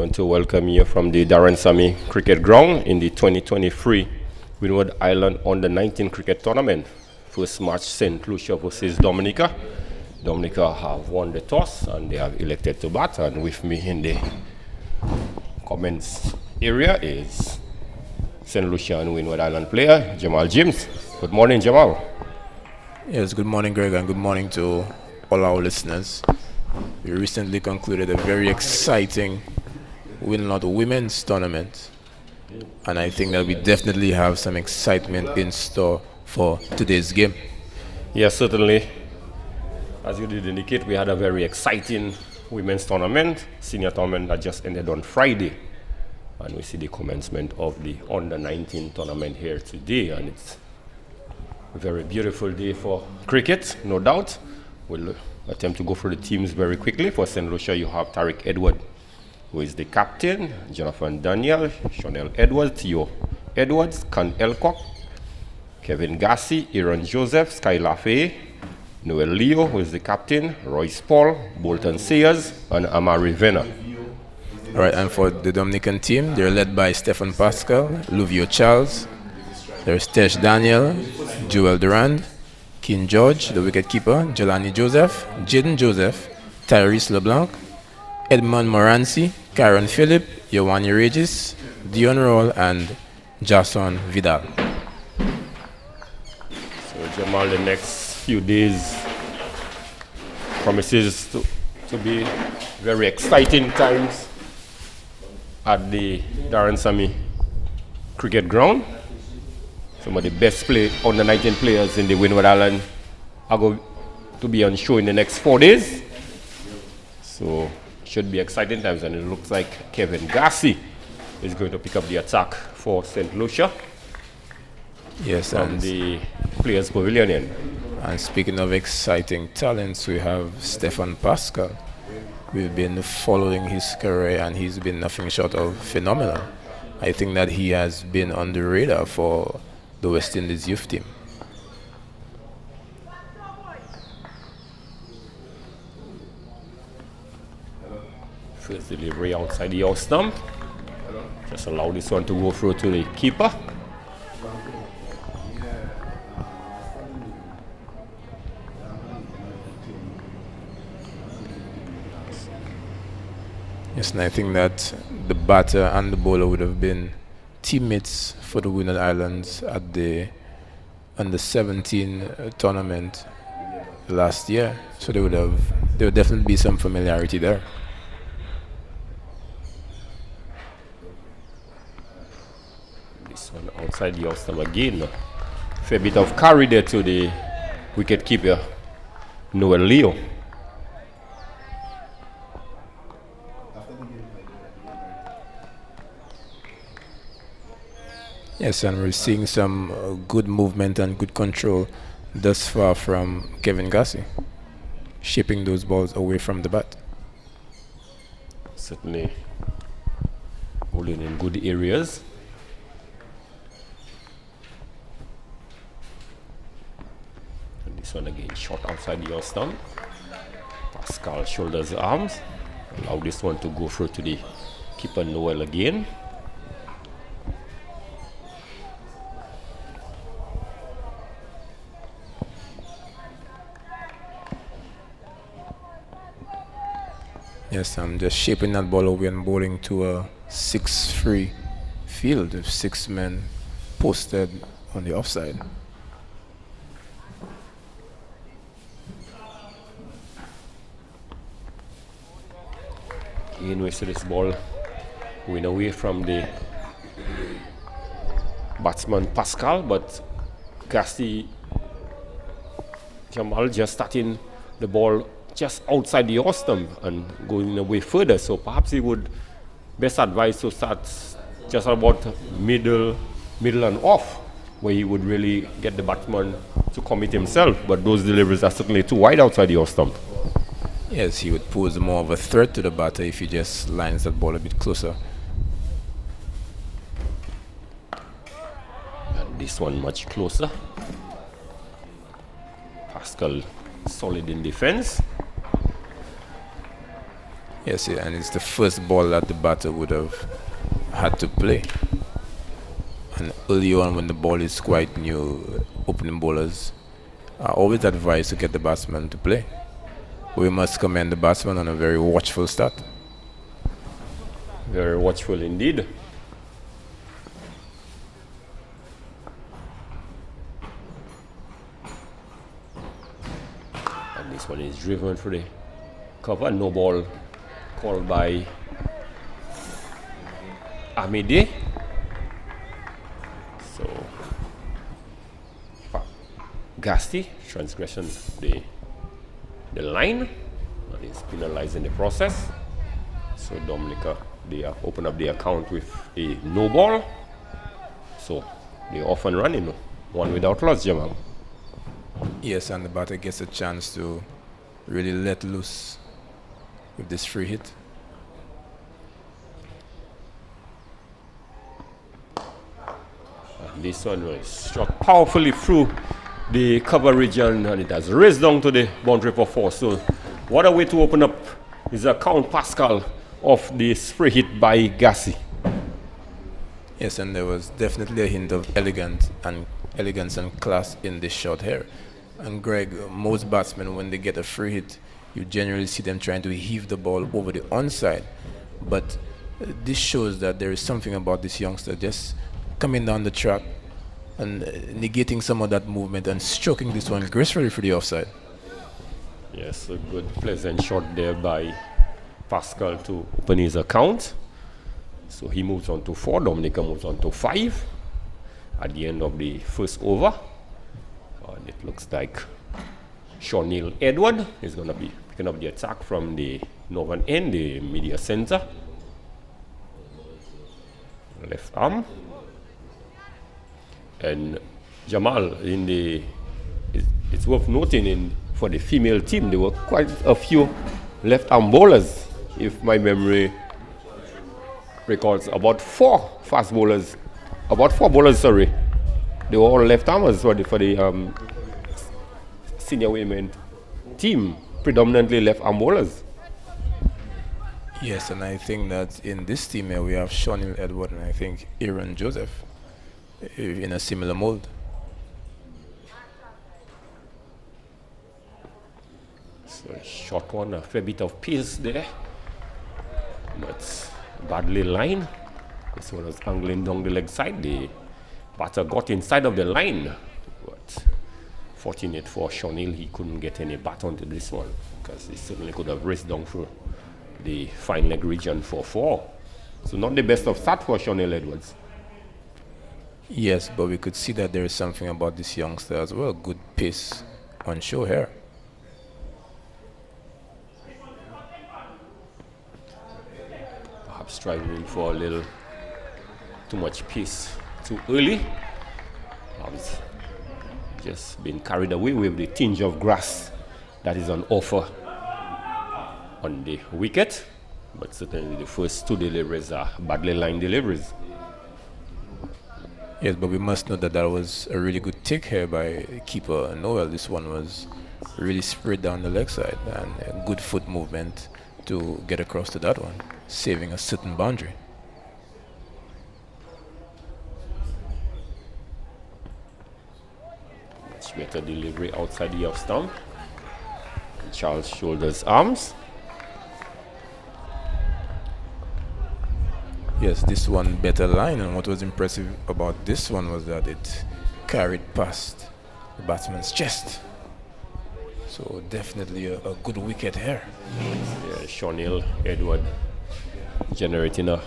want to welcome you from the Darren Sammy Cricket Ground in the 2023 Windward Island Under-19 Cricket Tournament. First match, St. Lucia versus Dominica. Dominica have won the toss and they have elected to bat. And with me in the comments area is St. Lucia and Windward Island player Jamal James. Good morning, Jamal. Yes, good morning, Greg, and good morning to all our listeners. We recently concluded a very exciting WINLOTT women's tournament, and I think that we definitely have some excitement in store for today's game. Yes, certainly. As you did indicate, we had a very exciting women's tournament, senior tournament that just ended on Friday. And we see the commencement of the Under-19 tournament here today, and it's a very beautiful day for cricket, no doubt. We'll attempt to go through the teams very quickly. For St. Lucia, you have Tariq Edward, who is the captain, Jonathan Daniel, Chanel Edwards, Theo Edwards, Can Elcock, Kevin Gassi, Aaron Joseph, Skylar Faye, Noel Leo, who is the captain, Royce Paul, Bolton Sayers, and Amari Vena. All right, and for the Dominican team, they're led by Stephen Pascal, Luvio Charles, there's Tesh Daniel, Joel Durand, King George, the wicketkeeper, Jelani Joseph, Jaden Joseph, Tyrese LeBlanc, Edmond Moranci, Karen Phillip, Yohani Regis, Dion Roll, and Jason Vidal. So Jamal, the next few days promises to be very exciting times at the Darren Sammy Cricket Ground. Some of the best under-19 players in the Windward Island are going to be on show in the next 4 days. So should be exciting times, and it looks like Kevin Gassi is going to pick up the attack for St. Lucia. Yes, from the Players Pavilion. And speaking of exciting talents, we have Stefan Pascal. We've been following his career, and he's been nothing short of phenomenal. I think that he has been on the radar for the West Indies youth team. First delivery outside the off stump. Just allow this one to go through to the keeper. Yes, and I think that the batter and the bowler would have been teammates for the Windward Islands at the Under-17 tournament last year, so there would definitely be some familiarity there. This one outside the off stump again. Fair bit of carry there to the wicket keeper Noel Leo. Yes, and we're seeing some good movement and good control thus far from Kevin Gassi, shaping those balls away from the bat. Certainly holding in good areas. And this one again, shot outside the off stump. Pascal shoulders arms. Allow this one to go through to the keeper Noel again. Yes, I'm just shaping that ball away and bowling to a 6-3 field with 6 men posted on the offside. Again, we see this ball going away from the batsman Pascal, but Gassi Jamal just starting the ball just outside the off stump and going away further. So perhaps he would best advise to start just about middle and off, where he would really get the batsman to commit himself. But those deliveries are certainly too wide outside the off stump. Yes, he would pose more of a threat to the batter if he just lines that ball a bit closer. And this one much closer. Pascal solid in defense. Yes, yeah, and it's the first ball that the batter would have had to play. And early on, when the ball is quite new, opening bowlers are always advised to get the batsman to play. We must commend the batsman on a very watchful start. Very watchful indeed. And this one is driven for the cover. No ball called by Amide. So Gasti transgression the line and is penalized in the process. So Dominica, they open up the account with a no ball. So they off and running, one without loss, Jamal. Yes, and the batter gets a chance to really let loose with this free hit. And this one was struck powerfully through the cover region and it has raced down to the boundary for 4. So what a way to open up his account, Pascal, of this free hit by Gassi. Yes, and there was definitely a hint of elegance and class in this shot here. And Greg, most batsmen, when they get a free hit, you generally see them trying to heave the ball over the onside. But this shows that there is something about this youngster just coming down the track and negating some of that movement and stroking this one gracefully for the offside. Yes, a good pleasant shot there by Pascal to open his account. So he moves on to 4, Dominica moves on to 5 at the end of the first over. And it looks like Shawnil Edward is going to be picking up the attack from the northern end, the media center. Left arm. And Jamal, it's worth noting for the female team, there were quite a few left arm bowlers, if my memory records. About 4 fast bowlers, about 4 bowlers, sorry. They were all left armers for the senior women team, predominantly left arm bowlers. Yes, and I think that in this team here we have Shawnil Edward and I think Aaron Joseph in a similar mold. So short one, a fair bit of pace there, but badly line. This one was angling down the leg side. The batter got inside of the line, but fortunate for Shawnil, he couldn't get any bat onto this one because he certainly could have raced down through the fine leg region for 4. So not the best of start for Shawnil Edwards. Yes, but we could see that there is something about this youngster as well. Good pace on show here. Perhaps striving for a little too much pace too early. Just been carried away with the tinge of grass that is on offer on the wicket. But certainly the first 2 deliveries are badly lined deliveries. Yes, but we must note that that was a really good take here by keeper Noel. This one was really spread down the leg side and a good foot movement to get across to that one, saving a certain boundary. Much better delivery outside the off stump. Charles shoulders arms. Yes, this one better line, and what was impressive about this one was that it carried past the batsman's chest. So definitely a good wicket here. Yeah, Shawnil Edward generating a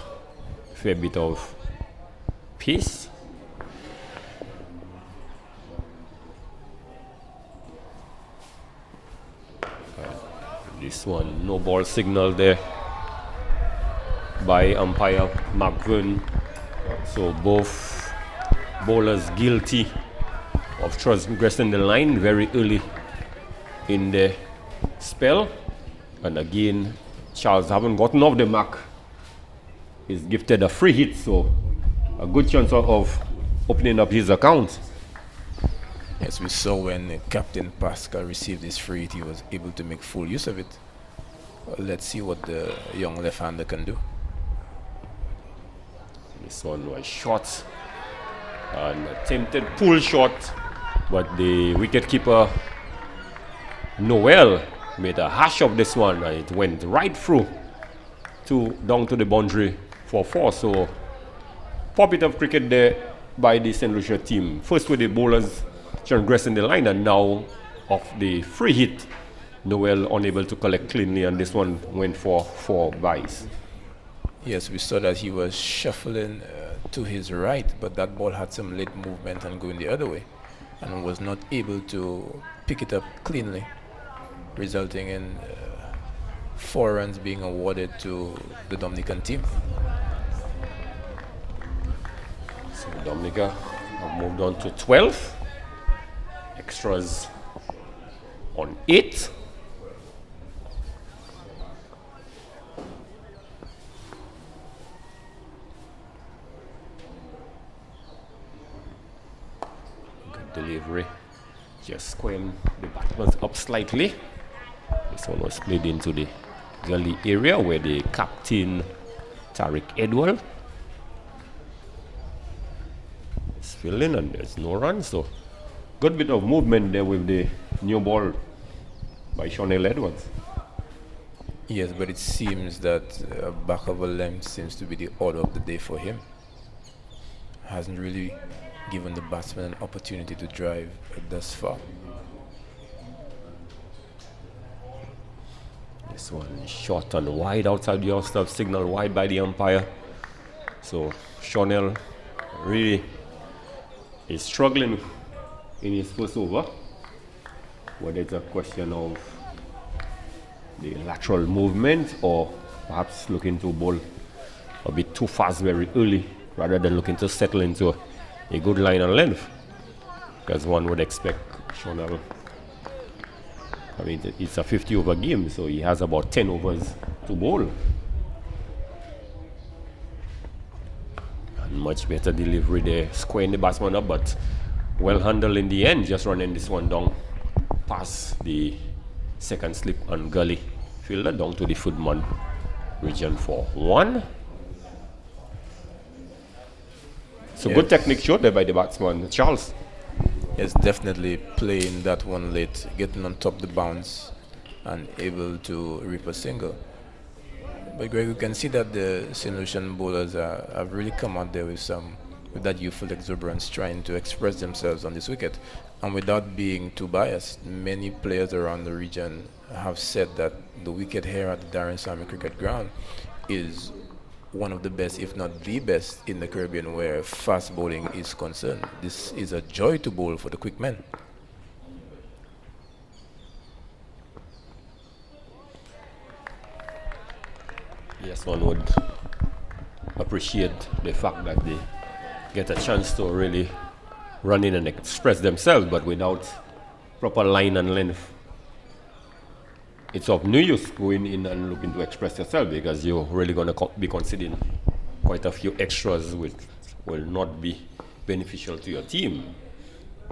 fair bit of pace. This one, no ball signal there by umpire McVern. So both bowlers guilty of transgressing the line very early in the spell. And again, Charles haven't gotten off the mark. He's gifted a free hit, so a good chance of opening up his account. Yes, we saw when Captain Pascal received his free hit, he was able to make full use of it. Let's see what the young left-hander can do. This one was short, an attempted pull shot, but the wicketkeeper Noel made a hash of this one, and it went right through down to the boundary for 4. So, pop bit of cricket there by the St. Lucia team. First with the bowlers transgressing the line, and now off the free hit, Noel unable to collect cleanly, and this one went for 4 byes. Yes, we saw that he was shuffling to his right, but that ball had some late movement and going the other way, and was not able to pick it up cleanly, resulting in 4 runs being awarded to the Dominican team. So Dominica have moved on to 12. Extras on 8. Good delivery. Just squaring the batsman up slightly. This one was played into the gully area where the captain Tariq Edward is filling, and there's no run. So good bit of movement there with the new ball by Shonell Edwards. Yes, but it seems that back of a length seems to be the order of the day for him. Hasn't really given the batsman an opportunity to drive thus far. This one short and wide outside the off-stump, signal wide by the umpire. So Shonell really is struggling in his first over. Whether it's a question of the lateral movement or perhaps looking to bowl a bit too fast very early rather than looking to settle into a good line and length. Because one would expect Shonell, I mean, it's a 50 over game, so he has about 10 overs to bowl. And much better delivery there, squaring the batsman up, but well handled in the end, just running this one down past the second slip and gully fielder down to the footman region for 1. So yes. Good technique showed there by the batsman, Charles. Yes, definitely playing that one late, getting on top of the bounce and able to reap a single. But Greg, you can see that the St. Lucian bowlers have really come out there with that youthful exuberance, trying to express themselves on this wicket. And without being too biased, many players around the region have said that the wicket here at the Darren Sammy Cricket Ground is one of the best, if not the best, in the Caribbean where fast bowling is concerned. This is a joy to bowl for the quick men. Yes, one would appreciate the fact that they get a chance to really run in and express themselves, but without proper line and length. It's of no use going in and looking to express yourself, because you're really going to be considering quite a few extras which will not be beneficial to your team.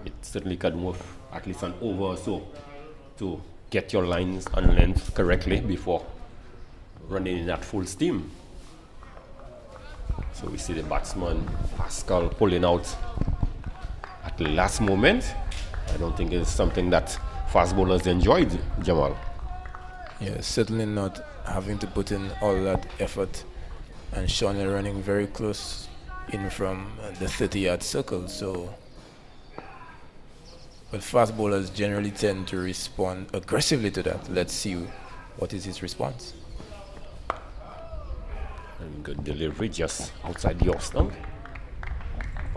It certainly can worth at least an over or so to get your lines and length correctly before running in at full steam. So we see the batsman Pascal pulling out at the last moment. I don't think it's something that fast bowlers enjoyed, Jamal. Yeah, certainly not having to put in all that effort, and Shawnee running very close in from the 30-yard circle. So, but fast bowlers generally tend to respond aggressively to that. Let's see what is his response. And good delivery just outside the off stump.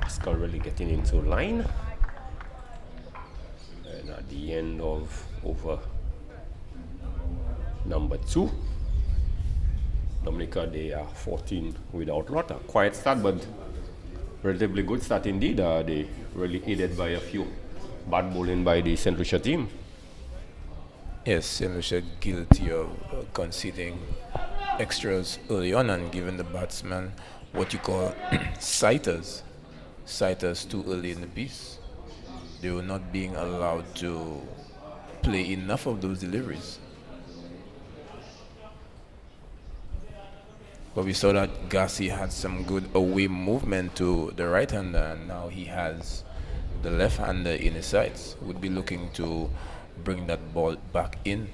Pascal really getting into line. And at the end of over number 2, Dominica, they are 14 without lot. A quiet start, but relatively good start indeed. They really aided by a few bad bowling by the St. Lucia team. Yes, St. Lucia guilty of conceding extras early on and giving the batsman what you call sighters too early in the piece. They were not being allowed to play enough of those deliveries. But we saw that Gassi had some good away movement to the right hander, and now he has the left hander in his sights. Would be looking to bring that ball back in.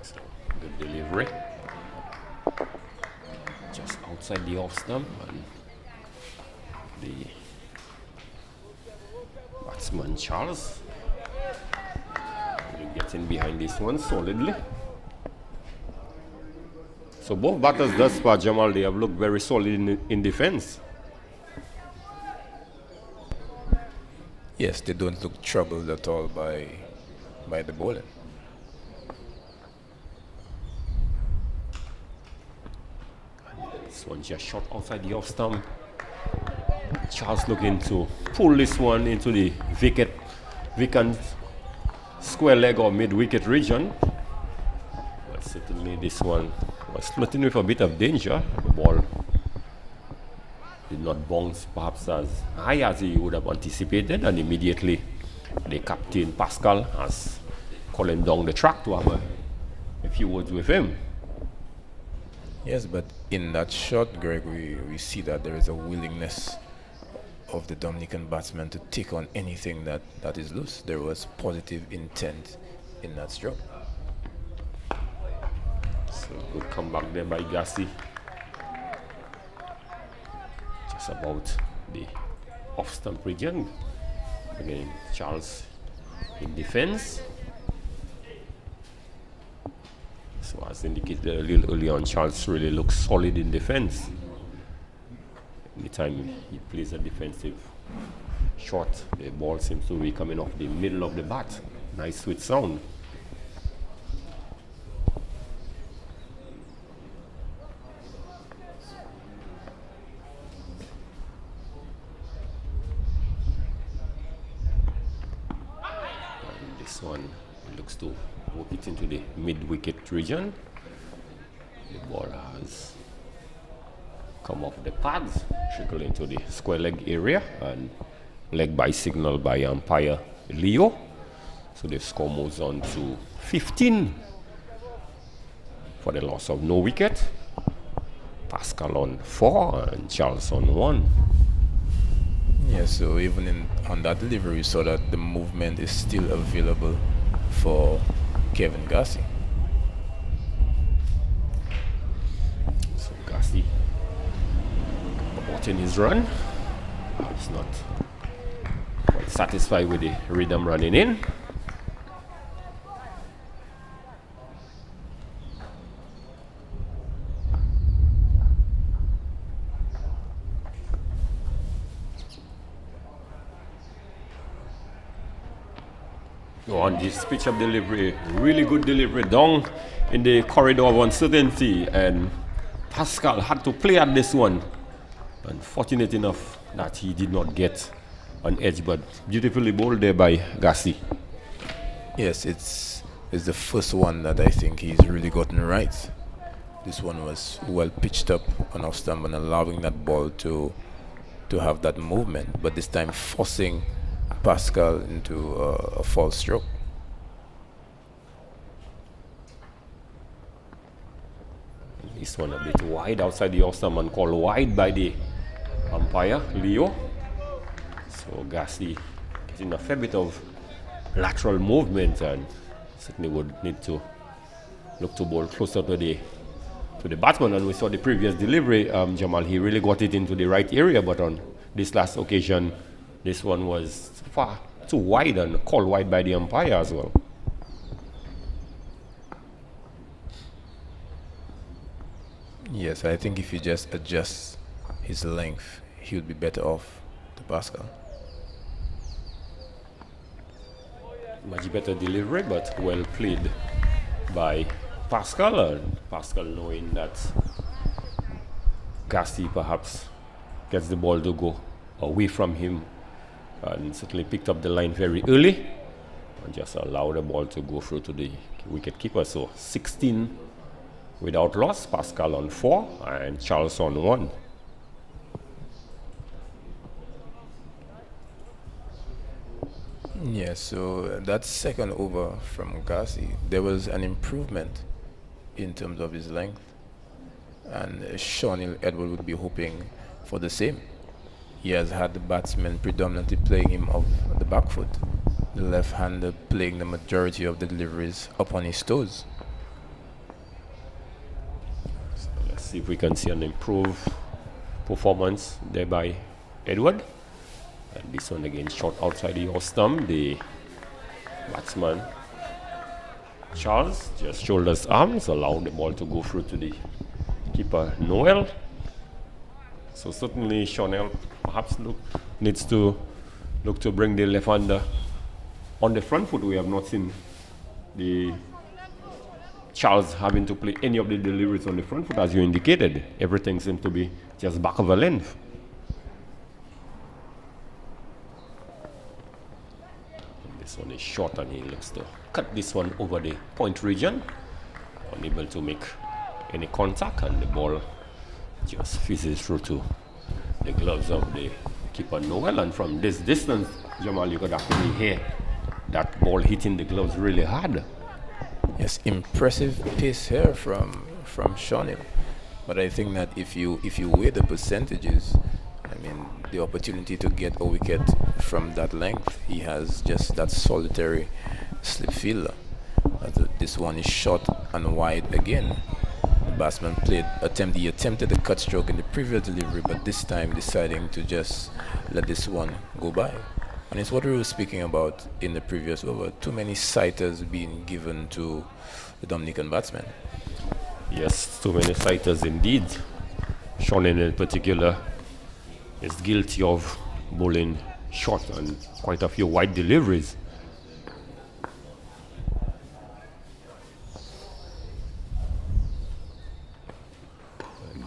So, good delivery. Just outside the off stump, and the batsman Charles will get in behind this one solidly. So both batters thus far, Jamal, they have looked very solid in defense. Yes, they don't look troubled at all by the bowling. This one just shot outside the off stump. Charles looking to pull this one into the vacant square leg or mid-wicket region. But certainly this one was flirting with a bit of danger. The ball did not bounce perhaps as high as he would have anticipated, and immediately the captain Pascal has called him down the track to have a few words with him. Yes, but in that shot, Greg, we see that there is a willingness of the Dominican batsman to take on anything that is loose. There was positive intent in that stroke. So good comeback there by Gassi. Just about the off-stump region. Again, Charles in defense. So as indicated a little early on, Charles really looks solid in defense. Anytime he plays a defensive shot, the ball seems to be coming off the middle of the bat. Nice sweet sound. And this one looks to work it into the mid-wicket region. The ball has come off the pads, trickle into the square leg area, and leg by signal by umpire Leo. So the score moves on to 15 for the loss of no wicket. Pascal on 4 and Charles on 1. Yeah, so even on that delivery, we saw that the movement is still available for Kevin Gassi. So Gassi in his run. He's not quite satisfied with the rhythm running in. On this pitch of delivery, really good delivery down in the corridor of uncertainty, and Pascal had to play at this one. Unfortunate enough that he did not get an edge, but beautifully bowled there by Gassi. Yes, it's the first one that I think he's really gotten right. This one was well pitched up on off stump and allowing that ball to have that movement, but this time forcing Pascal into a false stroke. This one a bit wide outside the off stump and called wide by the umpire Leo. So Gassi getting a fair bit of lateral movement and certainly would need to look to bowl closer to the batsman. And we saw the previous delivery, Jamal, he really got it into the right area, but on this last occasion this one was far too wide and called wide by the umpire as well. Yes, I think if he just adjusts his length, he would be better off to Pascal. Much better delivery, but well played by Pascal, and Pascal knowing that Gassi perhaps gets the ball to go away from him, and certainly picked up the line very early and just allowed the ball to go through to the wicket keeper. So 16 without loss, Pascal on 4 and Charles on 1. Yes, so that second over from Gassi, there was an improvement in terms of his length, and Sean Edward would be hoping for the same. He has had the batsman predominantly playing him off the back foot, the left-hander playing the majority of the deliveries up on his toes. So let's see if we can see an improved performance there by Edward. And this one again shot outside the off stump. The batsman Charles just shoulders arms, allowed the ball to go through to the keeper Noel. So certainly Chanel perhaps needs to look to bring the left-hander on the front foot. We have not seen the Charles having to play any of the deliveries on the front foot, as you indicated. Everything seems to be just back of a length. And this one is short, and he looks to cut this one over the point region. Unable to make any contact, and the ball just fizzes through to the gloves of the keeper Noel. And from this distance, Jamal, you could actually hear that ball hitting the gloves really hard. Yes, impressive pace here from Sean. But I think that if you weigh the percentages, I mean, the opportunity to get a wicket from that length, he has just that solitary slip fielder. This one is short and wide again. The batsman he attempted a cut stroke in the previous delivery, but this time deciding to just let this one go by. And it's what we were speaking about in the previous over. Too many sighters being given to the Dominican batsmen. Yes, too many sighters indeed. Sean in particular is guilty of bowling short and quite a few wide deliveries.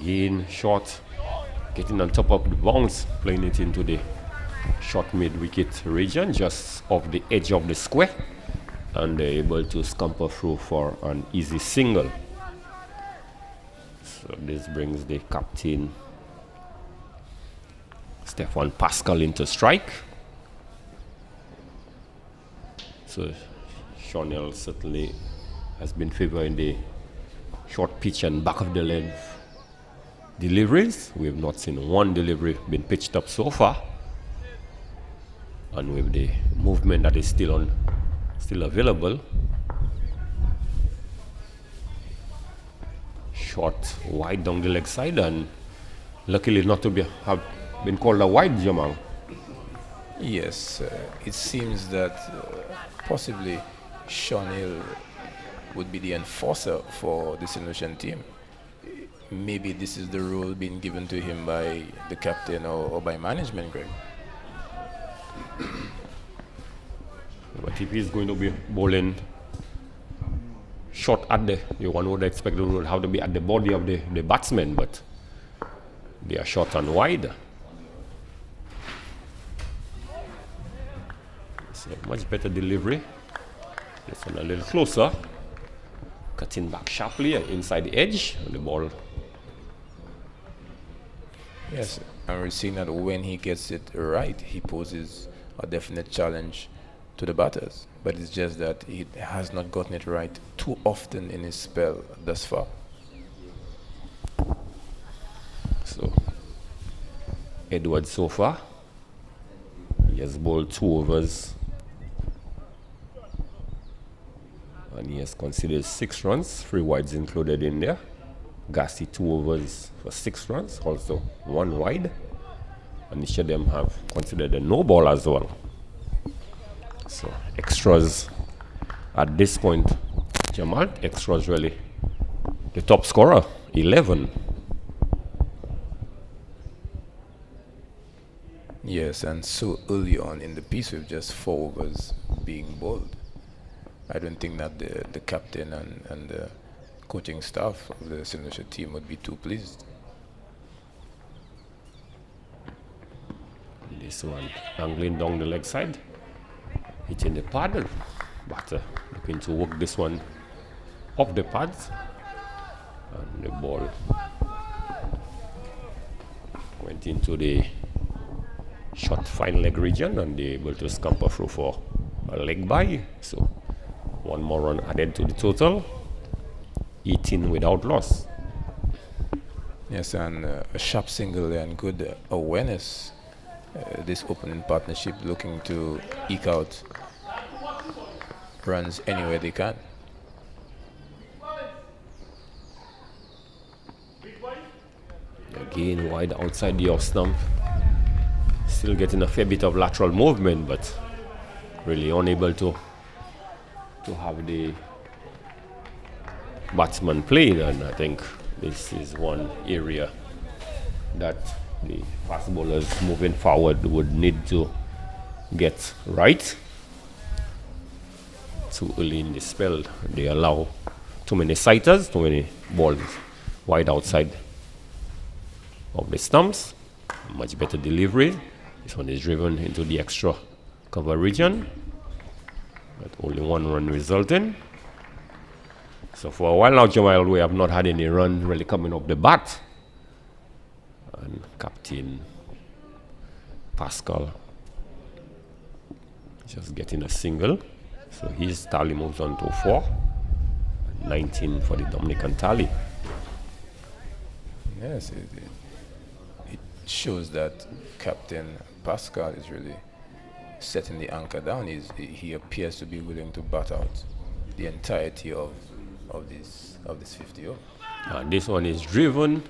Again, short, getting on top of the bounce, playing it into the short mid-wicket region, just off the edge of the square, and they're able to scamper through for an easy single. So this brings the captain Stefan Pascal into strike. So Chanel certainly has been favoring the short pitch and back of the length deliveries. We have not seen one delivery been pitched up so far. And with the movement that is still available, short wide down the leg side, and luckily not to have been called a wide, Jamal. Yes, it seems that possibly Sean Hill would be the enforcer for the Innocent team. Maybe this is the role being given to him by the captain or by management, Greg. But if he's going to be bowling short at the one would expect it would have to be at the body of the batsman, but they are short and wide. So much better delivery. This one a little closer. Cutting back sharply inside the edge of the ball. Yes, and we're seeing that when he gets it right, he poses a definite challenge to the batters. But it's just that he has not gotten it right too often in his spell thus far. So, Edward so far, he has bowled 2 overs. And he has considered 6 runs, 3 wides included in there. Gassi 2 overs for 6 runs, also 1 wide. And each of them have considered a no ball as well. So extras at this point, Jamal, extras really the top scorer, 11. Yes, and so early on in the piece with just 4 overs being bowled. I don't think that the captain and the coaching staff of the signature team would be too pleased. This one angling down the leg side, hitting the pad, but looking to work this one off the pads, and the ball went into the short fine leg region, and they're able to scamper through for a leg by. So 1 more run added to the total. 18 without loss. Yes, and a sharp single and good awareness. This opening partnership looking to eke out runs anywhere they can. Again, wide outside the off stump. Still getting a fair bit of lateral movement, but really unable to have the batsman playing. And I think this is one area that the fast bowlers moving forward would need to get right. Too early in the spell, they allow too many sighters, too many balls wide outside of the stumps. Much better delivery. This one is driven into the extra cover region, but only 1 run resulting. So for a while now, Jamal, we have not had any run really coming off the bat. And Captain Pascal just getting a single. So his tally moves on to 4. 19 for the Dominican tally. Yes, it shows that Captain Pascal is really setting the anchor down. He appears to be willing to bat out the entirety of this 50 over. And this one is driven,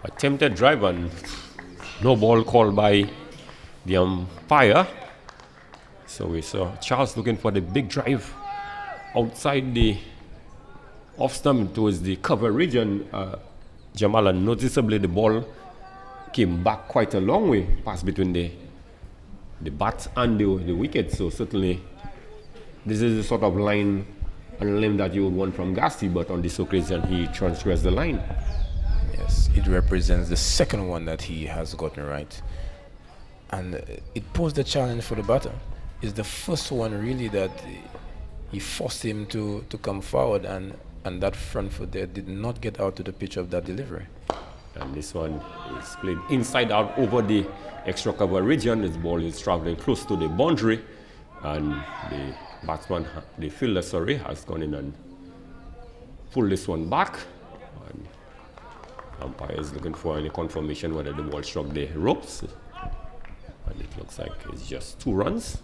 attempted drive, and no ball called by the umpire. So we saw Charles looking for the big drive outside the off stump towards the cover region. Jamal, and noticeably the ball came back quite a long way, passed between the bat and the wicket. So certainly this is the sort of line and limb that you would want from Gassi, but on this occasion he transgressed the line. Yes, it represents the second one that he has gotten right, and it posed a challenge for the batter. It's the first one really that he forced him to come forward, and that front foot there did not get out to the pitch of that delivery. And this one is played inside out over the extra cover region. This ball is traveling close to the boundary, and the batsman, the fielder, has gone in and pulled this one back. And umpire is looking for any confirmation whether the ball struck the ropes, and it looks like it's just 2 runs.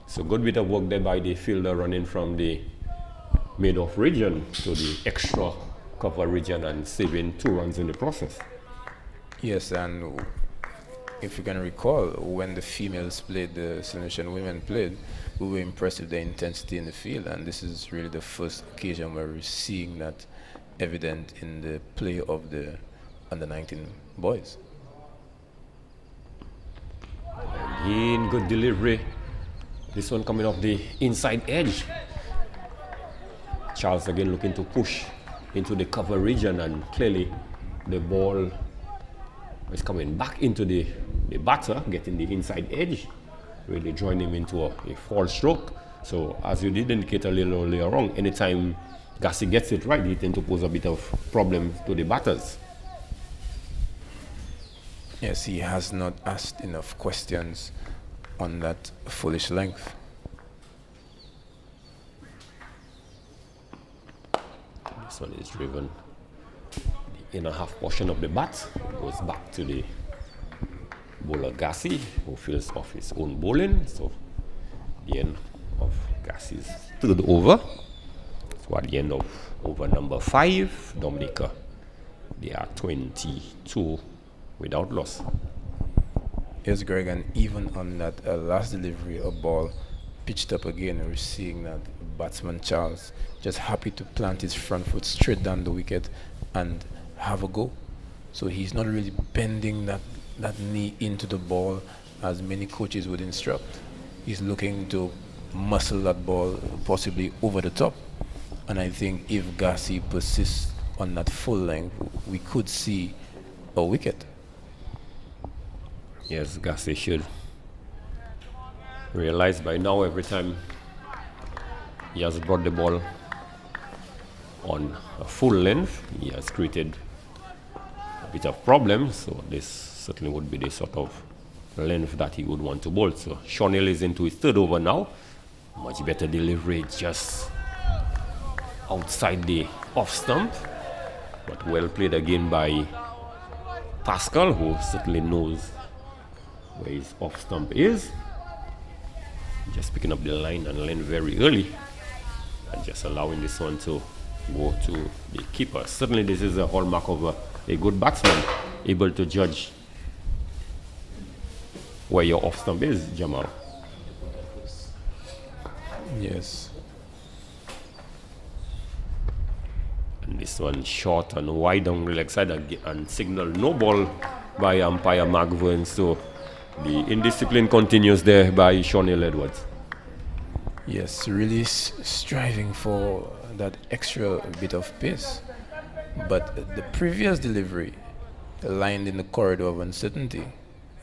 So good bit of work there by the fielder, running from the mid-off region to the extra cover region and saving 2 runs in the process. Yes, and if you can recall, when the females played, the Solution women played, we were impressed with the intensity in the field, and this is really the first occasion where we're seeing that evident in the play of the under-19 boys. Again, good delivery. This one coming off the inside edge. Charles again looking to push into the cover region, and clearly the ball is coming back into the batter, getting the inside edge, really drawing him into a false stroke. So as you did indicate a little earlier on, anytime Gassi gets it right, he tends to pose a bit of problem to the batters. Yes, he has not asked enough questions on that foolish length. This one is driven the inner half portion of the bat. It goes back to the bowler Gassi, who fields off his own bowling. So the end of Gassi's 3rd over. So at the end of over number 5, Dominica, they are 22 without loss. Yes, Greg, and even on that last delivery, a ball pitched up again, we're seeing that batsman Charles just happy to plant his front foot straight down the wicket and have a go. So he's not really bending that knee into the ball as many coaches would instruct. He's looking to muscle that ball possibly over the top. And I think if Gassi persists on that full length, we could see a wicket. Yes, Gassi should realize by now, every time he has brought the ball on a full length, he has created a bit of problems. So this certainly would be the sort of length that he would want to bowl. So Sean Hill is into his 3rd over now, Much better delivery, just outside the off stump. But well played again by Pascal, who certainly knows where his off stump is. Just picking up the line and lane very early and just allowing this one to go to the keeper. Certainly this is a hallmark of a good batsman, able to judge where your off stump is, Jamal. Yes. And this one short and wide down the leg side and signal no ball by umpire Mark Vern. So the indiscipline continues there by Sean Edwards. Yes, really striving for that extra bit of pace. But the previous delivery aligned in the corridor of uncertainty.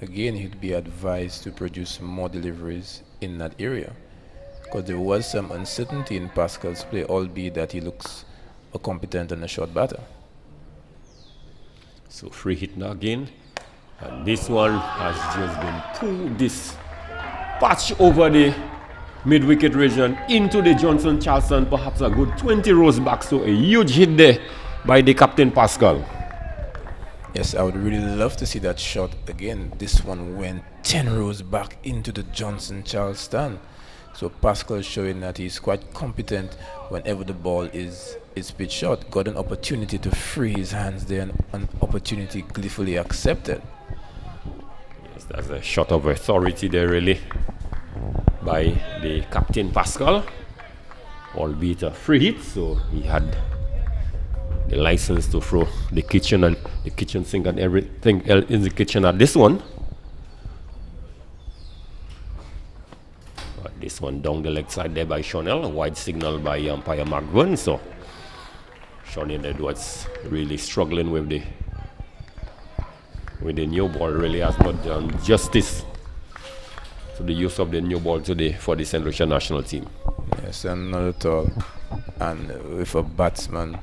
Again, he'd be advised to produce more deliveries in that area, because there was some uncertainty in Pascal's play, albeit that he looks a competent and a short batter. So free hit now again. And this one has just been pulled this patch over the mid-wicket region into the Johnson Charleston, perhaps a good 20 rows back. So a huge hit there by the captain Pascal. Yes, I would really love to see that shot again. This one went 10 rows back into the Johnson Charleston. So Pascal showing that he's quite competent whenever the ball is pitched short. Got an opportunity to free his hands there, and an opportunity gleefully accepted. Yes, that's a shot of authority there really by the captain Pascal, albeit a free hit, so he had the license to throw the kitchen and the kitchen sink and everything else in the kitchen at this one. But this one down the leg side there by Chanel, a wide signal by umpire Mark Vern. So Chanel Edwards really struggling with the new ball, really has not done justice to the use of the new ball today for the St. Lucia national team. Yes, and not at all. And with a batsman,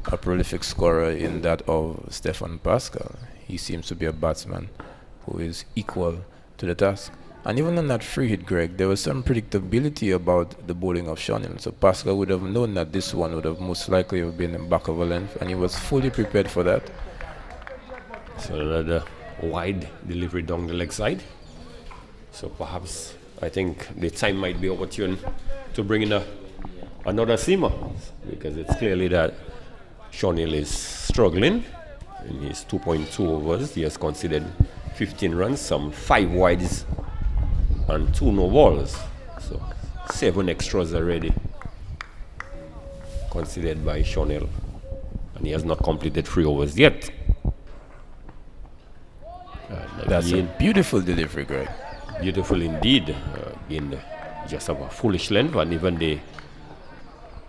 a prolific scorer in that of Stefan Pascal, he seems to be a batsman who is equal to the task. And even on that free hit, Greg, there was some predictability about the bowling of Chanel. So Pascal would have known that this one would have most likely have been in back of a length, and he was fully prepared for that. So another wide delivery down the leg side. So perhaps I think the time might be opportune to bring in another seamer, because it's clearly that Chanel is struggling in his 2.2 overs. He has conceded 15 runs, some 5 wides and 2 no balls. So 7 extras already considered by Chanel, and he has not completed 3 overs yet. That's a beautiful delivery, Greg. Beautiful indeed. In just of a foolish length, and even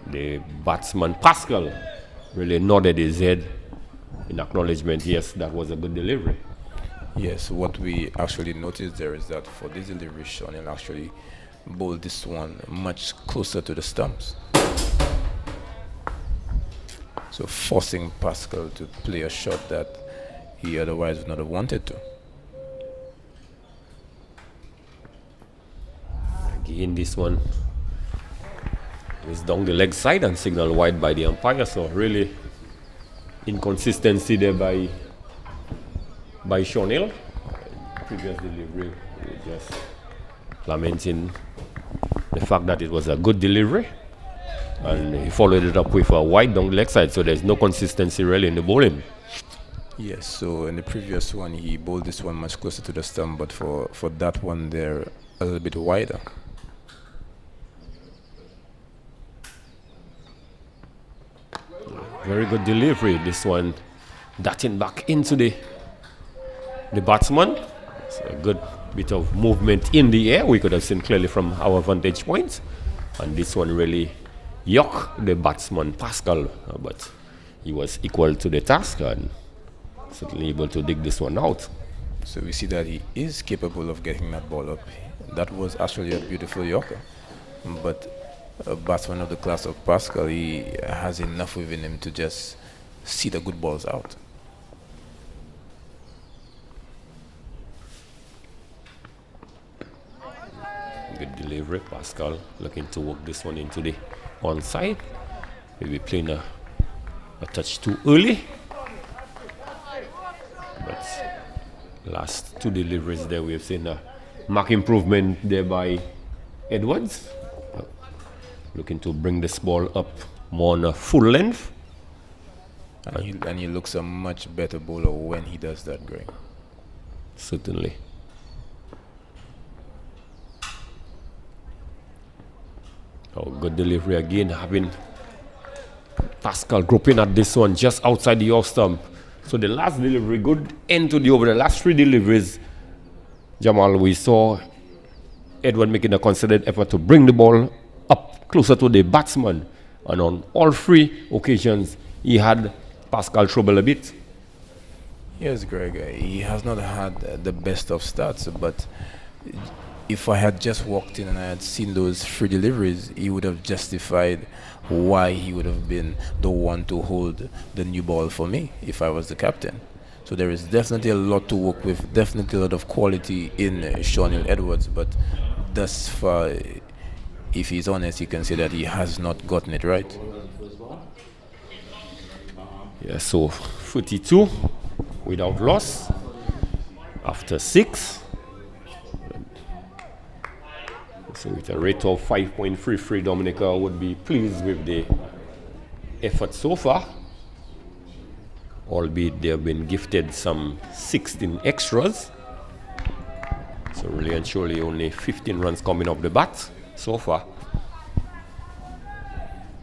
the batsman Pascal really nodded his head in acknowledgement. Yes, that was a good delivery. Yes, what we actually noticed there is that for this delivery, Chanel actually bowled this one much closer to the stumps, so forcing Pascal to play a shot that he otherwise would not have wanted to. Again, this one is down the leg side and signal wide by the umpire. So really inconsistency there by Chanel. Previous delivery, just lamenting the fact that it was a good delivery, and he followed it up with a wide down the leg side. So there's no consistency really in the bowling. Yes, so in the previous one he bowled this one much closer to the stump, but for that one there a little bit wider. Very good delivery. This one darting back into the batsman. It's a good bit of movement in the air. We could have seen clearly from our vantage point. And this one really yucked the batsman Pascal, but he was equal to the task and certainly able to dig this one out. So we see that he is capable of getting that ball up. That was actually a beautiful yorker, but a batsman of the class of Pascal, he has enough within him to just see the good balls out. Good delivery. Pascal looking to work this one into the onside. Maybe playing a touch too early. But last two deliveries there, we've seen a mark improvement there by Edwards. Looking to bring this ball up more on a full length. And he looks a much better bowler when he does that, Greg. Certainly. Oh, good delivery again, having Pascal groping at this one just outside the off stump. So the last delivery, good end to the over. The last three deliveries, Jamal, we saw Edward making a considered effort to bring the ball up closer to the batsman. And on all three occasions, he had Pascal trouble a bit. Yes, Greg, he has not had the best of starts, but if I had just walked in and I had seen those three deliveries, he would have justified why he would have been the one to hold the new ball for me if I was the captain. So there is definitely a lot to work with, definitely a lot of quality in Sean Edwards, but thus far, if he's honest, you can say that he has not gotten it right. Yeah, so 42 without loss after 6. So with a rate of 5.33, Dominica would be pleased with the effort so far, albeit they have been gifted some 16 extras. So really and surely only 15 runs coming off the bat so far.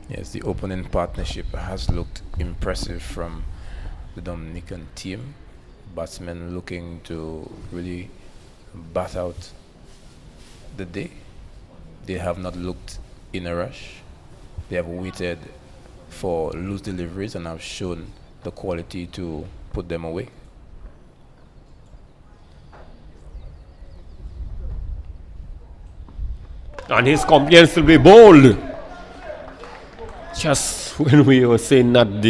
Yes, the opening partnership has looked impressive from the Dominican team. Batsmen looking to really bat out the day. They have not looked in a rush. They have waited for loose deliveries and have shown the quality to put them away. And his compliance will be bold. Just when we were saying that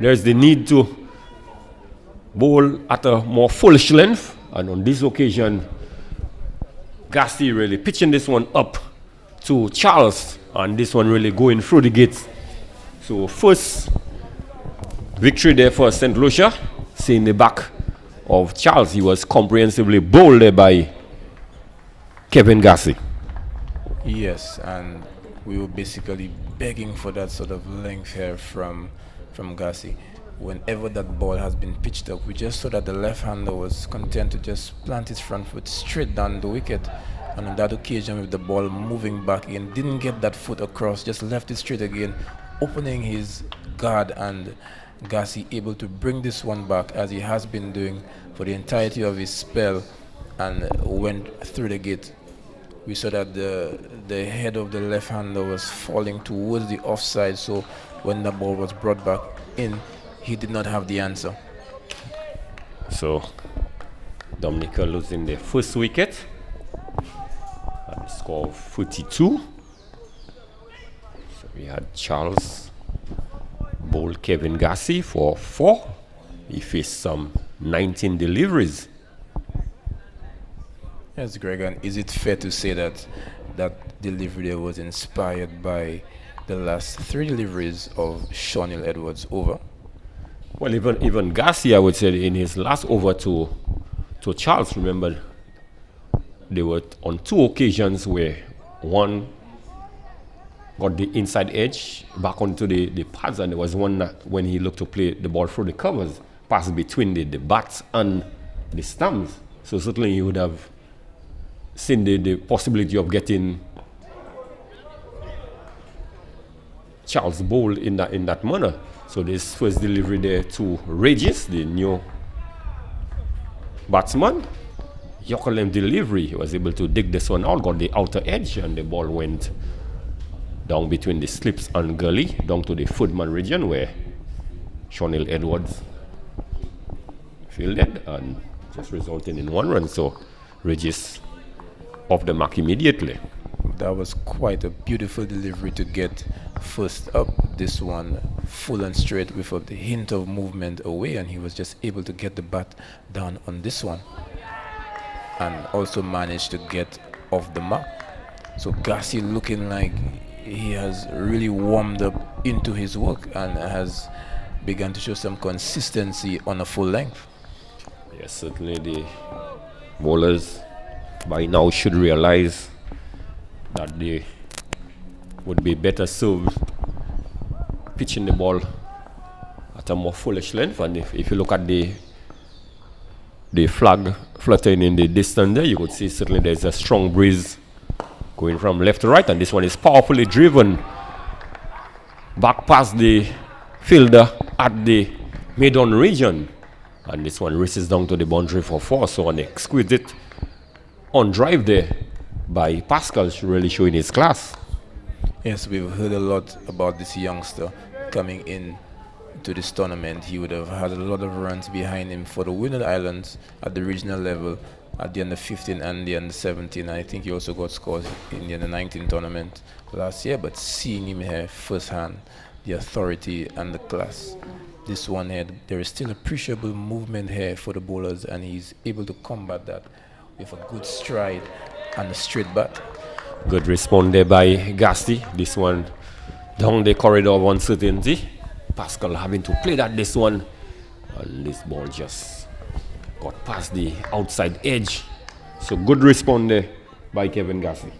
there's the need to bowl at a more full length, and on this occasion, Gassi really pitching this one up to Charles, and this one really going through the gates. So first victory there for St. Lucia. Seeing the back of Charles, he was comprehensively bowled there by Kevin Gassi. Yes, and we were basically begging for that sort of length here from Gassi. Whenever that ball has been pitched up, we just saw that the left-hander was content to just plant his front foot straight down the wicket. And on that occasion, with the ball moving back in, didn't get that foot across, just left it straight again, opening his guard, and Gassi able to bring this one back as he has been doing for the entirety of his spell, and went through the gate. We saw that the head of the left-hander was falling towards the offside, so when the ball was brought back in, he did not have the answer. So Dominica losing their first wicket at the score of 42. So we had Charles bowl Kevin Gassi for 4. He faced some 19 deliveries. Yes, Greg, and is it fair to say that that delivery there was inspired by the last 3 deliveries of Sean Edwards over? Well, even Gassi, I would say, in his last over to Charles, remember, they were on 2 occasions where one got the inside edge back onto the pads, and there was one that when he looked to play the ball through the covers, passed between the bats and the stumps. So certainly he would have seen the possibility of getting Charles bowled in that manner. So this first delivery there to Regis, the new batsman, Yokelem delivery, he was able to dig this one out, got the outer edge, and the ball went down between the slips and gully, down to the footman region where Sean Edwards fielded, and just resulting in 1 run. So Regis off the mark immediately. That was quite a beautiful delivery to get first up. This one full and straight with a hint of movement away, and he was just able to get the bat down on this one, and also managed to get off the mark. So Gassi looking like he has really warmed up into his work and has begun to show some consistency on a full length. Yes, certainly the bowlers by now should realize that they would be better served pitching the ball at a more fullish length. And if you look at the flag fluttering in the distance there, you could see certainly there's a strong breeze going from left to right, and this one is powerfully driven back past the fielder at the mid-on region, and this one races down to the boundary for 4. So an exquisite on drive there by Pascal, really showing his class. Yes, we've heard a lot about this youngster coming in to this tournament. He would have had a lot of runs behind him for the Windward Islands at the regional level at the under 15 and the under 17. I think he also got scores in the under 19 tournament last year, but seeing him here firsthand, the authority and the class, this one here, there is still appreciable movement here for the bowlers, and he's able to combat that with a good stride and a straight bat. Good response there by Gassi. This one down the corridor of uncertainty. Pascal having to play that this one, and this ball just got past the outside edge. So good response there by Kevin Gassi.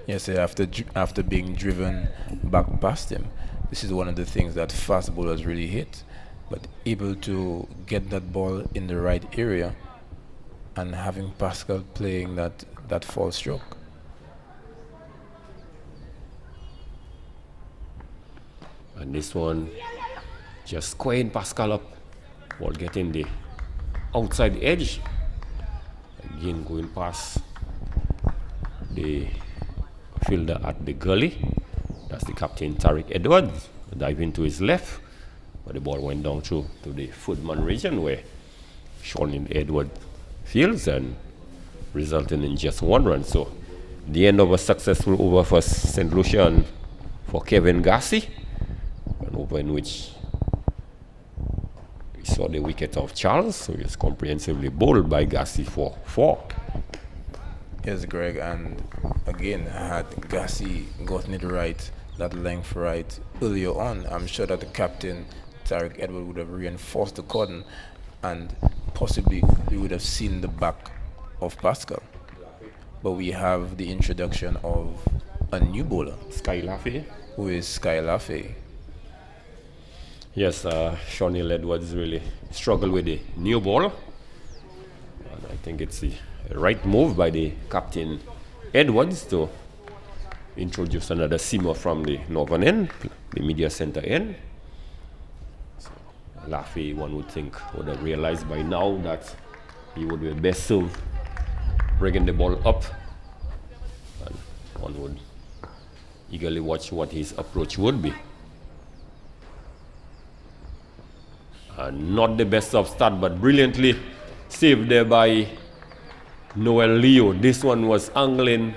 Yes, after being driven back past him, this is one of the things that fast bowlers really hit, but able to get that ball in the right area and having Pascal playing that false stroke. And this one just squaring Pascal up while getting the outside edge. Again going past the fielder at the gully. That's the captain Tariq Edwards. Diving to his left, but the ball went down through to the footman region where Sean Edward fields and resulting in just 1 run. So the end of a successful over for St. Lucia and for Kevin Gassi, an over in which we saw the wicket of Charles, so he was comprehensively bowled by Gassi for 4. Yes, Greg, and again, had Gassi gotten it right, that length right earlier on, I'm sure that the captain Tariq Edward would have reinforced the cordon, and possibly we would have seen the back of Pascal. But we have the introduction of a new bowler, Sky Laffey, who is Sky Laffey. Yes, Sean Edwards really struggled with the new ball, and I think it's the right move by the captain Edwards to introduce another seamer from the northern end, the media center end. So Laffey, one would think, would have realized by now that he would be best served bringing the ball up, and one would eagerly watch what his approach would be. Not the best of start, but brilliantly saved there by Noel Leo. This one was angling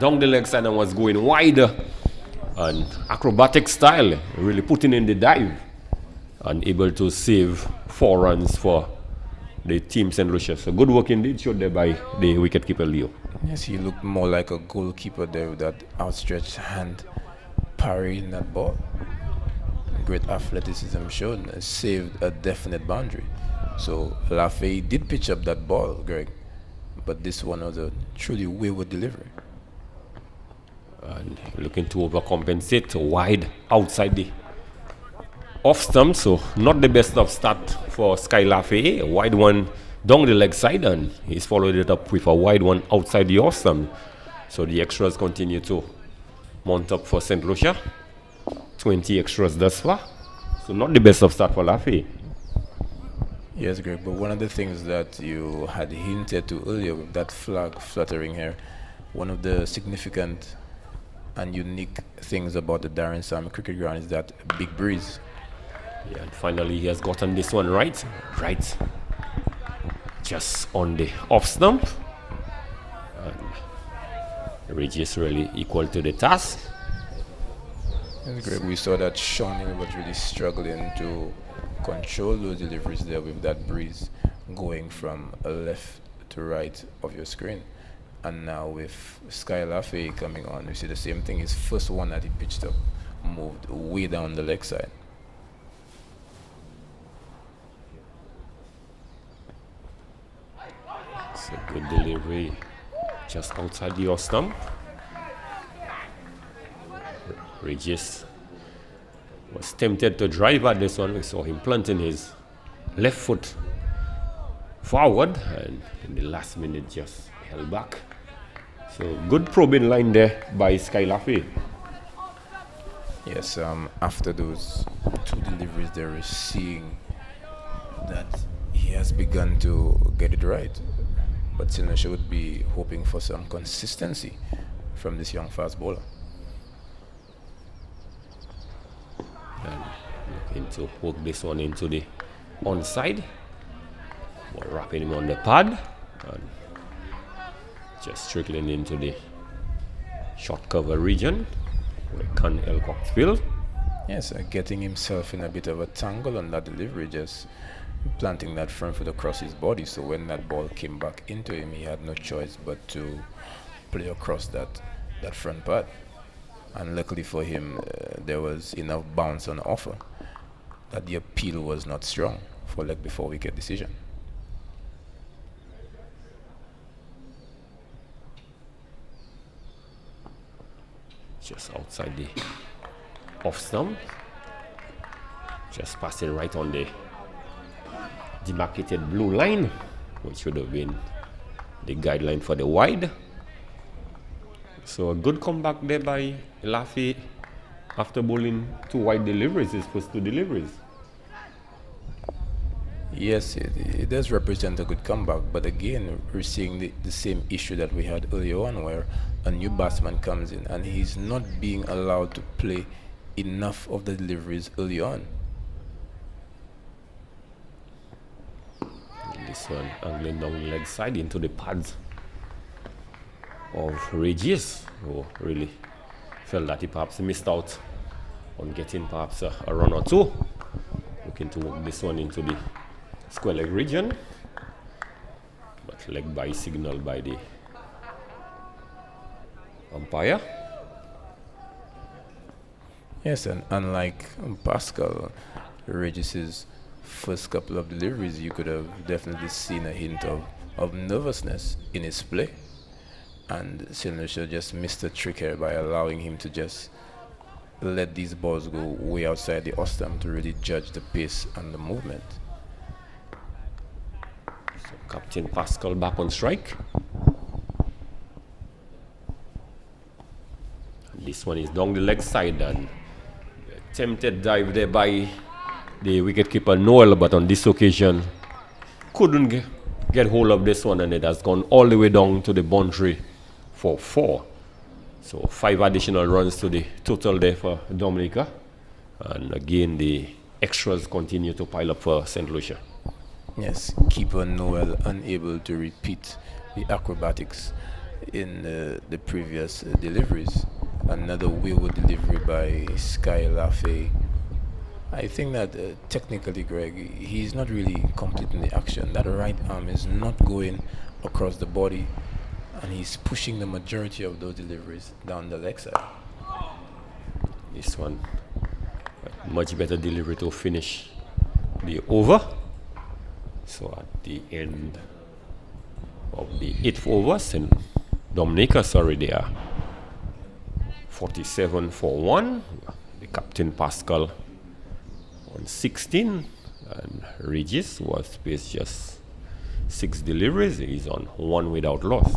down the leg side and was going wider, and acrobatic style, really putting in the dive and able to save 4 runs for the team St. Lucia. So good work indeed showed there by the wicketkeeper Leo. Yes, he looked more like a goalkeeper there with that outstretched hand parrying that ball. Great athleticism shown and saved a definite boundary. So Laffey did pitch up that ball, Greg, but this one was a truly wayward delivery. And looking to overcompensate wide outside the off stump, so not the best of start for Sky Laffey. A wide one down the leg side, and he's followed it up with a wide one outside the off stump. So the extras continue to mount up for St. Lucia. 20 extras thus far, so not the best of start for Laffey. Yes, Greg, but one of the things that you had hinted to earlier with that flag fluttering here, one of the significant and unique things about the Darren Sam cricket ground is that big breeze. Yeah, and finally he has gotten this one right, just on the off stump, and Regis really equal to the task. Yes, Greg, we saw that Sean was really struggling to control those deliveries there with that breeze going from left to right of your screen. And now with Sky Lafay coming on, we see the same thing. His first one that he pitched up moved way down the leg side. It's a good delivery just outside the off stump. Regis was tempted to drive at this one. We saw him planting his left foot forward, and in the last minute just held back. So good probing line there by Sky Lafay. Yes, after those two deliveries there, we're seeing that he has begun to get it right. But Lucia would be hoping for some consistency from this young fast bowler. And looking to hook this one into the onside. Ball wrapping him on the pad and just trickling into the short cover region where Can Elcock's field. Yes, getting himself in a bit of a tangle on that delivery, just planting that front foot across his body. So when that ball came back into him, he had no choice but to play across that front pad. And luckily for him, there was enough bounce on offer that the appeal was not strong for leg before wicket decision. Just outside the off stump, just passing right on the demarcated blue line, which would have been the guideline for the wide. So a good comeback there by Lafay after bowling two wide deliveries, his first two deliveries. Yes, it does represent a good comeback, but again, we're seeing the same issue that we had earlier on, where a new batsman comes in and he's not being allowed to play enough of the deliveries early on. And this one angling down the leg side into the pads of Regis, who really felt that he perhaps missed out on getting perhaps a run or two. Looking to work this one into the square leg region, but leg by signal by the umpire. Yes, and unlike Pascal, Regis's first couple of deliveries, you could have definitely seen a hint of nervousness in his play. And Lucia just missed a trick here by allowing him to just let these balls go way outside the off stump to really judge the pace and the movement. So Captain Pascal back on strike. And this one is down the leg side, and attempted dive there by the wicketkeeper Noel, but on this occasion couldn't get hold of this one, and it has gone all the way down to the boundary for 4. So 5 additional runs to the total there for Dominica, and again the extras continue to pile up for St. Lucia. Yes, keeper Noel unable to repeat the acrobatics in the previous deliveries. Another wayward delivery by Sky Lafay. I think that technically, Greg, he's not really completing the action. That right arm is not going across the body, and he's pushing the majority of those deliveries down the leg side. This one, much better delivery to finish the over. So at the end of the 8th over, St. Dominica, they are 47 for 1. The captain Pascal on 16, and Regis was paced just 6 deliveries. He's on 1 without loss.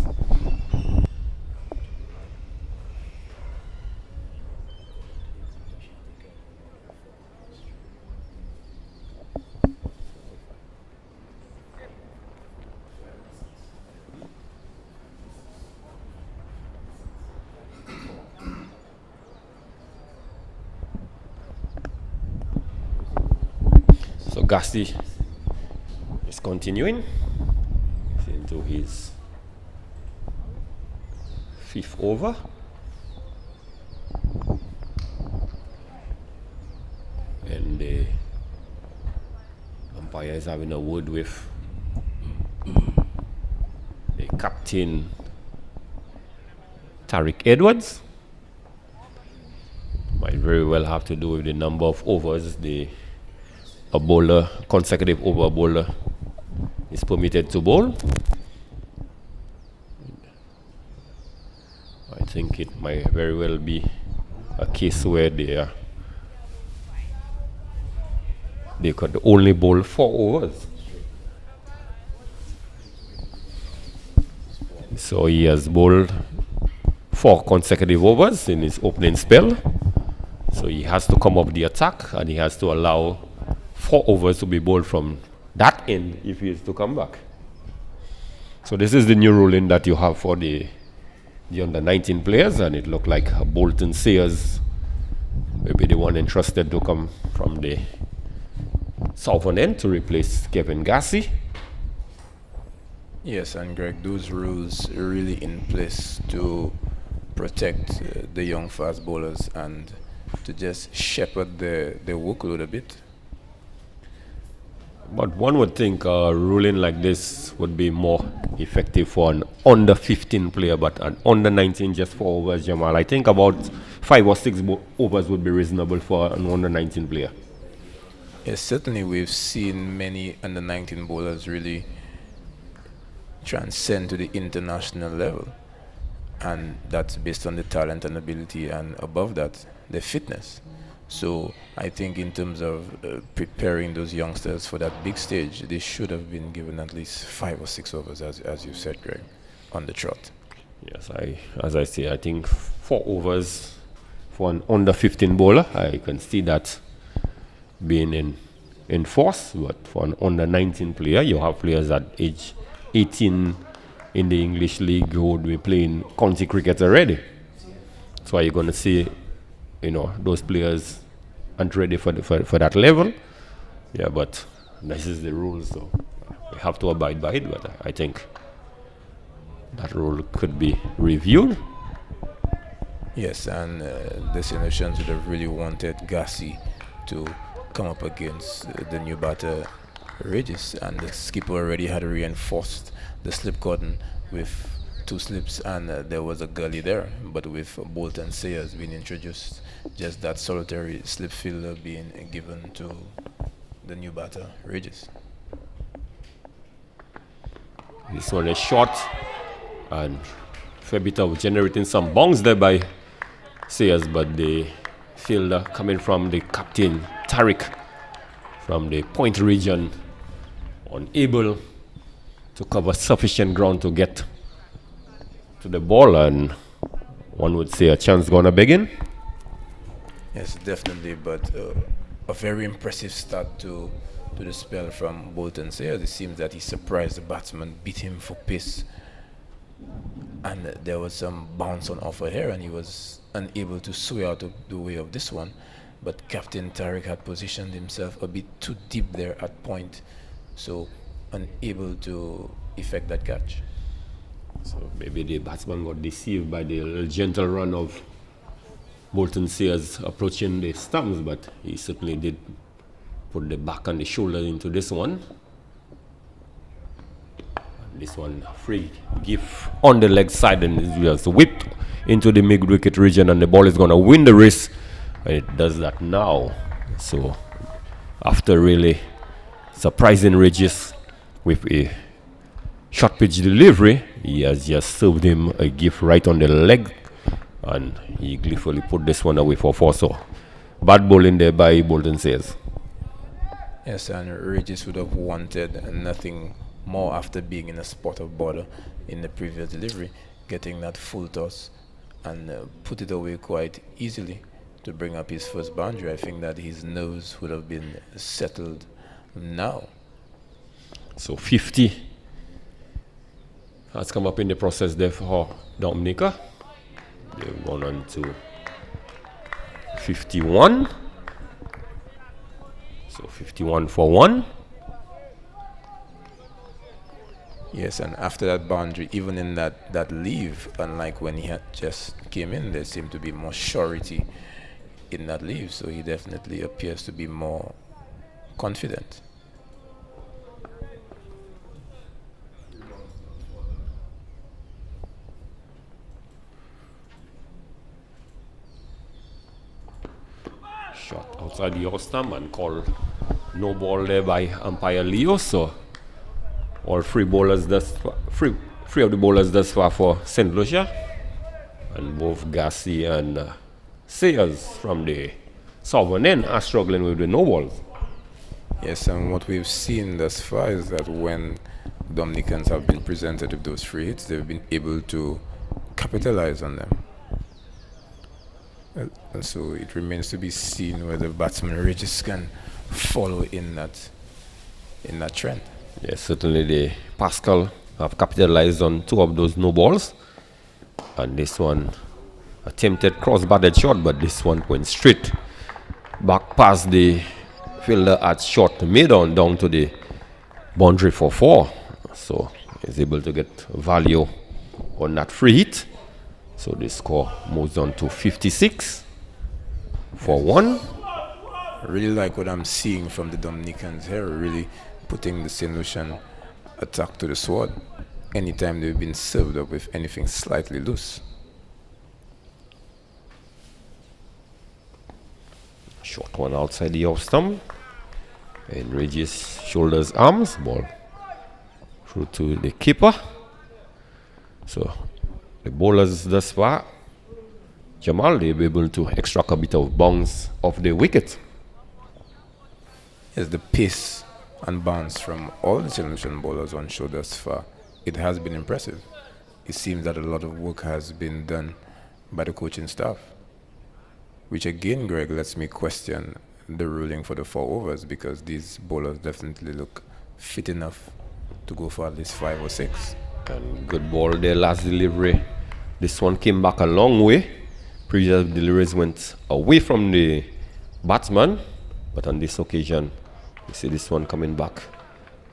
So Gasti is continuing into his 5th over. And the umpire is having a word with the captain Tariq Edwards. Might very well have to do with the number of overs a bowler, consecutive over bowler, is permitted to bowl. I think it might very well be a case where they could only bowl 4 overs. So he has bowled 4 consecutive overs in his opening spell. So he has to come up the attack and he has to allow 4 overs to be bowled from that end if he is to come back. So this is the new ruling that you have for the under 19 players, and it looked like Bolton Sayers will be the one entrusted to come from the southern end to replace Kevin Gassi. Yes, and Greg, those rules are really in place to protect the young fast bowlers and to just shepherd the workload a bit. But one would think a ruling like this would be more effective for an under 15 player, but an under 19 just 4 overs, Jamal. I think about 5 or 6 overs would be reasonable for an under 19 player. Yes, certainly we've seen many under 19 bowlers really transcend to the international level, and that's based on the talent and ability, and above that, the fitness. So I think in terms of preparing those youngsters for that big stage, they should have been given at least 5 or 6 overs, as you said, Greg, on the trot. Yes, as I say, I think 4 overs for an under 15 bowler, I can see that being in force. But for an under 19 player, you have players at age 18 in the English League who would be playing county cricket already. So are you going to see, those players aren't ready for that level? Yeah, but this is the rule, so we have to abide by it. But I think that rule could be reviewed. Yes, and the Senations would have really wanted Gassi to come up against the new batter Regis, and the skipper already had reinforced the slip cordon with 2 slips, and there was a gully there. But with Bolton Sayers being introduced, just that solitary slip fielder being given to the new batter Regis. This one is short, and fair bit of generating some bongs there by Sayers, but the fielder coming from the captain Tariq from the point region, unable to cover sufficient ground to get to the ball, and one would say a chance gonna begin. Yes, definitely, but a very impressive start to the spell from Bolton Sayers. It seems that he surprised the batsman, beat him for pace, and there was some bounce on offer here, and he was unable to sway out of the way of this one. But Captain Tariq had positioned himself a bit too deep there at point, so unable to effect that catch. So maybe the batsman got deceived by the gentle run of Bolton Sayers approaching the stumps, but he certainly did put the back and the shoulder into this one. This one free give on the leg side, and it just whipped into the mid-wicket region, and the ball is going to win the race, and it does that now. So after really surprising Regis with a short pitch delivery, he has just served him a gift right on the leg, and he gleefully put this one away for 4. So bad bowling there by Bolton Sayers. Yes, and Regis would have wanted nothing more after being in a spot of border in the previous delivery, getting that full toss and put it away quite easily to bring up his first boundary. I think that his nerves would have been settled now. So 50 has come up in the process there for Dominica. They've gone on to 51. So 51 for 1. Yes, and after that boundary, even in that leave, unlike when he had just came in, there seemed to be more surety in that leave. So he definitely appears to be more confident. outside the off stump and call no ball there by umpire Leo. So all three of the bowlers thus far for St. Lucia, and both Gassi and Sayers from the southern end are struggling with the no balls. Yes, and what we've seen thus far is that when Dominicans have been presented with those free hits, they've been able to capitalize on them. And so it remains to be seen whether batsman Regis can follow in that trend. Yes, certainly the Pascal have capitalized on two of those no balls, and this one attempted cross-batted shot, but this one went straight back past the fielder at short mid on down to the boundary for 4. So he's able to get value on that free hit. So the score moves on to 56 for 1. I really like what I'm seeing from the Dominicans here, really putting the St. Lucian attack to the sword anytime they've been served up with anything slightly loose. Short one outside the off stump. And Regis shoulders arms, ball through to the keeper. So the bowlers thus far, Jamal, they'll be able to extract a bit of bounce off the wicket. Yes, the pace and bounce from all the St. Lucian bowlers on show thus far, it has been impressive. It seems that a lot of work has been done by the coaching staff, which again, Greg, lets me question the ruling for the 4 overs, because these bowlers definitely look fit enough to go for at least 5 or 6. And good ball there, last delivery. This one came back a long way. Previous deliveries went away from the batsman, but on this occasion, you see this one coming back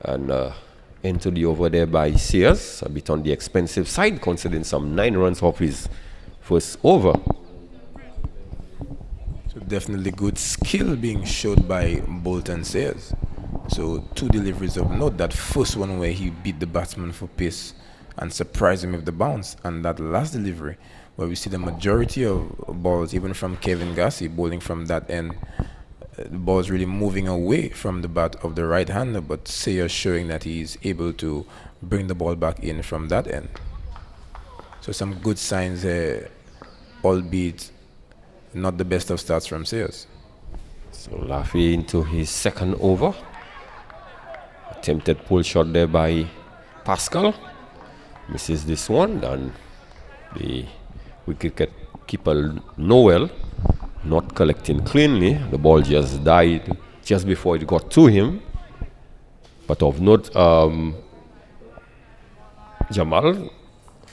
and into the over there by Sears, a bit on the expensive side, considering some 9 runs off his first over. So definitely good skill being showed by Bolton Sayers. So 2 deliveries of note. That first one where he beat the batsman for pace and surprised him with the bounce, and that last delivery where we see the majority of balls, even from Kevin Gassi bowling from that end, the ball is really moving away from the bat of the right hander, but Sayers showing that he is able to bring the ball back in from that end. So some good signs there, albeit not the best of starts from Sayers. So Laffy into his second over. Attempted pull shot there by Pascal. Misses this one, and the wicket keeper Noel not collecting cleanly. The ball just died just before it got to him. But of note, Jamal,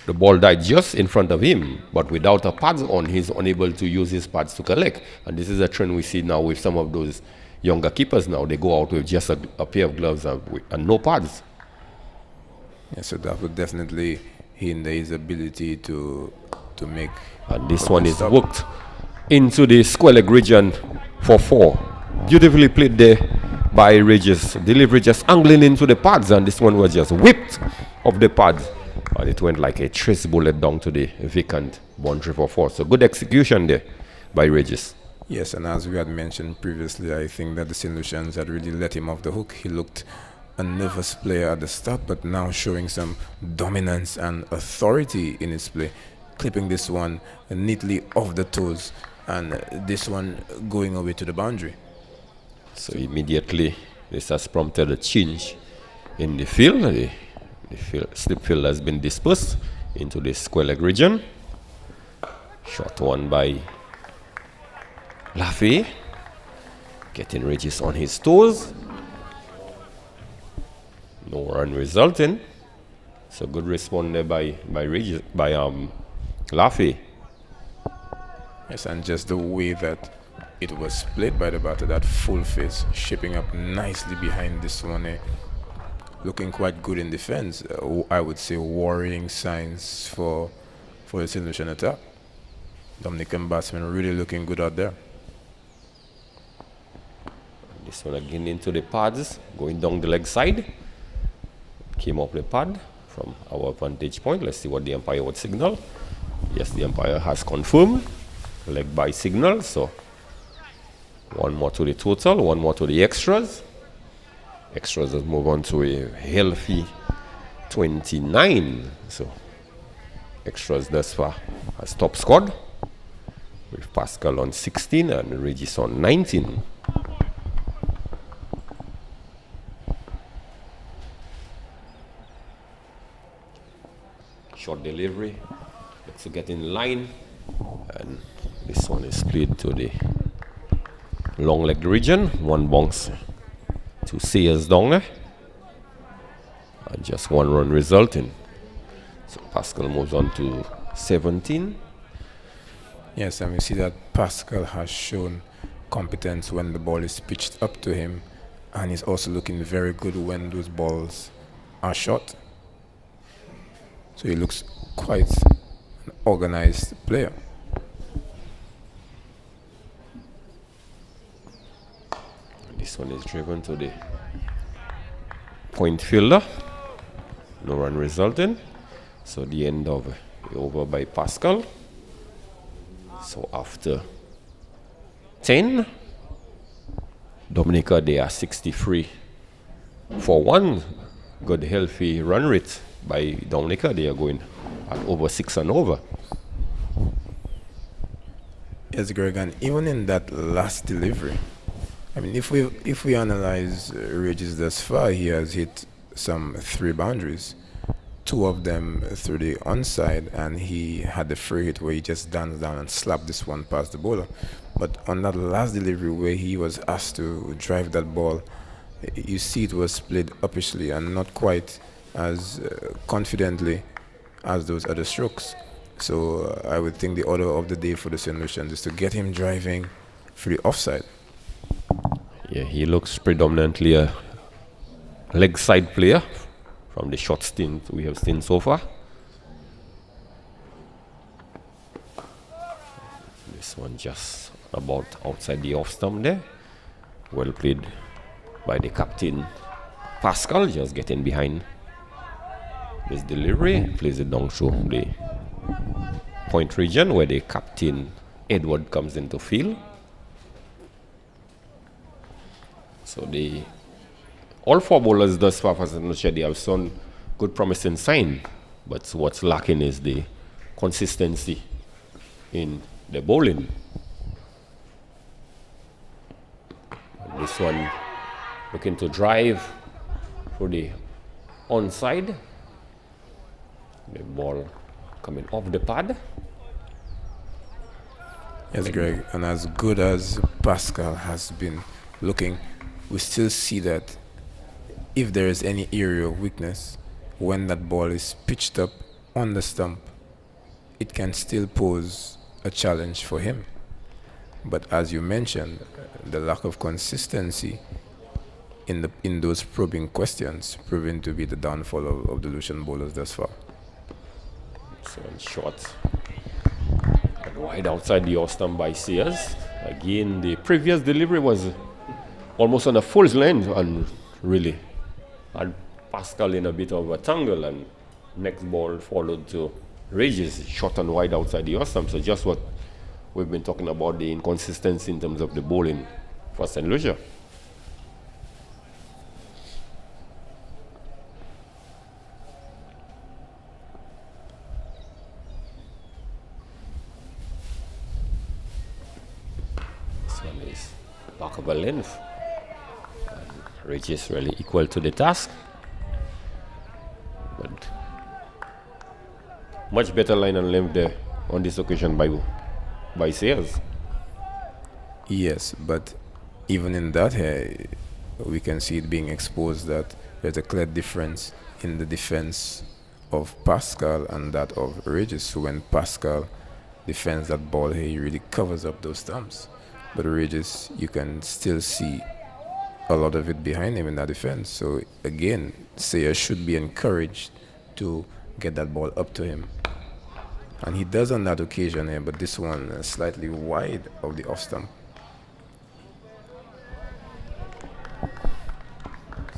the ball died just in front of him, but without a pads on, he's unable to use his pads to collect. And this is a trend we see now with some of those younger keepers now. They go out with just a pair of gloves and no pads. Yeah, so that would definitely hinder his ability to make. And this one is worked into the square leg region for 4. Beautifully played there by Regis. Delivery just angling into the pads, and this one was just whipped off the pads. And it went like a trace bullet down to the vacant boundary for 4. So good execution there by Regis. Yes, and as we had mentioned previously, I think that the St. Lucians had really let him off the hook. He looked a nervous player at the start, but now showing some dominance and authority in his play, clipping this one neatly off the toes, and this one going away to the boundary. So immediately this has prompted a change in the field. The slip field has been dispersed into the square leg region. Short one by Laffy, getting Regis on his toes. No run resulting. So good response there by Regis, by Laffy. Yes, and just the way that it was played by the batter, that full face, shaping up nicely behind this one, looking quite good in defense. I would say worrying signs for the St. Lucian attack. Dominican batsmen really looking good out there. This one again into the pads, going down the leg side. Came off the pad from our vantage point. Let's see what the umpire would signal. Yes, the umpire has confirmed leg by signal. So One more to the total, one more to the extras. Extras has moved on to a healthy 29. So extras thus far has top scored with Pascal on 16 and Regis on 19. Short delivery, looks to get in line, and this one is played to the long leg region. One bounce to Sayers down there, and just one run resulting. So Pascal moves on to 17. Yes, and we see that Pascal has shown competence when the ball is pitched up to him, and he's also looking very good when those balls are shot. So he looks quite an organized player. This one is driven to the point fielder. No run resulting. So the end of the over by Pascal. So after 10, Dominica, they are 63 for 1. Good healthy run rate by Dominica. They are going at over 6 and over. Yes, Greg, and even in that last delivery, I mean, if we analyze Regis thus far, he has hit some 3 boundaries, 2 of them through the onside, and he had the free hit where he just danced down and slapped this one past the bowler. But on that last delivery where he was asked to drive that ball, you see it was played uppishly and not quite as confidently as those other strokes. So I would think the order of the day for the St. Lucians is to get him driving for the offside. Yeah, he looks predominantly a leg side player from the short stint we have seen so far. This one just about outside the off stump there. Well played by the captain Pascal, just getting behind this delivery. Plays it down through the point region where the captain Edward comes into field. So all 4 bowlers thus far for St. Lucia, they have shown good promising sign, but what's lacking is the consistency in the bowling. And this one looking to drive for the onside. The ball coming off the pad. Yes, Greg, and as good as Pascal has been looking, we still see that if there is any area of weakness, when that ball is pitched up on the stump, it can still pose a challenge for him. But as you mentioned, the lack of consistency in those probing questions proving to be the downfall of the Lucian bowlers thus far. So short and wide outside the off stump by Sears. Again, the previous delivery was almost on a full length and really had Pascal in a bit of a tangle, and next ball followed to Regis, short and wide outside the off stump. So just what we've been talking about, the inconsistency in terms of the bowling for St. Lucia. This one is back of a length. Regis really equal to the task, but much better line and length there on this occasion by Sayers. Yes, but even in that, we can see it being exposed that there's a clear difference in the defense of Pascal and that of Regis. So when Pascal defends that ball here, he really covers up those stumps. But Regis, you can still see a lot of it behind him in that defense. So again, Sayers should be encouraged to get that ball up to him. And he does on that occasion here, but this one is slightly wide of the off stump.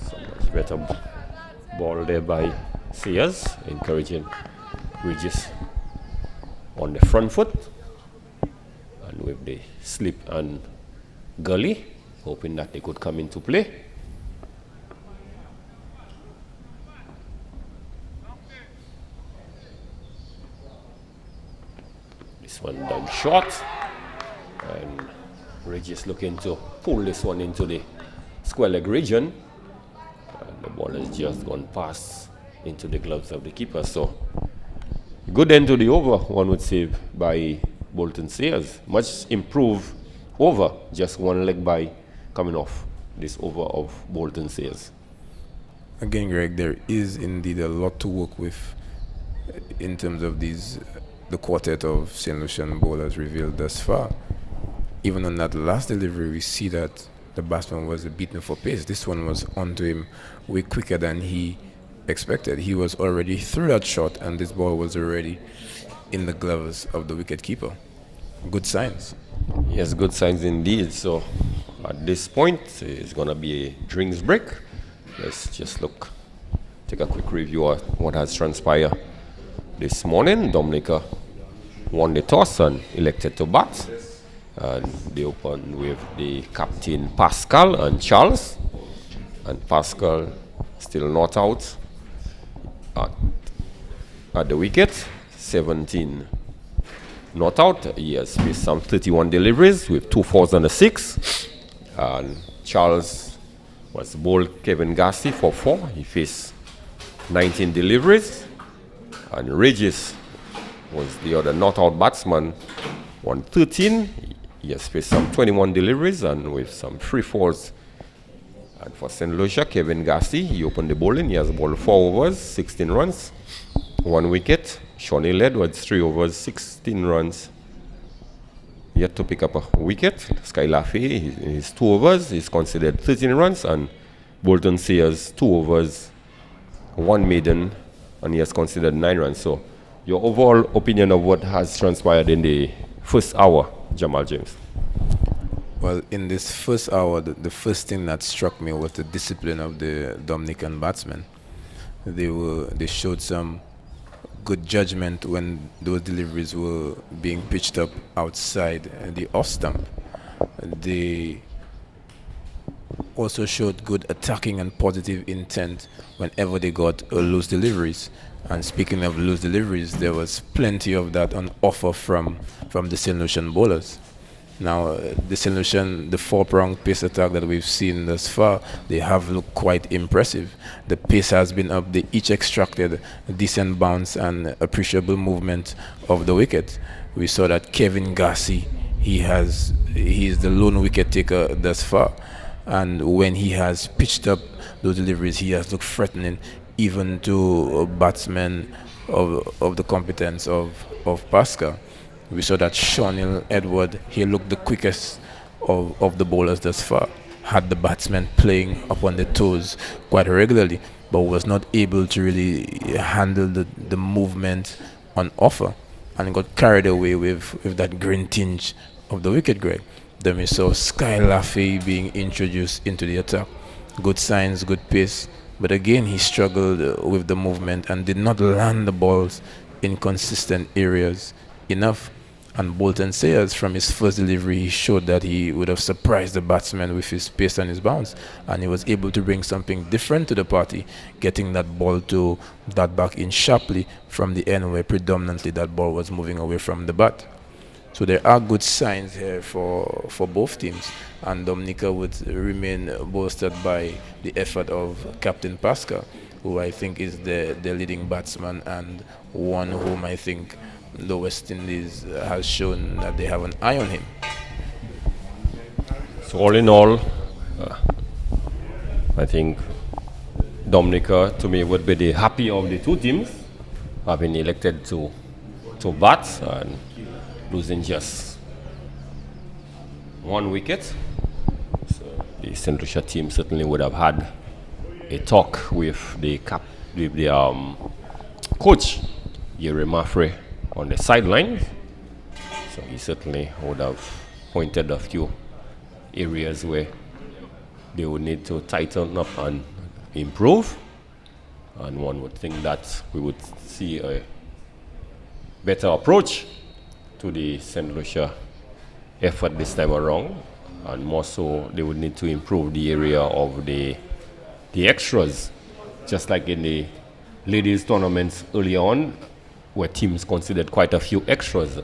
So much better ball there by Sayers, encouraging Regis on the front foot. And with the slip and gully, hoping that they could come into play. This one done short, and Regis looking to pull this one into the square leg region, and the ball has just gone past into the gloves of the keeper. So good end to the over, one would say, by Bolton Sayers. Much improved over, just one leg by coming off this over of Bolton Sayers. Again, Greg, there is indeed a lot to work with in terms of the quartet of St. Lucian bowlers revealed thus far. Even on that last delivery, we see that the batsman was beaten for pace. This one was onto him way quicker than he expected. He was already through that shot, and this ball was already in the gloves of the wicket keeper. Good signs. Yes, good signs indeed. So at this point, it's going to be a drinks break. Let's just take a quick review of what has transpired this morning. Dominica won the toss and elected to bat. And they opened with the captain Pascal and Charles. And Pascal still not out at the wicket. 17 not out. He has faced some 31 deliveries with 2 fours and a 6. And Charles was bowled Kevin Gassi for 4. He faced 19 deliveries. And Regis was the other not out batsman, 113. He has faced some 21 deliveries and with some 3 fours. And for St. Lucia, Kevin Gassi, he opened the bowling. He has bowled 4 overs, 16 runs, 1 wicket. Shawnee led with 3 overs, 16 runs. Yet to pick up a wicket. Sky Laffey, his 2 overs, he's considered 13 runs. And Bolton Sayers, 2 overs, 1 maiden, and he has considered 9 runs. So your overall opinion of what has transpired in the first hour, Jamal James? Well, in this first hour, the first thing that struck me was the discipline of the Dominican batsmen. They showed some good judgment when those deliveries were being pitched up outside the off stump. They also showed good attacking and positive intent whenever they got loose deliveries. And speaking of loose deliveries, there was plenty of that on offer from the St. Lucian bowlers. Now, the St. Lucian, the 4-pronged pace attack that we've seen thus far, they have looked quite impressive. The pace has been up. They each extracted a decent bounce and appreciable movement of the wicket. We saw that Kevin Gassi, he's the lone wicket taker thus far. And when he has pitched up those deliveries, he has looked threatening even to batsmen of the competence of Pascal. We saw that Shawnee Edward, he looked the quickest of the bowlers thus far. Had the batsmen playing upon their toes quite regularly, but was not able to really handle the movement on offer, and got carried away with that green tinge of the wicket, Greg. Then we saw Sky Laffey being introduced into the attack. Good signs, good pace, but again he struggled with the movement and did not land the balls in consistent areas enough. And Bolton Sayers, from his first delivery, he showed that he would have surprised the batsman with his pace and his bounce, and he was able to bring something different to the party, getting that ball to that back in sharply from the end where predominantly that ball was moving away from the bat. So there are good signs here for both teams, and Dominica would remain bolstered by the effort of Captain Pascal, who I think is the leading batsman and one whom I think the West Indies has shown that they have an eye on him. So all in all, I think Dominica, to me, would be the happy of the two teams, having elected to bat and losing just 1 wicket. So the St. Lucia team certainly would have had a talk with the coach, Yeri Maffrey, on the sidelines. So he certainly would have pointed a few areas where they would need to tighten up and improve. And one would think that we would see a better approach to the St. Lucia effort this time around. And more so, they would need to improve the area of the extras, just like in the ladies tournaments early on, where teams considered quite a few extras.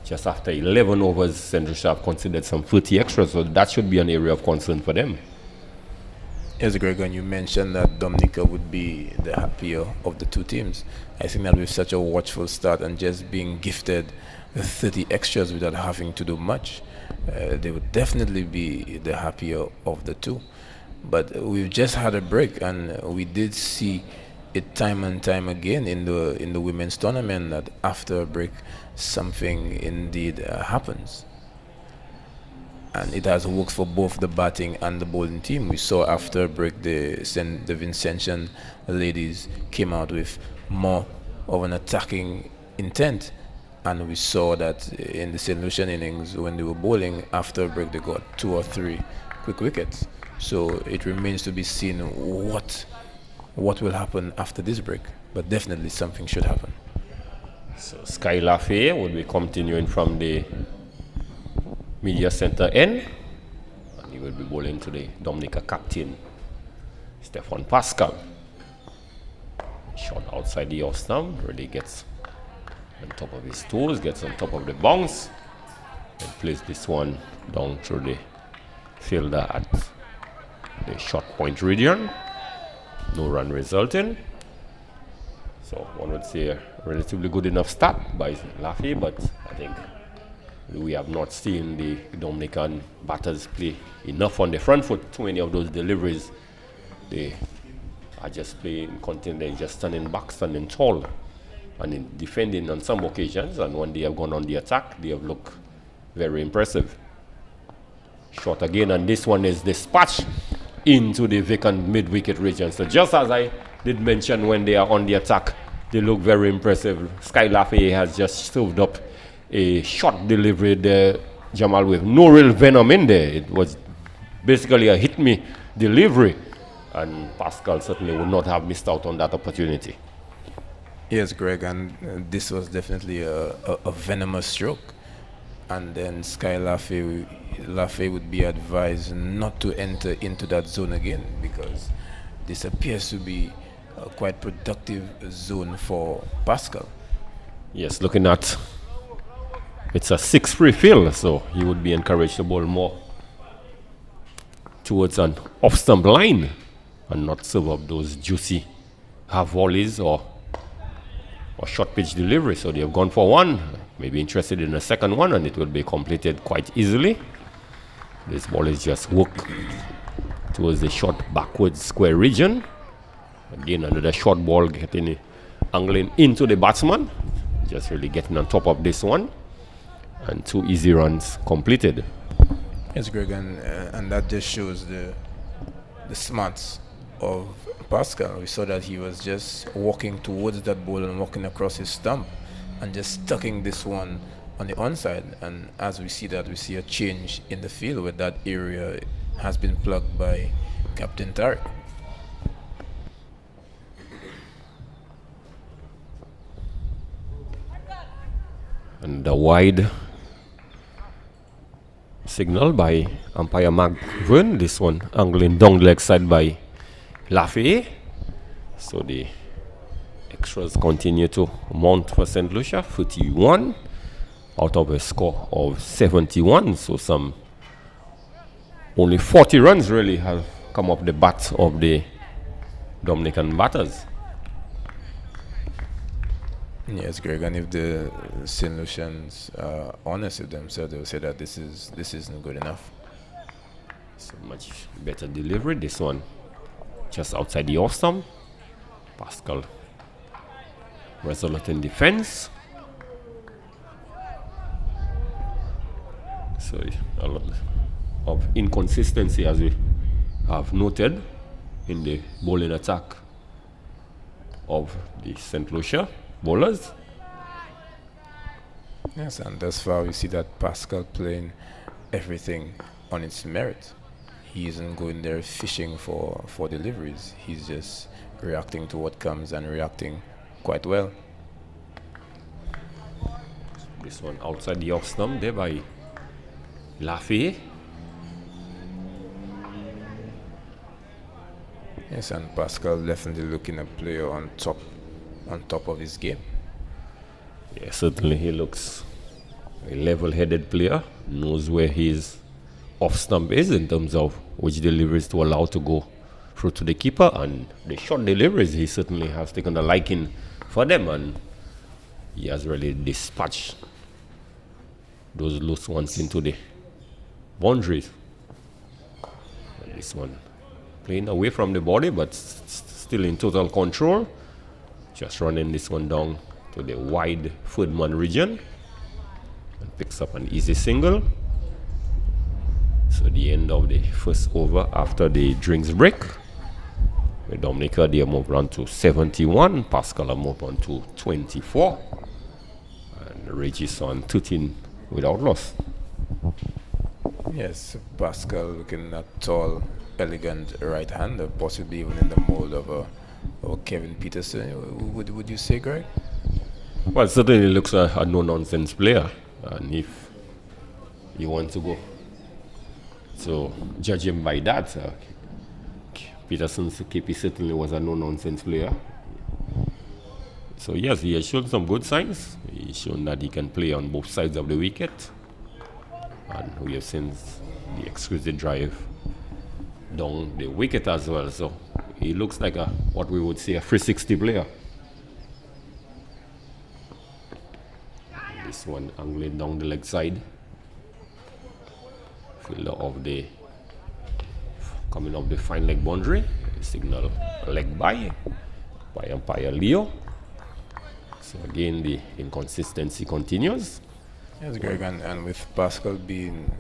Just after 11 overs, St. Lucia have considered some 30 extras, so that should be an area of concern for them. Yes, Greg, and you mentioned that Dominica would be the happier of the two teams. I think that with such a watchful start and just being gifted 30 extras without having to do much, they would definitely be the happier of the two. But we've just had a break, and we did see it time and time again in the women's tournament that after a break, something indeed happens. And it has worked for both the batting and the bowling team. We saw after a break the Vincentian ladies came out with more of an attacking intent, and we saw that in the St. Lucian innings when they were bowling, after a break they got 2 or 3 quick wickets. So it remains to be seen what will happen after this break, but definitely something should happen. So Sky Lafayette would be continuing from the media center end, and he will be bowling to the Dominica captain, Stefan Pascal. Shot outside the off stump, really gets on top of his toes, gets on top of the bounce, and plays this one down through the fielder at the short point region. No run resulting. So one would say a relatively good enough start by Lafayette, but I think we have not seen the Dominican batters play enough on the front foot. Too many of those deliveries, they are just playing content, they're just standing back, standing tall, and in defending on some occasions. And when they have gone on the attack, they have looked very impressive. Shot again, and this one is dispatched into the vacant mid-wicket region. So just as I did mention, when they are on the attack, they look very impressive. Sky Lafayette has just served up a short delivery there, Jamal, with no real venom in there. It was basically a hit-me delivery, and Pascal certainly would not have missed out on that opportunity. Yes, Greg, and this was definitely a venomous stroke. And then Sky Lafayette would be advised not to enter into that zone again, because this appears to be a quite productive zone for Pascal. Yes, looking at it's a 6-free field, so he would be encouraged to bowl more towards an off-stump line and not serve up those juicy half volleys or short pitch delivery. So they have gone for one, maybe interested in a second one, and it will be completed quite easily. This ball is just worked towards the short backwards square region. Again, another short ball getting angling into the batsman, just really getting on top of this one, and 2 easy runs completed. Yes, Greg, and that just shows the smarts of Pascal. We saw that he was just walking towards that ball and walking across his stump and just tucking this one on the onside. And as we see that, we see a change in the field where that area has been plugged by Captain Tariq. And the wide signal by umpire Mark Vern. This one angling down the leg side by Lafayette. So the extras continue to mount for St. Lucia. 31 out of a score of 71. So some only 40 runs really have come off the bat of the Dominican batters. Yes, Greg, and if the St. Lucians are honest with themselves, they will say that this isn't good enough. So much better delivery. This one just outside the off stump. Pascal Resolute in defense. So a lot of inconsistency, as we have noted, in the bowling attack of the St. Lucia bowlers. Yes, and thus far we see that Pascal playing everything on its merit. He isn't going there fishing for deliveries. He's just reacting to what comes and reacting quite well. This one outside the off stump there by Lafayette. Yes, and Pascal definitely looking a player on top of his game. Yeah, certainly he looks a level-headed player, knows where his off-stump is in terms of which deliveries to allow to go through to the keeper, and the short deliveries he certainly has taken a liking for them, and he has really dispatched those loose ones into the boundaries. And this one playing away from the body, but still in total control. Just running this one down to the wide third man region and picks up an easy single. So the end of the first over after the drinks break. With Dominica, they moved on to 71. Pascal moved on to 24. And Regis on 13 without loss. Yes, Pascal looking at tall, elegant right-hander, possibly even in the mold of Kevin Peterson. Would you say, Greg? Well, certainly looks a no-nonsense player. And if you want to go, so judge him by that, Peterson's KP certainly was a no-nonsense player. So yes, he has shown some good signs. He's shown that he can play on both sides of the wicket. And we have seen the exquisite drive down the wicket as well. So he looks like what we would say a 360 player. This one angling down the leg side. Fielder of the coming up the fine leg boundary. Signal leg by umpire Leo. So again, the inconsistency continues. Yes, Greg, and with Pascal being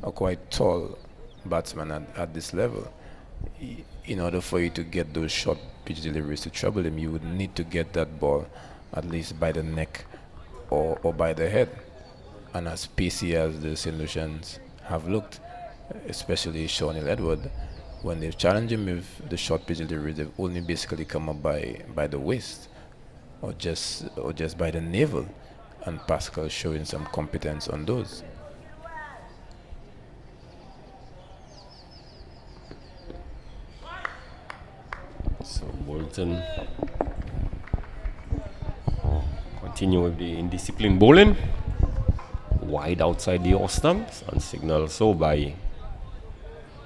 a quite tall batsman at this level, in order for you to get those short pitch deliveries to trouble him, you would need to get that ball at least by the neck or by the head. And as pacey as the St. Lucians have looked, especially Sean Edward, when they've challenged him with the short pitch delivery, they've only basically come up by the waist or just by the navel, and Pascal showing some competence on those. So Bolton continue with the indisciplined bowling, wide outside the off stumps, and signal so by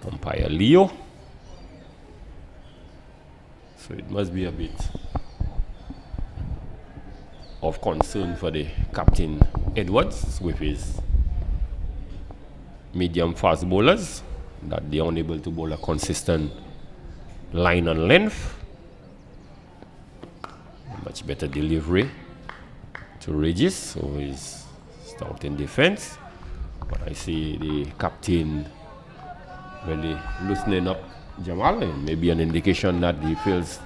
umpire Leo. So it must be a bit of concern for the captain Edwards with his medium fast bowlers, that they are unable to bowl a consistent line and length. Much better delivery to Regis, who is stout in defense. But I see the captain really loosening up Jamal, and maybe an indication that he feels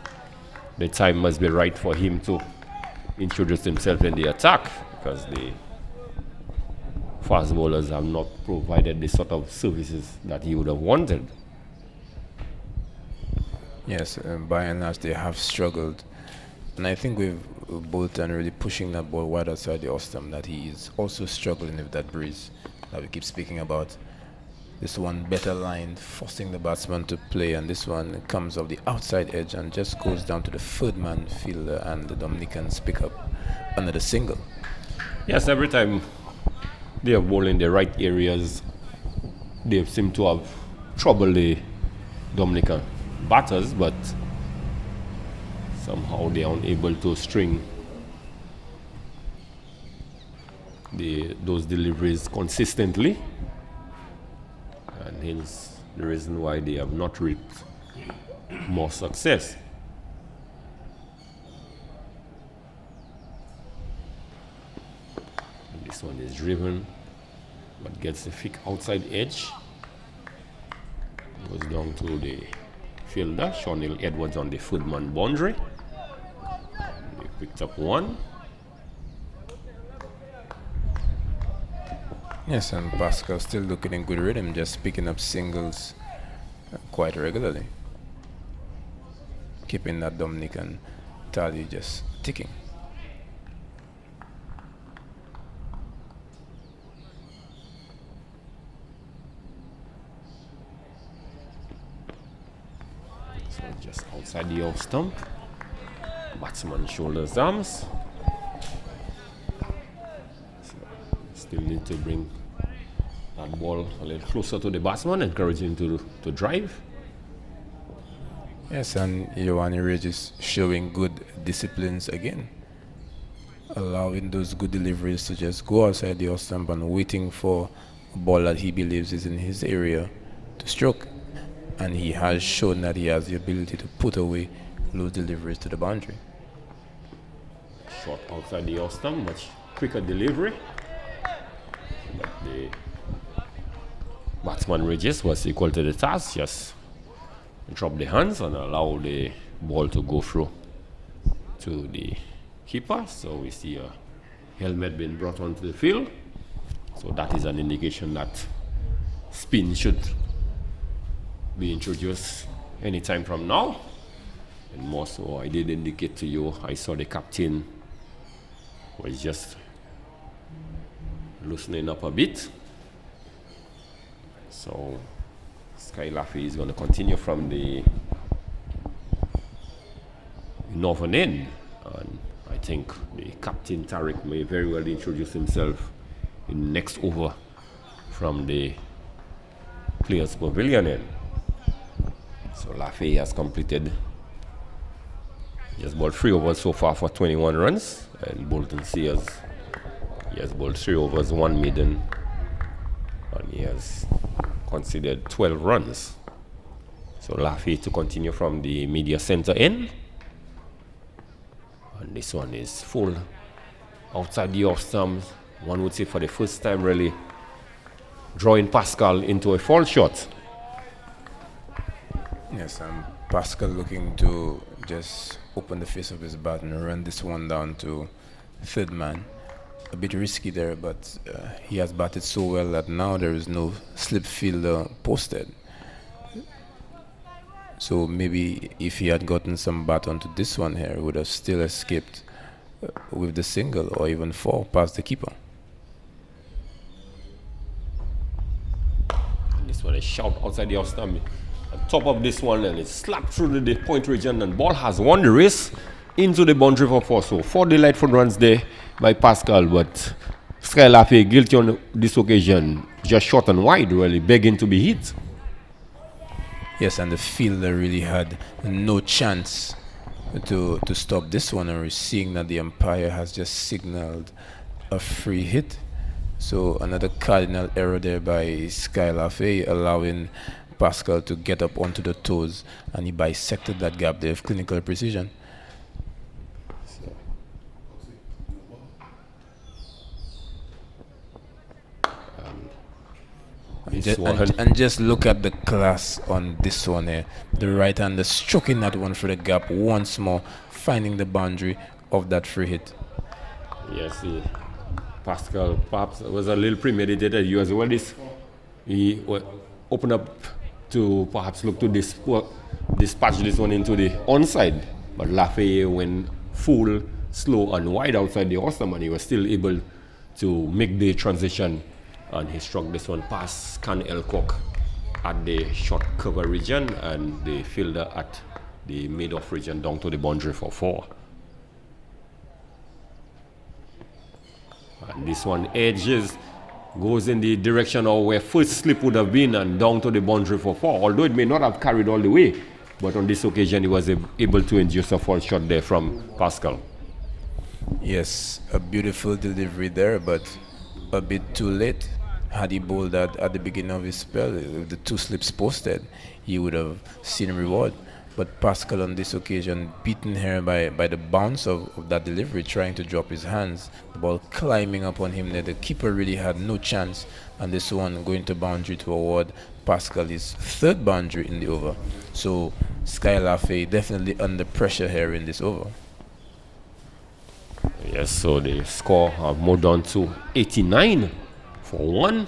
the time must be right for him to introduce himself in the attack, because the fast bowlers have not provided the sort of services that he would have wanted. Yes, by and large they have struggled, and I think with Bolton really pushing that ball wide outside the off stump, that he is also struggling with that breeze that we keep speaking about. This one better lined, forcing the batsman to play, and this one comes off the outside edge and just goes down to the third man fielder, and the Dominicans pick up another single. Yes, every time they are bowling in the right areas, they seem to have troubled the Dominican batters, but somehow they are unable to string those deliveries consistently. And hence the reason why they have not reaped more success. And this one is driven, but gets the thick outside edge. Goes down to the fielder, Sean Edwards on the third man boundary. They picked up one. Yes, and Pascal still looking in good rhythm, just picking up singles quite regularly, keeping that Dominican tally just ticking. So just outside the off stump. Batsman shoulders arms. So still need to bring that ball a little closer to the batsman, encouraging him to drive. Yes, and Ioane Regis showing good disciplines again, allowing those good deliveries to just go outside the off stump and waiting for a ball that he believes is in his area to stroke. And he has shown that he has the ability to put away those deliveries to the boundary. Shot outside the off stump, much quicker delivery. But the batsman Regis was equal to the task, just drop the hands and allow the ball to go through to the keeper. So we see a helmet being brought onto the field. So that is an indication that spin should be introduced anytime from now. And more so, I did indicate to you, I saw the captain was just loosening up a bit. So Sky Laffey is going to continue from the northern end, and I think the captain Tariq may very well introduce himself in next over from the players pavilion end. So Laffey has completed just bowled 3 overs so far for 21 runs, and Bolton Sears he has bowled 3 overs, 1 maiden, and he has conceded 12 runs. So Laffey to continue from the media center end. And this one is full outside the off stump. One would say for the first time really drawing Pascal into a fall shot. Yes, Pascal looking to just open the face of his bat and run this one down to third man. A bit risky there, but he has batted so well that now there is no slip fielder posted. So maybe if he had gotten some bat onto this one here, he would have still escaped with the single or even 4 past the keeper. And this one is shot outside the off stump. On top of this one, and it's slapped through the point region, and ball has won the race into the boundary for 4. So 4 delightful runs there by Pascal, but Sky Laffey guilty on this occasion, just short and wide, really begging to be hit. Yes, and the fielder really had no chance to stop this one, and we're seeing that the umpire has just signaled a free hit. So another cardinal error there by Sky Laffey, allowing Pascal to get up onto the toes, and he bisected that gap there with clinical precision. And just look at the class on this one here. The right hander stroking that one for the gap once more, finding the boundary of that free hit. Yes, Pascal perhaps was a little premeditated. He was well he opened up to perhaps look to dispatch this one into the onside, but Laffey went full, slow and wide outside the awesome, and he was still able to make the transition. And he struck this one past Can Elcock at the short cover region, and the fielder at the mid-off region down to the boundary for 4. And this one edges, goes in the direction of where first slip would have been, and down to the boundary for 4. Although it may not have carried all the way, but on this occasion he was able to induce a fall shot there from Pascal. Yes, a beautiful delivery there, but a bit too late. Had he bowled that at the beginning of his spell, with the 2 slips posted, he would have seen reward. But Pascal on this occasion beaten here by the bounce of that delivery, trying to drop his hands. The ball climbing up on him there. The keeper really had no chance, and this one going to boundary to award Pascal his 3rd boundary in the over. So Sky Laffey definitely under pressure here in this over. Yes, so the score have moved on to 89 for 1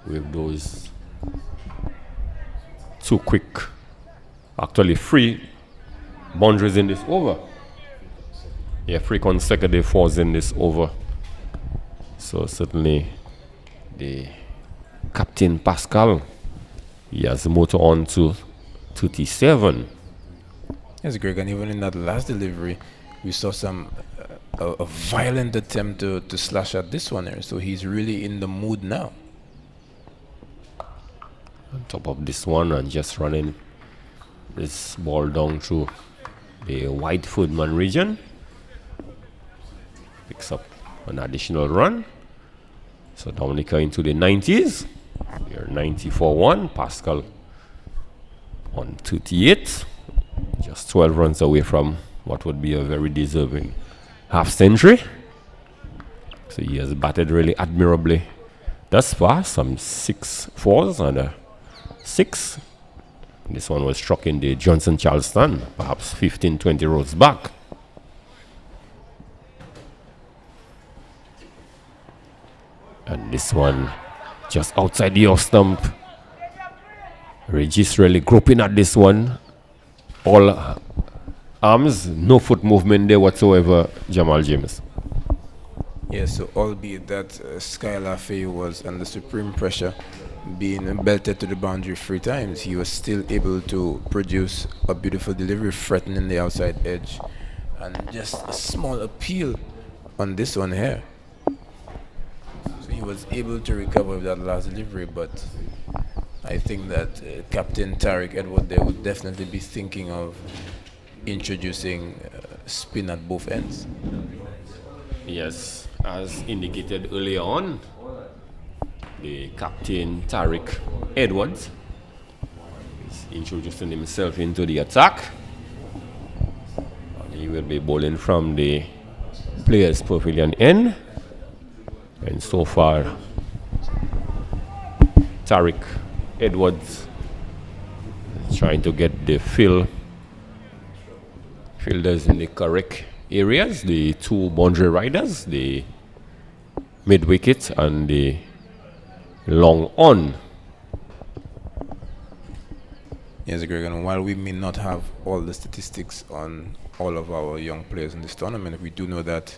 with those 2 quick, actually 3 boundaries in this over. Yeah, 3 consecutive 4s in this over. So certainly the captain Pascal, he has motor on to 37. Yes, Greg, and even in that last delivery, we saw some a violent attempt to slash at this one here. So he's really in the mood now. On top of this one and just running this ball down through the wide footman region. Picks up an additional run. So Dominica into the 90s. You're 90-1. Pascal on 38. Just 12 runs away from what would be a very deserving half century. So he has batted really admirably thus far. Some 6 fours and a 6. This one was struck in the Johnson Charleston, perhaps 15-20 rows back. And this one just outside the off stump. Regis really groping at this one. All arms, no foot movement there whatsoever, Jamal James. Yes, so albeit that Skylar Faye was under supreme pressure, being belted to the boundary 3 times, he was still able to produce a beautiful delivery, threatening the outside edge. And just a small appeal on this one here. So he was able to recover with that last delivery, but I think that Captain Tariq Edward there would definitely be thinking of introducing spin at both ends. Yes, as indicated earlier on, the Captain Tariq Edwards is introducing himself into the attack. And he will be bowling from the players' pavilion end. And so far, Tariq Edwards is trying to get the fielders in the correct areas, the 2 boundary riders, the mid wicket and the long on. Yes, Greg, and while we may not have all the statistics on all of our young players in this tournament, we do know that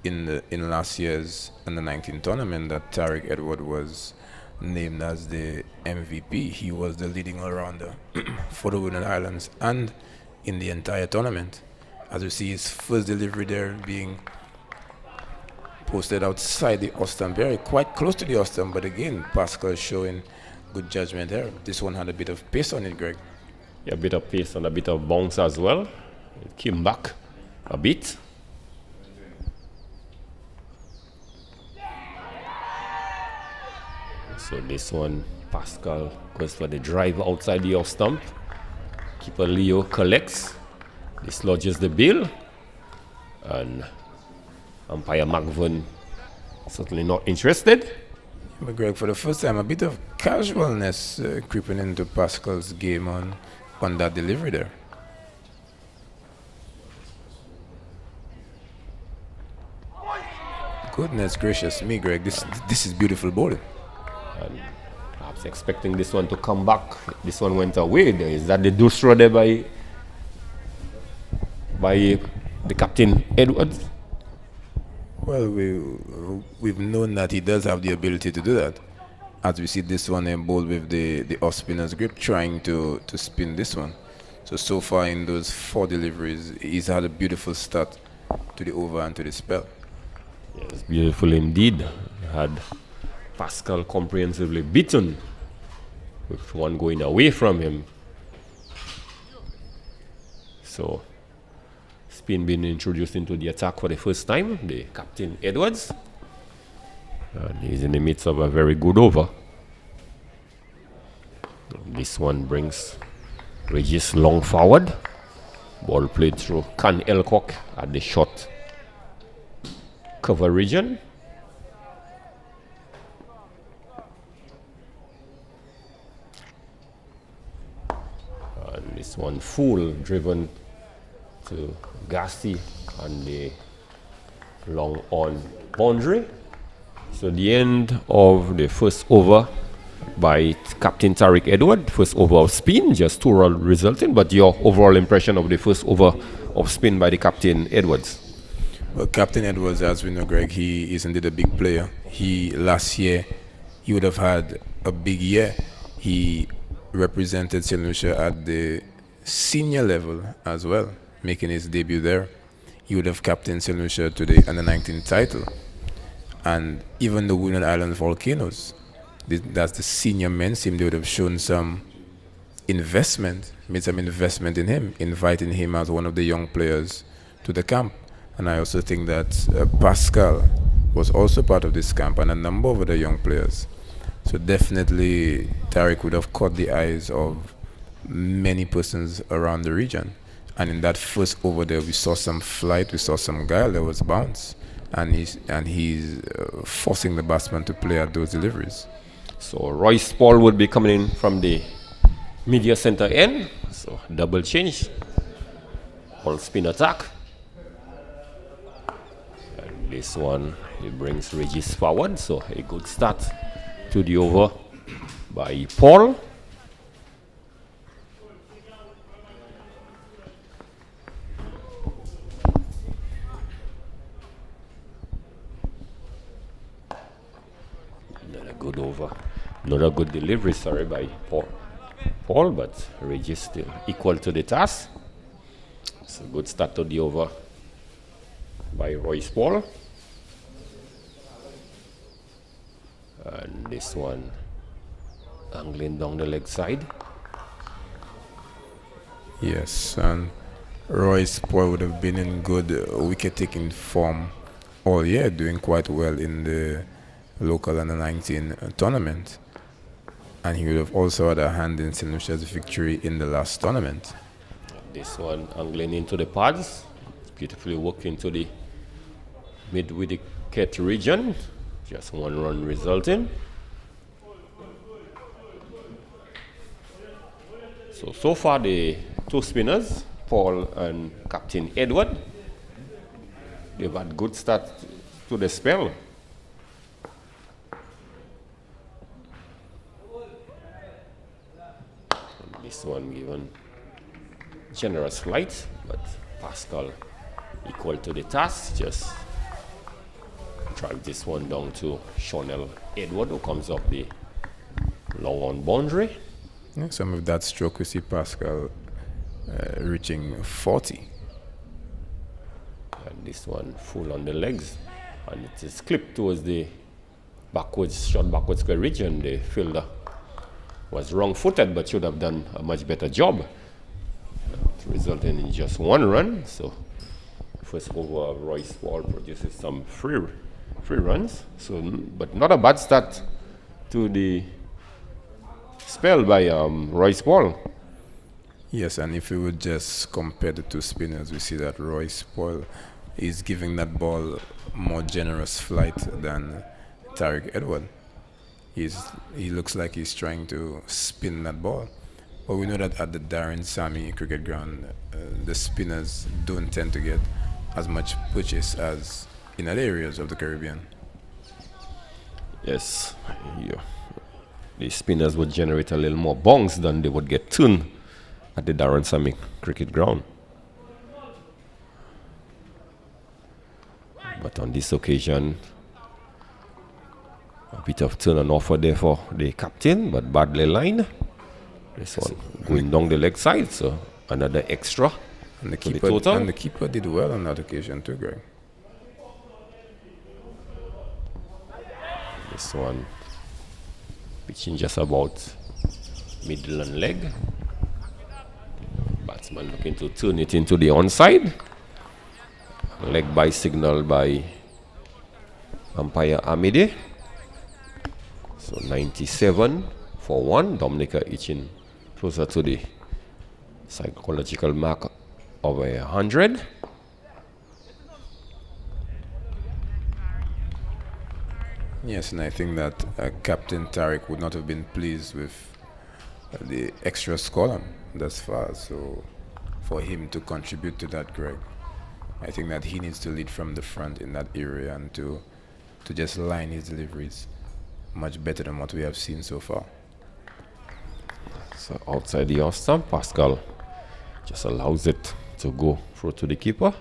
in last year's under-19 tournament that Tariq Edward was named as the MVP. He was the leading all-rounder for the Windward Islands and in the entire tournament. As you see, his first delivery there being posted outside the off-stump, very quite close to the off-stump, but again, Pascal showing good judgment there. This one had a bit of pace on it, Greg. Yeah, a bit of pace and a bit of bounce as well. It came back a bit. So this one, Pascal goes for the drive outside the off stump. Keeper Leo collects, dislodges the bill, and umpire McVeigh certainly not interested. But Greg, for the first time, a bit of casualness creeping into Pascal's game on that delivery there. Goodness gracious me, Greg, this is beautiful bowling. And perhaps expecting this one to come back. This one went away. Is that the Dusra there by the Captain Edwards? Well, we've known that he does have the ability to do that. As we see this one bowled with the off spinner's grip, trying to spin this one. So far in those 4 deliveries, he's had a beautiful start to the over and to the spell. Yes, beautiful indeed. Had Pascal comprehensively beaten with one going away from him. So spin being introduced into the attack for the first time, the Captain Edwards. And he's in the midst of a very good over. This one brings Regis long forward. Ball played through Can Elcock at the short cover region. And this one full driven to Gassi on the long on boundary. So the end of the first over by Captain Tariq Edward. First over of spin, just 2 runs resulting. But your overall impression of the first over of spin by the Captain Edwards? Well, Captain Edwards, as we know, Greg, he is indeed a big player. Last year, he would have had a big year. He represented St. Lucia at the senior level as well, making his debut there. He would have captained St. Lucia to the under-19 title. And even the Windward Island Volcanoes, that's the senior men's team, they would have shown some investment, made some investment in him, inviting him as one of the young players to the camp. And I also think that Pascal was also part of this camp, and a number of other young players. So definitely Tariq would have caught the eyes of many persons around the region. And in that first over there, we saw some flight, we saw some guile, there was bounce, and he's forcing the batsman to play at those deliveries. So Royce Paul would be coming in from the media center end, so double change, all spin attack, and this one he brings Regis forward, so a good start to the over by Paul. Another good over, another good delivery, sorry, by Paul, but Regis still equal to the task. It's a good start to the over by Royce Paul. And this one angling down the leg side. Yes, and Royce Paul would have been in good wicket-taking form all year, doing quite well in the local under-19 tournament. And he would have also had a hand in St. Lucia's victory in the last tournament. This one angling into the pads, beautifully worked into the mid-wicket region. Just one run resulting. So far the two spinners, Paul and Captain Edward, they've had good start to the spell. This one given generous flight, but Pascal equal to the task. Just drive this one down to Shonell Edward, who comes up the long on boundary. Yeah, some of that stroke we see Pascal reaching 40. And this one full on the legs, and it is clipped towards the backwards, short backwards square region. The fielder was wrong-footed, but should have done a much better job, resulting in just one run. So first over of Royce Paul produces some free runs. So, but not a bad start to the spell by Royce Paul. Yes, and if we would just compare the two spinners, we see that Royce Paul is giving that ball more generous flight than Tariq Edward. He looks like he's trying to spin that ball. But we know that at the Darren Sammy cricket ground, the spinners don't tend to get as much purchase as in other areas of the Caribbean. Yes, yeah. The spinners would generate a little more bongs than they would get tune at the Darren Sammy cricket ground. But on this occasion, a bit of turn and offer there for the captain, but badly lined. This one going down the leg side, so another extra. And the keeper did well on that occasion too, Greg. This one pitching just about middle and leg. Batsman looking to turn it into the onside. Leg by signal by umpire Amide. So 97 for 1. Dominica itching closer to the psychological mark of 100. Yes, and I think that Captain Tariq would not have been pleased with the extra score thus far. So for him to contribute to that, Greg, I think that he needs to lead from the front in that area and to just line his deliveries much better than what we have seen so far. So outside the off stump, Pascal just allows it to go through to the keeper,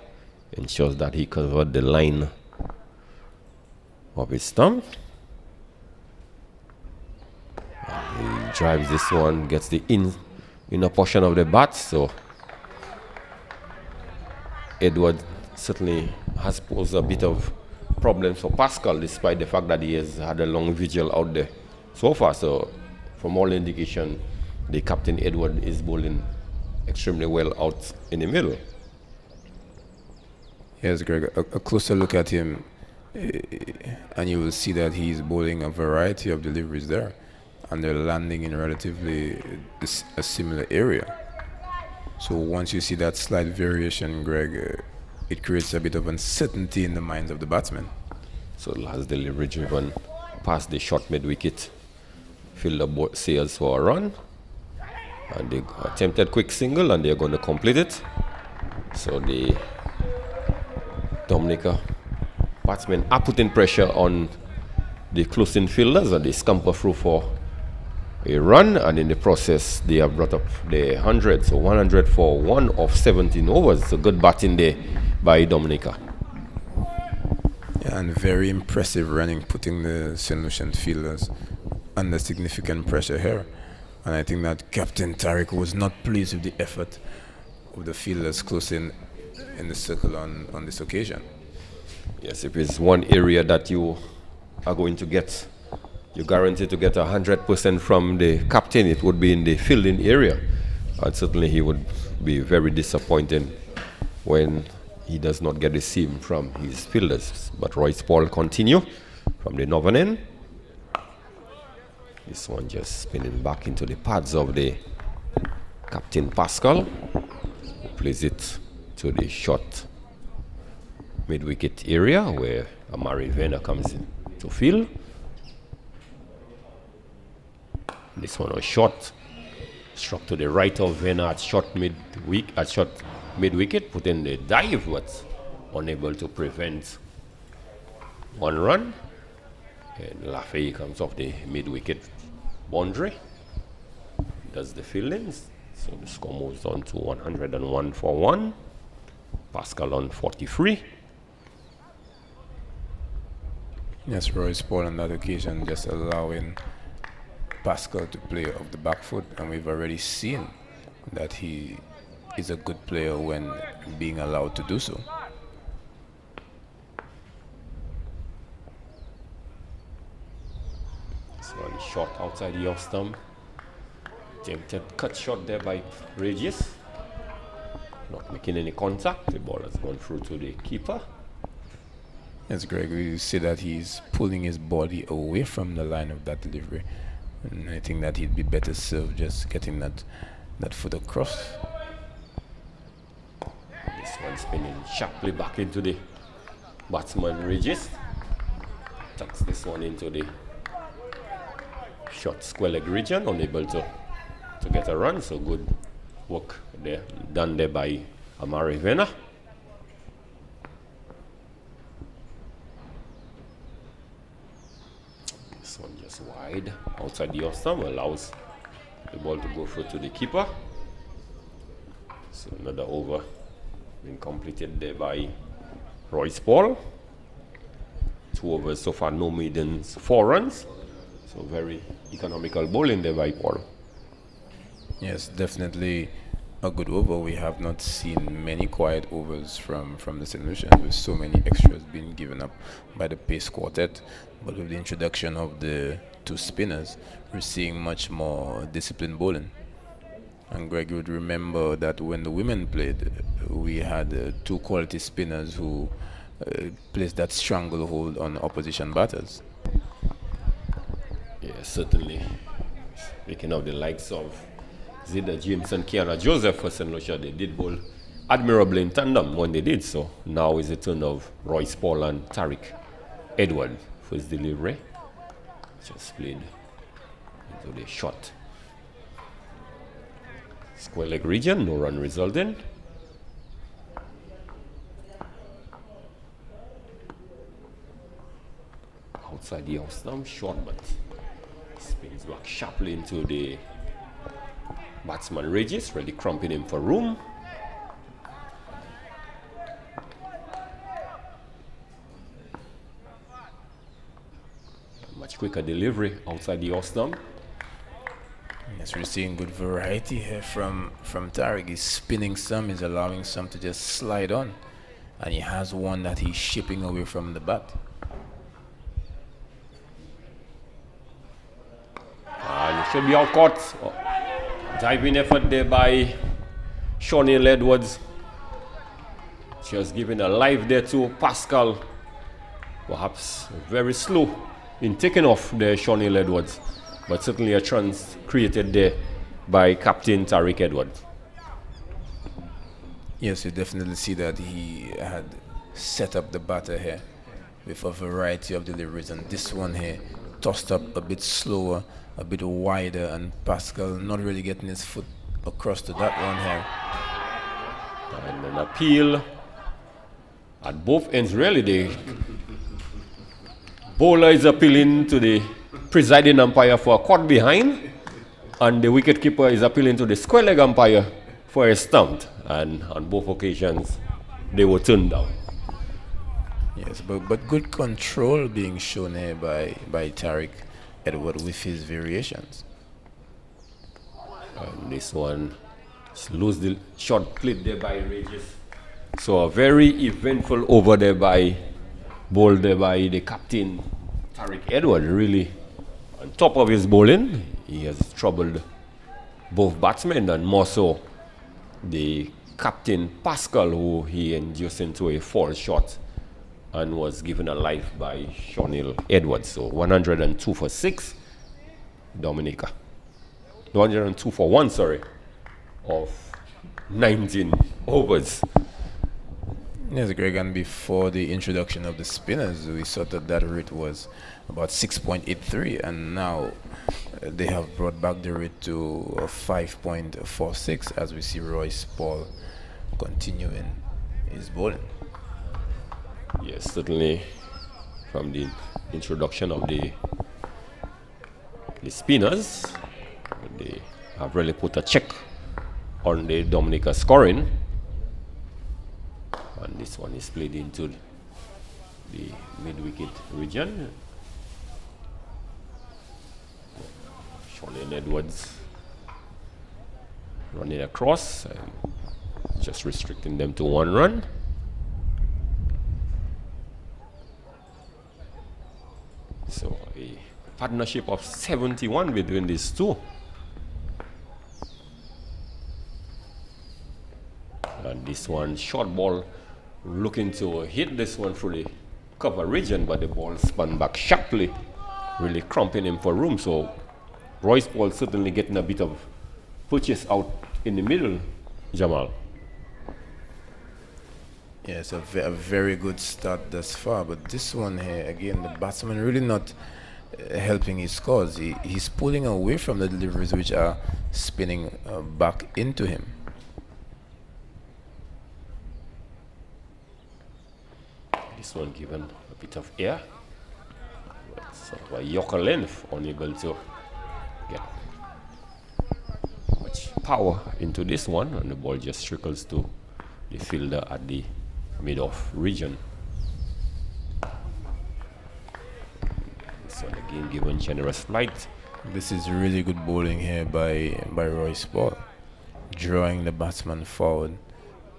ensures that he covered the line of his stump. And he drives this one, gets the in a portion of the bat. So Edward certainly has posed a bit of problems for Pascal, despite the fact that he has had a long vigil out there so far. So from all indication, the captain Edward is bowling extremely well out in the middle. Yes, Greg, a closer look at him and you will see that he's bowling a variety of deliveries there, and they're landing in relatively a similar area. So once you see that slight variation, Greg, it creates a bit of uncertainty in the minds of the batsmen. So last delivery driven past the short mid-wicket. Fielder sails for a run, and they attempted quick single, and they're going to complete it. So the Dominica batsmen are putting pressure on the close-in fielders, and they scamper through for a run, and in the process they have brought up the 100. So 100 for 1 of 17 overs. So good batting there by Dominica. Yeah, and very impressive running, putting the St. Lucian fielders under significant pressure here. And I think that Captain Tariq was not pleased with the effort of the fielders close in the circle on this occasion. Yes, if it's one area that you are going to get, you're guaranteed to get 100% from the captain, it would be in the fielding area. And certainly he would be very disappointed when he does not get the same from his fielders. But Royce Paul continue from the northern end. This one just spinning back into the pads of the Captain Pascal, who plays it to the short mid-wicket area where Amari Vena comes in to field. This one was short, struck to the right of Vena at short mid-wicket, put in the dive, but unable to prevent one run. And Lafay comes off the mid-wicket boundary, does the fieldings. So the score moves on to 101 for 1. Pascal on 43. Yes, Royce Paul on that occasion just allowing Pascal to play off the back foot, and we've already seen that he is a good player when being allowed to do so. One shot outside the off stump. Attempted cut shot there by Regis. Not making any contact. The ball has gone through to the keeper. Yes, Greg, we see that he's pulling his body away from the line of that delivery. And I think that he'd be better served just getting that foot across. This one spinning sharply back into the batsman Regis. Tucks this one into the short square leg region, unable to get a run. So good work there, done there by Amari Vena. This one just wide outside the off stump, allows the ball to go through to the keeper. So another over being completed there by Royce Paul. 2 overs so far, no maidens, 4 runs. So very economical bowling there by Paul. Yes, definitely a good over. We have not seen many quiet overs from the St. Lucians, with so many extras being given up by the pace quartet. But with the introduction of the 2 spinners, we're seeing much more disciplined bowling. And Greg would remember that when the women played, we had 2 quality spinners who placed that stranglehold on opposition batters. Yeah, certainly. Speaking of the likes of Zida James and Kiana Joseph for St. Lucia, they did bowl admirably in tandem when they did. So now is the turn of Royce Paul and Tariq Edward for his delivery. Just played into the shot square leg region, no run resulting. Outside the off stump, short, but spins back sharply into the batsman Regis, really cramping him for room. Much quicker delivery outside the off stump. Yes, we're seeing good variety here from Tariq. He's spinning some, he's allowing some to just slide on. And he has one that he's shipping away from the bat. And it should be out caught. Diving effort there by Shawnee Edwards. Just giving a life there to Pascal. Perhaps very slow in taking off there, Shawnee Edwards. But certainly a chance created there by Captain Tariq Edwards. Yes, you definitely see that he had set up the batter here with a variety of deliveries, and this one here tossed up a bit slower, a bit wider, and Pascal not really getting his foot across to that one here. And an appeal at both ends, really. The bowler is appealing to the presiding umpire for a caught behind, and the wicketkeeper is appealing to the square leg umpire for a stumped. And on both occasions, they were turned down. Yes, but good control being shown here by Tariq Edward with his variations. And this one lose the shot played there by Regis. So a very eventful over there by bowled there by the captain Tariq Edward. Really on top of his bowling, he has troubled both batsmen, and more so the captain Pascal, who he induced into a false shot and was given a life by Shawnee Edwards. So 102 for 6, Dominica. 102 for 1, sorry, of 19 overs. Yes, Greg, and before the introduction of the spinners, we saw that rate was about 6.83, and now they have brought back the rate to 5.46 as we see Royce Paul continuing his bowling. Yes, certainly from the introduction of the spinners, they have really put a check on the Dominica scoring. And this one is played into the mid-wicket region. Shawnee Edwards running across and just restricting them to 1 run. So a partnership of 71 between these two. And this one, short ball, looking to hit this one through the cover region, but the ball spun back sharply, really cramping him for room. So Royce Paul certainly getting a bit of purchase out in the middle, Jamal. Yes, a very good start thus far, but this one here, again, the batsman really not helping his cause. He's pulling away from the deliveries which are spinning back into him. This one given a bit of air, but sort of a yorker length, unable to get much power into this one, and the ball just trickles to the fielder at the mid-off region. This one again given generous flight. This is really good bowling here by Royce Paul, drawing the batsman forward.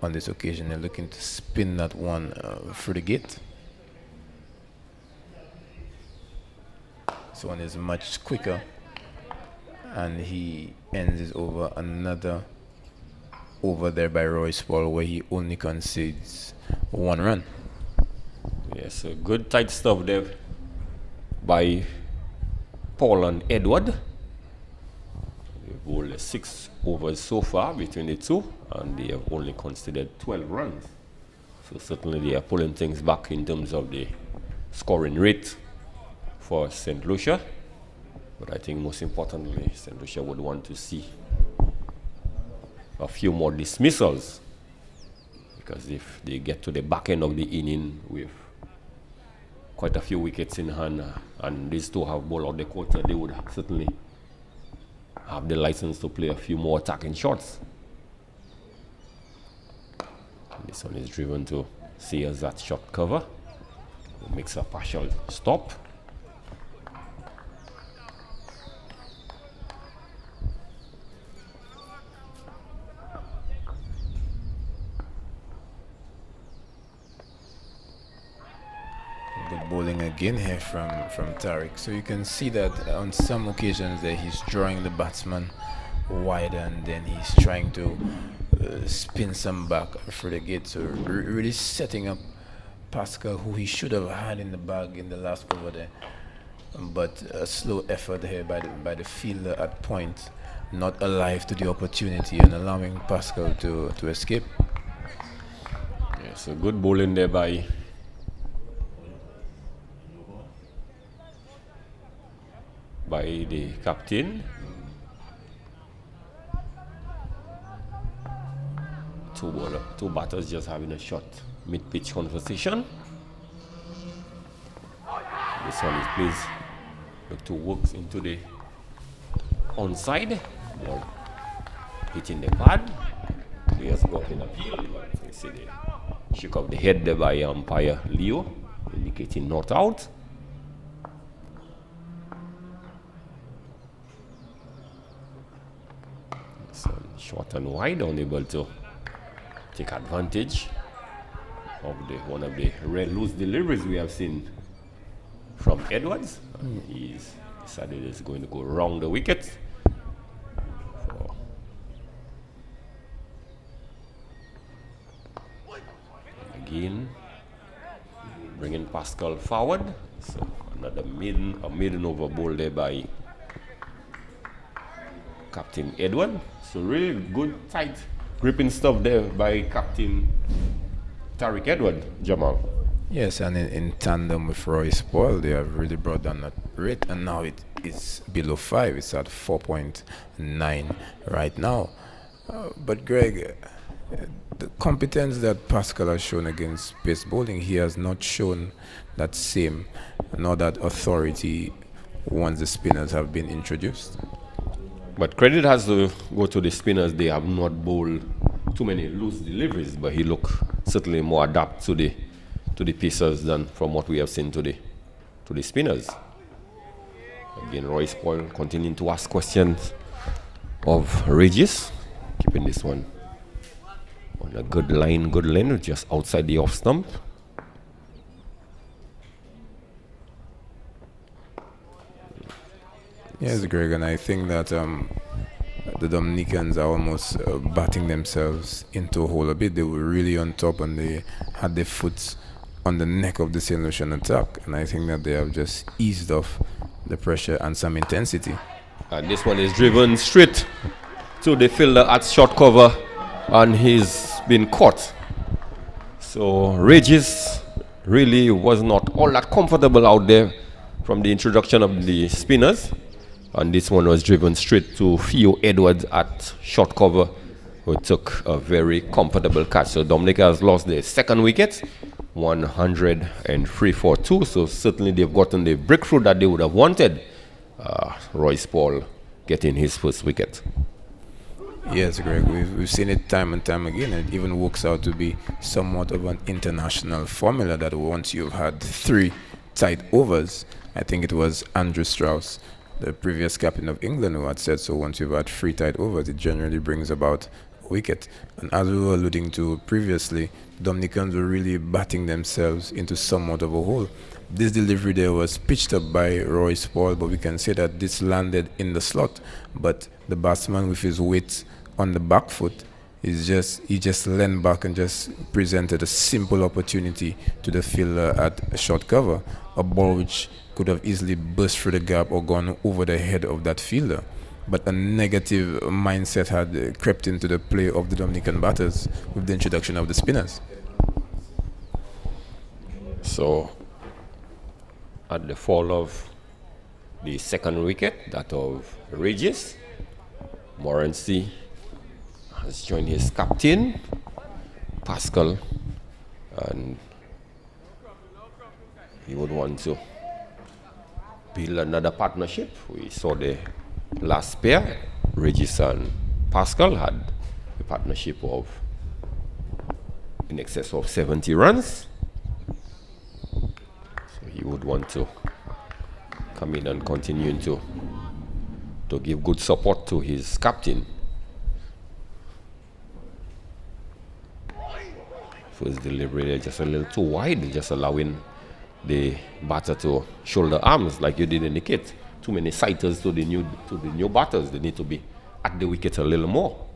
On this occasion, they're looking to spin that one through the gate. This one is much quicker, and he ends it over another over there by Royce Paul, where he only concedes 1 run. Yes, a good tight stuff there by Paul and Edward. They've bowled 6 overs so far between the two, and they have only conceded 12 runs. So certainly they are pulling things back in terms of the scoring rate for St. Lucia. But I think most importantly, St. Lucia would want to see a few more dismissals, because if they get to the back end of the inning with quite a few wickets in hand, and these two have bowled out the quarter, they would certainly have the license to play a few more attacking shots. And this one is driven to see as that shot cover. It makes a partial stop. again here from Tariq. So you can see that on some occasions that he's drawing the batsman wide, and then he's trying to spin some back for the gate. So really setting up Pascal, who he should have had in the bag in the last over there. But a slow effort here by the fielder at point, not alive to the opportunity and allowing Pascal to escape. Yes, a good bowling there by the captain. Two batters just having a short mid-pitch conversation. This one is please look to work into the onside. Ball hitting the pad. Players go up in appeal. You see the shake of the head there by umpire Leo, indicating not out. So short and wide, unable to take advantage of one of the rare loose deliveries we have seen from Edwards. He's decided it's going to go round the wicket. Again, bringing Pascal forward. So another maiden over ball there by Captain Edward. So really good tight gripping stuff there by Captain Tariq Edward, Jamal. Yes, and in tandem with Roy Spoil, they have really brought down that rate, and now it's below 5. It's at 4.9 right now. But Greg, the competence that Pascal has shown against pace bowling, he has not shown that same, nor that authority once the spinners have been introduced. But credit has to go to the spinners. They have not bowled too many loose deliveries, but he looked certainly more adapt to the pacers than from what we have seen to the spinners. Again, Roy Spoil continuing to ask questions of Regis, keeping this one on a good line, just outside the off stump. Yes, Greg, and I think that the Dominicans are almost batting themselves into a hole a bit. They were really on top, and they had their foot on the neck of the St. Lucian attack, and I think that they have just eased off the pressure and some intensity. And this one is driven straight to the fielder at short cover, and he's been caught. So Regis really was not all that comfortable out there from the introduction of the spinners, and this one was driven straight to Theo Edwards at short cover, who took a very comfortable catch. So Dominica has lost their second wicket, 103 for 2. So certainly they've gotten the breakthrough that they would have wanted. Royce Paul getting his first wicket. Yes, Greg, we've seen it time and time again. It even works out to be somewhat of an international formula that once you've had 3 tight overs, I think it was Andrew Strauss, the previous captain of England, who had said so. Once you've had 3 tight overs, it generally brings about a wicket. And as we were alluding to previously, Dominicans were really batting themselves into somewhat of a hole. This delivery there was pitched up by Royce Paul, but we can say that this landed in the slot. But the batsman, with his weight on the back foot, he just leaned back and just presented a simple opportunity to the fielder at short cover, a ball which could have easily burst through the gap or gone over the head of that fielder. But a negative mindset had crept into the play of the Dominican batters with the introduction of the spinners. So at the fall of the second wicket, that of Regis, Morency has joined his captain, Pascal, and he would want to build another partnership. We saw the last pair, Regis and Pascal, had a partnership of in excess of 70 runs. So he would want to come in and continue to give good support to his captain. First delivery there just a little too wide, just allowing the batter to shoulder arms like you did indicate. Too many sighters to the new batters. They need to be at the wicket a little more.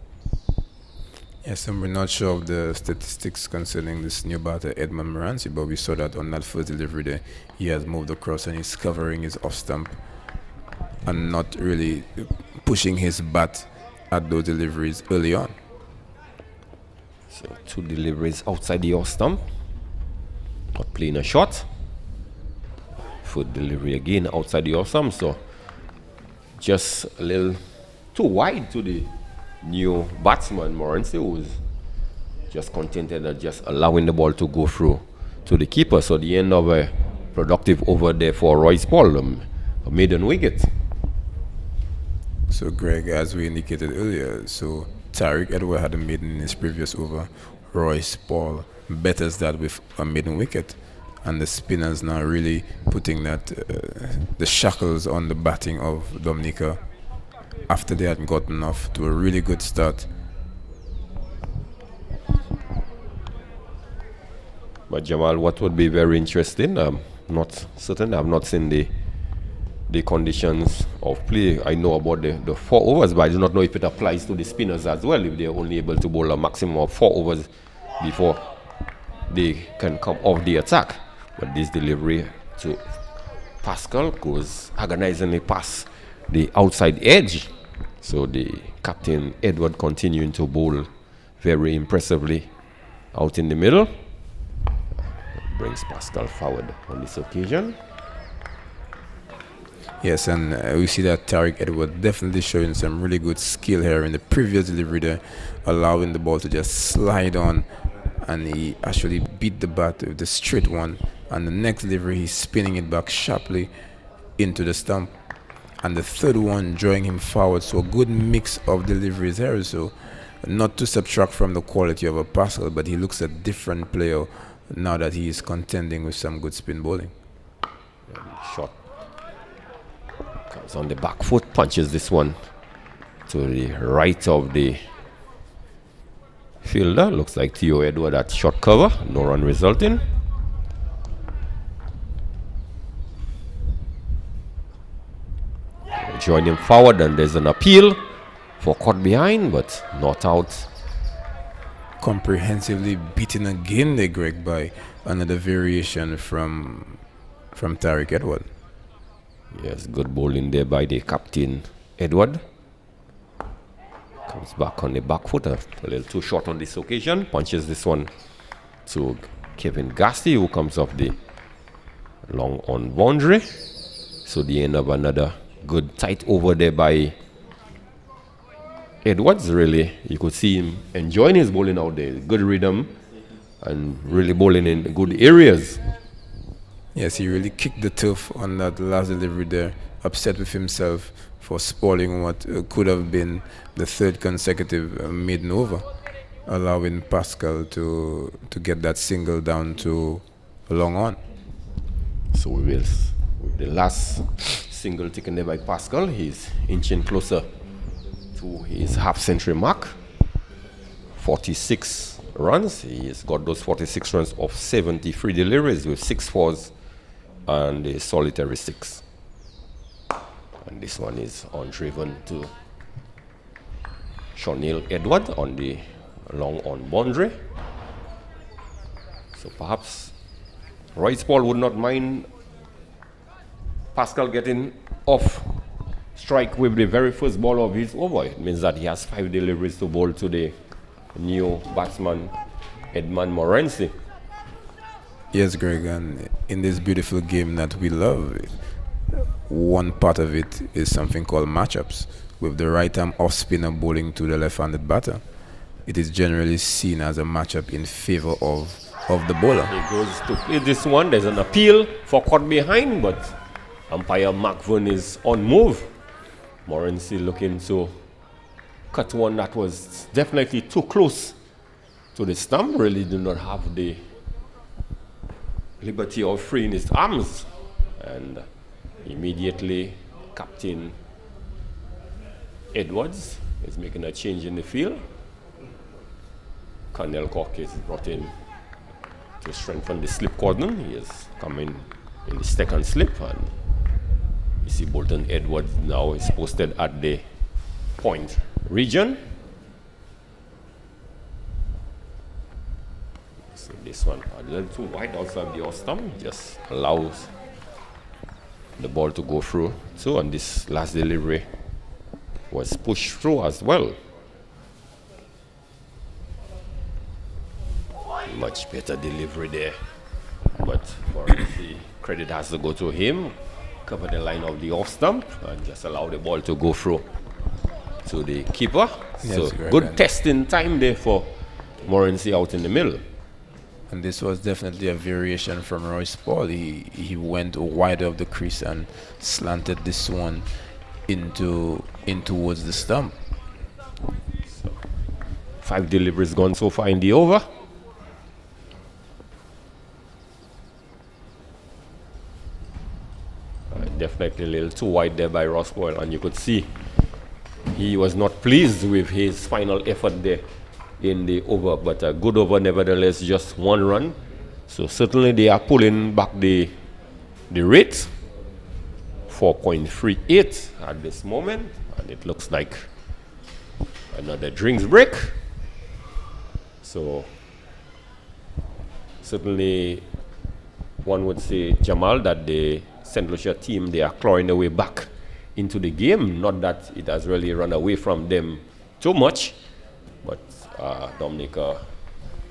Yes, and we're not sure of the statistics concerning this new batter, Edmund Morancy, but we saw that on that first delivery there, he has moved across and he's covering his off stump and not really pushing his bat at those deliveries early on. So 2 deliveries outside the off stump, not playing a shot. Foot delivery again outside the off stump, so just a little too wide to the new batsman Morancy, who's just contented at just allowing the ball to go through to the keeper. So the end of a productive over there for Royce Paul, a maiden wicket. So Greg, as we indicated earlier, so Tariq Edward had a maiden in his previous over. Royce Paul betters that with a maiden wicket, and the spinners now really putting that the shackles on the batting of Dominica after they had gotten off to a really good start. But Jamal, what would be very interesting, not certain, I've not seen the conditions of play. I know about the 4 overs, but I do not know if it applies to the spinners as well, if they're only able to bowl a maximum of 4 overs before they can come off the attack. But this delivery to Pascal goes agonizingly past the outside edge. So the captain Edward continuing to bowl very impressively out in the middle. Brings Pascal forward on this occasion. Yes, and we see that Tariq Edward definitely showing some really good skill here in the previous delivery there, allowing the ball to just slide on, and he actually beat the bat with the straight one, and the next delivery he's spinning it back sharply into the stump, and the third one drawing him forward. So a good mix of deliveries here, so not to subtract from the quality of a Pascal, but he looks a different player now that he is contending with some good spin bowling. Shot comes on the back foot, punches this one to the right of the fielder. Looks like Theo Edward at short cover, no run resulting. Join him forward, and there's an appeal for caught behind, but not out. Comprehensively beaten again there, Greg, by another variation from Tariq Edward. Yes, good bowling there by the captain Edward. Comes back on the back foot, a little too short on this occasion. Punches this one to Kevin Gasty, who comes off the long on boundary. So the end of another good tight over there by Edwards. Really, you could see him enjoying his bowling out there. Good rhythm and really bowling in good areas. Yes, he really kicked the turf on that last delivery there, upset with himself for spoiling what could have been the third consecutive maiden over, allowing Pascal to get that single down to long on. So we will, with the last single taken there by Pascal, he's inching closer to his half-century mark. 46 runs. He has got those 46 runs of 73 deliveries with 6 fours and a solitary 6. And this one is undriven to Shonil Edward on the long on boundary. So perhaps Royce Paul would not mind Pascal getting off strike with the very first ball of his over. It means that he has 5 deliveries to bowl to the new batsman Edmund Morancy. Yes, Greg, and in this beautiful game that we love, one part of it is something called matchups. With the right arm off spinner bowling to the left-handed batter, it is generally seen as a matchup in favor of the bowler. He goes to play this one. There's an appeal for caught behind, but umpire McVern is on move. Morancy looking to cut one that was definitely too close to the stump. Really do not have the liberty of freeing his arms, and immediately Captain Edwards is making a change in the field. Cornell Cork is brought in to strengthen the slip cordon. He is coming in the second slip, and you see Bolton Edwards now is posted at the point region. So this one a little too wide outside the off stump, just allows the ball to go through. So, and this last delivery was pushed through as well. Much better delivery there, but for the credit has to go to him. Cover the line of the off stump and just allow the ball to go through to the keeper. Yes, so good testing time there for Morency out in the middle. And this was definitely a variation from Royce Paul. He went wide of the crease and slanted this one in towards the stump. So 5 deliveries gone so far in the over. Definitely a little too wide there by Ross Boyle, and you could see he was not pleased with his final effort there in the over, but a good over nevertheless, just 1 run. So certainly they are pulling back the rate, 4.38 at this moment, and it looks like another drinks break. So certainly one would say, Jamal, that the St. Lucia team, they are clawing their way back into the game. Not that it has really run away from them too much, but Dominica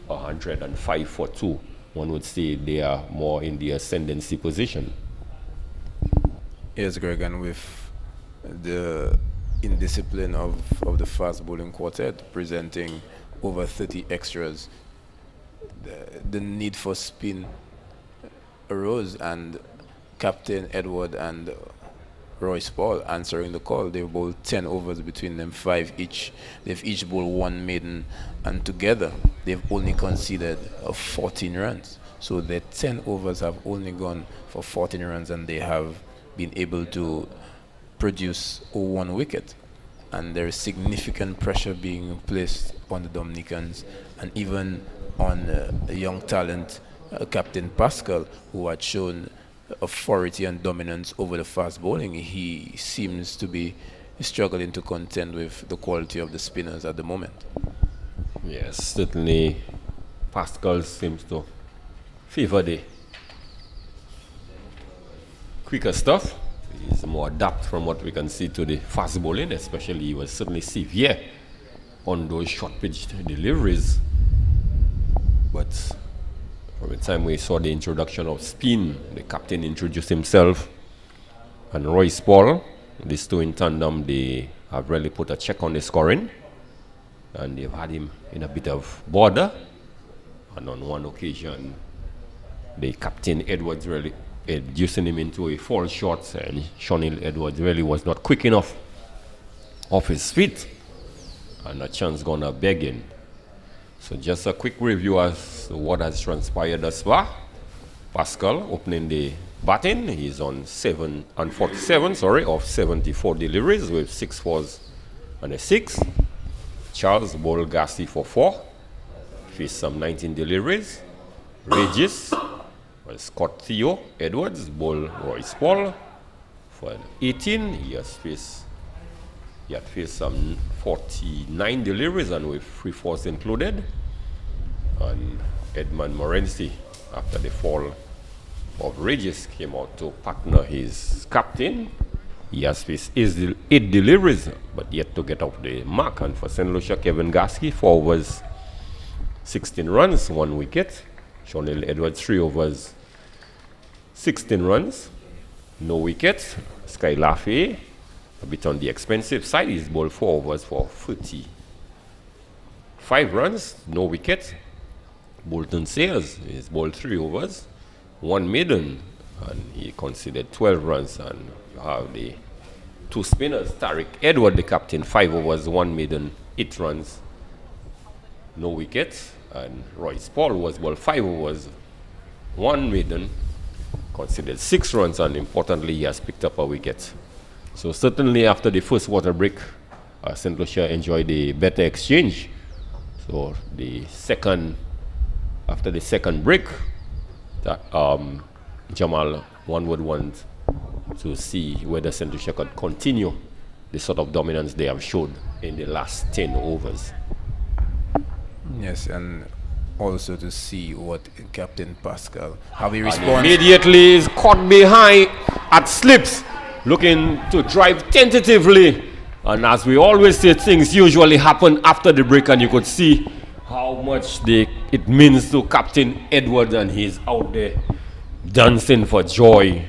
105 for 2. One would say they are more in the ascendancy position. Yes, Greg, and with the indiscipline of the fast bowling quartet presenting over 30 extras, the need for spin arose, and Captain Edward and Royce Paul answering the call. They bowled 10 overs between them, 5 each. They've each bowled 1 maiden, and together they've only conceded 14 runs. So their 10 overs have only gone for 14 runs, and they have been able to produce 1 wicket. And there is significant pressure being placed on the Dominicans, and even on a young talent, Captain Pascal, who had shown authority and dominance over the fast bowling. He seems to be struggling to contend with the quality of the spinners at the moment. Yes, certainly Pascal seems to favor the quicker stuff. He's more adapt from what we can see to the fast bowling, especially he was certainly severe on those short pitch deliveries. But from the time we saw the introduction of spin, the captain introduced himself, and Royce Paul, these two in tandem, they have really put a check on the scoring, and they've had him in a bit of border. And on one occasion, the Captain Edwards really inducing him into a false shot, and Shonil Edwards really was not quick enough off his feet, and a chance gonna begging. So just a quick review as to what has transpired thus far. Pascal opening the batting. He's on 47 of 74 deliveries with 6 fours and a 6. Charles bowled Gassi for 4. Faced some 19 deliveries. Regis, Scott Theo Edwards bowled Royce Paul for 18. He had faced some 49 deliveries, and with 3 fours included. And Edmund Morency, after the fall of Regis, came out to partner his captain. He has faced 8 deliveries, but yet to get off the mark. And for St. Lucia, Kevin Gasky, 4 overs, 16 runs, 1 wicket. Shonil Edwards, 3 overs, 16 runs, no wickets. Sky Lafay, a bit on the expensive side, he's bowled 4 overs for 35 runs, no wicket. Bolton Sayers, he's bowled 3 overs, 1 maiden, and he conceded 12 runs. And you have the 2 spinners, Tariq Edward, the captain, 5 overs, 1 maiden, 8 runs, no wickets. And Royce Paul was bowled 5 overs, 1 maiden, conceded 6 runs, and importantly, he has picked up a wicket. So certainly after the first water break, St. Lucia enjoyed a better exchange. So after the second break, Jamal one would want to see whether St. Lucia could continue the sort of dominance they have showed in the last 10 overs. Yes, and also to see what Captain Pascal, how he responds. Immediately is caught behind at slips, looking to drive tentatively. And as we always say, things usually happen after the break, and you could see how much it means to Captain Edward, and he's out there dancing for joy,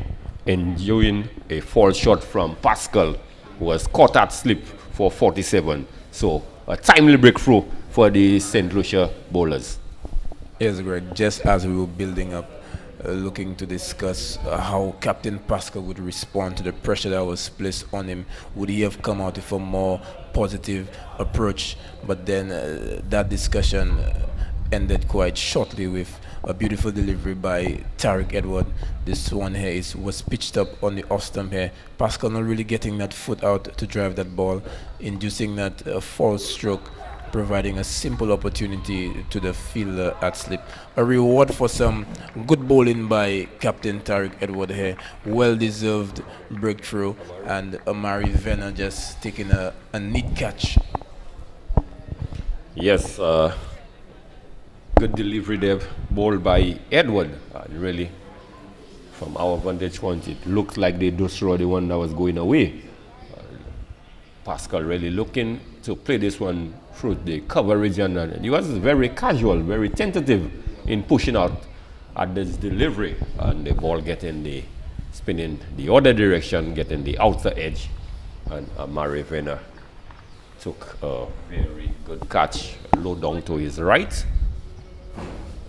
enjoying a fall shot from Pascal, who was caught at slip for 47. So a timely breakthrough for the St. Lucia bowlers. Yes, Greg, just as we were building up, looking to discuss how Captain Pascal would respond to the pressure that was placed on him. Would he have come out with a more positive approach? But then that discussion ended quite shortly with a beautiful delivery by Tariq Edward. This one here was pitched up on the off stump here. Pascal not really getting that foot out to drive that ball, inducing that false stroke, providing a simple opportunity to the fielder at slip. A reward for some good bowling by Captain Tariq Edward here. Well-deserved breakthrough, and Amari Venner just taking a neat catch. Yes, good delivery there, bowled by Edward. Really, from our vantage point, it looked like they just threw the one that was going away. Pascal really looking to play this one through the coverage, and he was very casual, very tentative in pushing out at this delivery, and the ball spinning the other direction, getting the outer edge, and Amari Venner took a very good catch low down to his right.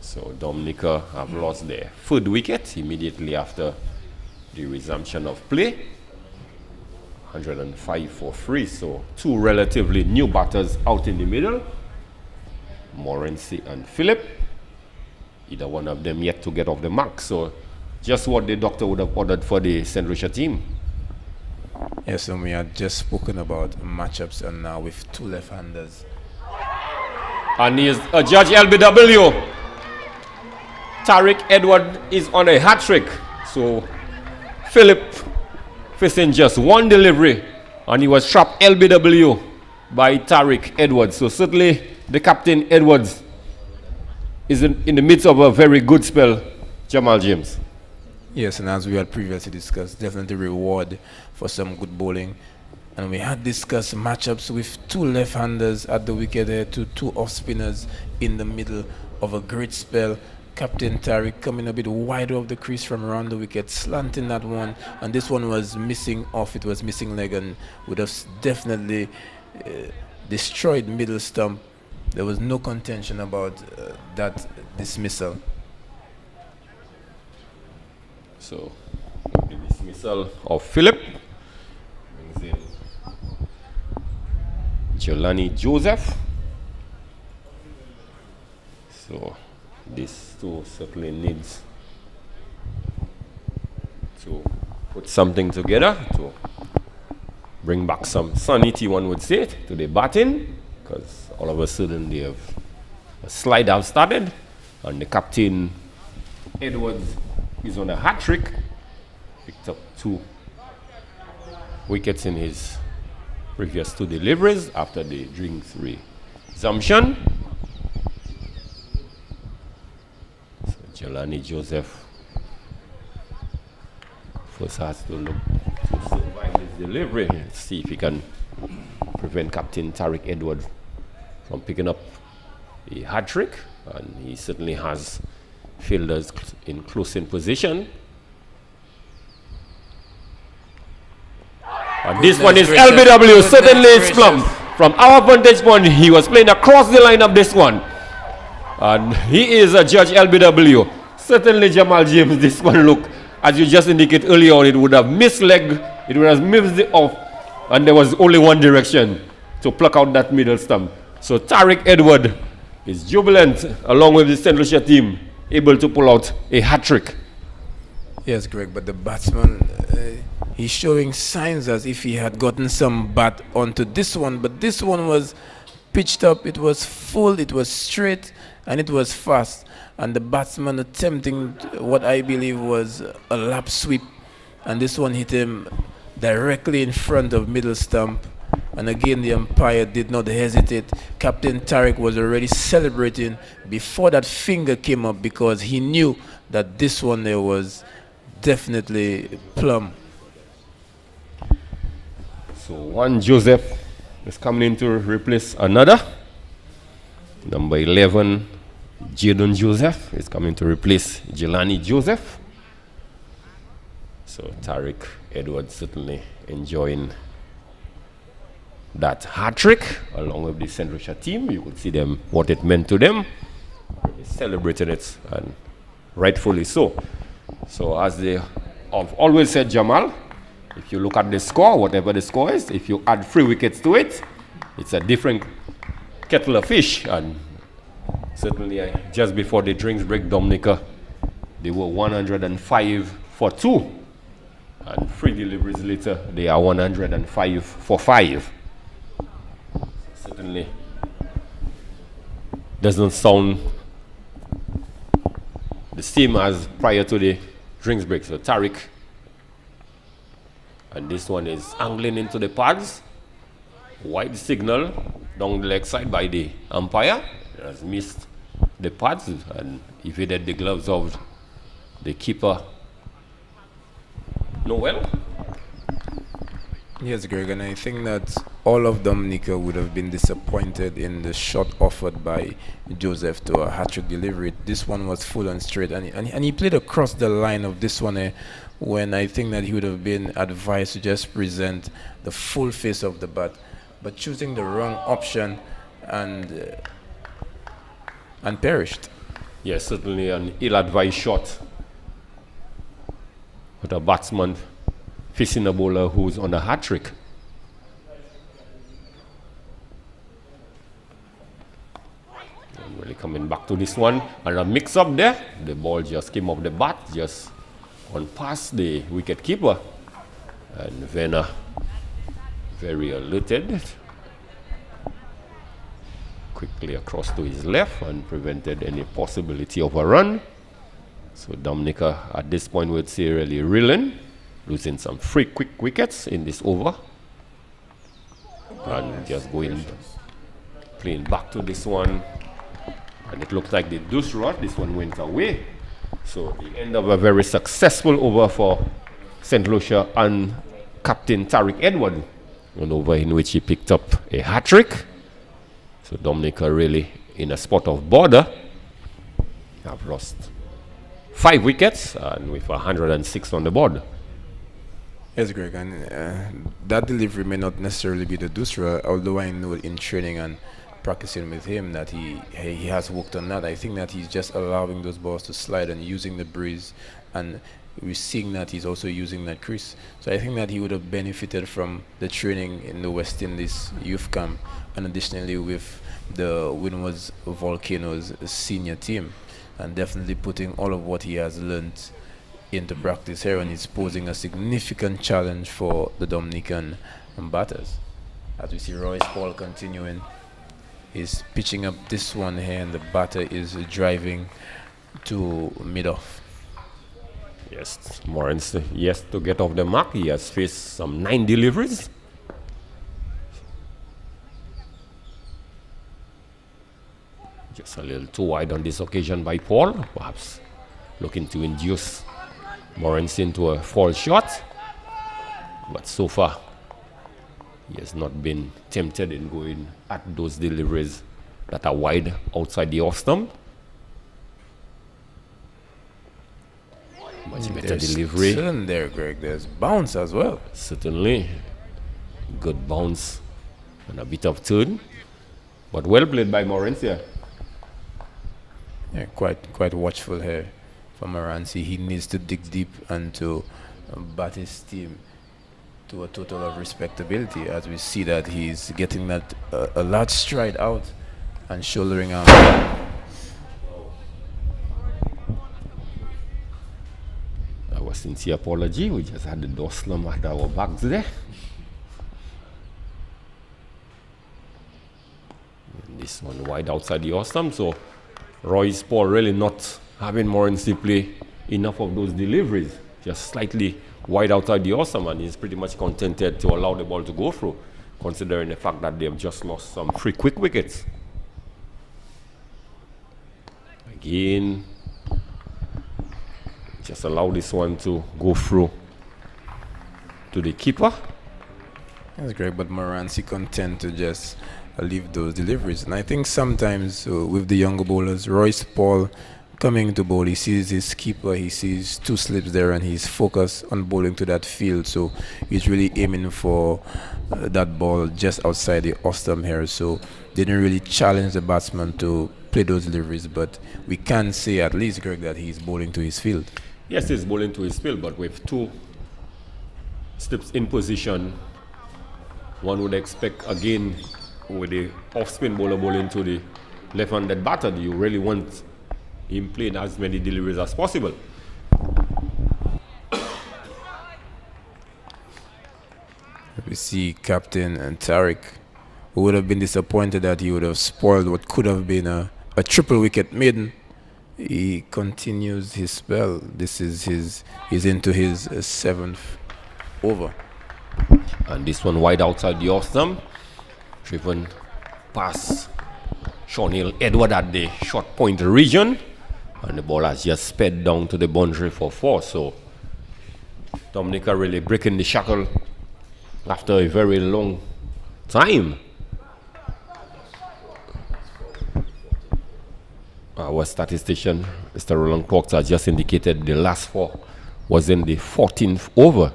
So Dominica have lost their third wicket immediately after the resumption of play. 105 for 3, so two relatively new batters out in the middle, Morency and Philip. Either one of them yet to get off the mark, so just what the doctor would have ordered for the St. Lucia team. Yes, and we had just spoken about matchups, and now with two left-handers. And he is a Judge LBW. Tariq Edward is on a hat-trick, so Philip facing just one delivery, and he was trapped LBW by Tariq Edwards. So certainly the Captain Edwards is in the midst of a very good spell, Jamal James. Yes, and as we had previously discussed, definitely reward for some good bowling. And we had discussed matchups with two left-handers at the wicket there, two off-spinners in the middle of a great spell. Captain Tariq coming a bit wider of the crease from around the wicket, slanting that one, and this one was missing off, it was missing leg, and would have definitely destroyed middle stump. There was no contention about that dismissal. So the dismissal of Philip brings in Jelani Joseph. So this too certainly needs to put something together to bring back some sanity, one would say, to the batting, because all of a sudden they have a slide have started, and the Captain Edwards is on a hat-trick, picked up 2 wickets in his previous 2 deliveries after the drinks resumption. Jelani Joseph first has to look to survive his delivery. Let's see if he can prevent Captain Tariq Edward from picking up a hat-trick, and he certainly has fielders in close-in position. And this one is LBW, certainly it's plumb. From our vantage point, he was playing across the line of this one. And he is a Judge LBW. Certainly Jamal James, this one look, as you just indicated earlier on, it would have missed leg, it would have missed it off, and there was only one direction to pluck out that middle stump. So Tariq Edward is jubilant along with the St. Lucia team, able to pull out a hat-trick. Yes, Greg, but the batsman, he's showing signs as if he had gotten some bat onto this one, but this one was pitched up, it was full, it was straight, and it was fast. And the batsman attempting what I believe was a lap sweep, and this one hit him directly in front of middle stump. And again, the umpire did not hesitate. Captain Tariq was already celebrating before that finger came up, because he knew that this one there was definitely plumb. So one Joseph is coming in to replace another. Number 11, Jadon Joseph is coming to replace Jelani Joseph. So Tariq Edwards certainly enjoying that hat-trick along with the St. Lucia team. You could see them, what it meant to them. They celebrated it, and rightfully so. So as they have always said, Jamal, if you look at the score, whatever the score is, if you add 3 wickets to it, it's a different kettle of fish. And certainly just before the drinks break, Dominica, they were 105 for 2. And 3 deliveries later, they are 105 for 5. Certainly doesn't sound the same as prior to the drinks break. So Tariq, and this one is angling into the pads. Wide signal down the leg side by the umpire. It has missed the pads and evaded the gloves of the keeper. Noel. Yes, Greg, and I think that all of Dominica would have been disappointed in the shot offered by Joseph to a hat-trick delivery. This one was full and straight, and he played across the line of this one when I think that he would have been advised to just present the full face of the bat, but choosing the wrong option and perished. Yes, certainly an ill-advised shot. But a batsman facing a bowler who's on a hat-trick. Really coming back to this one, and a mix-up there. The ball just came off the bat, just on past the wicket keeper, and Vena very alerted, quickly across to his left and prevented any possibility of a run. So Dominica at this point would say really reeling, losing some free quick wickets in this over, and just playing back to this one. And it looked like the deuce rod, this one went away. So the end of a very successful over for St. Lucia and Captain Tariq Edward, an over in which he picked up a hat-trick. So Dominica really in a spot of border have lost 5 wickets and with 106 on the board. Yes, Greg, and that delivery may not necessarily be the Dusra, although I know in training and practicing with him that he has worked on that. I think that he's just allowing those balls to slide and using the breeze, and we're seeing that he's also using that crease. So I think that he would have benefited from the training in the West Indies youth camp, and additionally with the Windward Volcanoes senior team, and definitely putting all of what he has learned into practice here, and he's posing a significant challenge for the Dominican batters. As we see Royce Paul continuing, he's pitching up this one here, and the batter is driving to mid-off. Yes, Morris, yes, to get off the mark. He has faced some 9 deliveries. Just a little too wide on this occasion by Paul, perhaps looking to induce Morris into a false shot. But so far, he has not been tempted in going at those deliveries that are wide outside the off stump. Much better delivery. Turn there, Greg. There's bounce as well. Certainly. Good bounce and a bit of turn. But well played by Morencia. Yeah, quite watchful here from Morancy. He needs to dig deep and to bat his team to a total of respectability, as we see that he's getting that a large stride out and shouldering out. Our sincere apology. We just had the door slam at our backs there. This one wide outside the off-stump. So Royce Paul really not having more in play enough of those deliveries. Just slightly wide outside the off-stump, and he's pretty much contented to allow the ball to go through, considering the fact that they've just lost some 3 quick wickets. Again, just allow this one to go through to the keeper. That's great, but Morancy content to just leave those deliveries. And I think sometimes with the younger bowlers, Royce Paul coming to bowl, he sees his keeper, he sees 2 slips there, and he's focused on bowling to that field. So he's really aiming for that ball just outside the off-stump here. So they didn't really challenge the batsman to play those deliveries, but we can say at least, Greg, that he's bowling to his field. Yes, he's bowling to his field, but with 2 slips in position, one would expect again with the off-spin bowler bowling to the left-handed batter, you really want him playing as many deliveries as possible. We see Captain and Tariq, who would have been disappointed that he would have spoiled what could have been a triple wicket maiden. He continues his spell. This is he's into his 7th over. And this one wide outside the off-stump, driven past Shawnhill Edward at the short point region, and the ball has just sped down to the boundary for 4. So Dominica really breaking the shackle after a very long time. Our statistician, Mr. Roland Cox, has just indicated the last 4 was in the 14th over.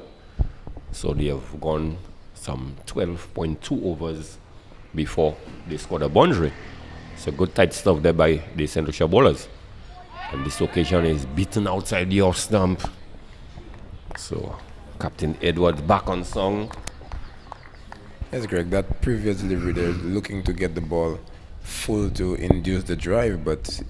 So they have gone some 12.2 overs before they scored a boundary. So good tight stuff there by the St. Lucia bowlers. And this occasion is beaten outside the off stump. So Captain Edwards back on song. Yes, Greg, that previous delivery there, looking to get the ball full to induce the drive, but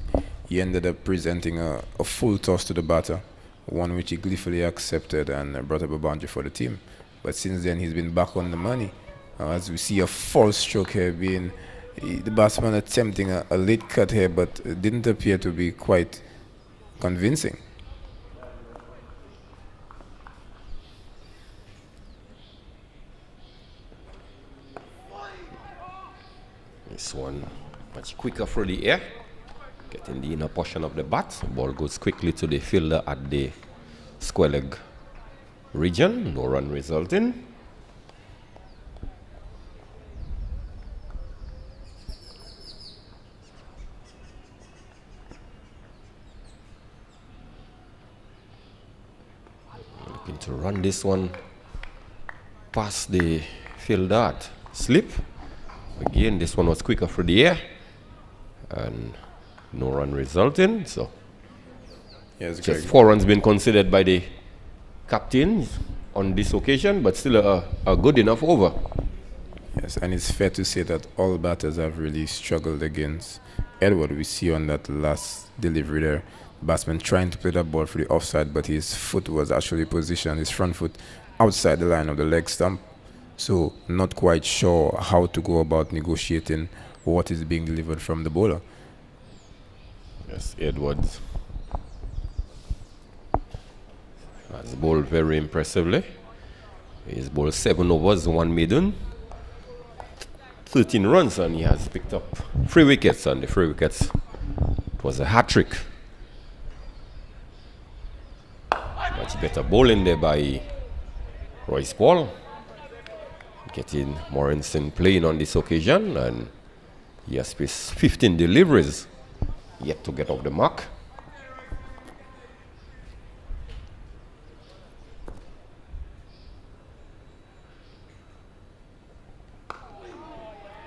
he ended up presenting a full toss to the batter, one which he gleefully accepted and brought up a boundary for the team. But since then, he's been back on the money. As we see a false stroke here being the batsman attempting a late cut here, but it didn't appear to be quite convincing. This one much quicker through the air, getting the inner portion of the bat. The ball goes quickly to the fielder at the square leg region. No run resulting. Looking to run this one past the fielder at slip. Again, this one was quicker through the air and no run resulting. So yes, just 4 runs been considered by the captain on this occasion, but still a good enough over. Yes, and it's fair to say that all batters have really struggled against Edward. We see on that last delivery there, batsman trying to play that ball for the offside, but his foot was actually positioned, his front foot, outside the line of the leg stump. So not quite sure how to go about negotiating what is being delivered from the bowler. Yes, Edwards has bowled very impressively. He's bowled 7 overs, 1 maiden, 13 runs, and he has picked up 3 wickets. And the 3 wickets, it was a hat-trick. Much better bowling there by Royce Paul. Getting Morancy playing on this occasion, and he has 15 deliveries yet to get off the mark.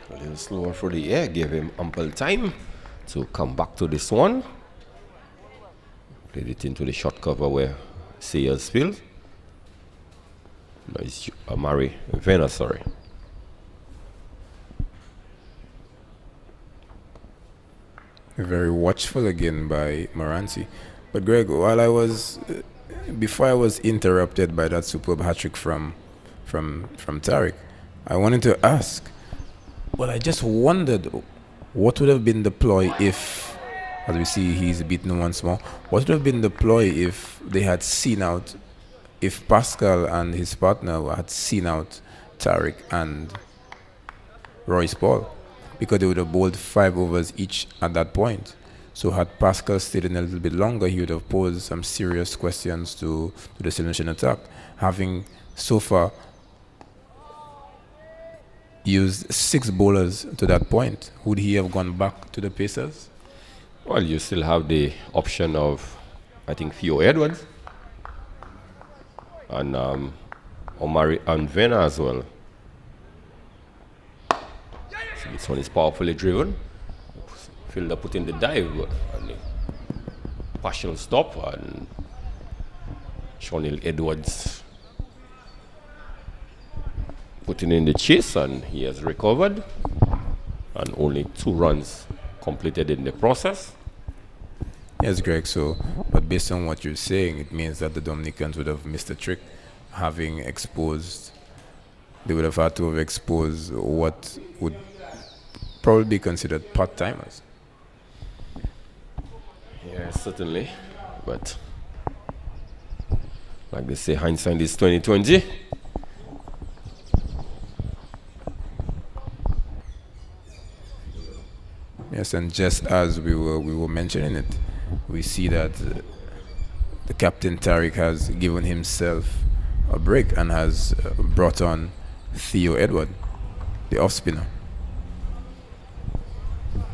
A little slower for the air, gave him ample time to come back to this one. Played it into the short cover where Sayers field. No, it's Amari Vena, sorry. Very watchful again by Morancy. But Greg, before I was interrupted by that superb hat-trick from Tariq, I wanted to ask, well, I just wondered what would have been the ploy if, as we see he's beaten once more, what would have been the ploy if they had seen out, if Pascal and his partner had seen out Tariq and Royce Paul? Because they would have bowled 5 overs each at that point. So had Pascal stayed in a little bit longer, he would have posed some serious questions to the Sri Lankan attack. Having so far used 6 bowlers to that point, would he have gone back to the Pacers? Well, you still have the option of, I think, Theo Edwards and Omari and Vena as well. So this one is powerfully driven. Fielder put in the dive and the partial stop, and Shonil Edwards putting in the chase, and he has recovered, and only 2 runs completed in the process. Yes, Greg, so, but based on what you're saying, it means that the Dominicans would have missed a trick, having exposed, they would have had to have exposed what would probably be considered part-timers. Yeah, certainly, but like they say, hindsight is 20/20. Yes, and just as we were mentioning it, we see that the captain Tariq has given himself a break and has brought on Theo Edward, the off spinner.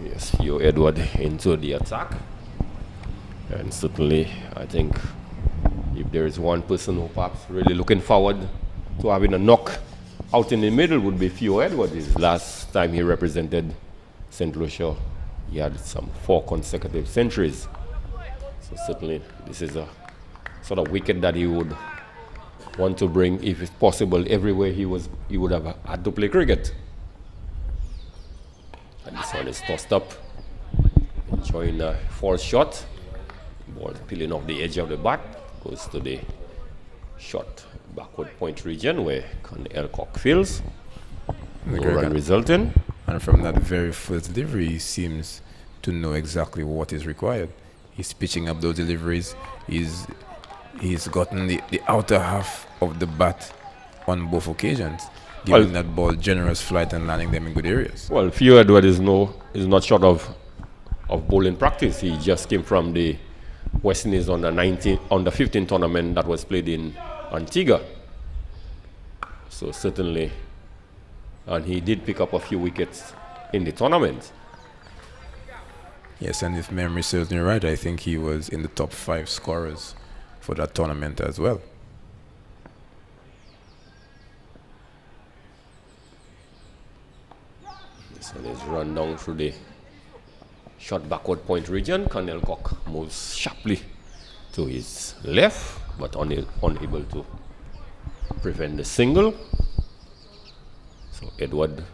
Yes, Theo Edward into the attack, and certainly I think if there is one person who perhaps really looking forward to having a knock out in the middle would be Theo Edward. His last time he represented St. Lucia, he had some 4 consecutive centuries. So certainly this is a sort of wicket that he would want to bring, if it's possible, everywhere he would have had to play cricket. And this one is tossed up, enjoying a false shot. Ball peeling off the edge of the bat, goes to the short backward point region where Con Elcock fields. No run resulting. And from that very first delivery, he seems to know exactly what is required. He's pitching up those deliveries. He's gotten the outer half of the bat on both occasions, giving that ball generous flight and landing them in good areas. Well, Theo Edward is not short of bowling practice. He just came from the West Indies under 15 tournament that was played in Antigua. So certainly, and he did pick up a few wickets in the tournament. Yes, and if memory serves me right, I think he was in the top 5 scorers for that tournament as well. This one is run down through the short backward point region. Con Elcock moves sharply to his left, but unable to prevent the single. So Edward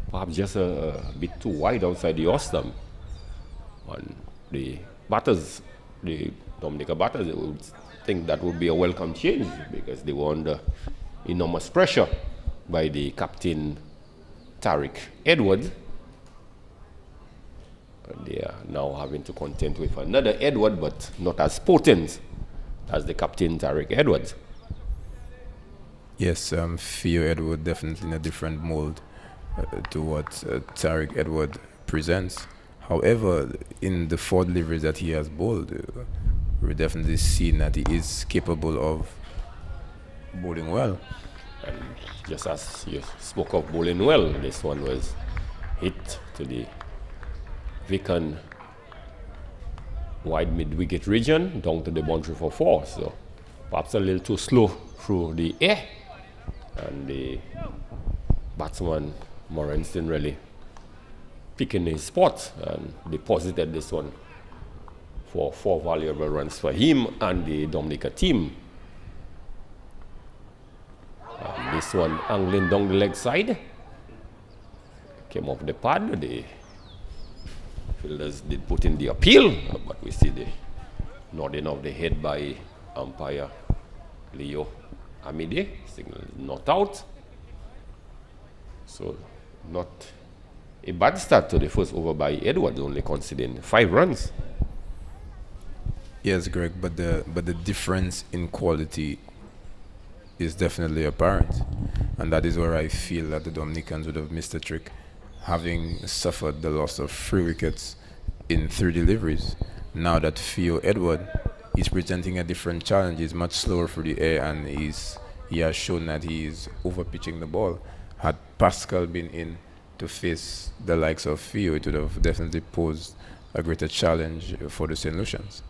perhaps just a bit too wide outside the off stump. And the batters, the Dominica batters, they would think that would be a welcome change because they were under enormous pressure by the captain Tariq Edward. And they are now having to contend with another Edward, but not as potent as the captain Tariq Edwards. Yes, Theo Edward definitely in a different mold to what Tariq Edward presents. However, in the 4 deliveries that he has bowled, we're definitely seeing that he is capable of bowling well. And just as you spoke of bowling well, this one was hit to the vacant wide mid-wicket region down to the boundary for 4. So perhaps a little too slow through the air. And the batsman, Morenston, really picking his spot and deposited this one for 4 valuable runs for him and the Dominica team. And this one angling down the leg side. Came off the pad. The fielders did put in the appeal, but we see the nodding of the head by umpire Leo Amide, signal not out. So not a bad start to the first over by Edward, only conceding 5 runs. Yes, Greg, but the difference in quality is definitely apparent, and that is where I feel that the Dominicans would have missed a trick, having suffered the loss of 3 wickets in 3 deliveries. Now that Theo Edward is presenting a different challenge, he's much slower through the air, and he has shown that he is overpitching the ball. Had Pascal been in to face the likes of Theo, it would have definitely posed a greater challenge for the St. Lucians.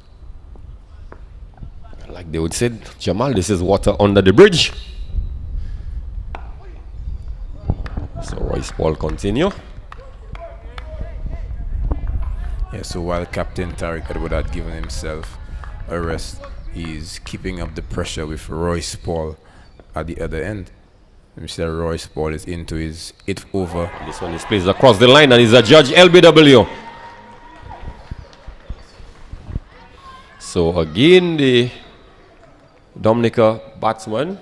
Like they would say, Jamal, this is water under the bridge. So Royce Paul continue. Yeah, so while Captain Tariq Edward had given himself a rest, he's keeping up the pressure with Royce Paul at the other end. Mr. Royce Paul is into his 8th over. This one is placed across the line and is a judge LBW. So again, the Dominica batsman,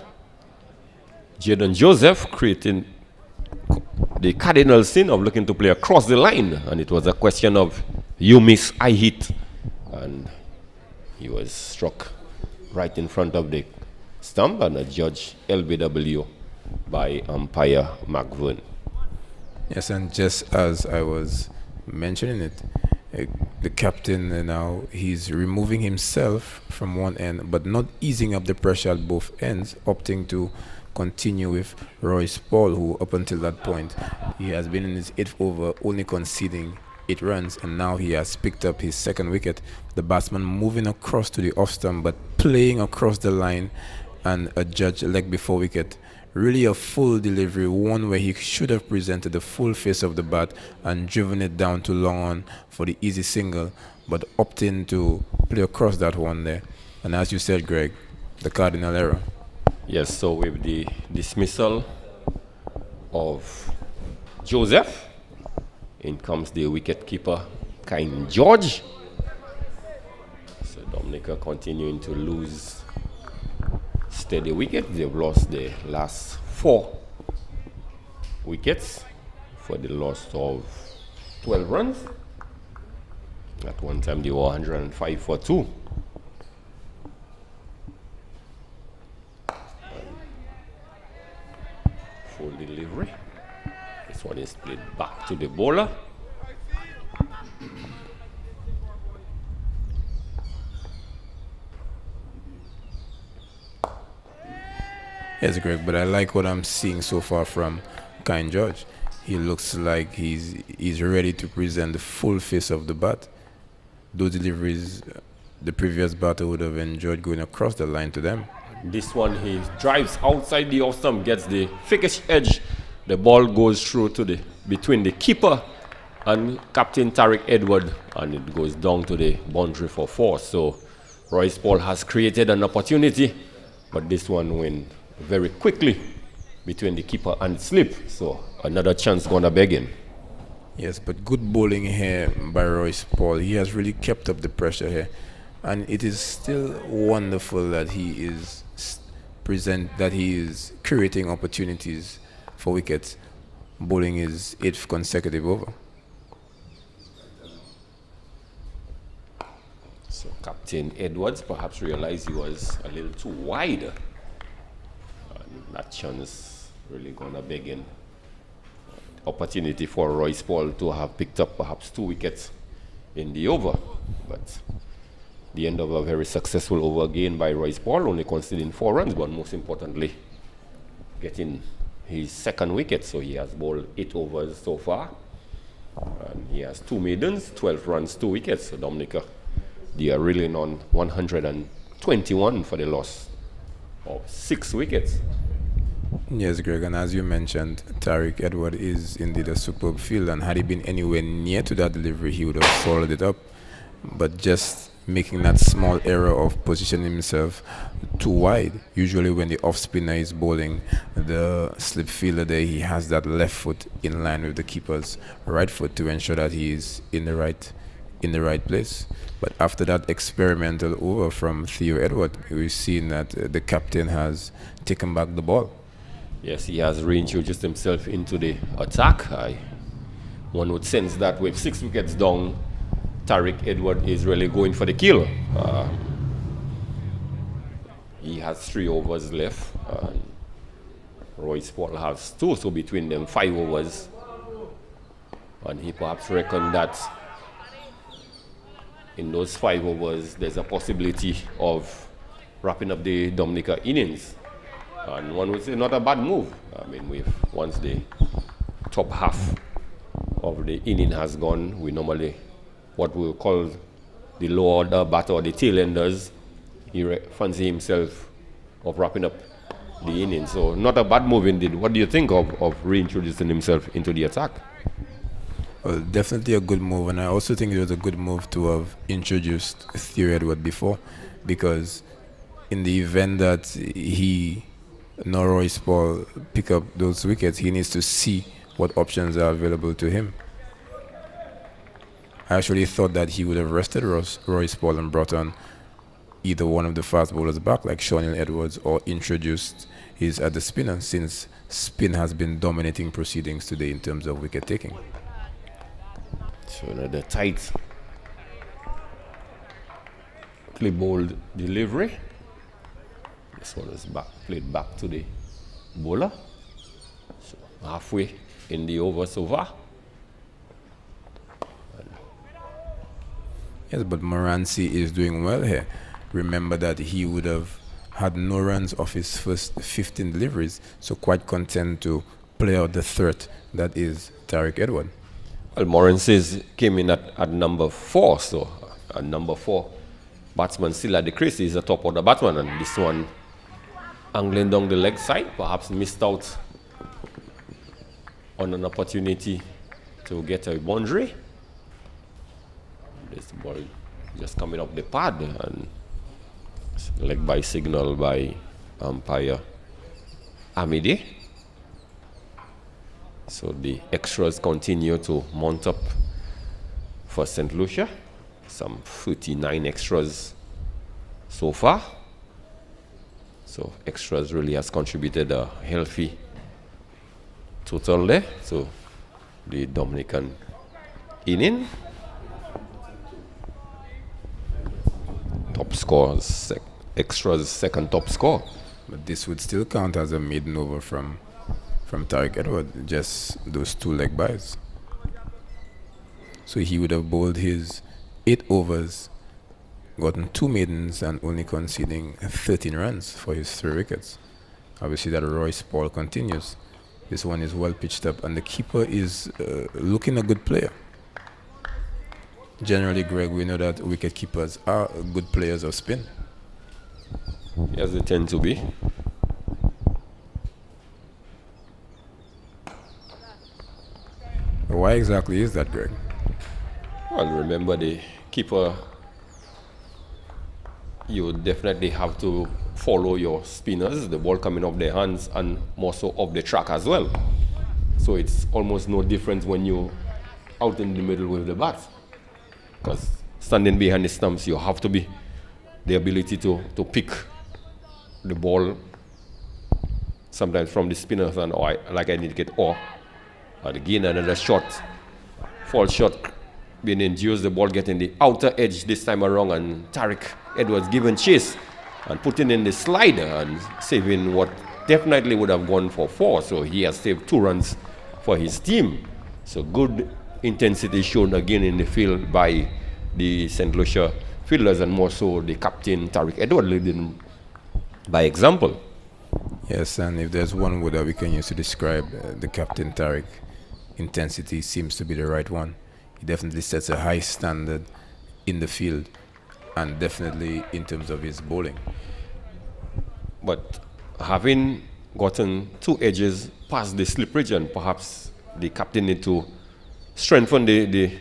Jaden Joseph, creating the cardinal sin of looking to play across the line, and it was a question of you miss, I hit, and he was struck right in front of the stump and a judge LBW by umpire McVern. Yes, and just as I was mentioning it, the captain now, he's removing himself from one end but not easing up the pressure at both ends, opting to continue with Royce Paul, who up until that point he has been in his 8th over only conceding 8 runs, and now he has picked up his 2nd wicket. The batsman moving across to the off stump but playing across the line, and a judge leg before wicket. Really a full delivery, one where he should have presented the full face of the bat and driven it down to long on for the easy single, but opting to play across that one there. And as you said, Greg, the cardinal error. Yes, so with the dismissal of Joseph, in comes the wicket keeper, Kind George. So Dominica continuing to lose steady wicket. They've lost the last 4 wickets for the loss of 12 runs. At one time they were 105 for 2. Full delivery. This one is played back to the bowler. Yes, Greg, but I like what I'm seeing so far from Kind George. He looks like he's ready to present the full face of the bat. Those deliveries, the previous batter would have enjoyed going across the line to them. This one, he drives outside the off stump, gets the thickest edge. The ball goes through to the between the keeper and Captain Tariq Edward, and it goes down to the boundary for 4. So Royce Paul has created an opportunity, but this one went very quickly between the keeper and slip. So another chance gonna beg him. Yes, but good bowling here by Royce Paul. He has really kept up the pressure here, and it is still wonderful that he is creating opportunities for wickets, bowling his 8th consecutive over. So Captain Edwards perhaps realized he was a little too wide, and that chance really gonna beg him. Opportunity for Royce Paul to have picked up perhaps 2 wickets in the over, but the end of a very successful over again by Royce Paul, only conceding 4 runs, but most importantly getting his 2nd wicket. So he has bowled 8 overs so far, and he has 2 maidens, 12 runs, 2 wickets. So Dominica, they are reeling on 121 for the loss of 6 wickets. Yes, Greg, and as you mentioned, Tariq Edward is indeed a superb fielder, and had he been anywhere near to that delivery, he would have followed it up. But just making that small error of positioning himself too wide. Usually when the off spinner is bowling, the slip fielder there, he has that left foot in line with the keeper's right foot to ensure that he is in the right place. But after that experimental over from Theo Edward, we've seen that the captain has taken back the ball. Yes, he has reintroduced himself into the attack. one would sense that with 6 wickets down, Tariq Edward is really going for the kill. He has 3 overs left. Royce Paul has 2, so between them 5 overs. And he perhaps reckoned that in those 5 overs, there's a possibility of wrapping up the Dominica innings. And one would say not a bad move. I mean, once the top half of the inning has gone, we normally, what we call the lower order batter or the tail enders, he fancy himself of wrapping up the inning. So not a bad move indeed. What do you think of reintroducing himself into the attack? Well, definitely a good move, and I also think it was a good move to have introduced Theo Edward before, because in the event that he nor Royce Paul pick up those wickets, he needs to see what options are available to him. I actually thought that he would have rested Royce Paul and brought on either one of the fast bowlers back, like Shawnil Edwards, or introduced his other spinner, since spin has been dominating proceedings today in terms of wicket taking. So another tight clipboard delivery. This one is played back to the bowler. So halfway in the over so far. Yes, but Moranci is doing well here. Remember that he would have had no runs off his first 15 deliveries, so quite content to play out the threat that is Tariq Edward. Well, Moranci came in at number 4, so at number 4, batsman still at the crease. He's a top order batsman, and this one angling down the leg side, perhaps missed out on an opportunity to get a boundary. This ball just coming up the pad, and leg by signal by umpire Amide. So the extras continue to mount up for St. Lucia. Some 39 extras so far. So extras really has contributed a healthy total there. So the Dominican inning. Top score, extras second top score. But this would still count as a maiden over from Tariq Edward, just those 2 leg byes. So he would have bowled his 8 overs, gotten 2 maidens, and only conceding 13 runs for his 3 wickets. Obviously that Royce Paul continues. This one is well pitched up, and the keeper is looking a good player. Generally, Greg, we know that wicket keepers are good players of spin. Yes, they tend to be. Why exactly is that, Greg? Well, remember the keeper, you definitely have to follow your spinners, the ball coming off their hands and more so off the track as well. So it's almost no difference when you're out in the middle with the bat. Because standing behind the stumps, you have to be the ability to pick the ball sometimes from the spinners, and like I indicate, or again another shot, false shot being induced, the ball getting the outer edge this time around, and Tariq Edwards giving chase and putting in the slider and saving what definitely would have gone for 4. So he has saved 2 runs for his team. So good intensity shown again in the field by the St. Lucia fielders, and more so the captain Tariq Edward leading by example. Yes, and if there's one word that we can use to describe the captain Tariq, intensity seems to be the right one. He definitely sets a high standard in the field, and definitely in terms of his bowling. But having gotten 2 edges past the slip region, perhaps the captain need to strengthen the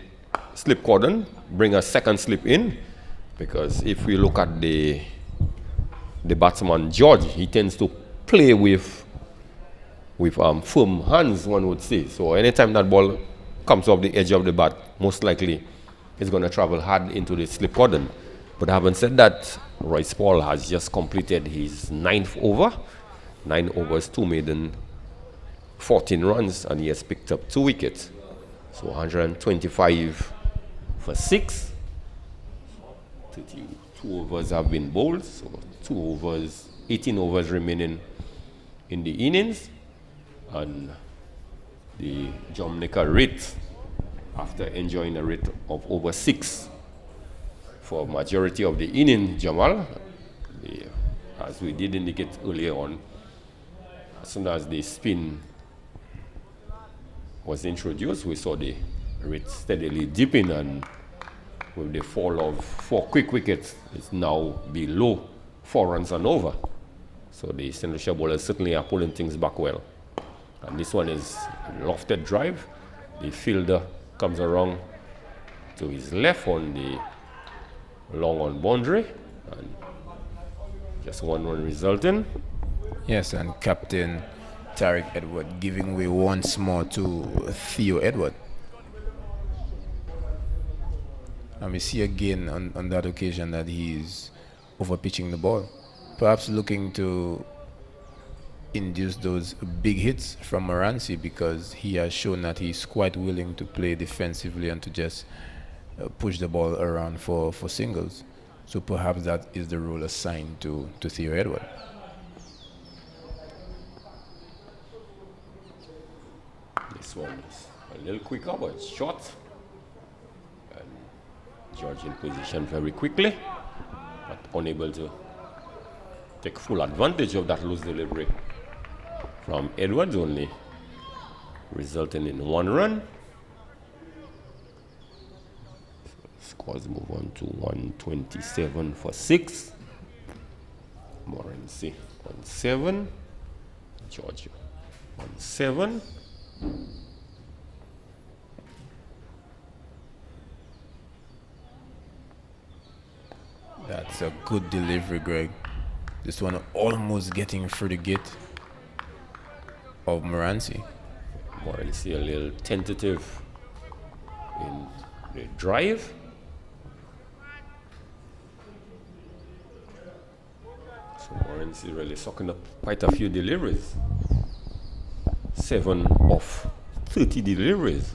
slip cordon, bring a second slip in, because if we look at the batsman George, he tends to play with firm hands, one would say. So anytime that ball comes off the edge of the bat, most likely it's going to travel hard into the slip cordon. But having said that, Royce Paul has just completed his 9th over. 9 overs, 2 maiden, 14 runs, and he has picked up 2 wickets. So 125 for 6. 32 overs have been bowled, so 18 overs remaining in the innings. And the Dominica rate, after enjoying a rate of over 6 for majority of the innings, Jamal, as we did indicate earlier on, as soon as the spin was introduced, we saw the rate steadily dipping, and with the fall of 4 quick wickets, it's now below 4 runs and over. So the St. Lucia bowlers certainly are pulling things back well. And this one is a lofted drive. The fielder comes around to his left on the long on boundary, and just 1 run resulting. Yes, and Captain Tariq Edward giving way once more to Theo Edward. And we see again on that occasion that he's overpitching the ball, perhaps looking to induce those big hits from Moranci, because he has shown that he's quite willing to play defensively and to just push the ball around for singles. So perhaps that is the role assigned to Theo Edward. This one is a little quicker, but it's short. And George in position very quickly, but unable to take full advantage of that loose delivery from Edwards, only resulting in 1 run. Scores move on to 127 for 6. Moranci 1-7. George 1-7. That's a good delivery, Greg. This one almost getting through the gate of Moranci. Moranci a little tentative in the drive. So Moranci really sucking up quite a few deliveries. 7 of 30 deliveries.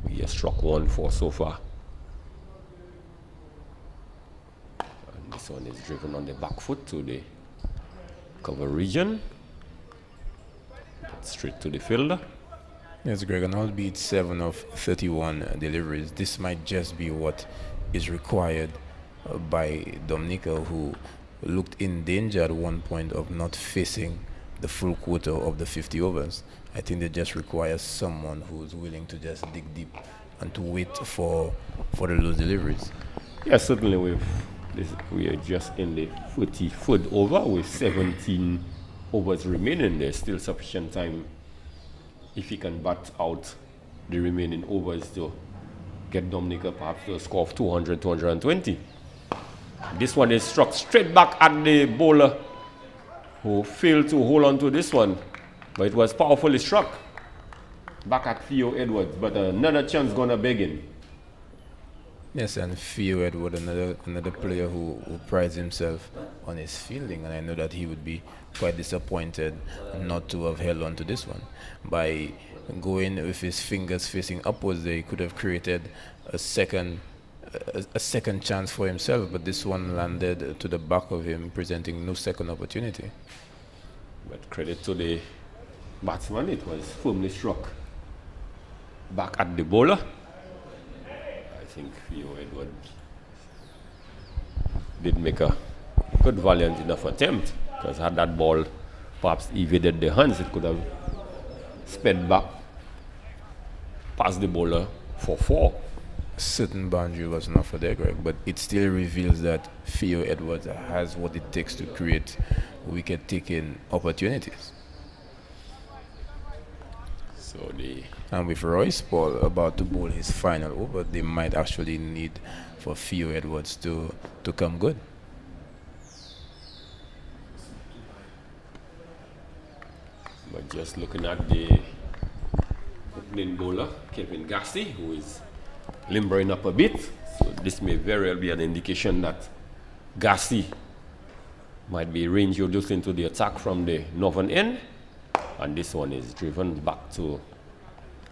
He has struck 1 for so far. And this one is driven on the back foot to the cover region. Straight to the fielder. Yes, Greg, and albeit 7 of 31 deliveries, this might just be what is required by Dominica, who looked in danger at one point of not facing the full quota of the 50 overs. I think they just require someone who's willing to just dig deep and to wait for the loose deliveries. Yes, certainly we are just in the 43rd over with 17 overs remaining. There's still sufficient time if he can bat out the remaining overs to get Dominica perhaps to a score of 200, 220. This one is struck straight back at the bowler, who failed to hold on to this one, but it was powerfully struck back at Theo Edwards, but another chance gonna beg him. Yes, and Theo Edward, another player who prides himself on his fielding, and I know that he would be quite disappointed not to have held on to this one. By going with his fingers facing upwards, they could have created a second chance for himself, but this one landed to the back of him, presenting no second opportunity. But credit to the batsman, it was firmly struck back at the bowler. I think Theo Edward did make a good valiant enough attempt, because had that ball perhaps evaded the hands, it could have sped back past the bowler for 4. Certain boundary was not for there, Greg, but it still reveals that Theo Edwards has what it takes to create wicket-taking opportunities. And with Royce Paul about to bowl his final over, they might actually need for Theo Edwards to come good. But just looking at the opening bowler, Kevin Gassi, who is limbering up a bit, so this may very well be an indication that Gassi might be reintroduced into the attack from the northern end, and this one is driven back to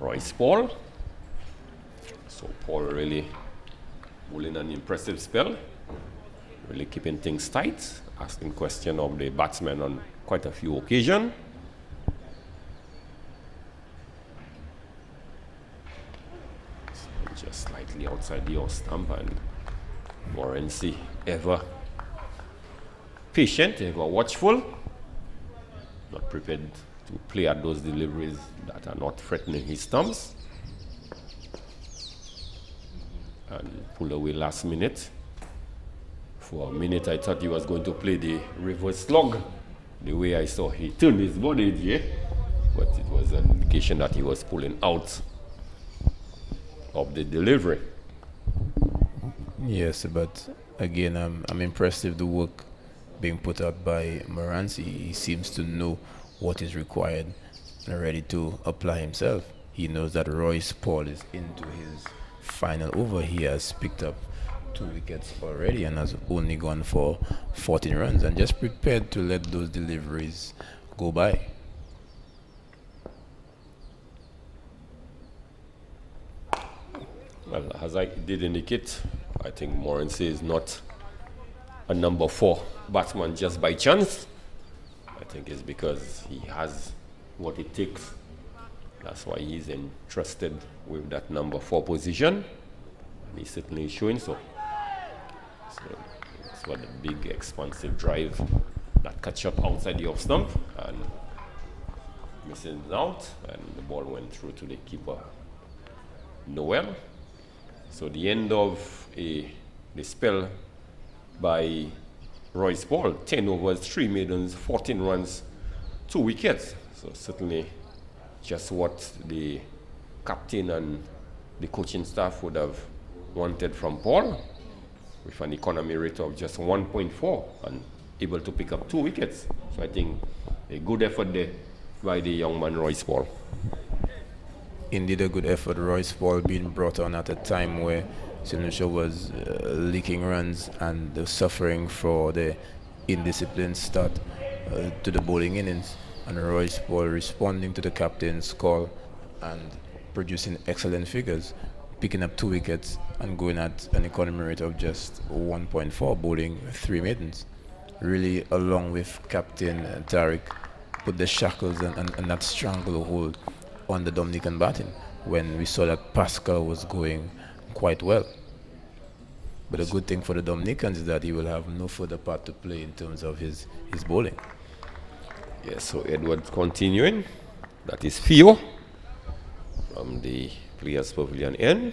Royce Paul. So Paul really bowling an impressive spell, really keeping things tight, asking question of the batsman on quite a few occasions. So just slightly outside the off stump, and Morency ever patient, ever watchful, not prepared to play at those deliveries that are not threatening his stumps. And pull away last minute. For a minute I thought he was going to play the reverse slug, the way I saw he turned his body, yeah? But it was an indication that he was pulling out of the delivery. Yes, but again, I'm impressed with the work being put out by Morency. He seems to know what is required and ready to apply himself. He knows that Royce Paul is into his final over. He has picked up 2 wickets already and has only gone for 14 runs, and just prepared to let those deliveries go by. Well, as I did indicate, I think Morency is not a number 4 batsman just by chance. I think it's because he has what it takes. That's why he's entrusted with that number 4 position. And he's certainly showing so. So that's what the big expansive drive that catch up outside the off stump and missing out, and the ball went through to the keeper Noel. So the end of the spell by Royce Paul, 10 overs, 3 maidens, 14 runs, 2 wickets. So certainly just what the captain and the coaching staff would have wanted from Paul, with an economy rate of just 1.4 and able to pick up 2 wickets. So I think a good effort there by the young man Royce Paul. Indeed a good effort. Royce Paul being brought on at a time where Lucia was leaking runs and suffering for the indisciplined start to the bowling innings, and Royce Paul responding to the captain's call and producing excellent figures, picking up 2 wickets and going at an economy rate of just 1.4, bowling 3 maidens. Really, along with Captain Tariq, put the shackles and that stranglehold on the Dominican batting when we saw that Pascal was going quite well. But the good thing for the Dominicans is that he will have no further part to play in terms of his bowling. Yes, so Edward continuing. That is Fio from the Players Pavilion end.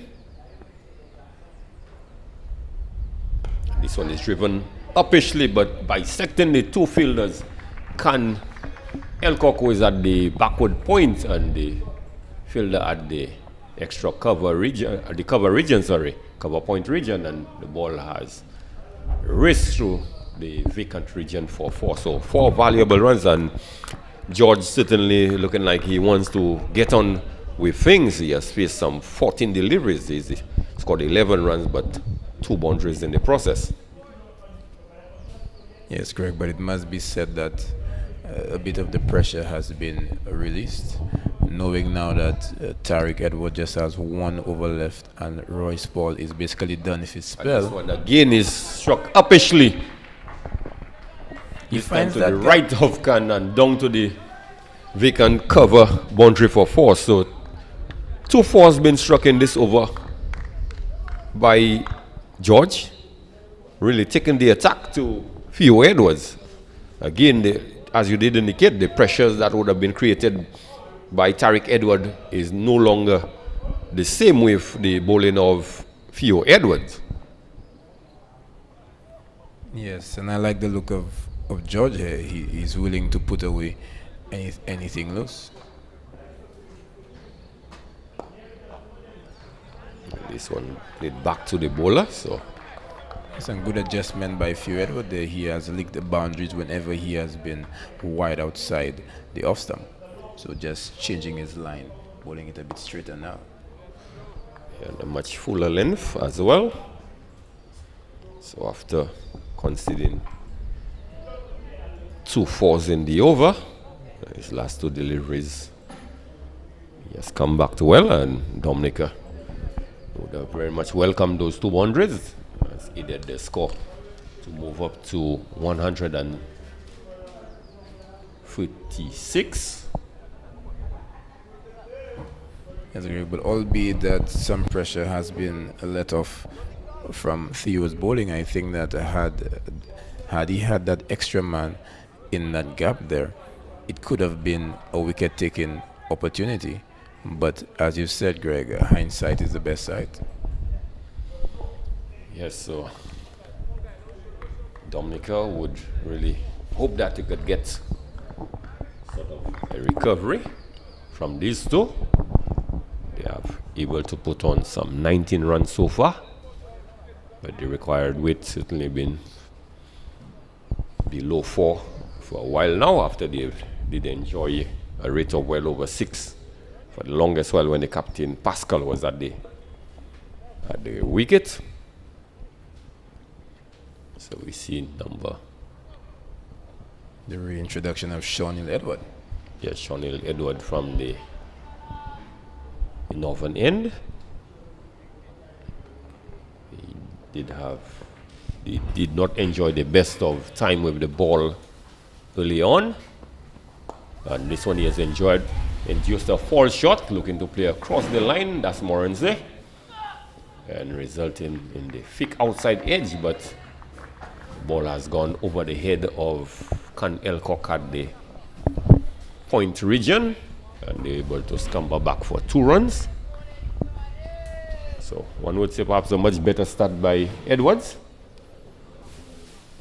This one is driven uppishly, but bisecting the 2 fielders. Can Elcock was at the backward point and the fielder at the extra cover region, cover point region, and the ball has raced through the vacant region for 4. So 4 valuable runs, and George certainly looking like he wants to get on with things. He has faced some 14 deliveries. He's scored 11 runs, but 2 boundaries in the process. Yes, Greg, but it must be said that a bit of the pressure has been released, knowing now that Tariq Edward just has 1 over left and Royce Paul is basically done with his spell. And this one again is struck uppishly. He finds to the right of Khan and down to the vacant cover boundary for 4. So 2 4s been struck in this over by George, really taking the attack to Theo Edwards. Again, as you did indicate, the pressures that would have been created by Tariq Edward is no longer the same with the bowling of Theo Edwards. Yes, and I like the look of George here. He's willing to put away anything loose. This one played back to the bowler, so some good adjustment by Theo Edward there. He has licked the boundaries whenever he has been wide outside the off stump. So just changing his line, bowling it a bit straighter now. And a much fuller length as well. So after conceding 2 4s in the over, his last 2 deliveries, he has come back to well, and Dominica would have very much welcomed those 2 boundaries as he did the score to move up to 156. Yes, but albeit that some pressure has been let off from Theo's bowling, I think that had he had that extra man in that gap there, it could have been a wicket-taking opportunity. But as you said, Greg, hindsight is the best side. Yes, so Dominica would really hope that he could get sort of a recovery from these two. They have able to put on some 19 runs so far, but the required weight certainly been below 4 for a while now, after they did enjoy a rate of well over 6 for the longest while when the captain Pascal was at the wicket. So we see the reintroduction of Shawnil Edward. Yes, Shawnil Edward from the northern end. He did not enjoy the best of time with the ball early on, and this one he has enjoyed. Induced a false shot, looking to play across the line. That's Morense, and resulting in the thick outside edge, but the ball has gone over the head of Can Elcock at the point region, and they're able to scamper back for 2 runs. So one would say perhaps a much better start by Edwards.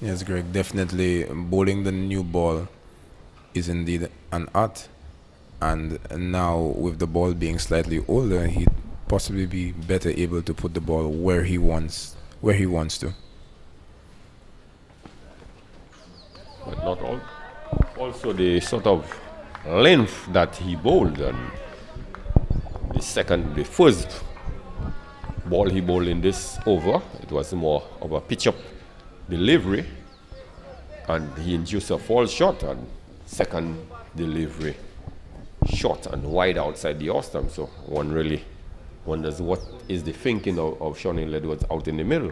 Yes, Greg, definitely bowling the new ball is indeed an art. And now with the ball being slightly older, he'd possibly be better able to put the ball where he wants to. But not all. Also the sort of length that he bowled, and the first ball he bowled in this over, it was more of a pitch-up delivery, and he induced a false shot, and second delivery short and wide outside the off stump. So one really wonders what is the thinking of Shawnil Edwards out in the middle.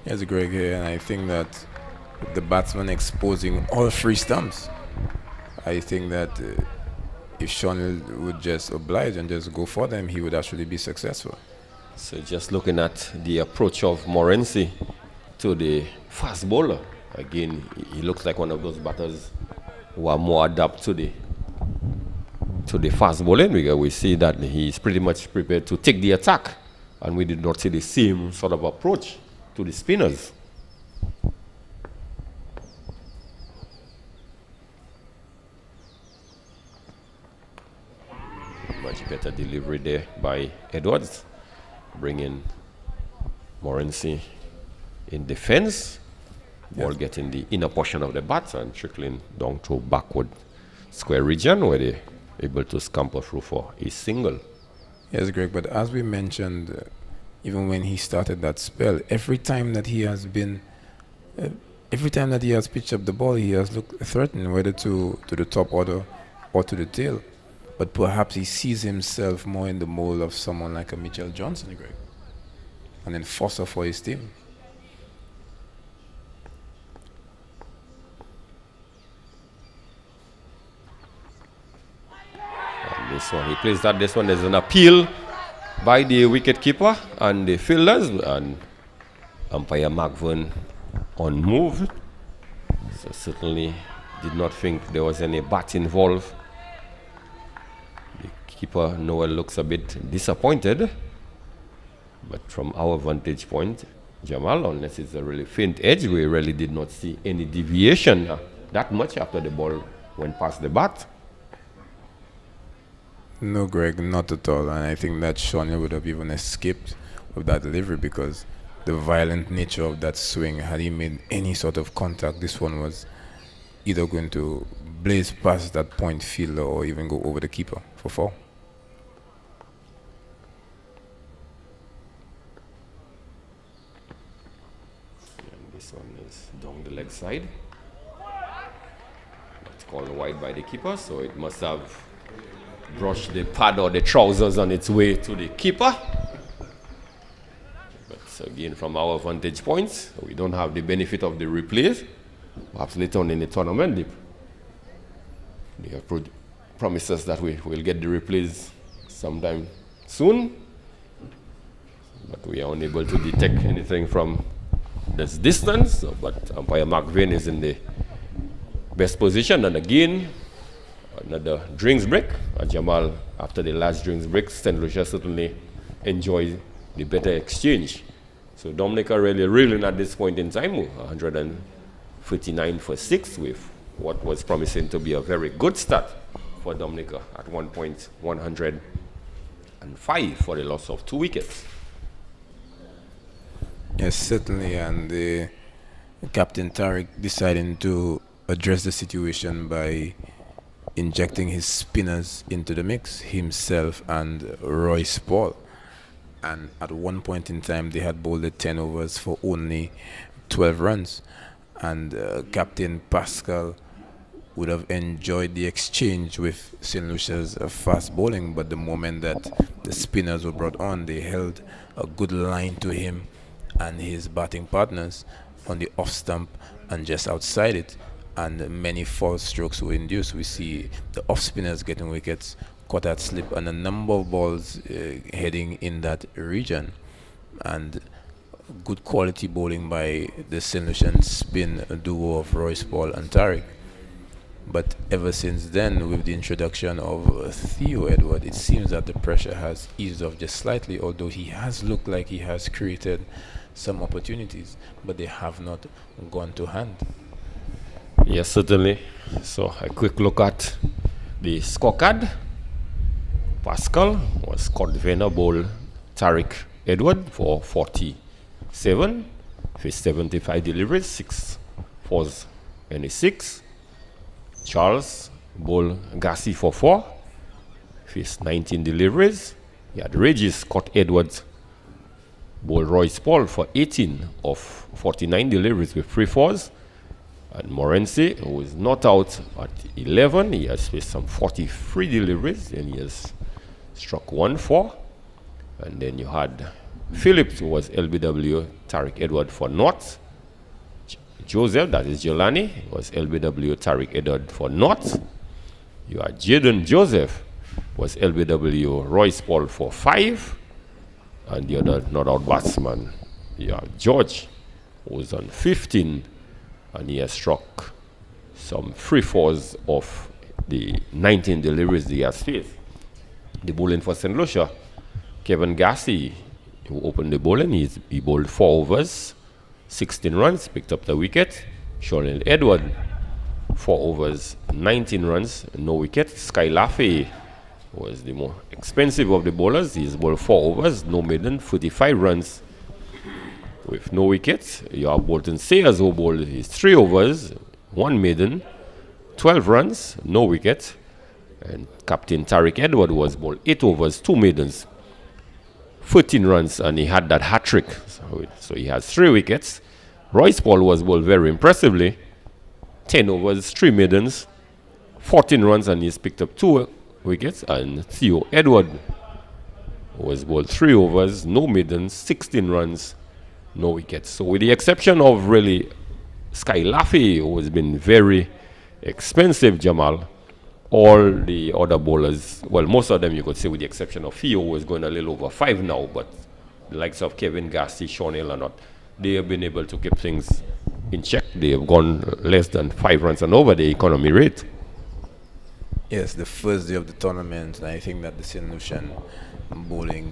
Yes, Greg, here, and I think that with the batsman exposing all 3 stumps, I think that if Shawnil would just oblige and just go for them, he would actually be successful. So just looking at the approach of Morense to the fast bowler, again, he looks like one of those batters who are more adapt to the fast bowling, because we see that he's pretty much prepared to take the attack, and we did not see the same sort of approach to the spinners. Much better delivery there by Edwards, bringing Morense in defense. Ball getting the inner portion of the bat and trickling down to backward square region, where they're able to scamper through for a single. Yes, Greg, but as we mentioned, even when he started that spell, every time that he has pitched up the ball, he has looked threatened, whether to the top order or to the tail. But perhaps he sees himself more in the mold of someone like a Mitchell Johnson, Greg, an enforcer for his team. And this one, he plays that. This one, there's an appeal by the wicket keeper and the fielders, and umpire McVern unmoved. So certainly did not think there was any bat involved. Keeper Noel looks a bit disappointed, but from our vantage point, Jamal, unless it's a really faint edge, we really did not see any deviation that much after the ball went past the bat. No, Greg, not at all. And I think that Shawnil would have even escaped with that delivery, because the violent nature of that swing, had he made any sort of contact, this one was either going to blaze past that point fielder or even go over the keeper for 4. leg side. It's called wide by the keeper, so it must have brushed the pad or the trousers on its way to the keeper. But again, from our vantage points, we don't have the benefit of the replays. Perhaps later on in the tournament, they have promised us that we will get the replays sometime soon. But we are unable to detect anything from this distance. But umpire Mark Vane is in the best position. And again, another drinks break. And Jamal, after the last drinks break, St. Lucia certainly enjoyed the better exchange. So Dominica really reeling at this point in time, 139 for 6, with what was promising to be a very good start for Dominica. At one point, 105 for the loss of 2 wickets. Yes, certainly, and Captain Tariq deciding to address the situation by injecting his spinners into the mix, himself and Royce Paul. And at one point in time, they had bowled 10 overs for only 12 runs. And Captain Pascal would have enjoyed the exchange with St. Lucia's fast bowling, but the moment that the spinners were brought on, they held a good line to him and his batting partners on the off stump and just outside it, and many false strokes were induced. We see the off spinners getting wickets, caught at slip, and a number of balls heading in that region, and good quality bowling by the St. Lucian spin duo of Royce Paul and Tariq. But ever since then, with the introduction of Theo Edward, it seems that the pressure has eased off just slightly, although he has looked like he has created some opportunities, but they have not gone to hand. Yes, certainly. So a quick look at the scorecard. Pascal was Scott Venner bowl Tariq Edward for 47, with 75 deliveries, 6 fours and a 6. Charles bowl Gassi for 4, with 19 deliveries. He had Regis Scott Edwards bowl Royce Paul for 18 of 49 deliveries with 3 fours. And Morency, who is not out at 11, he has faced some 43 deliveries and he has struck 1 4. And then you had Phillips, who was LBW Tariq Edward for North. Joseph, that is Jelani, was LBW Tariq Edward for North. You had Jaden Joseph, was LBW Royce Paul for 5. And the other not out batsman, you have George, who was on 15, and he has struck some 3 fours of the 19 deliveries he has faced. The bowling for St. Lucia, Kevin Gassi, who opened the bowling, he bowled 4 overs, 16 runs, picked up the wicket. Sean Edward, 4 overs, 19 runs, no wicket. Sky Laffey was the more expensive of the bowlers. He's bowled 4 overs, no maiden, 45 runs with no wickets. You have Bolton Sayers, who bowled his 3 overs, 1 maiden, 12 runs, no wicket. And Captain Tariq Edward was bowled 8 overs, 2 maidens, 14 runs, and he had that hat-trick. So he has 3 wickets. Royce Paul was bowled very impressively, 10 overs, 3 maidens, 14 runs, and he's picked up 2 wickets. And Theo Edward was bowled 3 overs, no maidens, 16 runs, no wickets. So with the exception of really Sky Laffey, who has been very expensive, Jamal, all the other bowlers, well, most of them you could say, with the exception of Theo, who is going a little over 5 now, but the likes of Kevin Gassi, Sean Ellanot, they have been able to keep things in check. They have gone less than 5 runs and over the economy rate. Yes, the first day of the tournament, and I think that the St. Lucian bowling,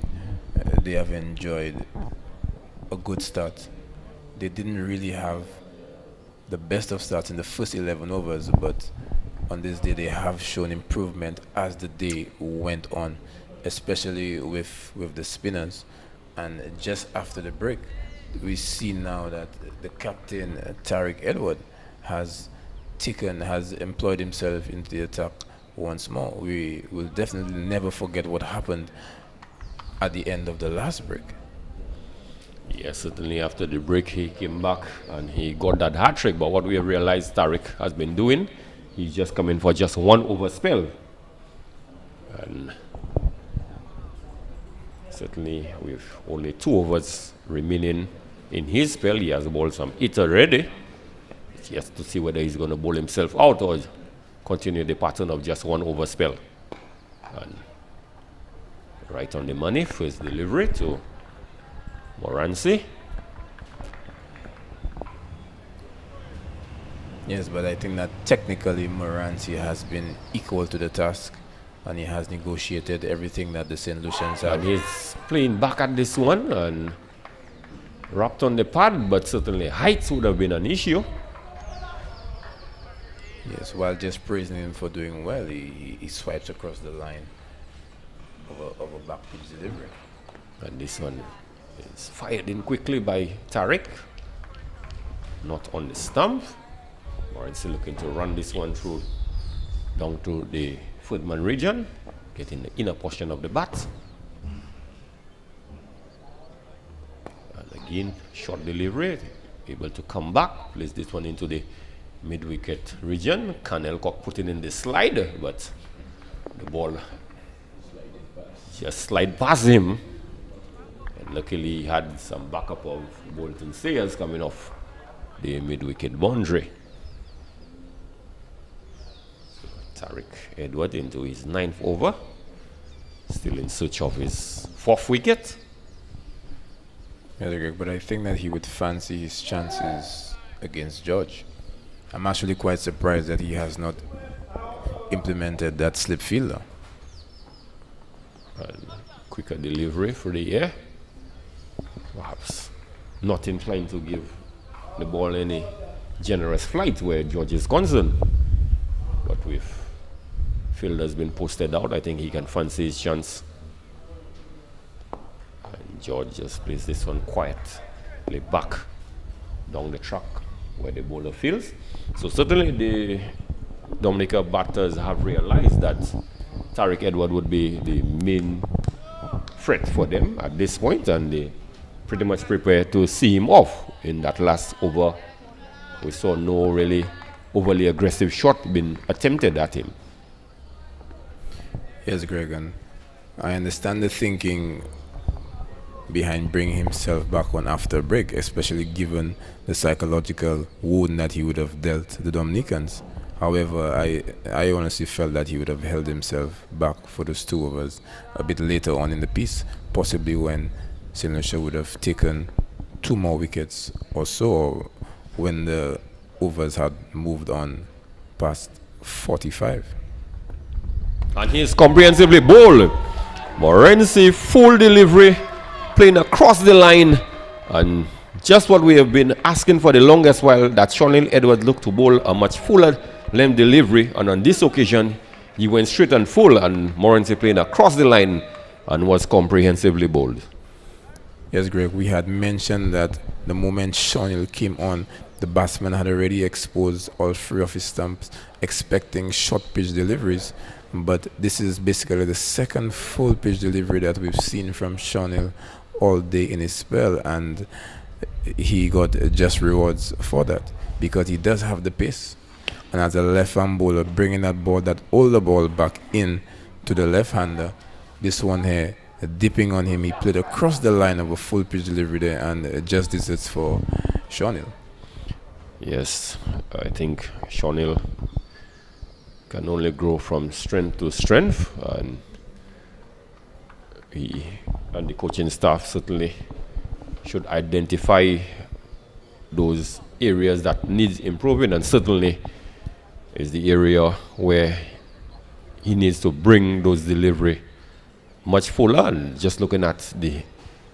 they have enjoyed a good start. They didn't really have the best of starts in the first 11 overs, but on this day they have shown improvement as the day went on, especially with the spinners. And just after the break, we see now that the captain Tariq Edward has employed himself into the attack once more. We will definitely never forget what happened at the end of the last break. Yes, certainly after the break he came back and he got that hat trick. But what we have realized Tariq has been doing, he's just coming for just one over spell. And certainly with only 2 overs remaining in his spell, he has bowled some 8 already. It's just to see whether he's going to bowl himself out or continue the pattern of just 1 over spell. And right on the money, first delivery to Moransi. Yes, but I think that technically Moransi has been equal to the task and he has negotiated everything that the St. Lucians have. And he's playing back at this one and wrapped on the pad, but certainly heights would have been an issue. Yes, while just praising him for doing well, he swipes across the line of a back pitch delivery. And this one is fired in quickly by Tariq. Not on the stump. Moransi looking to run this one through down to the footman region, getting the inner portion of the bat. And again, short delivery, able to come back, place this one into the mid-wicket region. Canelcock putting in the slide, but the ball just slide past him. And luckily he had some backup of Bolton Sayers coming off the mid-wicket boundary. Tariq Edward into his 9th over, still in search of his 4th wicket. Yeah, but I think that he would fancy his chances against George. I'm actually quite surprised that he has not implemented that slip fielder. And quicker delivery for the air. Perhaps not inclined to give the ball any generous flight where George is concerned. But with fielders been posted out, I think he can fancy his chance. And George just plays this one quietly back down the track where the bowler fields. So certainly the Dominica batters have realized that Tariq Edward would be the main threat for them at this point, and they pretty much prepare to see him off in that last over. We saw no really overly aggressive shot being attempted at him. Yes, Greg, and I understand the thinking behind bringing himself back on after break, especially given the psychological wound that he would have dealt the Dominicans. However, I honestly felt that he would have held himself back for those 2 overs a bit later on in the piece, possibly when St. Lucia would have taken 2 more wickets or so, or when the overs had moved on past 45. And he is comprehensively bowled. Moransi, full delivery, playing across the line, and just what we have been asking for the longest while, that Shonil Edwards looked to bowl a much fuller length delivery, and on this occasion he went straight and full, and Moransi playing across the line and was comprehensively bowled. Yes, Greg, we had mentioned that the moment Shonil came on, the batsman had already exposed all 3 of his stumps, expecting short pitch deliveries. But this is basically the 2nd full pitch delivery that we've seen from Shonil all day in his spell, and he got just rewards for that because he does have the pace. And as a left-hand bowler, bringing that older ball back in to the left-hander, this one here, dipping on him, he played across the line of a full pitch delivery there, and just this for Shonil. Yes, I think Shonil can only grow from strength to strength, and he and the coaching staff certainly should identify those areas that needs improving, and certainly is the area where he needs to bring those delivery much fuller. And just looking at the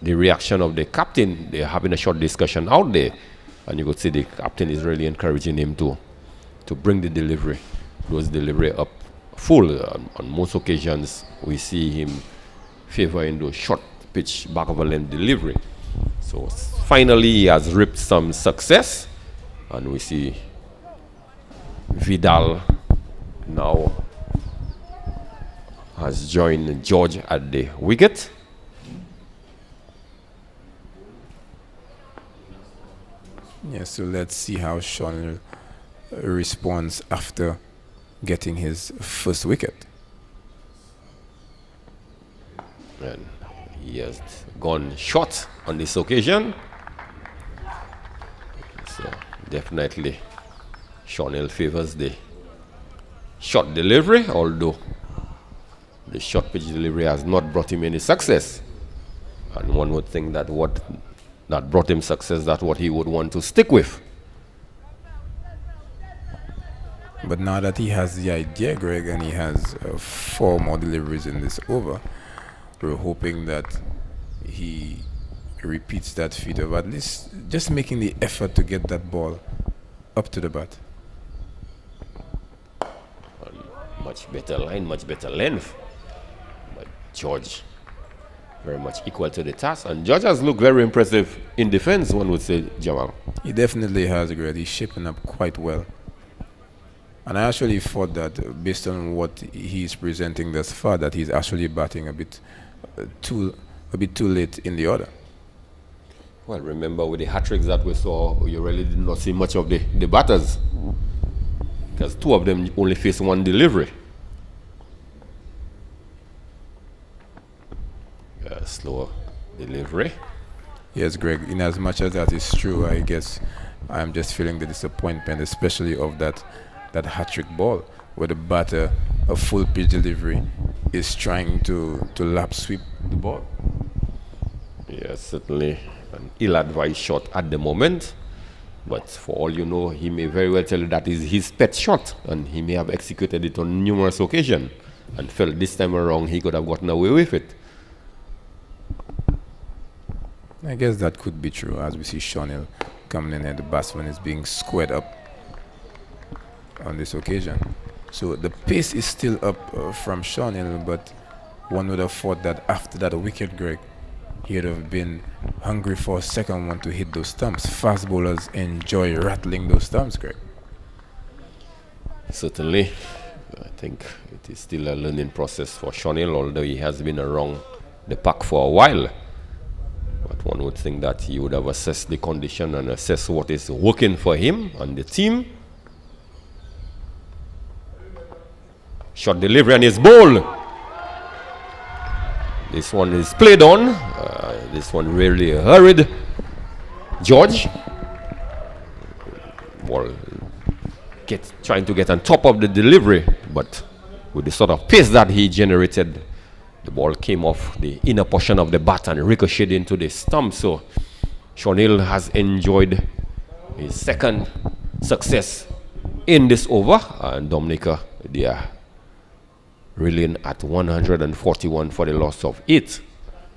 reaction of the captain, they're having a short discussion out there, and you could see the captain is really encouraging him to bring the delivery, those delivery up full. On most occasions we see him favoring those short pitch back of a length delivery. So finally he has reaped some success, and we see Vidal now has joined George at the wicket. Yeah, so let's see how Sean responds after getting his first wicket. And he has gone short on this occasion. So definitely Sean Hill favors the short delivery, although the short pitch delivery has not brought him any success. And one would think that what that brought him success, that's what he would want to stick with. But now that he has the idea, Greg, and he has 4 more deliveries in this over, we're hoping that he repeats that feat of at least just making the effort to get that ball up to the bat. Much better line, much better length. But George, very much equal to the task. And George has looked very impressive in defense, one would say, Jamal. He definitely has, Greg. He's shaping up quite well. And I actually thought that based on what he's presenting thus far, that he's actually batting a bit too late in the order. Well, remember with the hat-tricks that we saw, you really did not see much of the batters, because 2 of them only faced 1 delivery. Slower delivery. Yes, Greg, in as much as that is true, I guess I'm just feeling the disappointment, especially of that hat-trick ball, where the batter, a full pitch delivery, is trying to lap sweep the ball. Yes, certainly an ill-advised shot at the moment. But for all you know, he may very well tell you that is his pet shot, and he may have executed it on numerous occasions and felt this time around he could have gotten away with it. I guess that could be true, as we see Sean Hill coming in and the batsman is being squared up on this occasion. So the pace is still up from Sean Hill, but one would have thought that after that wicket, Greg, he would have been hungry for a second one to hit those stumps. Fast bowlers enjoy rattling those stumps, Greg. Certainly. I think it is still a learning process for Sean Hill, although he has been around the pack for a while. But one would think that he would have assessed the condition and assessed what is working for him and the team. Short delivery and his ball. This one is played on. This one really hurried George. Ball trying to get on top of the delivery, but with the sort of pace that he generated, the ball came off the inner portion of the bat and ricocheted into the stump. So Sean Hill has enjoyed his second success in this over, and Dominica, they are reeling at 141 for the loss of 8.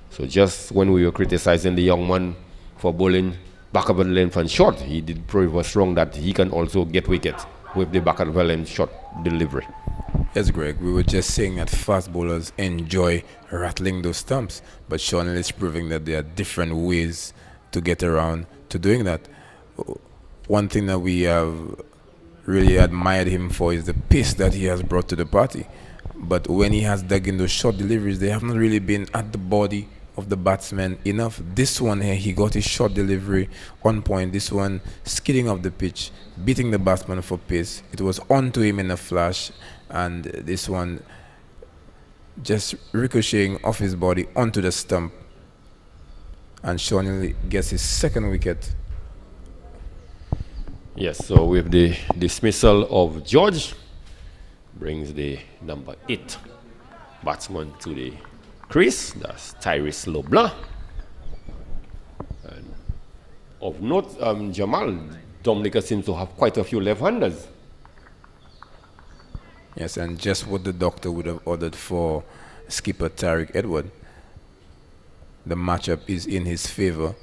So just when we were criticizing the young man for bowling back of the length and short, he did prove us wrong that he can also get wickets with the back of the length short delivery. Yes, Greg, we were just saying that fast bowlers enjoy rattling those stumps, but Sean Hill is proving that there are different ways to get around to doing that. One thing that we have really admired him for is the pace that he has brought to the party. But when he has dug in those short deliveries, they have not really been at the body of the batsman enough. This one here, he got his short delivery on point. This one skidding off the pitch, beating the batsman for pace. It was onto him in a flash, and this one just ricocheting off his body onto the stump. And Sean Hill gets his second wicket. Yes, so with the dismissal of George, brings the number 8 batsman to the crease. That's Tyrese LeBlanc. And of note, Jamal, Dominica seems to have quite a few left-handers. Yes, and just what the doctor would have ordered for skipper Tariq Edward. The matchup is in his favor.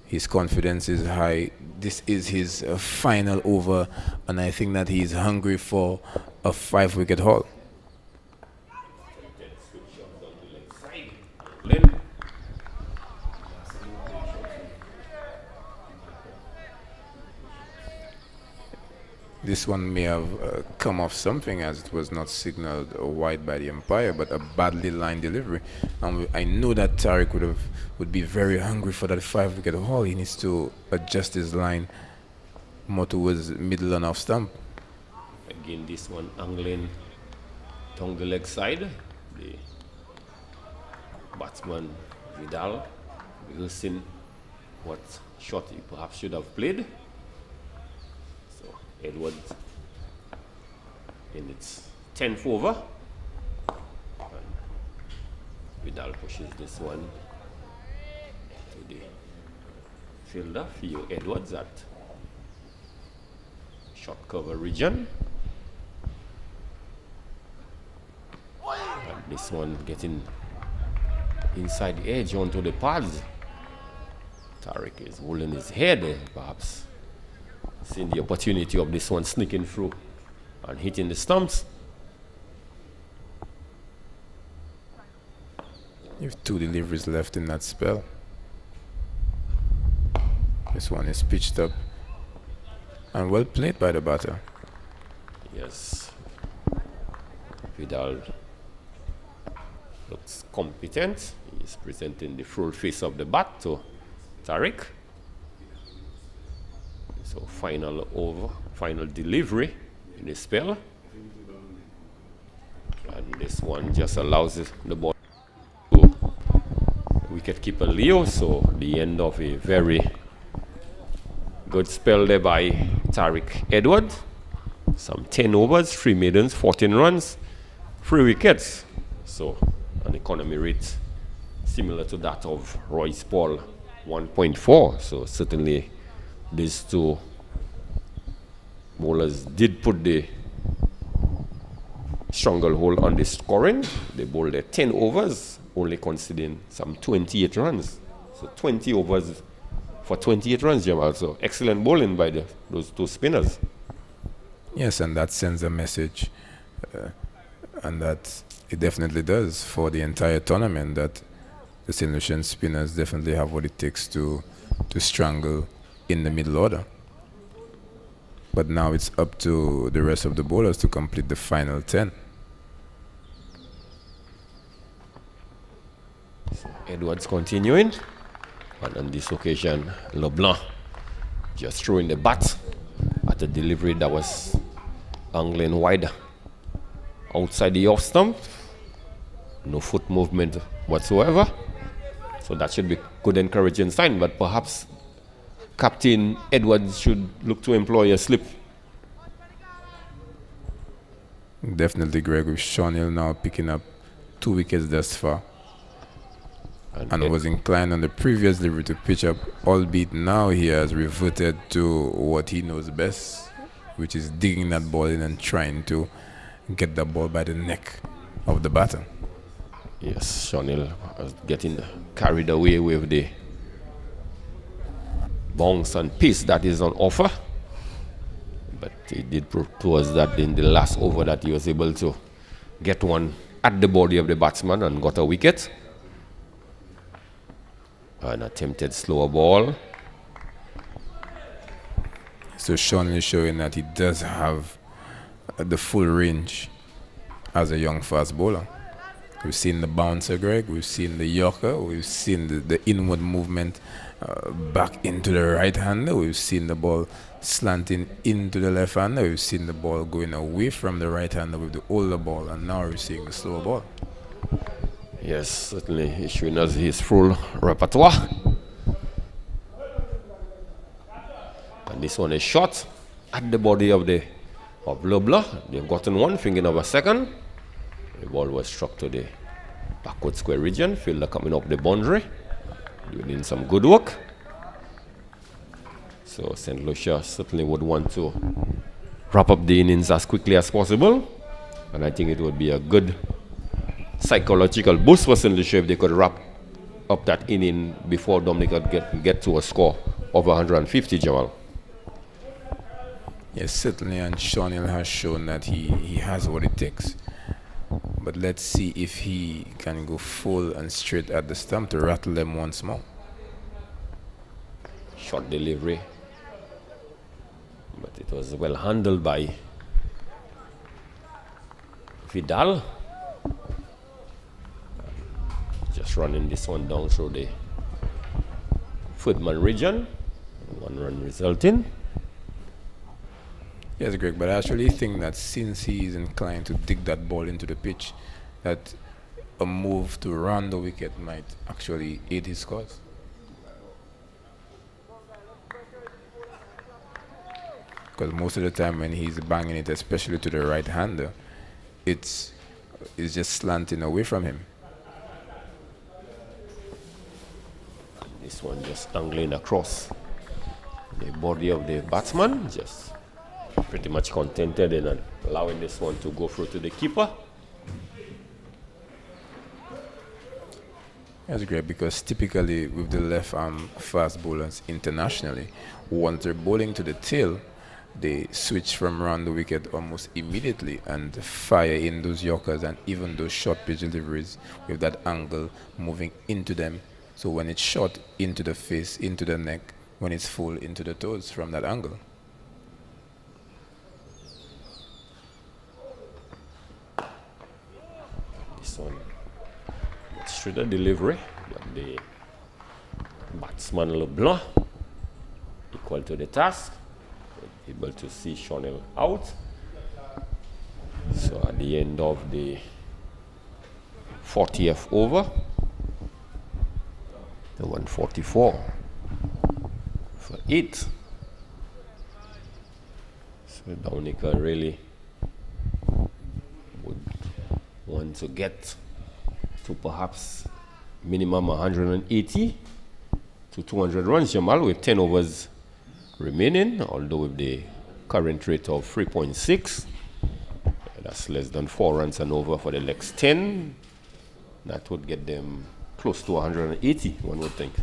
His confidence is high. This is his final over, and I think that he is hungry for a 5-wicket haul. This one may have come off something, as it was not signaled wide by the umpire, but a badly lined delivery. And I know that Tariq would be very hungry for that 5-wicket haul. He needs to adjust his line more towards middle and off stump. Again, this one angling down the leg side. The batsman Vidal rehearsing what shot he perhaps should have played. So Edward in its 10th over. And Vidal pushes this one to the fielder, Theo Edwards, at short cover region. And this one getting inside the edge onto the pads. Tariq is holding his head, perhaps seeing the opportunity of this one sneaking through and hitting the stumps. You have 2 deliveries left in that spell. This one is pitched up and well played by the batter. Yes. Vidal looks competent. He's presenting the full face of the bat to Tariq. So final over, final delivery in the spell. And this one just allows the ball to wicket-keeper Leo. So the end of a very good spell there by Tariq Edward. Some 10 overs, 3 maidens, 14 runs, 3 wickets. So an economy rate similar to that of Royce Paul, 1.4. So certainly these 2 bowlers did put the stranglehold on the scoring. They bowled their 10 overs, only conceding some 28 runs. So 20 overs for 28 runs, Jamal. So excellent bowling by those 2 spinners. Yes, and that sends a message, and that it definitely does for the entire tournament, that the St. Lucian spinners definitely have what it takes to strangle in the middle order. But now it's up to the rest of the bowlers to complete the final 10. So Edwards continuing, and on this occasion LeBlanc just throwing the bat at a delivery that was angling wide outside the off stump. No foot movement whatsoever. So that should be good encouraging sign, but perhaps Captain Edwards should look to employ a slip. Definitely, Greg, with Sean Hill now picking up 2 wickets thus far. And was inclined on the previous delivery to pitch up, albeit now he has reverted to what he knows best, which is digging that ball in and trying to get the ball by the neck of the batter. Yes, Sean Hill was getting carried away with the bounce and pace that is on offer. But he did prove to us that in the last over that he was able to get one at the body of the batsman and got a wicket. An attempted slower ball. So Sean is showing that he does have the full range as a young fast bowler. We've seen the bouncer, Greg. We've seen the yorker. We've seen the inward movement back into the right hander. We've seen the ball slanting into the left hander. We've seen the ball going away from the right hander with the older ball, and now we're seeing the slower ball. Yes, certainly he's showing us his full repertoire. And this one is shot at the body of LeBlanc. They've gotten one, thinking of a second. The ball was struck to the backward square region. Fielder coming up the boundary, doing some good work. So St. Lucia certainly would want to wrap up the innings as quickly as possible. And I think it would be a good psychological boost for St. Lucia if they could wrap up that inning before Dominica get to a score of 150, Jamal. Yes, certainly, and Sean Hill has shown that he has what it takes. But let's see if he can go full and straight at the stump to rattle them once more. Short delivery, but it was well handled by Vidal. Just running this one down through the Footman region. 1 run resulting. Yes, Greg, but I actually think that since he is inclined to dig that ball into the pitch, that a move to run the wicket might actually aid his cause. Because most of the time when he's banging it, especially to the right hander, it's just slanting away from him. This one just angling across the body of the batsman, just pretty much contented in allowing this one to go through to the keeper. That's great, because typically with the left arm fast bowlers internationally, once they're bowling to the tail, they switch from around the wicket almost immediately and fire in those yorkers and even those short pitch deliveries with that angle moving into them. So when it's short, into the face, into the neck; when it's full, into the toes from that angle. This one, straight the delivery, but the batsman LeBlanc equal to the task, able to see Chanel out. So at the end of the 40th over, the 144 for 8. So Dominica really would want to get to perhaps minimum 180 to 200 runs, Jamal, with 10 overs remaining, although with the current rate of 3.6, that's less than 4 runs and over for the next 10. That would get them close to 180, one would think.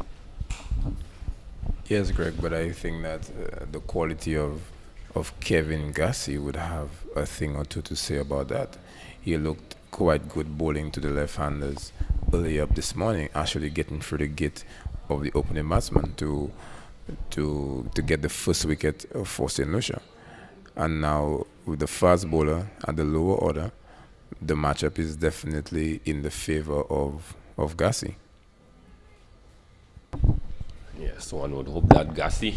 Yes, Greg, but I think that the quality of Kevin Gassi would have a thing or two to say about that. He looked quite good bowling to the left-handers early up this morning, actually getting through the gate of the opening batsman to get the first wicket for St. Lucia. And now with the fast bowler at the lower order, the matchup is definitely in the favor of Gassi. Yes, one would hope that Gassi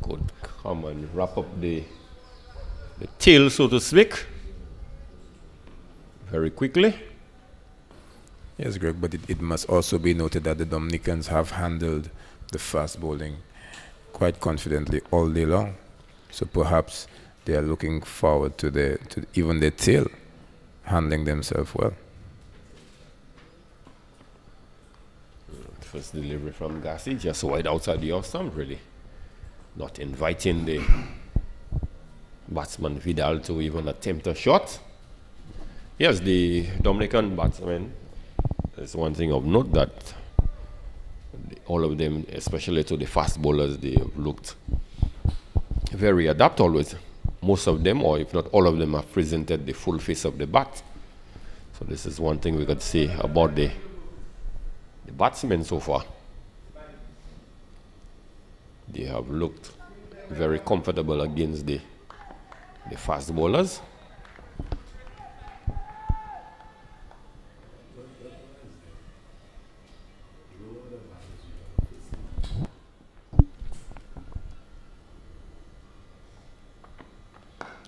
could come and wrap up the tail, so to speak, very quickly. Yes, Greg, but it must also be noted that the Dominicans have handled the fast bowling quite confidently all day long. So perhaps they are looking forward to even their tail handling themselves well. First delivery from Gassi, just wide outside the off stump, really. Not inviting the batsman Vidal to even attempt a shot. Yes, the Dominican batsmen, there's one thing of note that all of them, especially to the fast bowlers, they have looked very adept always. Most of them, or if not all of them, have presented the full face of the bat. So this is one thing we could say about the batsmen so far. They have looked very comfortable against the fast bowlers.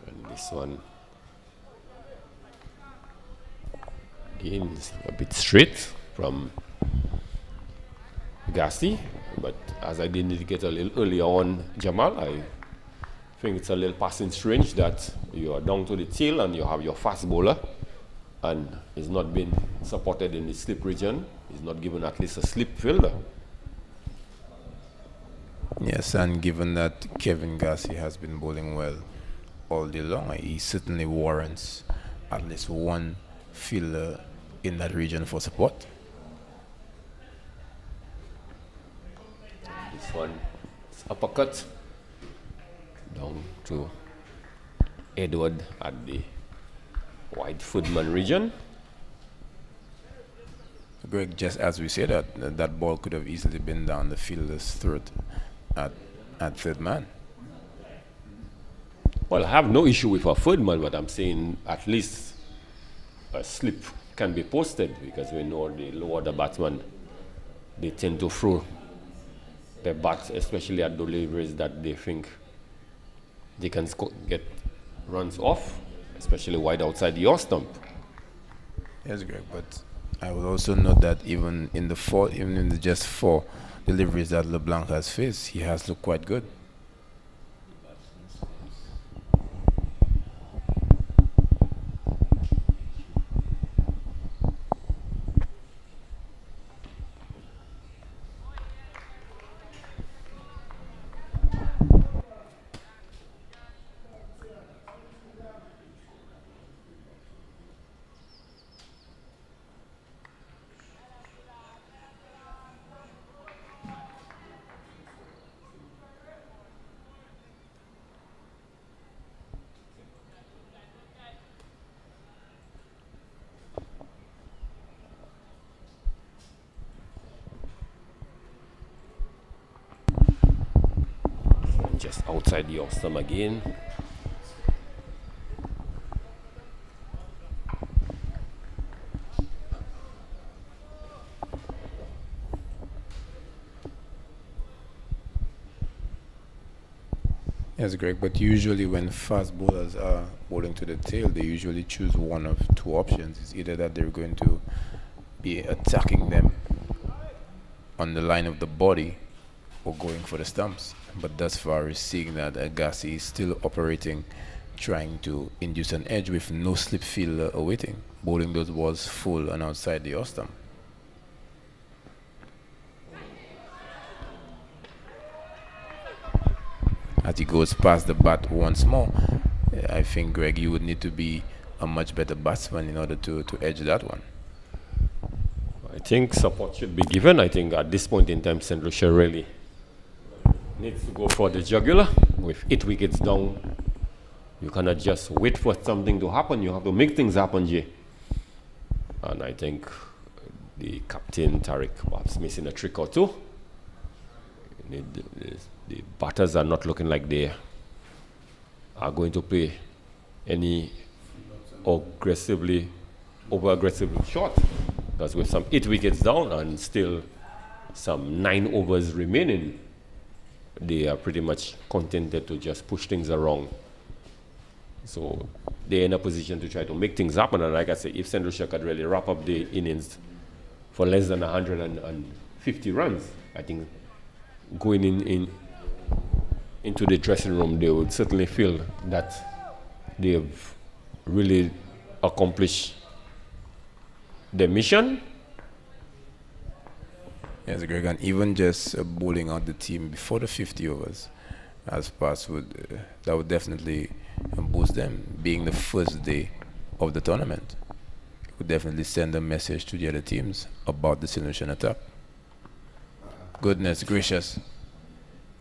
And this one again is a bit straight from Gassi, but as I did indicate a little earlier on, Jamal, I think it's a little passing strange that you are down to the tail and you have your fast bowler and he's not being supported in the slip region. He's not given at least a slip fielder. Yes, and given that Kevin Gassi has been bowling well all day long, he certainly warrants at least one fielder in that region for support. This one is uppercut down to Edward at the wide footman region. Greg, just as we said, that ball could have easily been down the fielder's throat at third man. Well, I have no issue with a third man, but I'm saying at least a slip can be posted, because we know the lower the batsman, they tend to throw their bats, especially at deliveries that they think they can get runs off, especially wide outside your stump. Yes, Greg, but I will also note that even in the just 4 deliveries that LeBlanc has faced, he has looked quite good. Just outside the off-stump again. Yes, Greg, but usually when fast bowlers are bowling to the tail, they usually choose one of 2 options. It's either that they're going to be attacking them on the line of the body or going for the stumps. But thus far, we're seeing that Agassi is still operating, trying to induce an edge with no slip fielder awaiting, bowling those balls full and outside the off stump. As he goes past the bat once more, I think, Greg, you would need to be a much better batsman in order to edge that one. I think support should be given. I think at this point in time, St. Lucia really needs to go for the jugular. With 8 wickets down, you cannot just wait for something to happen. You have to make things happen, Jay. And I think the captain, Tariq, perhaps missing a trick or 2. The batters are not looking like they are going to play any over-aggressively short. Because with some 8 wickets down and still some 9 overs remaining, they are pretty much contented to just push things around. So they're in a position to try to make things happen. And like I said, if St. Lucia could really wrap up the innings for less than 150 runs, I think going into the dressing room, they would certainly feel that they've really accomplished their mission. Yes, Greg, and even just bowling out the team before the 50 overs as passed that would definitely boost them. Being the first day of the tournament, it would definitely send a message to the other teams about the solution attack. Goodness gracious.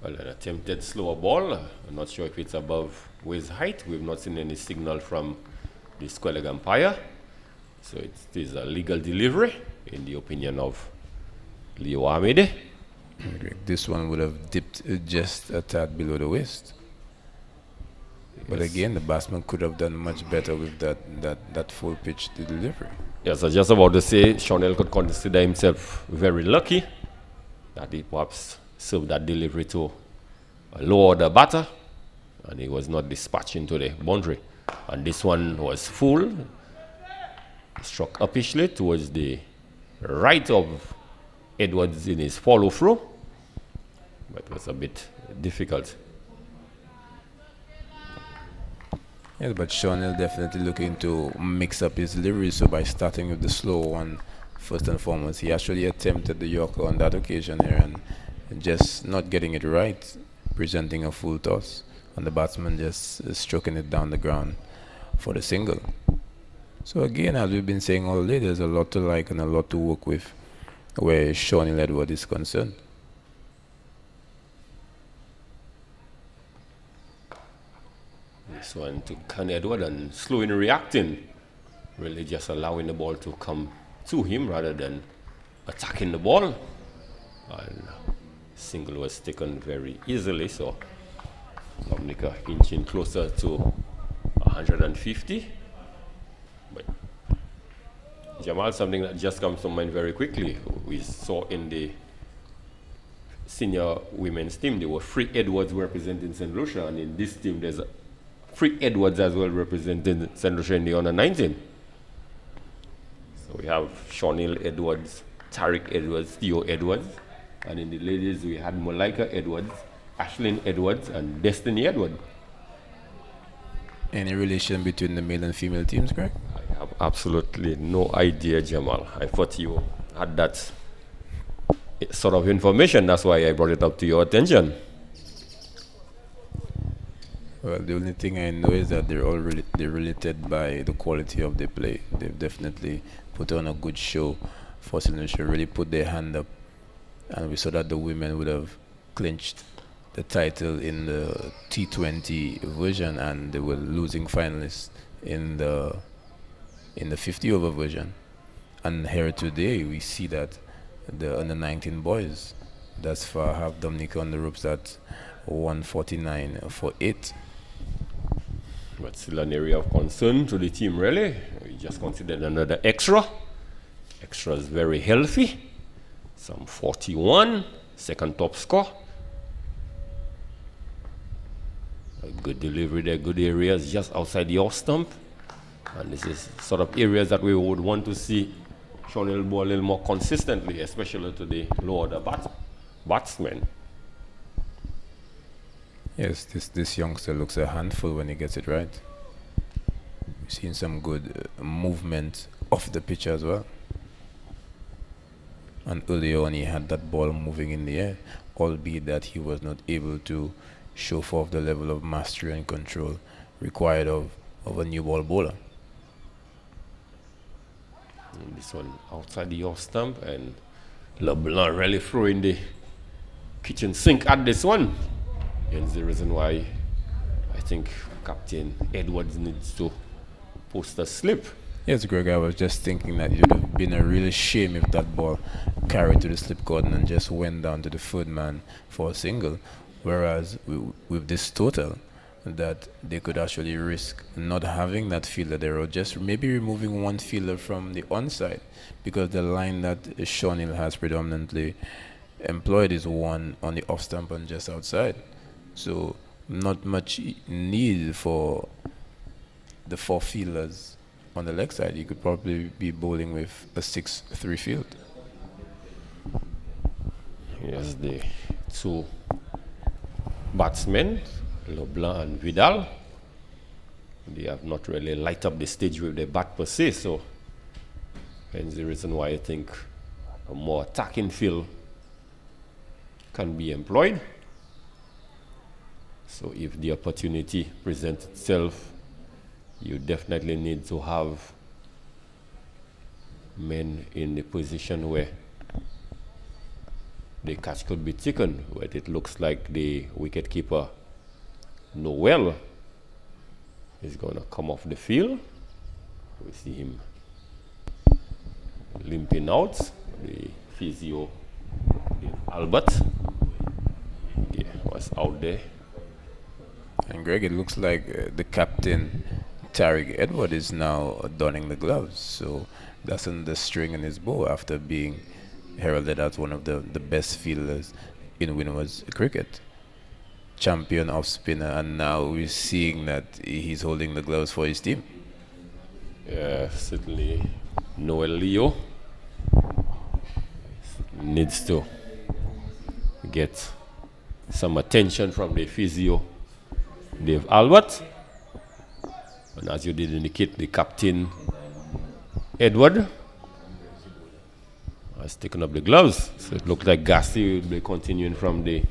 Well, an attempted slower ball. I'm not sure if it's above waist height. We've not seen any signal from the square leg umpire. So it is a legal delivery, in the opinion of Leo Amede. This one would have dipped just a tad below the waist. Yes. But again, the batsman could have done much better with that full pitch delivery. Yes, I was just about to say, Chanel could consider himself very lucky that he perhaps served that delivery to a low order batter and he was not dispatched into the boundary. And this one was full, struck uppishly towards the right of Edwards in his follow through, but it was a bit difficult. Yes, but Chanel definitely looking to mix up his delivery, so by starting with the slow one first and foremost, he actually attempted the Yorker on that occasion here and just not getting it right, presenting a full toss, and the batsman just stroking it down the ground for the single. So again, as we've been saying all day, there's a lot to like and a lot to work with where Chanel Edward is concerned. This one to Con Edward and slow in reacting, really just allowing the ball to come to him rather than attacking the ball. And single was taken very easily, so Dominica inching closer to 150. But Jamal, something that just comes to mind very quickly, we saw in the senior women's team, there were 3 Edwards representing St. Lucia, and in this team there's 3 Edwards as well representing St. Lucia in the under 19. So we have Shawnil Edwards, Tariq Edwards, Theo Edwards, and in the ladies we had Malika Edwards, Ashlyn Edwards, and Destiny Edwards. Any relation between the male and female teams, Greg? I have absolutely no idea, Jamal. I thought you had that sort of information. That's why I brought it up to your attention. Well, the only thing I know is that they're related by the quality of their play. They've definitely put on a good show for St. Lucia, really put their hand up, and we saw that the women would have clinched the title in the T20 version, and they were losing finalists in the 50 over version. And here today we see that the under 19 boys thus far have Dominica on the ropes at 149 for 8. But still an area of concern to the team, really. We just considered another extra. Extra is very healthy. Some 41, second top score. A good delivery there, good areas just outside the off stump. And this is sort of areas that we would want to see Shawnil ball a little more consistently, especially to the lower order batsmen. Yes, this youngster looks a handful when he gets it right. We've seen some good movement off the pitch as well. And earlier on he had that ball moving in the air, albeit that he was not able to show forth the level of mastery and control required of a new ball bowler. And this one outside the off stump, and LeBlanc really throwing the kitchen sink at this one. Hence the reason why I think Captain Edwards needs to post a slip. Yes, Greg, I was just thinking that it would have been a real shame if that ball carried to the slip cordon and just went down to the third man for a single. Whereas with this total, that they could actually risk not having that fielder there, or just maybe removing one fielder from the onside, because the line that Shawnil has predominantly employed is one on the off stump and just outside. So not much need for the 4 fielders on the leg side. You could probably be bowling with a 6-3 field. Yes, the 2 batsmen, LeBlanc and Vidal, they have not really light up the stage with their bat per se, so hence the reason why I think a more attacking field can be employed. So if the opportunity presents itself, you definitely need to have men in the position where the catch could be taken, where it looks like the wicket keeper Noel is going to come off the field. We see him limping out. The physio, Albert, was out there. And Greg, it looks like the captain, Tariq Edward, is now donning the gloves. So that's on the string in his bow after being heralded as one of the best fielders in Windward's cricket. Champion off spinner, and now we're seeing that he's holding the gloves for his team. Yeah, certainly Noel Leo needs to get some attention from the physio, Dave Albert. And as you did indicate, the captain, Edward, has taken up the gloves. So it looks like Gassi will be continuing from the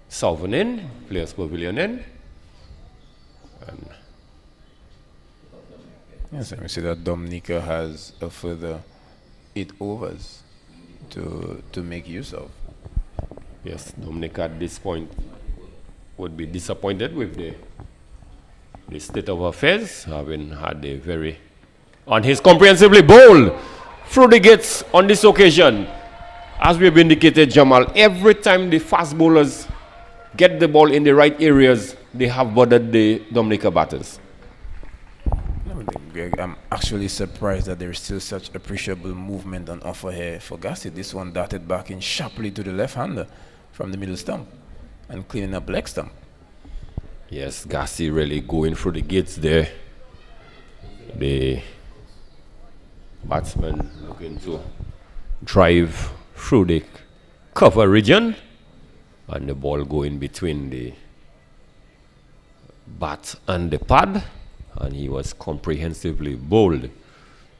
southern end, Players Pavilion end. And yes, and we see that Dominica has a further 8 overs to make use of. yes, Dominica at this point would be disappointed with the state of affairs, having had a very, and he's comprehensively bowled through the gates on this occasion. As we've indicated, Jamal, every time the fast bowlers get the ball in the right areas, they have bothered the Dominica batters. Greg, I'm actually surprised that there's still such appreciable movement on offer here for Gassi. This one darted back in sharply to the left-hander from the middle stump and cleaning up leg stump. Yes, Gassi really going through the gates there. The batsman looking to drive through the cover region, and the ball going between the bat and the pad, and he was comprehensively bowled.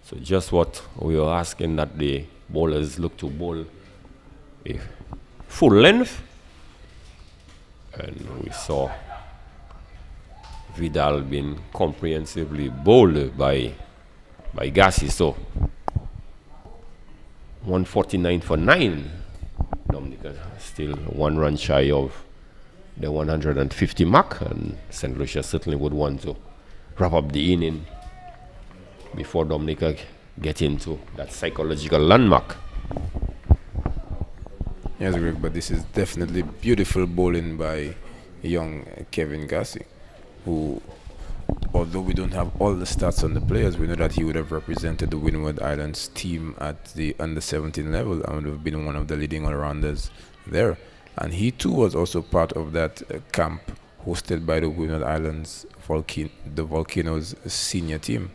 So just what we were asking, that the bowlers look to bowl a full length, and we saw Vidal being comprehensively bowled by Gassi. So 149 for 9. Dominica still 1 run shy of the 150 mark, and St. Lucia certainly would want to wrap up the inning before Dominica get into that psychological landmark. Yes, Greg, but this is definitely beautiful bowling by young Kevin Gassi, who, although we don't have all the stats on the players, we know that he would have represented the Windward Islands team at the under-17 level and would have been one of the leading all-rounders there. And he too was also part of that camp hosted by the Windward Islands the Volcanoes senior team.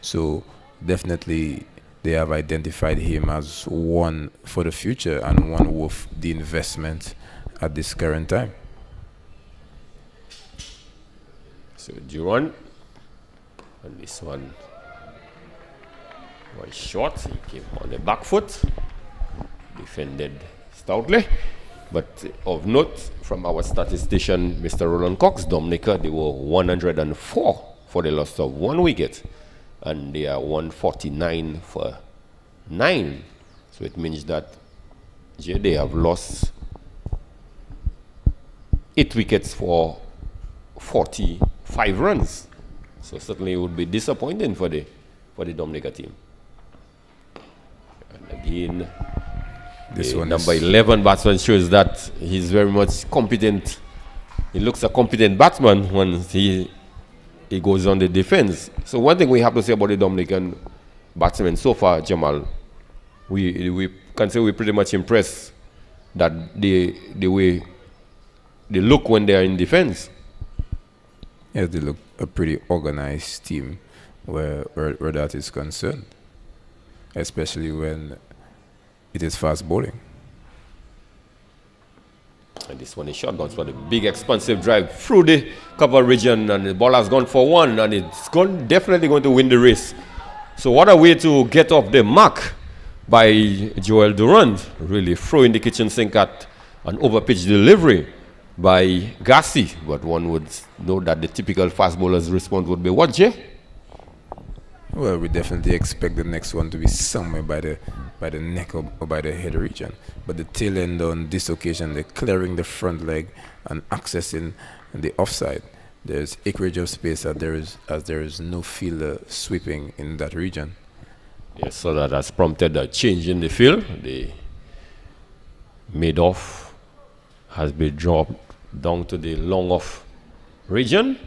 So definitely they have identified him as one for the future and one worth the investment at this current time. So Duran, and this one was short. He came on the back foot, defended stoutly. But of note, from our statistician, Mr. Roland Cox, Dominica, they were 104 for the loss of 1 wicket, and they are 149 for 9. So it means that they have lost 8 wickets for 45 runs. So certainly it would be disappointing for the Dominica team. And again, this one number 11 batsman shows that he's very much competent. He looks a competent batsman when he goes on the defense. So one thing we have to say about the Dominican batsmen so far, Jamal, we can say we're pretty much impressed that the way they look when they are in defense. Yes, they look a pretty organized team where that is concerned, especially when it is fast bowling. And this one is short bounce for the big expansive drive through the cover region, and the ball has gone for 1, and it's definitely going to win the race. So what a way to get off the mark by Joel Durand, really throwing the kitchen sink at an overpitch delivery by Gassi. But one would know that the typical fast bowler's response would be what, Jay? Well, we definitely expect the next one to be somewhere by the neck or by the head region. But the tail end on this occasion, they're clearing the front leg and accessing the offside. There's acreage of space as there is no fielder sweeping in that region. Yes, so that has prompted a change in the field. The mid-off has been dropped down to the long-off region.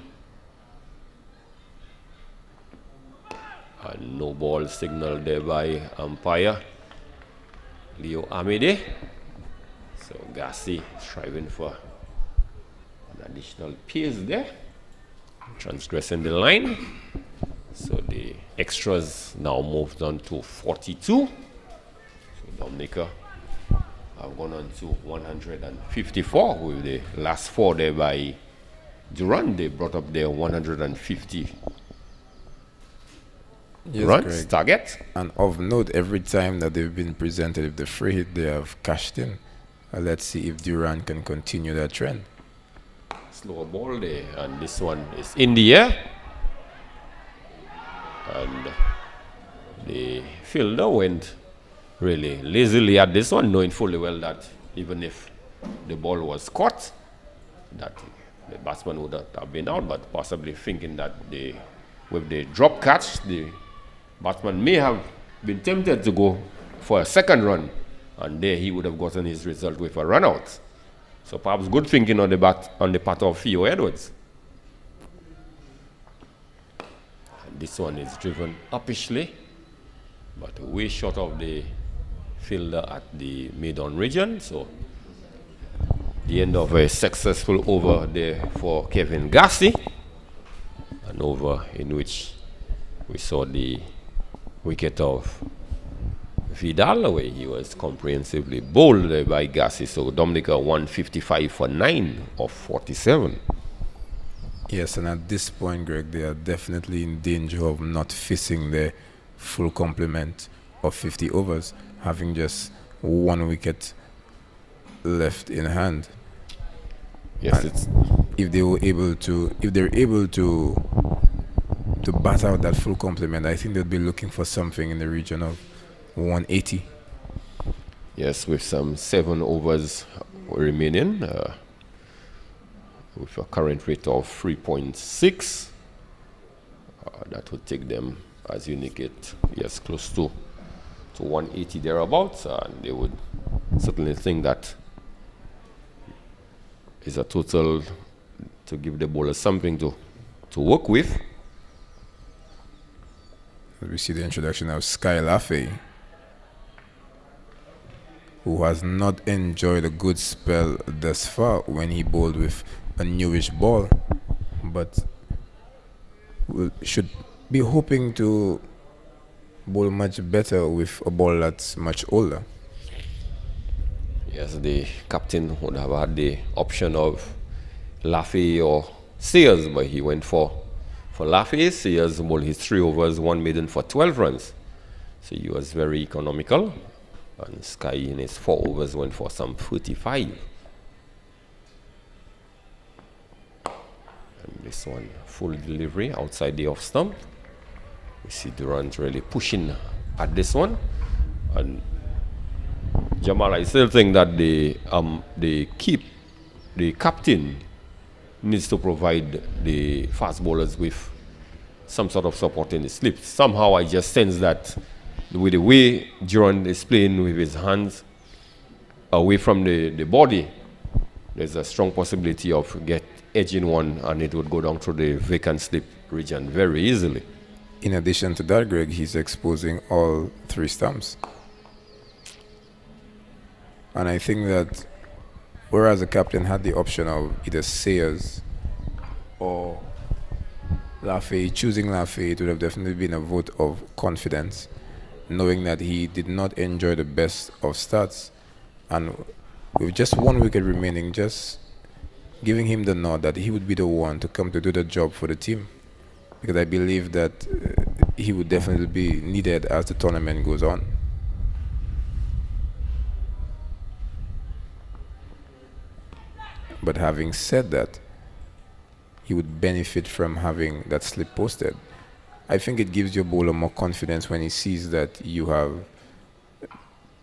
And no ball signal there by umpire Leo Amede. So Gassi striving for an additional pace there, transgressing the line. So the extras now moved on to 42. So Dominica have gone on to 154 with the last 4 there by Durand. They brought up their 150 runs target. And of note, every time that they've been presented with the free hit, they have cashed in. Let's see if Durand can continue that trend. Slower ball there, and this one is in the air. And the fielder went really lazily at this one, knowing fully well that even if the ball was caught, that the batsman would have been out, but possibly thinking that with the drop catch, the batsman may have been tempted to go for a second run, and there he would have gotten his result with a run out. So perhaps good thinking on the part of Theo Edwards. And This one is driven uppishly, but way short of the fielder at the mid-on region. So the end of a successful over there for Kevin Gassi, an over in which we saw the wicket of Vidal, where he was comprehensively bowled by Gassi. So Dominica 155 for 9 of 47. Yes, and at this point, Greg, they are definitely in danger of not facing their full complement of 50 overs, having just 1 wicket left in hand. Yes, if they're able to bat out that full complement, I think they'll be looking for something in the region of 180. Yes, with some 7 overs remaining, with a current rate of 3.6, that would take them, as you indicate, yes, close to 180 thereabouts, and they would certainly think that is a total to give the bowler something to work with. We see the introduction of Sky Laffey, who has not enjoyed a good spell thus far when he bowled with a newish ball, but should be hoping to bowl much better with a ball that's much older. Yes, the captain would have had the option of Laffey or Sears, but he went for Laffey. Sears bowled his 3 overs, 1 maiden for 12 runs. So he was very economical. And Sky in his 4 overs went for some 35. And this one, full delivery outside the off stump. We see Durant really pushing at this one. And Jamal, I still think that the captain needs to provide the fast bowlers with some sort of support in the slip. Somehow I just sense that with the way Durant is playing with his hands away from the body, there's a strong possibility of edging one, and it would go down through the vacant slip region very easily. In addition to that, Greg, he's exposing all 3 stumps. And I think that whereas the captain had the option of either Sayers or Laffey, choosing Laffey, it would have definitely been a vote of confidence, knowing that he did not enjoy the best of starts. And with just 1 wicket remaining, just giving him the nod that he would be the one to come to do the job for the team. Because I believe that he would definitely be needed as the tournament goes on. But having said that, he would benefit from having that slip posted. I think it gives your bowler more confidence when he sees that you have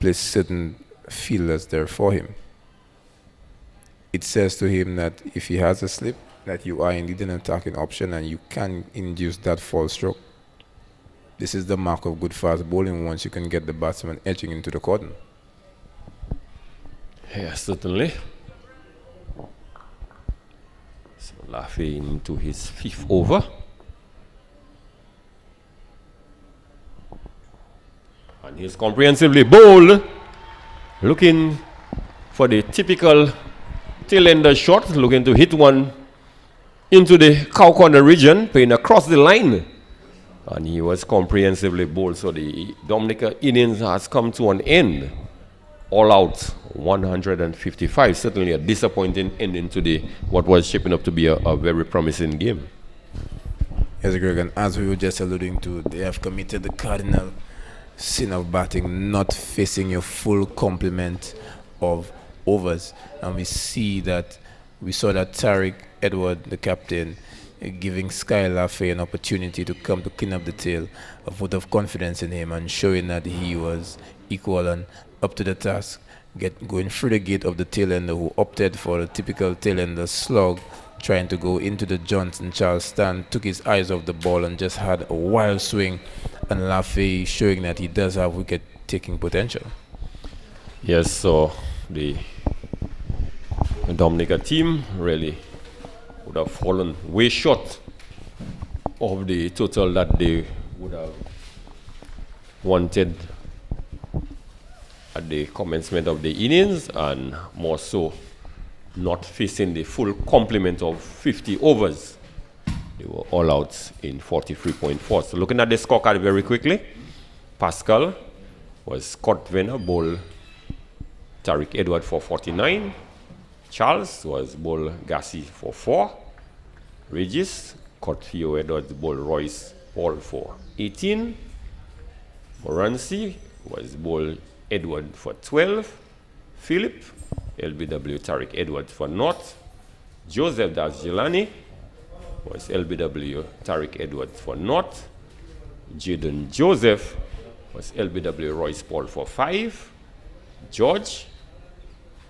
placed certain fielders there for him. It says to him that if he has a slip, that you are indeed an attacking option and you can induce that fall stroke. This is the mark of good fast bowling once you can get the batsman edging into the cordon. Yes, certainly. So Laffey into his 5th over. And he's comprehensively bowled, looking for the typical tail-ender shot, looking to hit one into the cow corner region, playing across the line. And he was comprehensively bowled. So the Dominica innings has come to an end. All out 155. Certainly a disappointing ending to what was shaping up to be a very promising game. Yes, Greg, and as we were just alluding to, they have committed the cardinal sin of batting, not facing your full complement of overs. And we saw that Tariq Edward, the captain, giving Sky Laffey an opportunity to come to clean up the tail, a vote of confidence in him, and showing that he was equal and up to the task, going through the gate of the tail-ender, who opted for a typical tail-ender slog, trying to go into the Johnson Charles stand, took his eyes off the ball and just had a wild swing, and Laffey showing that he does have wicket-taking potential. Yes, so the Dominica team really would have fallen way short of the total that they would have wanted at the commencement of the innings, and more so not facing the full complement of 50 overs. They were all out in 43.4. So looking at the scorecard very quickly, Pascal was Scott Venner, bowl Tariq Edward for 49. Charles was bowl Gassi for 4. Regis caught Theo Edwards, bowl Royce Paul for 18. Morancy was bowl Edward for 12. Philip, LBW Tariq Edwards for North. Joseph Dasjelani was LBW Tariq Edwards for North. Jaden Joseph was LBW Royce Paul for 5. George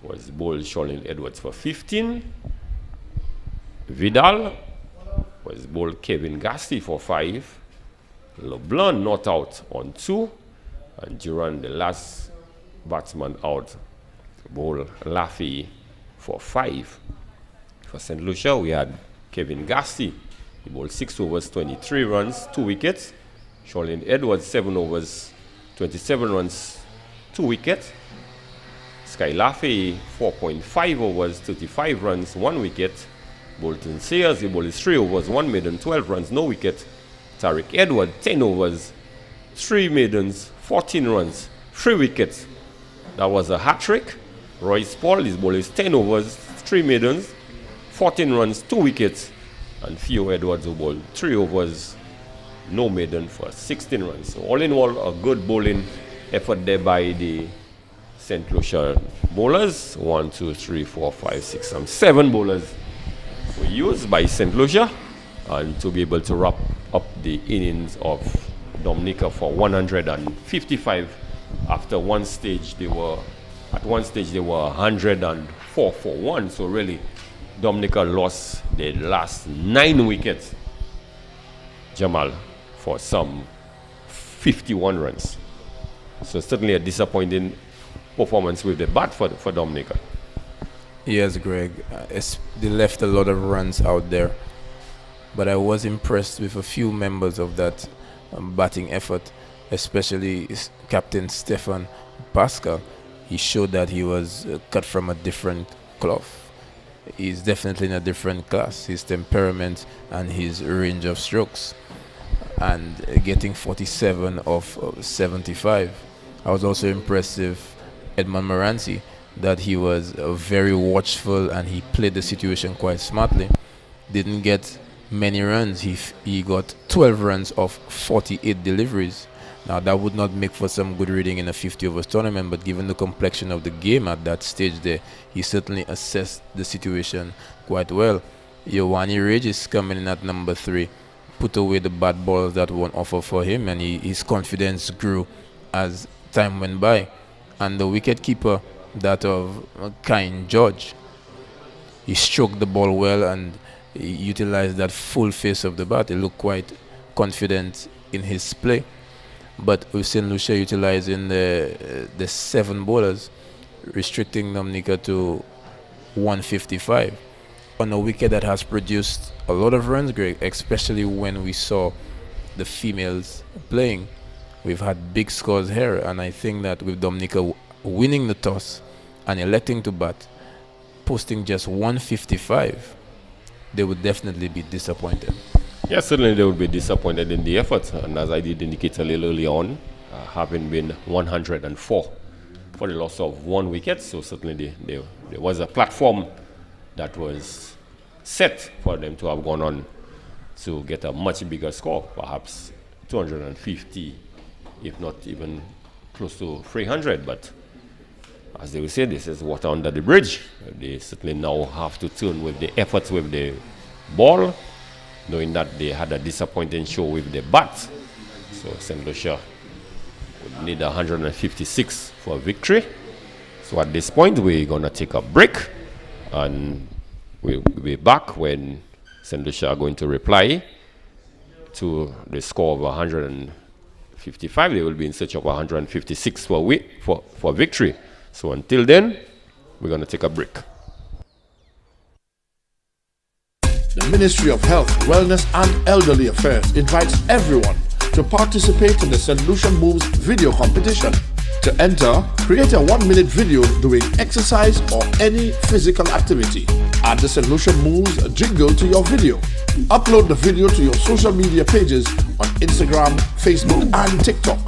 was bowl Sholin Edwards for 15. Vidal was bowl Kevin Gasty for 5. LeBlanc not out on 2. And Duran, the last batsman out, bowl Laffy for 5. For St. Lucia, we had Kevin Gasty. He bowled 6 overs, 23 runs, 2 wickets. Sholin Edwards, 7 overs, 27 runs, 2 wickets. Sky Laffy, 4.5 overs, 35 runs, 1 wicket. Bolton Sayers, he bowled 3 overs, 1 maiden, 12 runs, no wicket. Tariq Edward, 10 overs, 3 maidens, 14 runs, 3 wickets. That was a hat-trick. Royce Paul, his bowling 10 overs, 3 maidens, 14 runs, 2 wickets. And Theo Edwards, who bowled 3 overs, no maiden for 16 runs. So all in all, a good bowling effort there by the St. Lucia bowlers. 1, 2, 3, 4, 5, 6, 7 bowlers were used by St. Lucia, and to be able to wrap up the innings of Dominica for 155. After one stage they were 104 for 1. So really Dominica lost the last 9 wickets, Jamal, for some 51 runs. So certainly a disappointing performance with the bat for Dominica. Yes, Greg. They left a lot of runs out there, but I was impressed with a few members of that batting effort, especially Captain Stefan Pascal. He showed that he was cut from a different cloth. He's definitely in a different class. His temperament and his range of strokes. And getting 47 of 75. I was also impressed with Edmund Morancy, that he was very watchful and he played the situation quite smartly. Didn't get many runs. He got 12 runs off 48 deliveries. Now that would not make for some good reading in a 50 overs tournament, but given the complexion of the game at that stage there, he certainly assessed the situation quite well. Ioane Regis coming in at number 3 put away the bad balls that were on offer for him, and his confidence grew as time went by. And the wicket keeper, that of Kind George, he stroked the ball well and he utilized that full face of the bat. He looked quite confident in his play. But with St. Lucia utilizing the 7 bowlers, restricting Dominica to 155 on a wicket that has produced a lot of runs, Greg, especially when we saw the females playing. We've had big scores here, and I think that with Dominica winning the toss and electing to bat, posting just 155, they would definitely be disappointed. Yes, certainly they would be disappointed in the effort, and as I did indicate a little early on, having been 104 for the loss of 1 wicket, so certainly there was a platform that was set for them to have gone on to get a much bigger score, perhaps 250, if not even close to 300. But as they will say, this is water under the bridge. They certainly now have to turn with the efforts with the ball, knowing that they had a disappointing show with the bat. So St. Lucia would need 156 for victory. So at this point, we're going to take a break, and we'll be back when St. Lucia are going to reply to the score of 155. They will be in search of 156 for victory. So until then, we're going to take a break. The Ministry of Health, Wellness and Elderly Affairs invites everyone to participate in the St. Lucia Moves video competition. To enter, create a 1-minute video doing exercise or any physical activity. Add the St. Lucia Moves jingle to your video. Upload the video to your social media pages on Instagram, Facebook and TikTok.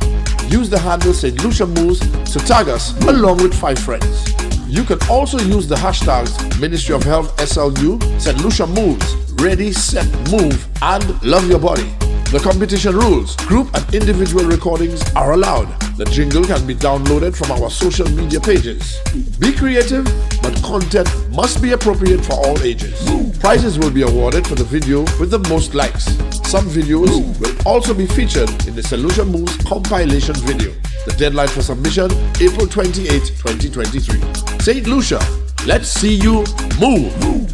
Use the handle St. Lucia Moves to tag us along with 5 friends. You can also use the hashtags Ministry of Health SLU, St. Lucia Moves, Ready, Set, Move and Love Your Body. The competition rules: group and individual recordings are allowed. The jingle can be downloaded from our social media pages. Be creative, but content must be appropriate for all ages. Prizes will be awarded for the video with the most likes. Some videos will also be featured in the St. Lucia Moves compilation video. The deadline for submission, April 28, 2023. St. Lucia, let's see you move!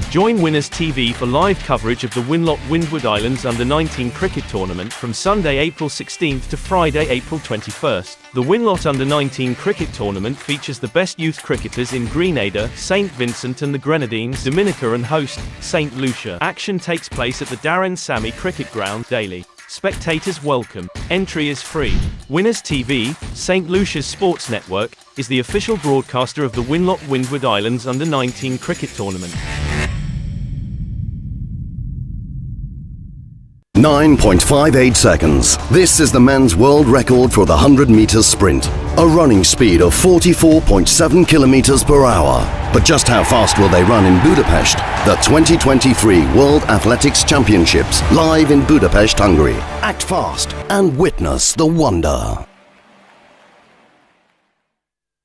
Join Winners TV for live coverage of the WINLOTT Windward Islands Under-19 cricket tournament from Sunday, April 16th to Friday, April 21st. The WINLOTT Under-19 cricket tournament features the best youth cricketers in Grenada, St. Vincent and the Grenadines, Dominica and host, St. Lucia. Action takes place at the Darren Sammy Cricket Ground daily. Spectators welcome. Entry is free. Winners TV, St. Lucia's sports network, is the official broadcaster of the WINLOTT Windward Islands Under-19 cricket tournament. 9.58 seconds. This is the men's world record for the 100 meters sprint. A running speed of 44.7 kilometers per hour. But just how fast will they run in Budapest? The 2023 World Athletics Championships, live in Budapest, Hungary. Act fast and witness the wonder.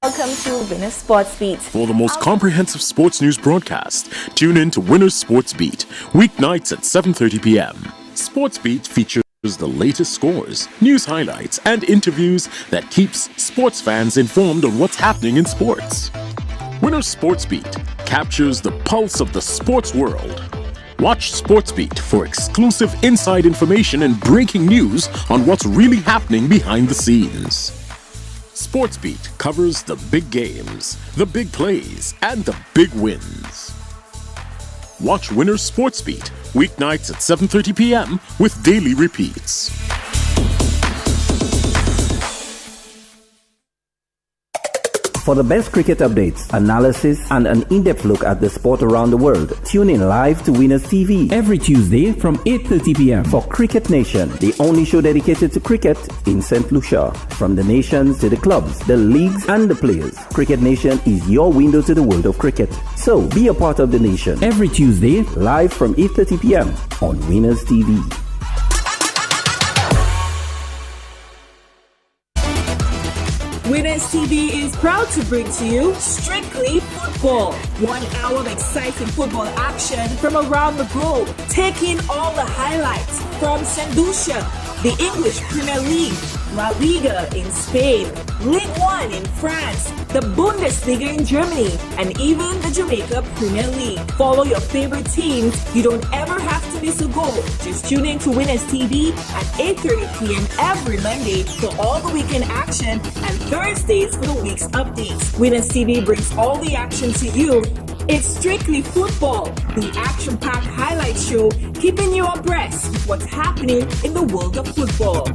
Welcome to Winners Sports Beat. For the most comprehensive sports news broadcast, tune in to Winners Sports Beat, weeknights at 7:30 p.m. Sports Beat features the latest scores, news highlights, and interviews that keeps sports fans informed on what's happening in sports. Winners Sports Beat captures the pulse of the sports world. Watch Sports Beat for exclusive inside information and breaking news on what's really happening behind the scenes. Sports Beat covers the big games, the big plays, and the big wins. Watch Winners Sports Beat, weeknights at 7:30 p.m. with daily repeats. For the best cricket updates, analysis, and an in-depth look at the sport around the world, tune in live to Winners TV every Tuesday from 8:30 p.m. for Cricket Nation, the only show dedicated to cricket in St. Lucia. From the nations to the clubs, the leagues, and the players, Cricket Nation is your window to the world of cricket. So be a part of the nation every Tuesday, live from 8:30 p.m. on Winners TV. Winners TV is proud to bring to you Strictly Football. 1 hour of exciting football action from around the globe, taking all the highlights from St. Lucia, the English Premier League, La Liga in Spain, Ligue 1 in France, the Bundesliga in Germany, and even the Jamaica Premier League. Follow your favorite teams. You don't ever have to miss a goal. Just tune in to Winners TV at 8:30 p.m. every Monday for all the weekend action and Thursdays for the week's updates. Winners TV brings all the action to you. It's Strictly Football, the action-packed highlight show, keeping you abreast with what's happening in the world of football.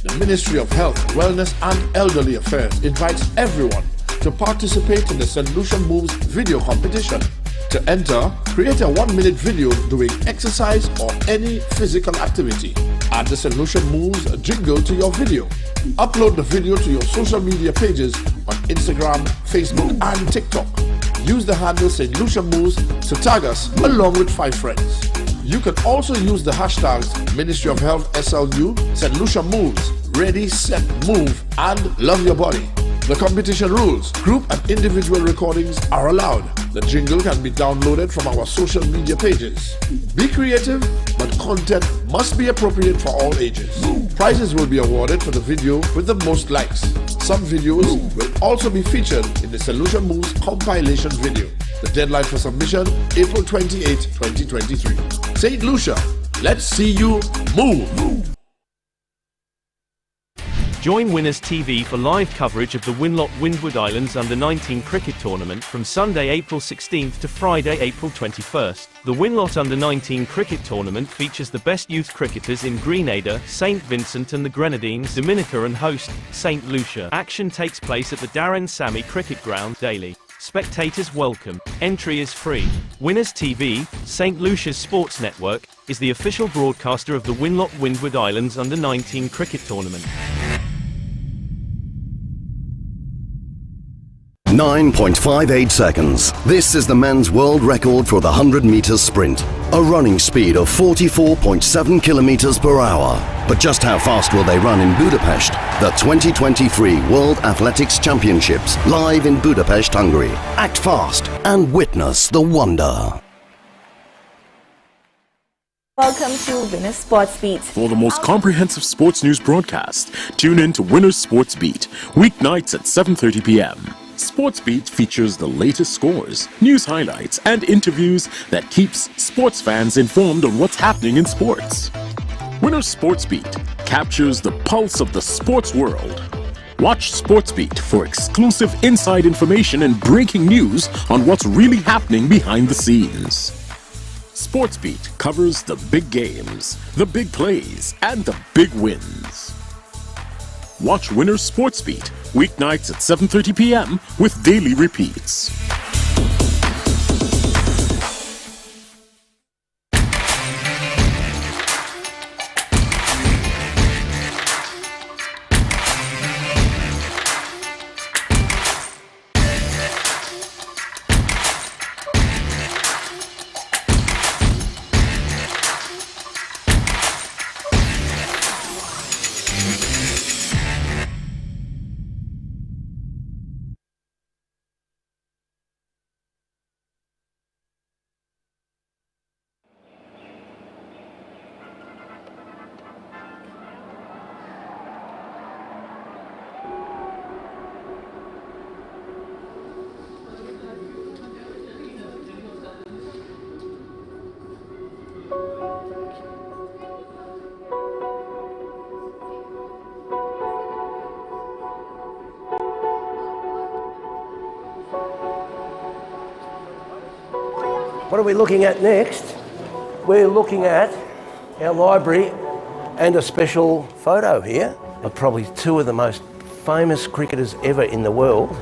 The Ministry of Health, Wellness and Elderly Affairs invites everyone to participate in the St. Lucia Moves video competition. To enter, create a 1-minute video doing exercise or any physical activity. Add the St. Lucia Moves jingle to your video. Upload the video to your social media pages on Instagram, Facebook and TikTok. Use the handle St. Lucia Moves to tag us along with 5 friends. You can also use the hashtags Ministry of Health SLU, St. Lucia Moves, Ready, Set, Move, and Love Your Body. The competition rules: group and individual recordings are allowed. The jingle can be downloaded from our social media pages. Be creative, but content must be appropriate for all ages. Prizes will be awarded for the video with the most likes. Some videos will also be featured in the St. Lucia Moves compilation video. The deadline for submission, April 28, 2023. St. Lucia, let's see you move. Join Winners TV for live coverage of the WINLOTT Windward Islands Under-19 Cricket Tournament from Sunday, April 16th to Friday, April 21st. The WINLOTT Under-19 Cricket Tournament features the best youth cricketers in Grenada, St. Vincent and the Grenadines, Dominica and host, St. Lucia. Action takes place at the Darren Sammy Cricket Ground daily. Spectators welcome. Entry is free. Winners TV, St. Lucia's sports network, is the official broadcaster of the WINLOTT Windward Islands Under-19 Cricket Tournament. 9.58 seconds. This is the men's world record for the 100 meters sprint. A running speed of 44.7 kilometers per hour. But just how fast will they run in Budapest? The 2023 World Athletics Championships, live in Budapest, Hungary. Act fast and witness the wonder. Welcome to Winners Sports Beat. For the most comprehensive sports news broadcast, tune in to Winners Sports Beat, weeknights at 7:30 p.m. Sports Beat features the latest scores, news highlights, and interviews that keeps sports fans informed on what's happening in sports. Winners Sports Beat captures the pulse of the sports world. Watch Sports Beat for exclusive inside information and breaking news on what's really happening behind the scenes. Sports Beat covers the big games, the big plays, and the big wins. Watch Winners Sports Beat weeknights at 7:30 p.m. with daily repeats. What are we looking at next? We're looking at our library and a special photo here of probably two of the most famous cricketers ever in the world.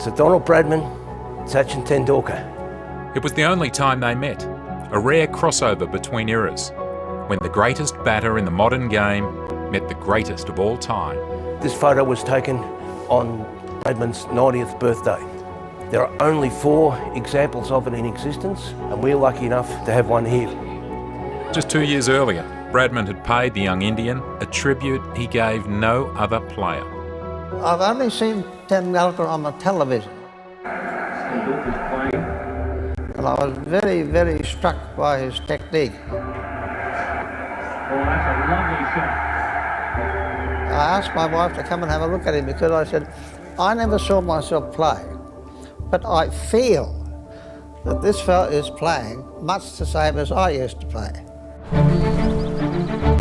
Sir Donald Bradman, Sachin Tendulkar. It was the only time they met, a rare crossover between eras, when the greatest batter in the modern game met the greatest of all time. This photo was taken on Bradman's 90th birthday. There are only 4 examples of it in existence, and we're lucky enough to have one here. Just 2 years earlier, Bradman had paid the young Indian a tribute he gave no other player. I've only seen Tendulkar on the television. And I was very, very struck by his technique. Oh, that's a lovely shot. I asked my wife to come and have a look at him because I said, I never saw myself play, but I feel that this fellow is playing much the same as I used to play.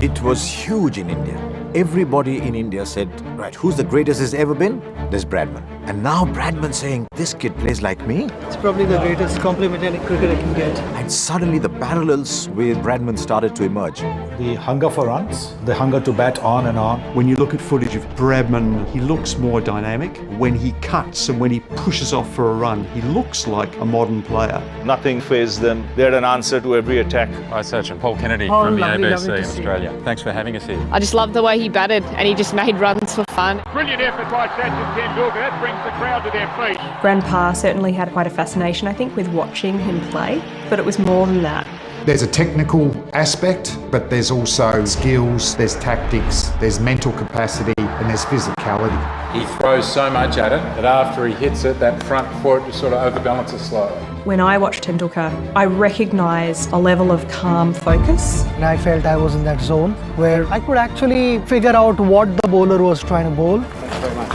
It was huge in India. Everybody in India said, right, who's the greatest has ever been? There's Bradman. And now Bradman saying, this kid plays like me? It's probably the greatest compliment any cricketer can get. And suddenly the parallels with Bradman started to emerge. The hunger for runs, the hunger to bat on and on. When you look at footage of Bradman, he looks more dynamic. When he cuts and when he pushes off for a run, he looks like a modern player. Nothing fazed them. They had an answer to every attack. Hi, Sachin. Paul Kennedy from the ABC in Australia. Thanks for having us here. I just love the way he batted and he just made runs for fun. Brilliant effort by Sachin Tendulkar. That brings the crowd to their feet. Grandpa certainly had quite a fascination, I think, with watching him play, but it was more than that. There's a technical aspect, but there's also skills, there's tactics, there's mental capacity, and there's physicality. He throws so much at it that after he hits it, that front foot sort of overbalances slightly. When I watched Tendulkar, I recognised a level of calm focus. And I felt I was in that zone where I could actually figure out what the bowler was trying to bowl. Thank you very much.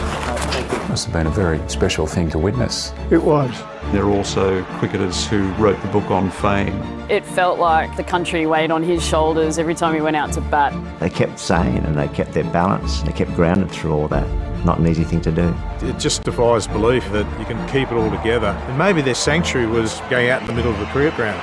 It must have been a very special thing to witness. It was. There are also cricketers who wrote the book on fame. It felt like the country weighed on his shoulders every time he went out to bat. They kept sane and they kept their balance. They kept grounded through all that. Not an easy thing to do. It just defies belief that you can keep it all together. And maybe their sanctuary was going out in the middle of the cricket ground.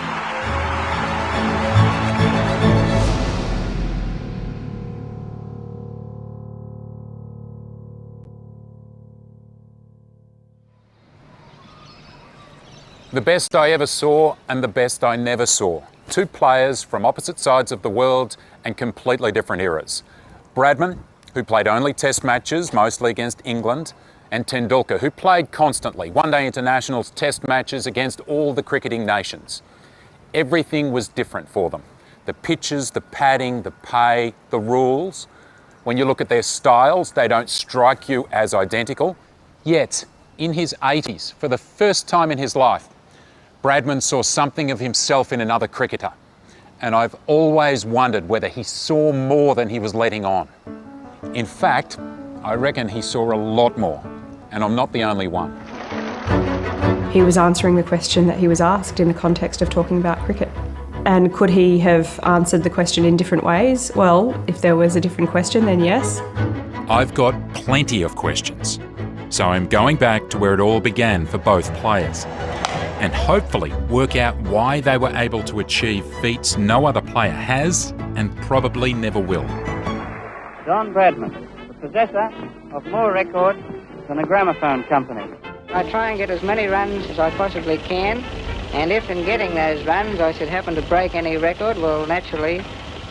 The best I ever saw and the best I never saw. Two players from opposite sides of the world and completely different eras. Bradman, who played only test matches, mostly against England, and Tendulkar, who played constantly, one-day internationals, test matches against all the cricketing nations. Everything was different for them. The pitches, the padding, the pay, the rules. When you look at their styles, they don't strike you as identical. Yet, in his 80s, for the first time in his life, Bradman saw something of himself in another cricketer. And I've always wondered whether he saw more than he was letting on. In fact, I reckon he saw a lot more, and I'm not the only one. He was answering the question that he was asked in the context of talking about cricket. And could he have answered the question in different ways? Well, if there was a different question, then yes. I've got plenty of questions, so I'm going back to where it all began for both players, and hopefully work out why they were able to achieve feats no other player has and probably never will. John Bradman, the possessor of more records than a gramophone company. I try and get as many runs as I possibly can, and if in getting those runs I should happen to break any record, well, naturally,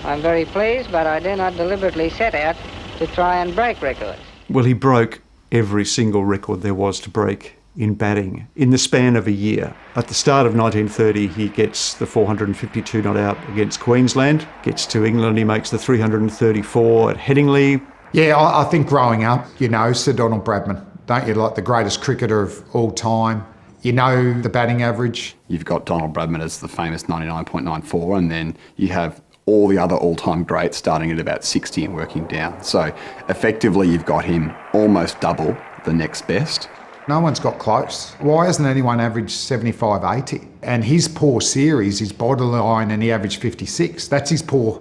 I'm very pleased, but I do not deliberately set out to try and break records. Well, he broke every single record there was to break in batting in the span of a year. At the start of 1930, he gets the 452 not out against Queensland, gets to England, he makes the 334 at Headingley. Yeah, I think growing up, you know, Sir Donald Bradman, don't you, like the greatest cricketer of all time. You know the batting average. You've got Donald Bradman as the famous 99.94, and then you have all the other all-time greats starting at about 60 and working down. So effectively you've got him almost double the next best. No one's got close. Why hasn't anyone averaged 75, 80? And his poor series is borderline and he averaged 56. That's his poor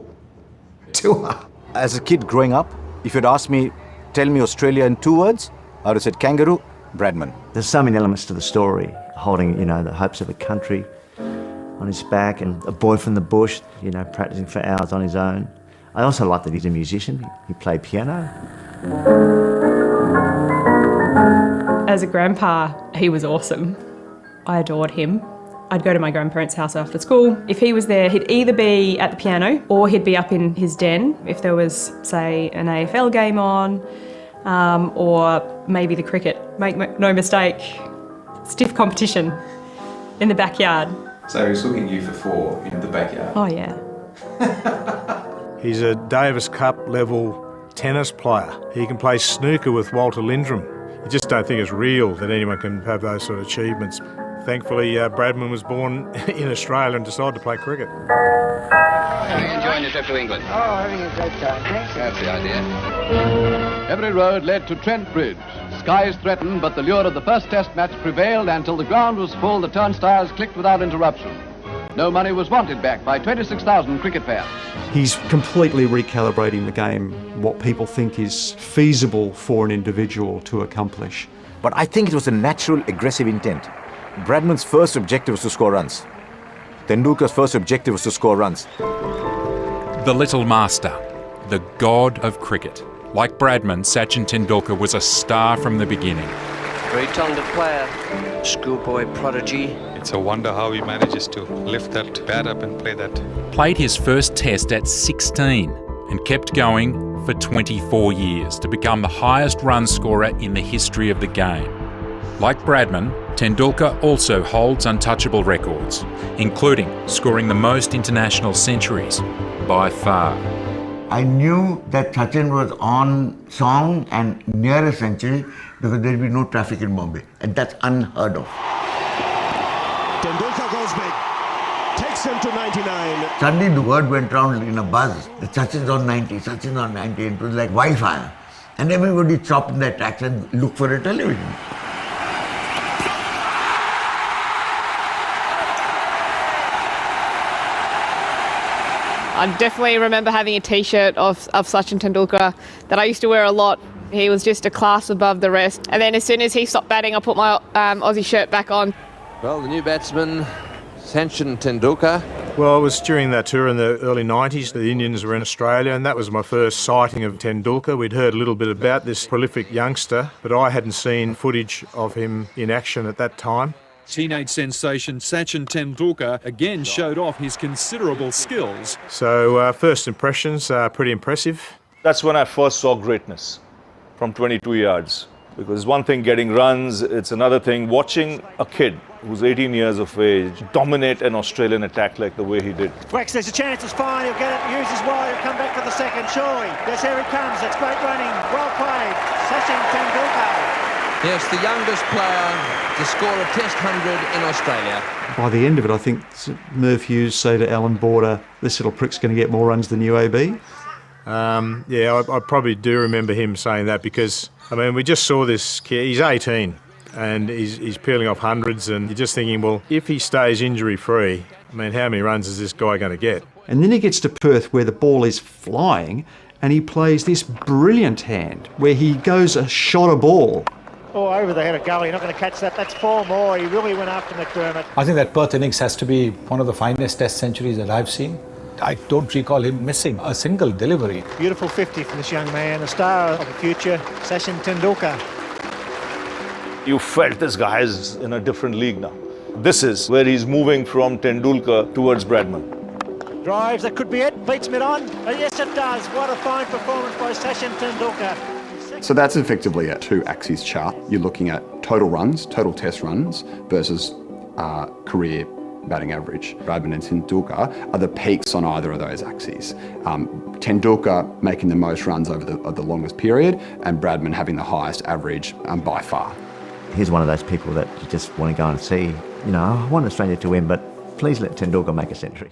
tour. As a kid growing up, if you'd asked me, tell me Australia in 2 words, I would have said kangaroo, Bradman. There's so many elements to the story, holding, you know, the hopes of a country on his back, and a boy from the bush, you know, practicing for hours on his own. I also like that he's a musician. He played piano. As a grandpa, he was awesome. I adored him. I'd go to my grandparents' house after school. If he was there, he'd either be at the piano or he'd be up in his den if there was, say, an AFL game on, or maybe the cricket. Make no mistake, stiff competition in the backyard. So he's looking you for 4 in the backyard? Oh, yeah. He's a Davis Cup level tennis player. He can play snooker with Walter Lindrum. You just don't think it's real that anyone can have those sort of achievements. Thankfully, Bradman was born in Australia and decided to play cricket. How are you enjoying your trip to England? Oh, having a great time, thanks. That's the idea. Every road led to Trent Bridge. Skies threatened, but the lure of the first test match prevailed until the ground was full, the turnstiles clicked without interruption. No money was wanted back by 26,000 cricket fans. He's completely recalibrating the game, what people think is feasible for an individual to accomplish. But I think it was a natural, aggressive intent. Bradman's first objective was to score runs. Tendulkar's first objective was to score runs. The little master, the god of cricket. Like Bradman, Sachin Tendulkar was a star from the beginning. Very talented player, schoolboy prodigy. It's a wonder how he manages to lift that bat up and play that. Played his first test at 16 and kept going for 24 years to become the highest run scorer in the history of the game. Like Bradman, Tendulkar also holds untouchable records, including scoring the most international centuries by far. I knew that Sachin was on song and near a century because there'd be no traffic in Bombay, and that's unheard of. Tendulkar goes big, takes him to 99. Suddenly the word went round in a buzz that Sachin's on 90, Sachin's on 90, and it was like wildfire. And everybody stopped in their tracks and looked for a television. I definitely remember having a t-shirt of Sachin Tendulkar that I used to wear a lot. He was just a class above the rest. And then as soon as he stopped batting, I put my Aussie shirt back on. Well, the new batsman, Sachin Tendulkar. Well, it was during that tour in the early 90s. The Indians were in Australia, and that was my first sighting of Tendulkar. We'd heard a little bit about this prolific youngster, but I hadn't seen footage of him in action at that time. Teenage sensation Sachin Tendulkar again showed off his considerable skills. So first impressions are pretty impressive. That's when I first saw greatness from 22 yards. Because it's one thing getting runs, it's another thing watching a kid who's 18 years of age dominate an Australian attack like the way he did. Rex, there's a chance, it's fine, he'll get it, use his wide, he'll come back for the second, surely. Yes, here he comes, it's great running, well played, Sachin Tendulkar. Yes, the youngest player to score a Test 100 in Australia. By the end of it, I think Merv Hughes say to Alan Border, this little prick's going to get more runs than UAB. Yeah, I probably do remember him saying that because, I mean, we just saw this kid, he's 18 and he's peeling off hundreds, and you're just thinking, well, if he stays injury-free, I mean, how many runs is this guy going to get? And then he gets to Perth where the ball is flying and he plays this brilliant hand where he goes a shot a ball. Oh, over the head of Gully, not going to catch that. That's 4 more. He really went after McDermott. I think that Perth innings has to be one of the finest Test centuries that I've seen. I don't recall him missing a single delivery. Beautiful 50 from this young man, a star of the future, Sachin Tendulkar. You felt this guy is in a different league now. This is where he's moving from Tendulkar towards Bradman. Drives, that could be it. Beats mid-on. Yes, it does. What a fine performance by Sachin Tendulkar. So that's effectively a 2 axis chart. You're looking at total runs, total test runs, versus career batting average. Bradman and Tendulkar are the peaks on either of those axes. Tendulkar making the most runs over the longest period, and Bradman having the highest average by far. He's one of those people that you just want to go and see. You know, I want Australia to win, but please let Tendulkar make a century.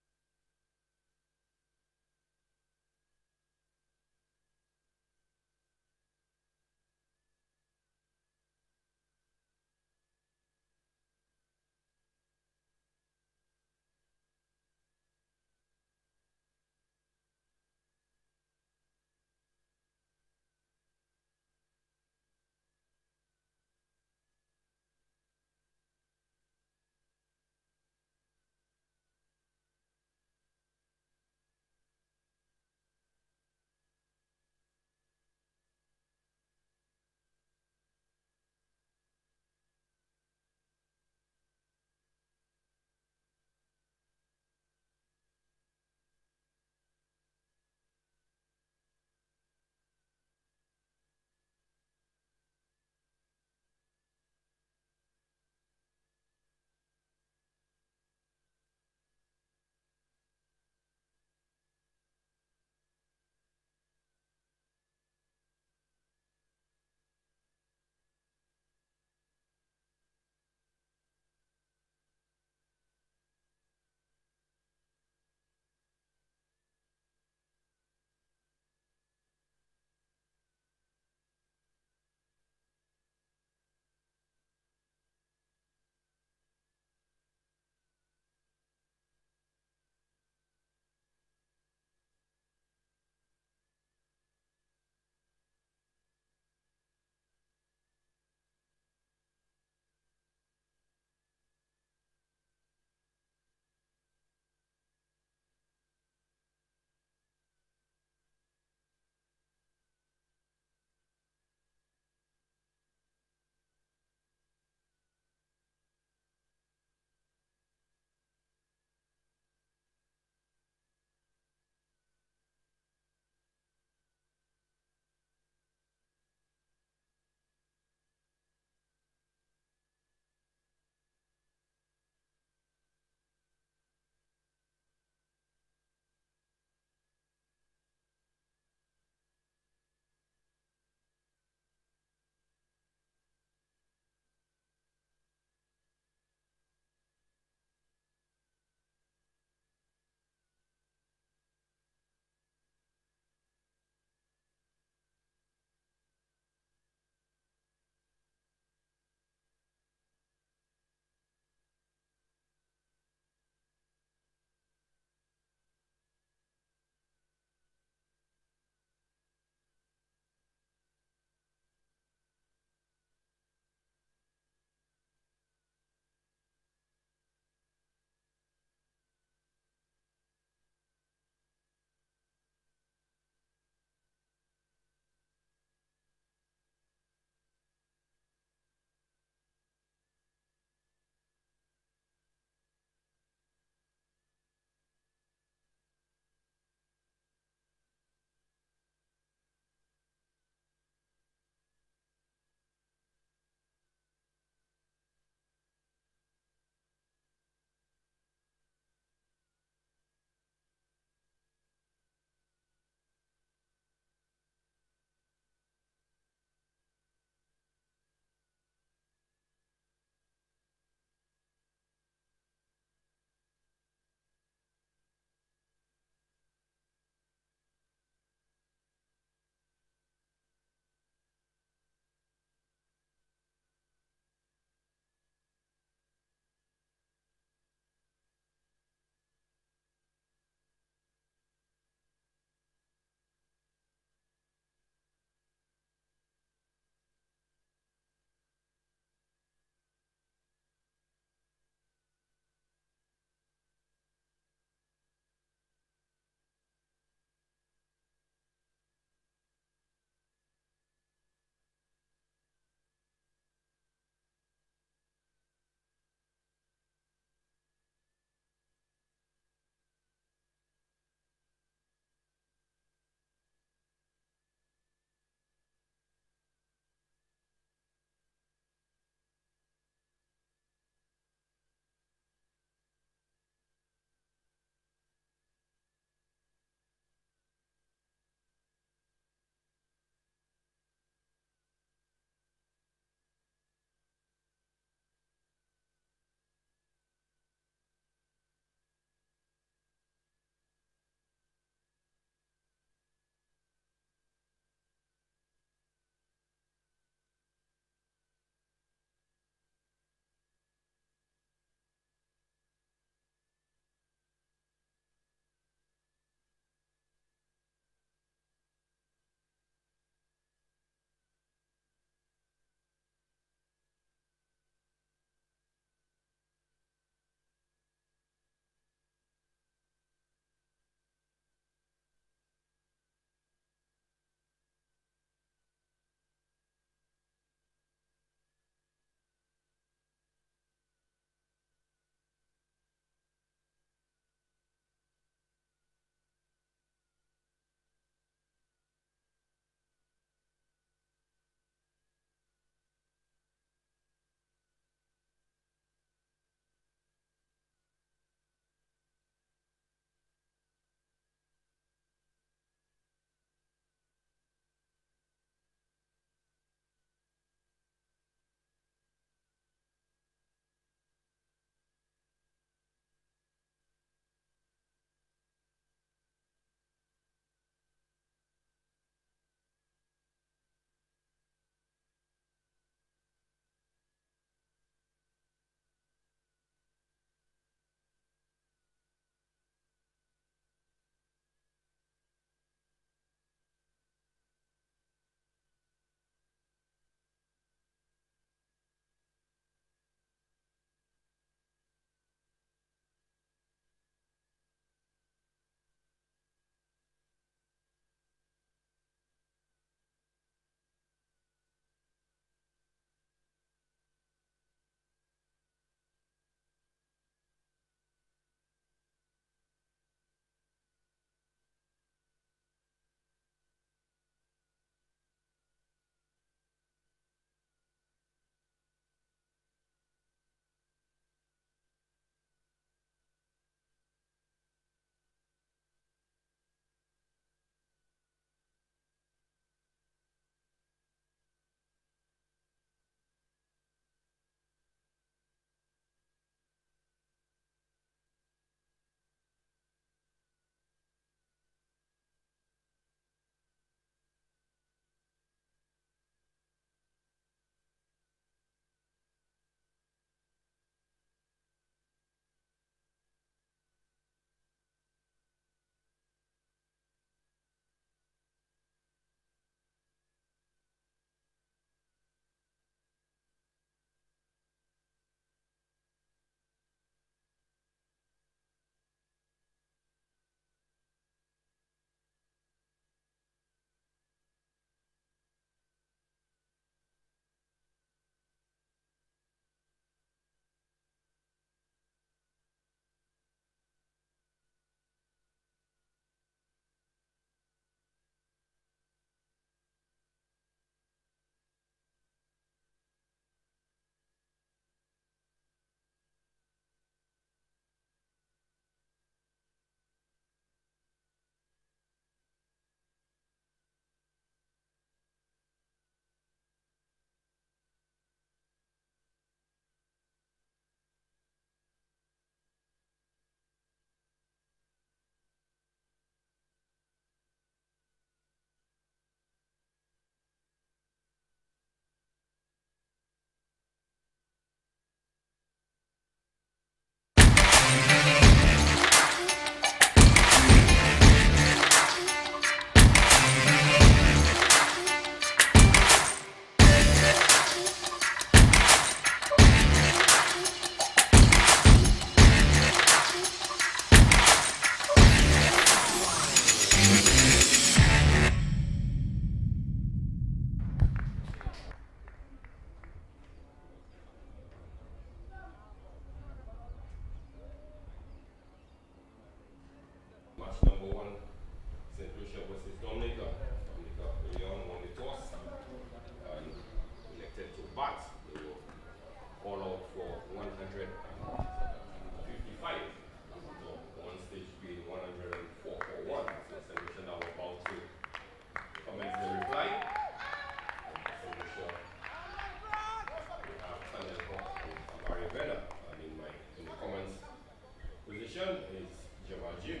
Lucian is Jamal James,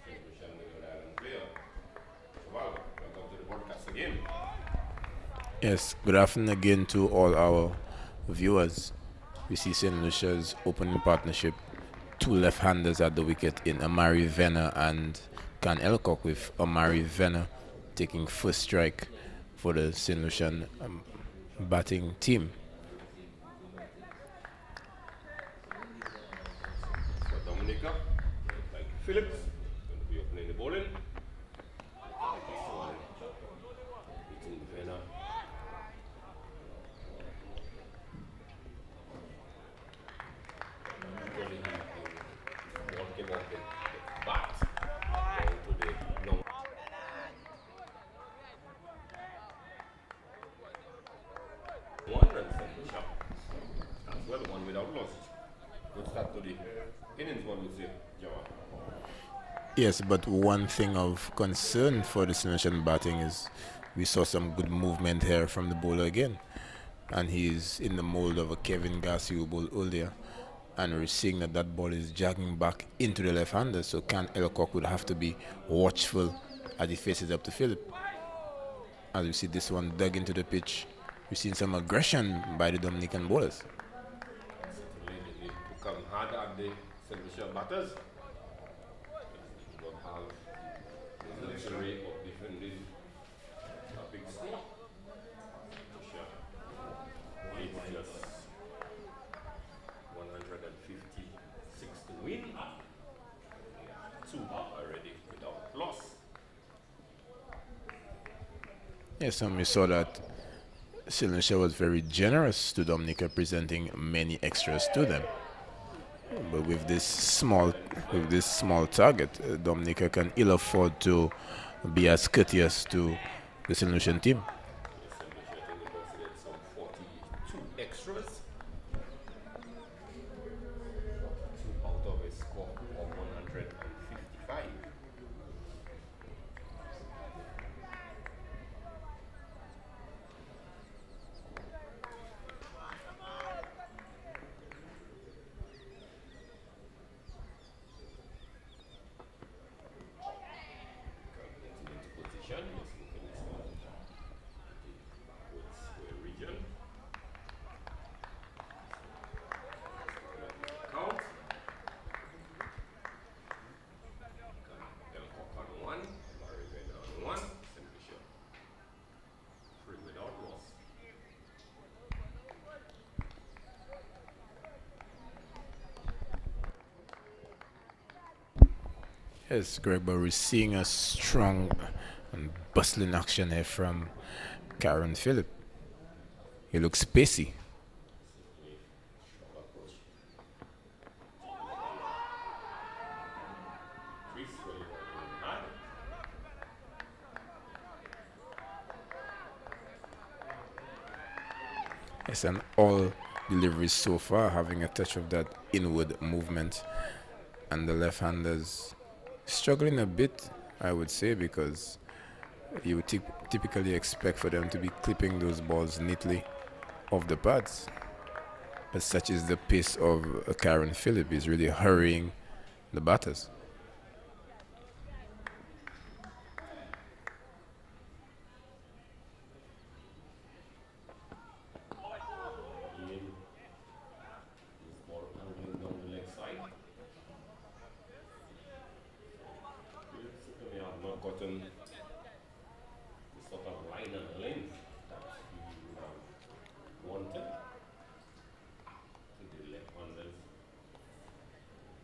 St. Lucian Rhode Island player. Jamal, welcome to the broadcast again. Yes, good afternoon again to all our viewers. We see St. Lucia's opening partnership, two left-handers at the wicket in Amari Venner and Can Elcock, with Amari Venner taking first strike for the St. Lucian batting team. So Dominica, like Phillips, going to be opening the bowling. This one, between Venner. Usually he won't give up the bat down to the long. One run from the shot. As well, one without loss. Good start to the innings, one would say, Jamal. Yes, but one thing of concern for the St. Lucian batting is we saw some good movement here from the bowler again. And he's in the mold of a Kevin Garcia ball earlier. And we're seeing that that ball is jogging back into the left-hander. So Can Elcock would have to be watchful as he faces up to Philip. As we see this one dug into the pitch, we've seen some aggression by the Dominican bowlers. Certainly, they become hard at the St. Lucia batters. They don't have the luxury of defending a big score. Lucia is just 156 to win. Two already without loss. Yes, and we saw that St. Lucia was very generous to Dominica, presenting many extras to them. But with this small target, Dominica can ill afford to be as courteous to the St. Lucian team. Some 42 extras. Two out of a score of 155. Yes, Greg, but we're seeing a strong and bustling action here from Karen Phillip. He looks pacey. Yes, and all deliveries so far having a touch of that inward movement, and the left-handers struggling a bit, I would say, because you would typically expect for them to be clipping those balls neatly off the pads. But such is the pace of Karen Phillip, is really hurrying the batters. Gotten the sort of line and length that he would have wanted to the left-handers.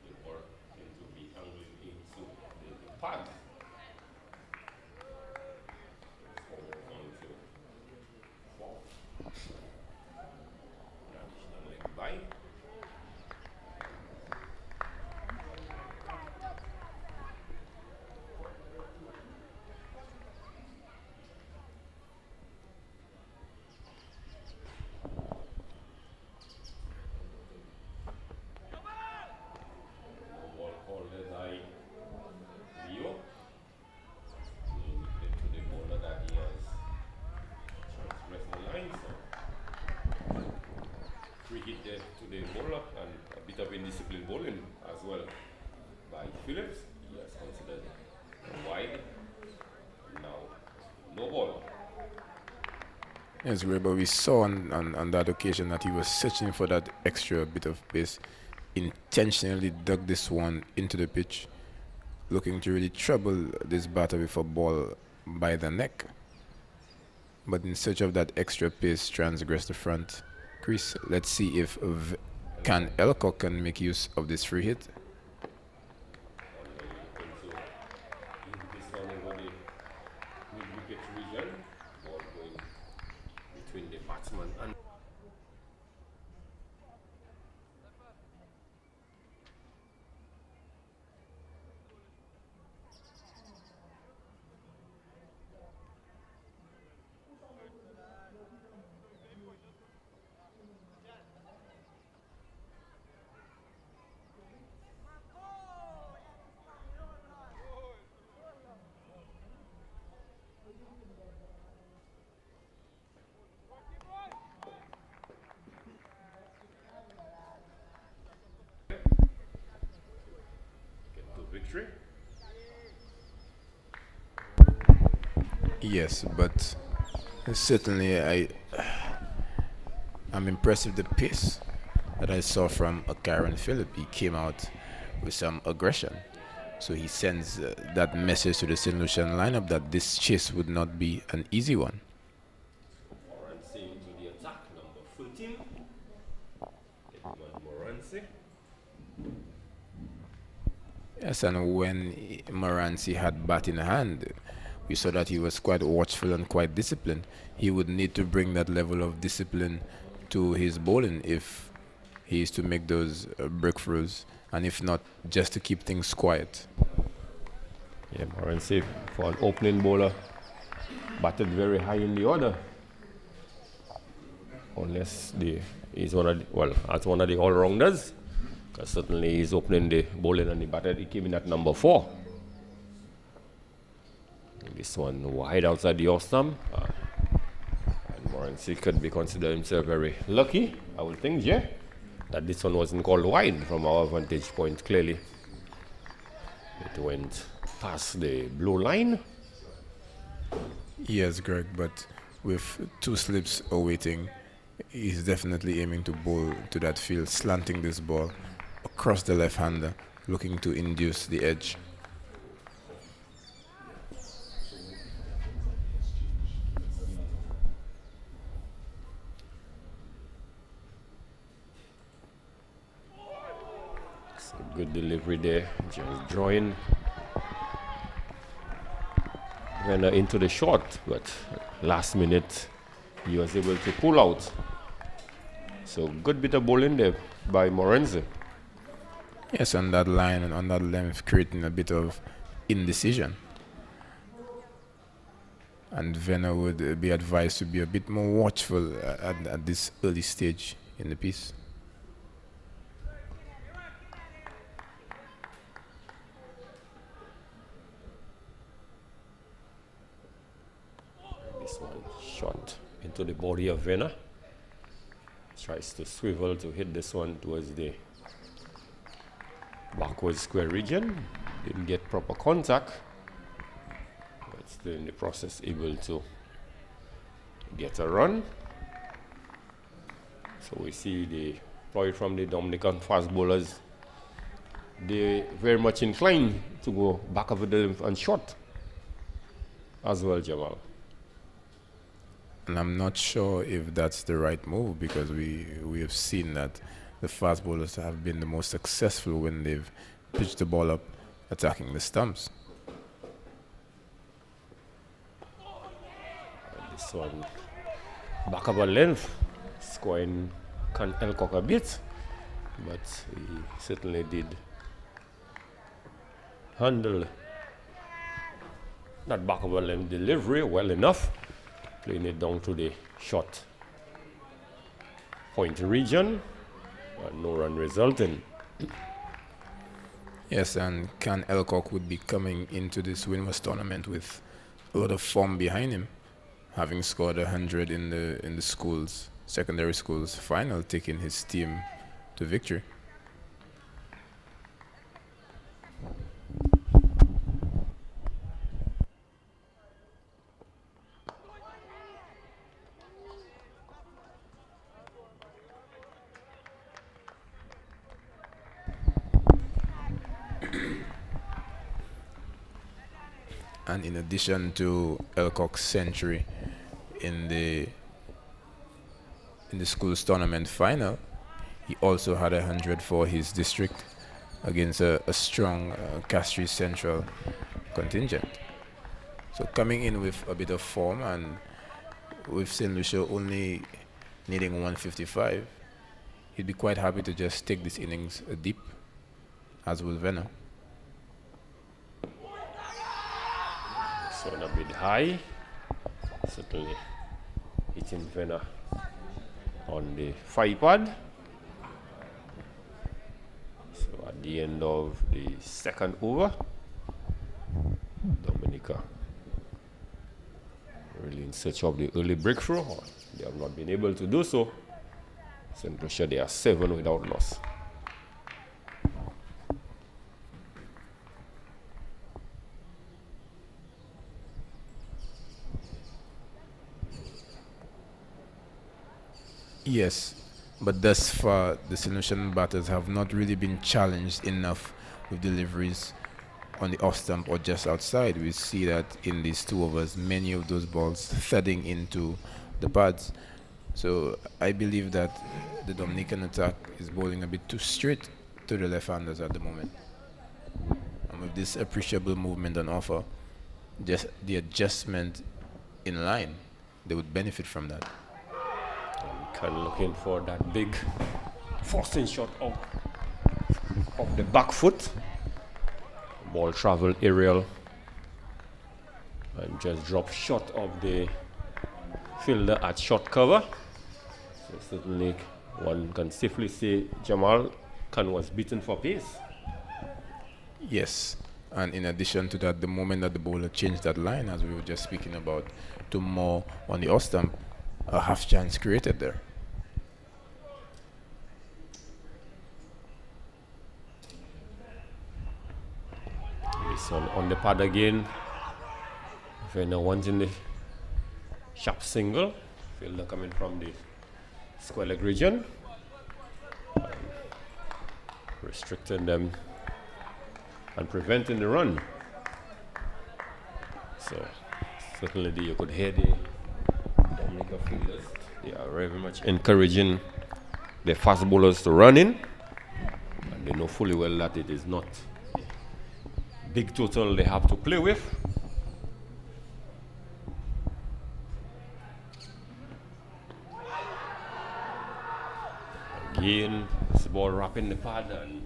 The ball tend to be angling into the pad. Forward onto four. Additional leg by. Free hit there to the bowler and a bit of indisciplined bowling as well by Phillips. He has considered wide. Now, no ball. Yes, but we saw on that occasion that he was searching for that extra bit of pace, intentionally dug this one into the pitch, looking to really trouble this batter with a ball by the neck. But in search of that extra pace, transgress the front crease. Let's see if Can Elcock can make use of this free hit. Between the batsman and victory. Yes, but certainly I'm impressed with the pace that I saw from Karen Phillip. He came out with some aggression. So he sends that message to the St. Lucian lineup that this chase would not be an easy one. Morancy into the attack, number 13. Edmund Morancy. Yes, and when Morancy had bat in hand, we saw that he was quite watchful and quite disciplined. He would need to bring that level of discipline to his bowling if he is to make those breakthroughs, and if not, just to keep things quiet. Yeah, Morancy, for an opening bowler, batted very high in the order. Unless he's one of the, well, as one of the all-rounders. Certainly he's opening the bowling and the batter. He came in at number 4. This one wide outside the off stump. And Morancy could be considered himself very lucky, I would think, yeah, that this one wasn't called wide from our vantage point. Clearly, it went past the blue line. Yes, Greg, but with 2 slips awaiting, he's definitely aiming to bowl to that field, slanting this ball across the left-hander, looking to induce the edge. It's a good delivery there, just drawing Venner into the short, but last minute he was able to pull out. So good bit of bowling there by Morancy. Yes, on that line and on that length, creating a bit of indecision. And Venner would be advised to be a bit more watchful at this early stage in the piece. This one shot into the body of Venner. Tries to swivel to hit this one towards the backward square region. Didn't get proper contact, but still in the process able to get a run. So we see the probably from the Dominican fast bowlers, they very much inclined to go back over the length and short as well, Jamal. And I'm not sure if that's the right move, because we have seen that the fast bowlers have been the most successful when they've pitched the ball up attacking the stumps. This one back of a length, scoring Can Elcock a bit, but he certainly did handle that back of a length delivery well enough, playing it down to the short point region. No run resulting. Yes, and Can Elcock would be coming into this Windward tournament with a lot of form behind him, having scored 100 in the schools, secondary schools final, taking his team to victory. And in addition to Elcock's century in the schools tournament final, he also had 100 for his district against a strong Castries Central contingent. So coming in with a bit of form, and with St. Lucia only needing 155, he'd be quite happy to just take this innings deep, as will Venner. This one a bit high, certainly hitting Venner on the 5 pad. So at the end of the second over, Dominica really in search of the early breakthrough. They have not been able to do so. St. Lucia, they are 7 without loss. Yes, but thus far the St. Lucian batters have not really been challenged enough with deliveries on the off stump or just outside. We see that in these 2 overs, many of those balls thudding into the pads. So I believe that the Dominican attack is bowling a bit too straight to the left-handers at the moment. And with this appreciable movement on offer, just the adjustment in line, they would benefit from that. And looking for that big forcing shot of the back foot. Ball travel aerial and just drop short of the fielder at short cover. So certainly one can safely say Jamal Khan was beaten for pace. Yes, and in addition to that, the moment that the bowler changed that line, as we were just speaking about, to more on the off stump, a half chance created there. This one on the pad again. Venner wanting the sharp single. Fielder coming from the square leg region. Restricting them and preventing the run. So certainly you could hear the Dominica fielders. They are very much encouraging the fast bowlers to run in. And they know fully well that it is not big total they have to play with. Again, this ball wrapping the pad, and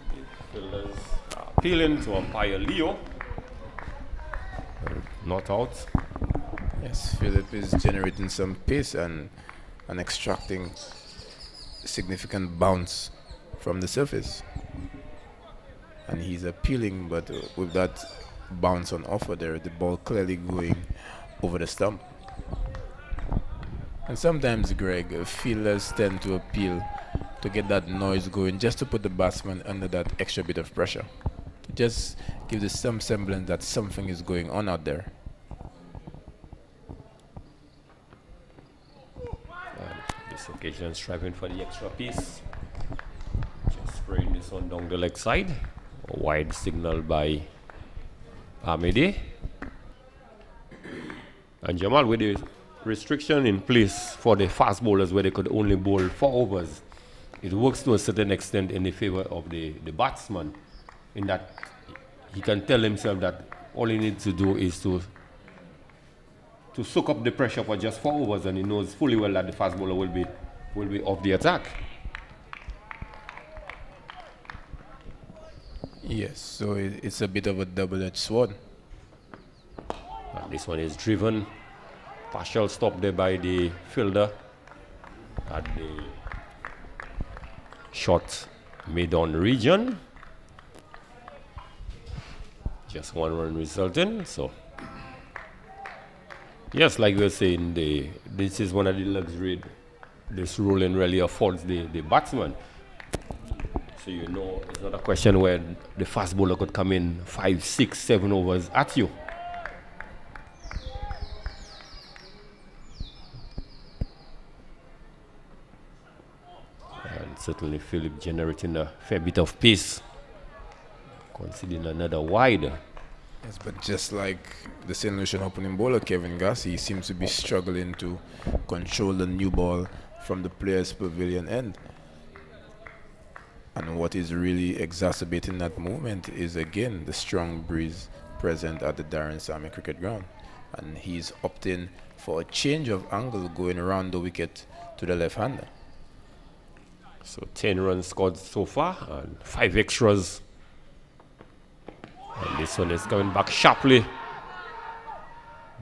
the fielders are appealing to umpire Leo. Not out. Yes, Philip is generating some pace and extracting significant bounce from the surface. And he's appealing, but with that bounce on offer there, the ball clearly going over the stump. And sometimes, Greg, fielders tend to appeal to get that noise going, just to put the batsman under that extra bit of pressure, to just give us some semblance that something is going on out there. This occasion striving for the extra piece. Just spraying this one down the leg side. A wide signal by Hamidi. And Jamal, with the restriction in place for the fast bowlers where they could only bowl 4 overs, it works to a certain extent in the favor of the batsman, in that he can tell himself that all he needs to do is to soak up the pressure for just 4 overs, and he knows fully well that the fast bowler will be off the attack. Yes, so it's a bit of a double-edged sword. And this one is driven. Partial stop there by the fielder at the short mid-on region. Just 1 run resulting. So, yes, like we were saying, this is one of the luxury this ruling really affords the batsman. So you know, it's not a question where the fast bowler could come in 5, 6, 7 overs at you. And certainly Philip generating a fair bit of pace conceding another wide. Yes, but just like the St. Lucian opening bowler, Kevin Gassi, he seems to be struggling to control the new ball from the player's pavilion end. And what is really exacerbating that movement is, again, the strong breeze present at the Darren Sammy Cricket Ground. And he's opting for a change of angle going around the wicket to the left-hander. So 10 runs scored so far and 5 extras. And this one is coming back sharply.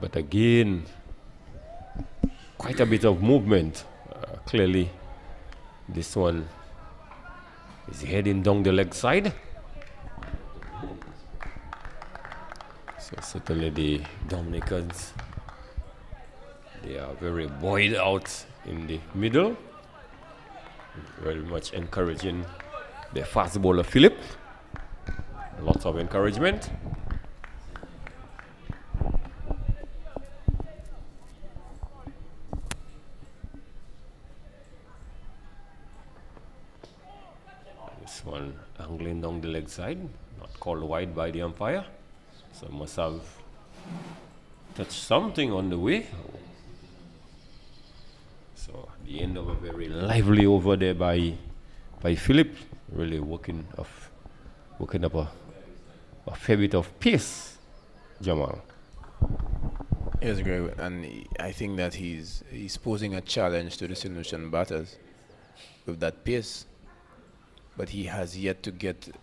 But again, quite a bit of movement. Clearly, this one is heading down the leg side. So certainly the Dominicans, they are very buoyed out in the middle. Very much encouraging the fast bowler Philip. Lots of encouragement. This one angling down the leg side, not called wide by the umpire. So must have touched something on the way. So the end of a very lively over there by Philip, really working up a fair bit of pace, Jamal. Yes, Greg, and I think that he's posing a challenge to the St. Lucian batters with that pace, but he has yet to get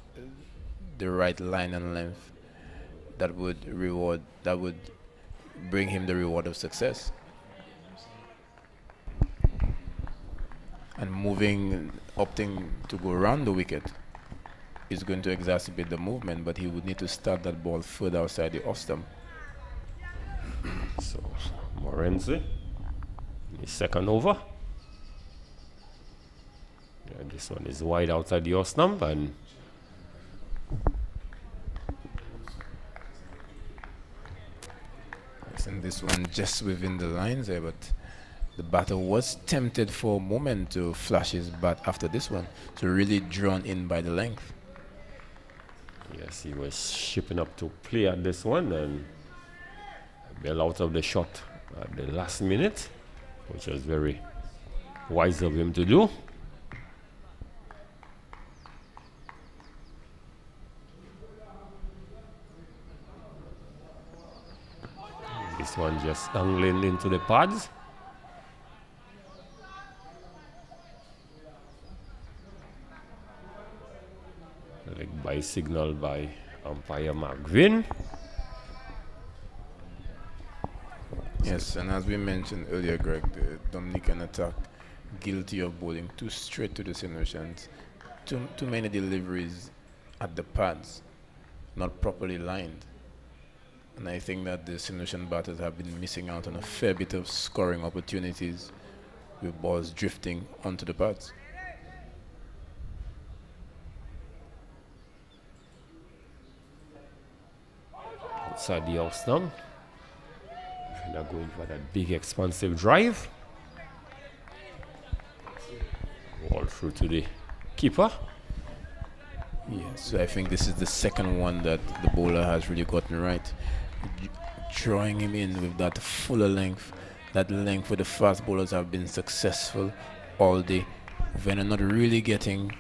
the right line and length that would bring him the reward of success. And opting to go around the wicket is going to exacerbate the movement, but he would need to start that ball further outside the off stump. So Morenzi, his second over. Yeah, this one is wide outside the off stump, and this one just within the lines there, but the batter was tempted for a moment to flash his bat after this one, so really drawn in by the length. Yes, he was shipping up to play at this one and bail out of the shot at the last minute, which was very wise of him to do. This one just angling into the pads. Leg by signal by umpire McVin. Yes, and as we mentioned earlier, Greg, the Dominican attack guilty of bowling too straight to the St. Lucians. Too many deliveries at the pads, not properly lined. And I think that the St. Lucian batters have been missing out on a fair bit of scoring opportunities with balls drifting onto the pads. Outside the off stump. They're going for that big expansive drive. Ball through to the keeper. Yes, so I think this is the second one that the bowler has really gotten right. Drawing him in with that fuller length, that length where the fast bowlers have been successful all day. When they're not really getting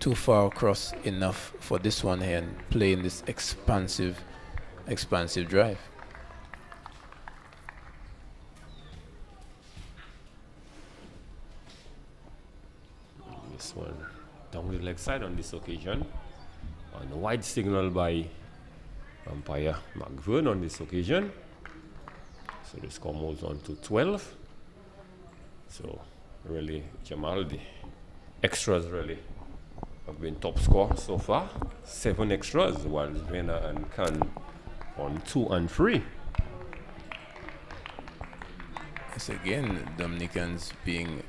too far across enough for this one here and playing this expansive drive. This one down the leg side on this occasion. On a wide signal by umpire McVern on this occasion. So the score moves on to 12. So really, Jamal, the extras really have been top score so far. 7 extras, while Vena and Khan on 2 and 3. Yes, again, Dominicans being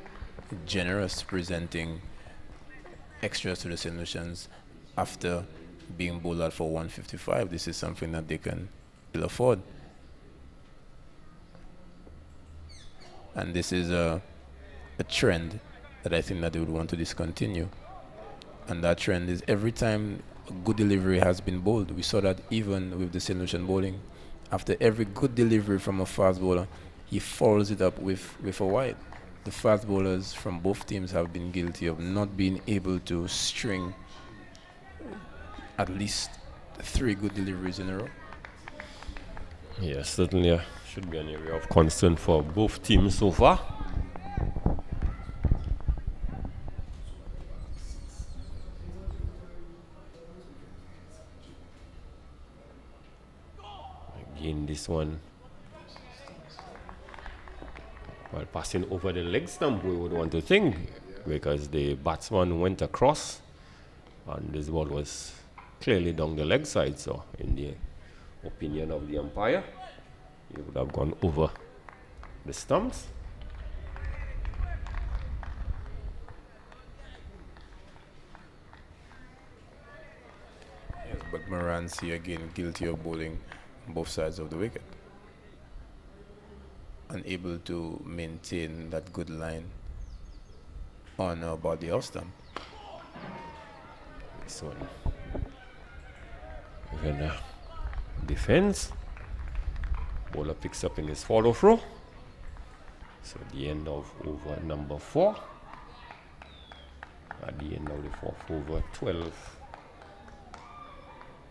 generous, presenting extras to the St. Lucians after being bowled out for 155. This is something that they can still afford. And this is a trend that I think that they would want to discontinue. And that trend is every time a good delivery has been bowled. We saw that even with the St. Lucian bowling. After every good delivery from a fast bowler, he follows it up with a wide. The fast bowlers from both teams have been guilty of not being able to string at least 3 good deliveries in a row. Yes, certainly should be an area of concern for both teams so far. Again, this one, while passing over the leg stump, we would want to think, because the batsman went across and this ball was clearly down the leg side. So in the opinion of the umpire, he would have gone over the stumps. Yes, but Morancy again guilty of bowling both sides of the wicket. Unable to maintain that good line on or about the off stump. This one. Even defense. Bowler picks up in his follow throw. So at the end of over number 4. At the end of the 4th over, 12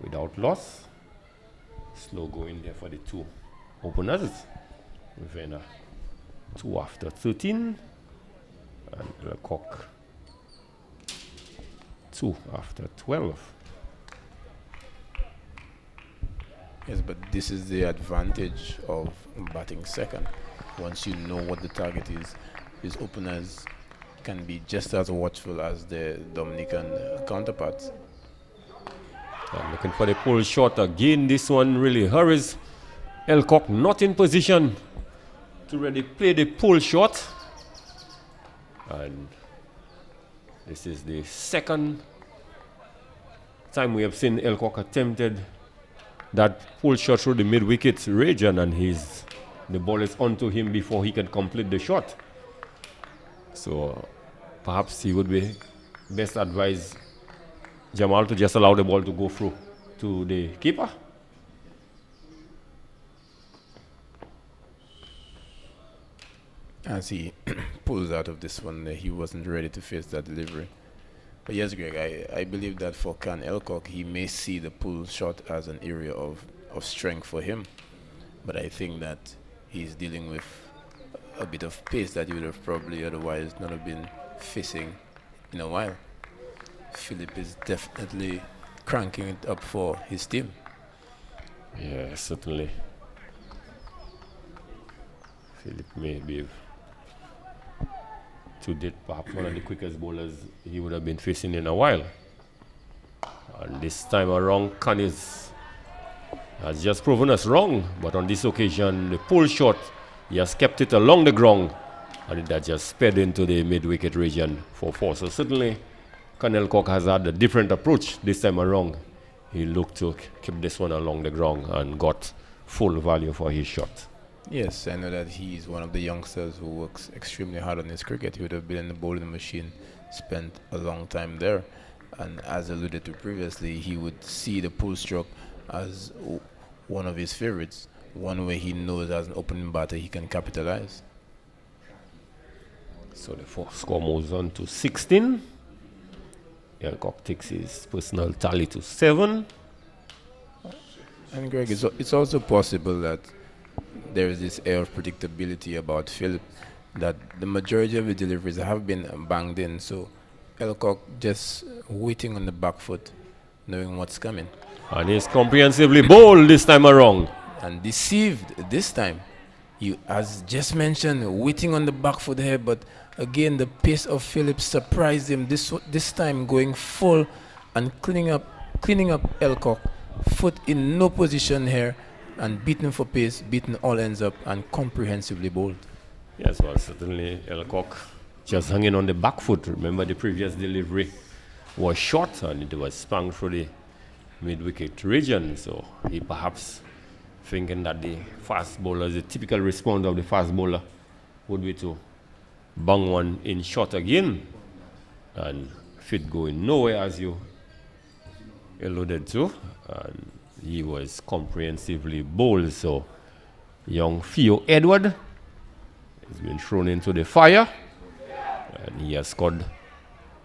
without loss. Slow going there for the 2 openers. Then 2 after 13. And Lecoq 2 after 12. Yes, but this is the advantage of batting second. Once you know what the target is, his openers can be just as watchful as the Dominican counterparts. I'm looking for the pull shot again. This one really hurries. Elcock not in position to really play the pull shot. And this is the second time we have seen Elcock attempted that pull shot through the mid-wicket region, and the ball is onto him before he can complete the shot. So perhaps he would be best advised Jamal to just allow the ball to go through to the keeper. As he pulls out of this one, he wasn't ready to face that delivery. But yes, Greg, I believe that for Can Elcock, he may see the pull shot as an area of strength for him. But I think that he's dealing with a bit of pace that he would have probably otherwise not have been facing in a while. Philip is definitely cranking it up for his team. Yeah, certainly. Philip may be to date perhaps one of the quickest bowlers he would have been facing in a while. And this time around, Canis has just proven us wrong, but on this occasion, the pull shot, he has kept it along the ground, and that just sped into the mid-wicket region for 4. So certainly, Colonel Cock has had a different approach this time around. He looked to keep this one along the ground and got full value for his shot. Yes, I know that he's one of the youngsters who works extremely hard on his cricket. He would have been in the bowling machine, spent a long time there. And as alluded to previously, he would see the pull stroke as one of his favorites, one where he knows as an opening batter he can capitalize. So the score moves on to 16. Elcock takes his personal tally to 7. And Greg, it's also possible that there is this air of predictability about Philip, that the majority of the deliveries have been banged in. So Elcock just waiting on the back foot, knowing what's coming. And he's comprehensively bowled this time around. And deceived this time. He, as just mentioned, waiting on the back foot here, but again the pace of Philip surprised him this time, going full and cleaning up Elcock. Foot in no position here, and beaten for pace, beaten all ends up, and comprehensively bowled. Yes, well, certainly Elcock just hanging on the back foot. Remember the previous delivery was short and it was spun through the mid-wicket region. So he perhaps thinking that the fast bowler, the typical response of the fast bowler would be to bang one in short again, and fit going nowhere, as you alluded to, and he was comprehensively bowled. So young Theo Edward has been thrown into the fire, and he has scored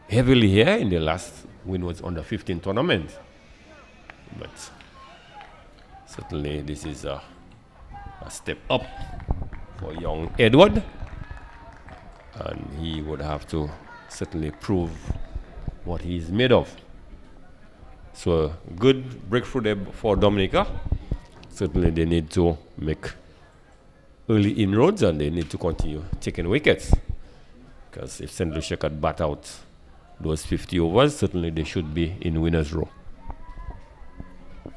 heavily here in the last Windward's under 15 tournament. But certainly this is a step up for young Edward, and he would have to certainly prove what he's made of. So a good breakthrough there for Dominica. Certainly they need to make early inroads, and they need to continue taking wickets, because if St. Lucia could bat out those 50 overs, certainly they should be in winner's row.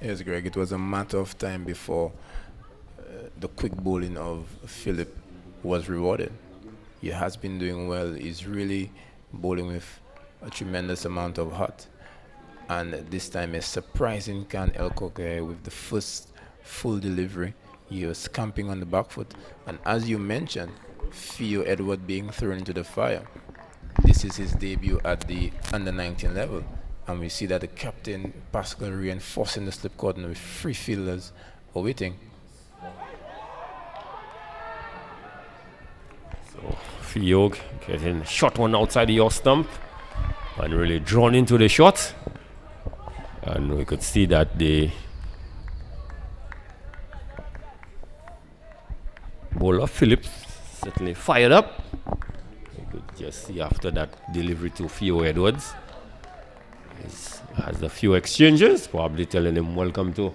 Yes, Greg, it was a matter of time before the quick bowling of Philip was rewarded. He has been doing well. He's really bowling with a tremendous amount of heart. And this time a surprising Khan Elcock with the first full delivery. He was camping on the back foot. And as you mentioned, Theo Edward being thrown into the fire. This is his debut at the under-19 level. And we see that the captain, Pascal, reinforcing the slip cordon with 3 fielders awaiting. So Theo getting shot one outside the off stump and really drawn into the shot. And we could see that the bowler Phillips certainly fired up. You could just see after that delivery to Theo Edwards, he has a few exchanges, probably telling him welcome to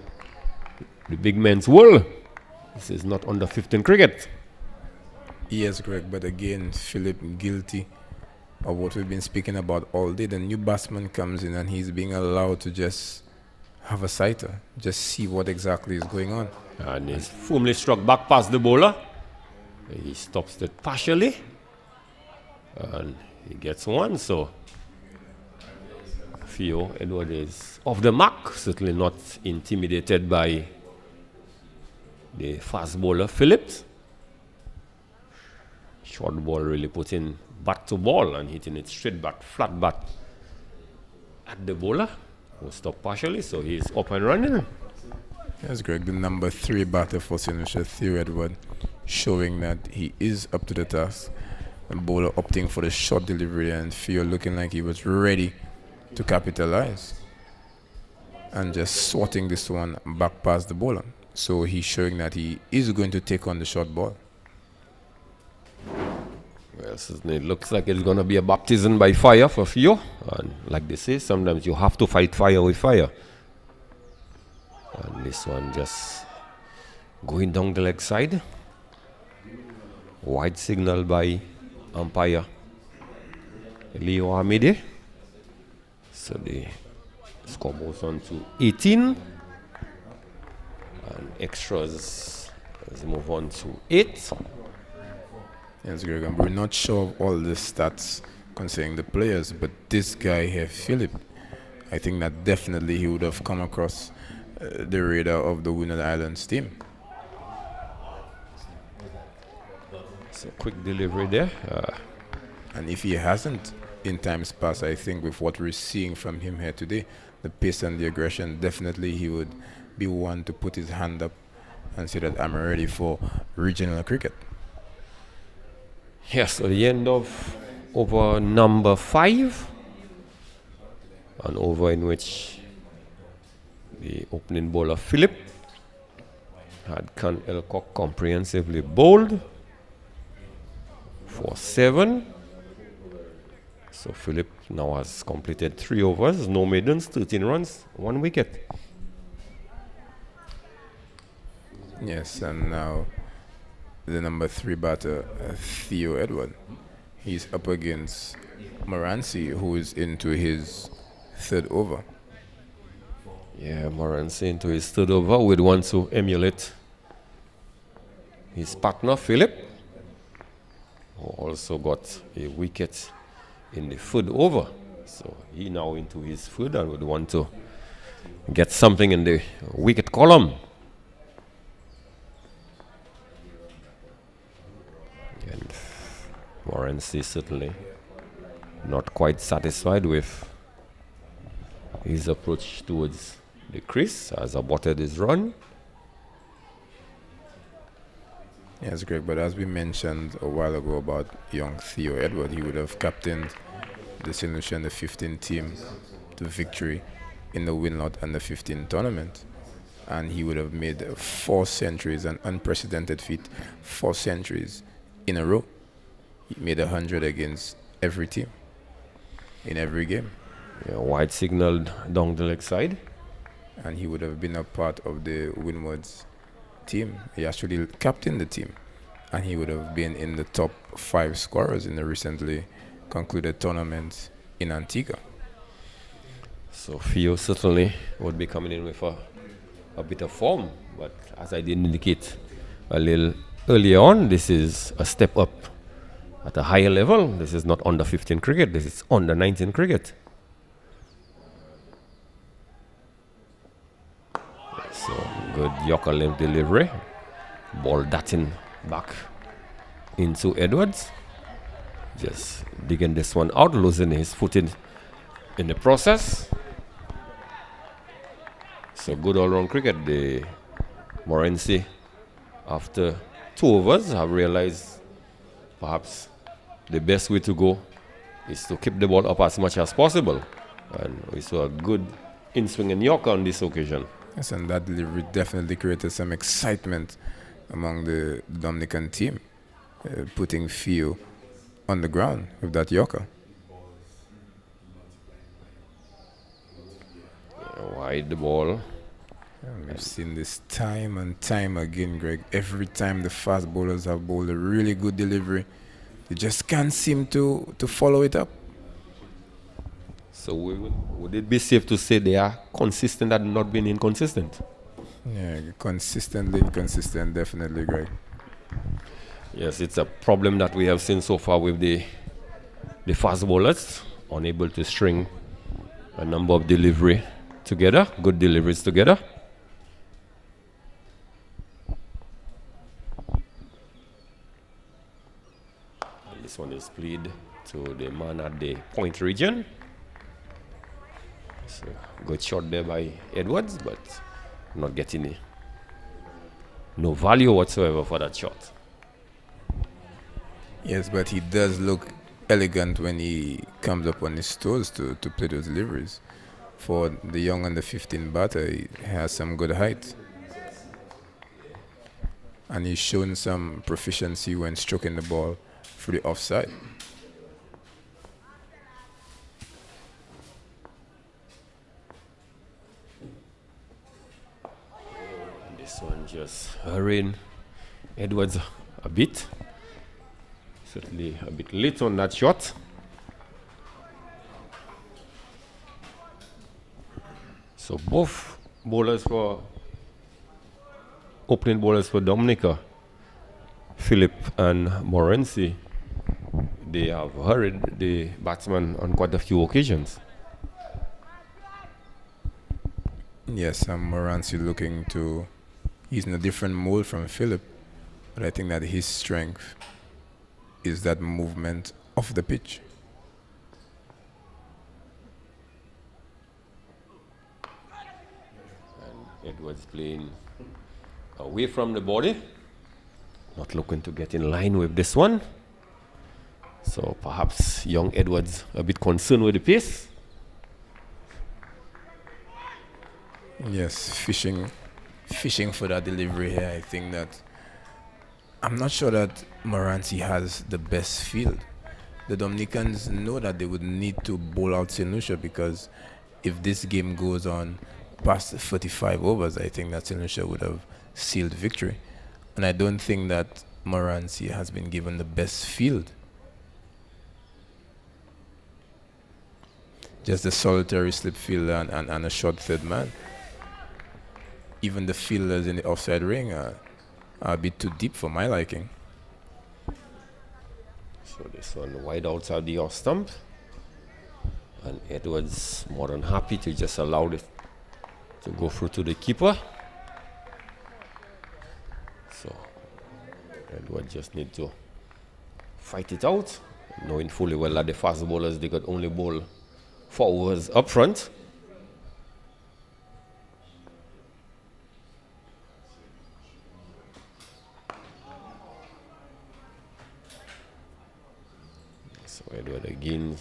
the big men's world. This is not under 15 cricket. Yes, Greg, but again, Philip guilty of what we've been speaking about all day. The new batsman comes in and he's being allowed to just have a sighter, just see what exactly is going on. And he's firmly struck back past the bowler. He stops it partially, and he gets one. So Theo Edward is off the mark, certainly not intimidated by the fast bowler Phillips. Short ball really putting bat to ball and hitting it straight back, flat bat at the bowler, who stopped partially, so he's up and running. Yes, Greg, the number 3 batter for St. Lucia, Theo Edward, showing that he is up to the task. The bowler opting for the short delivery, and Theo looking like he was ready to capitalize, and just swatting this one back past the bowler. So he's showing that he is going to take on the short ball. Well, certainly it looks like it's going to be a baptism by fire for Theo. And like they say, sometimes you have to fight fire with fire. And this one just going down the leg side. Wide signal by umpire Leo Hamide. So the score goes on to 18. And extras as move on to 8. Yes, Greg, and we're not sure of all the stats concerning the players, but this guy here, Philip, I think that definitely he would have come across the radar of the Windward Islands team. So quick delivery there. And if he hasn't in times past, I think with what we're seeing from him here today, the pace and the aggression, definitely he would be one to put his hand up and say that I'm ready for regional cricket. Yes, so the end of over number 5, an over in which the opening bowler Philip had Khan Elcock comprehensively bowled for 7. So Philip now has completed 3 overs, no maidens, 13 runs, 1 wicket. Yes, and now the number 3 batter, Theo Edward. He's up against Moranci, who is into his 3rd over. Yeah, Moranci into his 3rd over with one to emulate his partner, Philip, who also got a wicket in the 3rd over. So he now into his 3rd and would want to get something in the wicket column. And Moranci certainly not quite satisfied with his approach towards the crease has aborted his run. Yes, Greg, but as we mentioned a while ago about young Theo Edward, he would have captained the St. Lucia under 15 team to victory in the WINLOTT under 15 tournament. And he would have made 4 centuries, an unprecedented feat, 4 centuries in a row. He made 100 against every team in every game. Yeah, wide signaled down the leg side. And he would have been a part of the Windward's team. He actually captained the team. And he would have been in the top 5 scorers in the recently concluded tournament in Antigua. So Theo certainly would be coming in with a bit of form. But as I did indicate a little earlier on, this is a step up at a higher level. This is not under 15 cricket, this is under 19 cricket. So good Yorker length delivery. Ball darting back into Edwards. Just digging this one out, losing his footing in the process. So good all-round cricket. The Morency, after 2 overs, have realized perhaps the best way to go is to keep the ball up as much as possible. And we saw a good in-swing and Yorker on this occasion. Yes, and that delivery definitely created some excitement among the Dominican team, putting Theo on the ground with that Yorker. Wide the ball. Yeah, we've seen this time and time again, Greg. Every time the fast bowlers have bowled a really good delivery, they just can't seem to follow it up. So would it be safe to say they are consistent and not being inconsistent? Yeah, consistently inconsistent, definitely, Greg. Yes, it's a problem that we have seen so far with the fast bowlers, unable to string a number of delivery together, good deliveries together. And this one is played to the man at the point region. So good shot there by Edwards, but not getting no value whatsoever for that shot. Yes, but he does look elegant when he comes up on his toes to play those deliveries. For the young under 15 batter, he has some good height. And he's shown some proficiency when stroking the ball through the offside. This one just hurrying Edwards a bit. Certainly a bit late on that shot. So both bowlers for opening bowlers for Dominica, Philip and Morency, they have hurried the batsman on quite a few occasions. Yes, Morency looking to, he's in a different mold from Philip, but I think that his strength is that movement off the pitch. And Edwards playing away from the body, not looking to get in line with this one. So perhaps young Edwards a bit concerned with the pace. Yes, fishing for that delivery here. I think that I'm not sure that Morency has the best field. The Dominicans know that they would need to bowl out St. Lucia, because if this game goes on past 45 overs, I think that St. Lucia would have sealed victory. And I don't think that Morency has been given the best field. Just a solitary slip fielder and a short third man. Even the fielders in the offside ring are a bit too deep for my liking. So this one wide outside the off stump. And Edwards more than happy to just allow it to go through to the keeper. So Edwards just need to fight it out, knowing fully well that the fast bowlers, they could only bowl 4 overs up front. But again,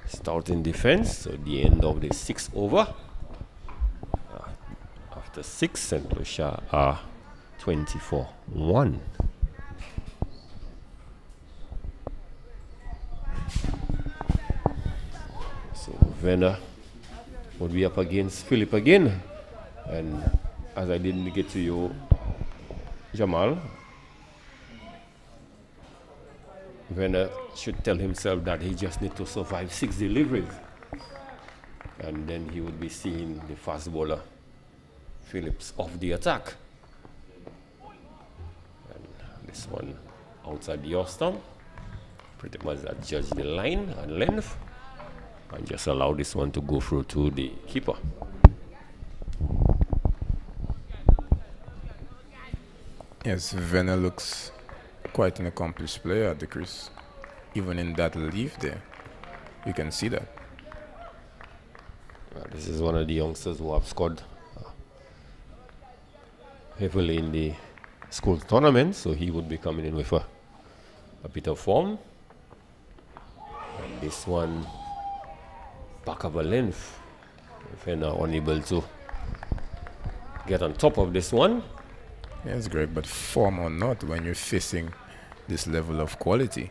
starting defense, so the end of the 6th over. After 6, St. Lucia are 24-1. So Venner would be up against Philip again. And as I didn't get to you, Jamal, Venner should tell himself that he just needs to survive 6 deliveries. And then he would be seeing the fast bowler Phillips off the attack. And this one outside the off stump. Pretty much adjust the line and length and just allow this one to go through to the keeper. Yes, Venner looks quite an accomplished player at the crease. Even in that leaf there, you can see that. This is one of the youngsters who have scored heavily in the school tournament, so he would be coming in with a bit of form. And this one, back of a length. Venner unable to get on top of this one. Yes, Greg, but form or not, when you're facing this level of quality,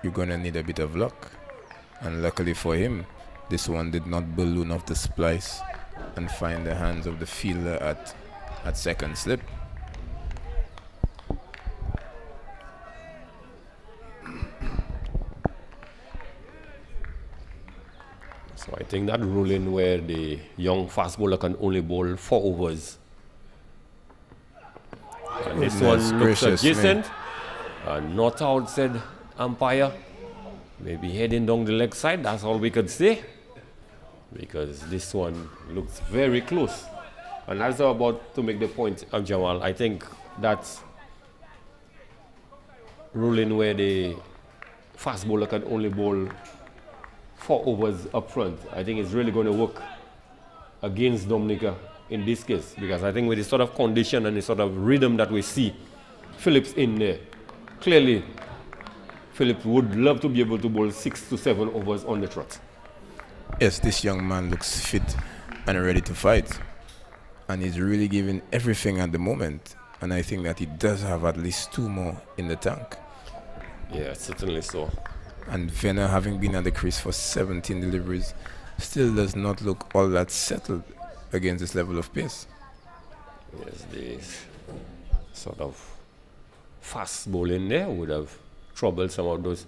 you're going to need a bit of luck. And luckily for him, this one did not balloon off the splice and find the hands of the fielder at second slip. So I think that ruling where the young fast bowler can only bowl 4 overs. And this one looks adjacent. Not out, said umpire. Maybe heading down the leg side, that's all we could say. Because this one looks very close. And as I'm about to make the point, Jamal, I think that's ruling where the fast bowler can only bowl 4 overs up front. I think it's really going to work against Dominica in this case, because I think with the sort of condition and the sort of rhythm that we see Phillips in there, clearly Phillips would love to be able to bowl 6 to 7 overs on the trot. Yes, this young man looks fit and ready to fight. And he's really giving everything at the moment. And I think that he does have at least 2 more in the tank. Yeah, certainly so. And Venner, having been at the crease for 17 deliveries, still does not look all that settled against this level of pace. Yes, the sort of fast bowling there would have troubled some of those.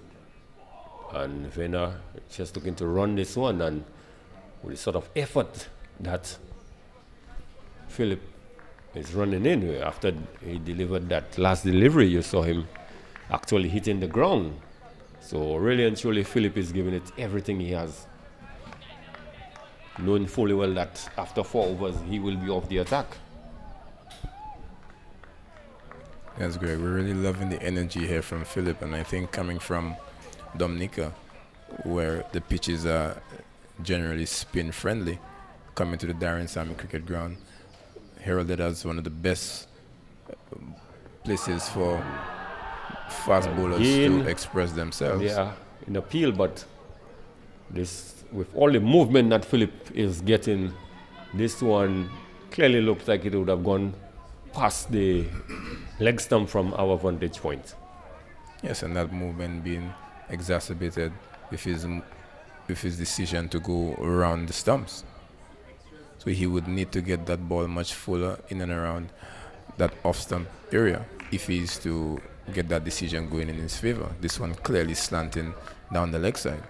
And Venner just looking to run this one, and with the sort of effort that Philip is running in, after he delivered that last delivery, you saw him actually hitting the ground. So really and truly, Philip is giving it everything he has, knowing fully well that after 4 overs, he will be off the attack. That's great. We're really loving the energy here from Philip, and I think coming from Dominica, where the pitches are generally spin friendly, coming to the Darren Sammy Cricket Ground, heralded as one of the best places for fast bowlers to express themselves. Yeah, in appeal, but this, with all the movement that Philip is getting, this one clearly looks like it would have gone past the leg stump from our vantage point. Yes, and that movement being exacerbated with his decision to go around the stumps. So he would need to get that ball much fuller in and around that off-stump area if he's to get that decision going in his favor. This one clearly slanting down the leg side.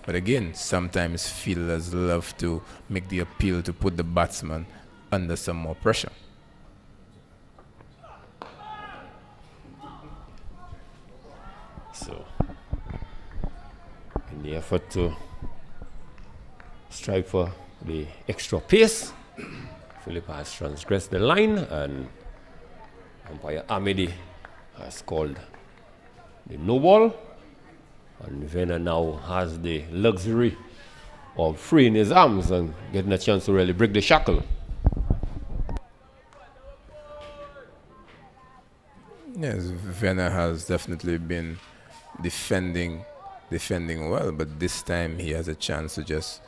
But again, sometimes fielders love to make the appeal to put the batsman under some more pressure. So, in the effort to strive for the extra pace, Philip has transgressed the line, and umpire Amidi has called the no ball, and Venner now has the luxury of freeing his arms and getting a chance to really break the shackle. Yes, Venner has definitely been defending well, but this time he has a chance to just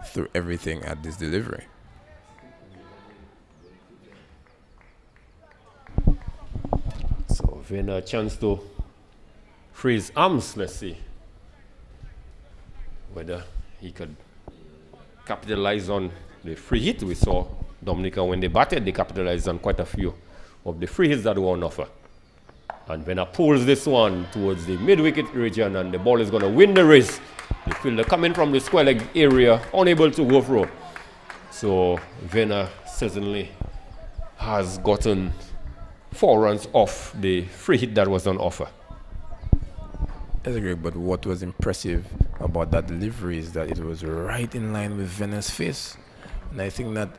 throw everything at this delivery. So Venner a chance to free his arms. Let's see whether he could capitalize on the free hit. We saw Dominica when they batted, they capitalized on quite a few of the free hits that were on offer. And Venner pulls this one towards the mid-wicket region, and the ball is going to win the race. The fielder coming from the square leg area, unable to go through. So Venner certainly has gotten 4 runs off the free hit that was on offer. That's great, but what was impressive about that delivery is that it was right in line with Venner's face. And I think that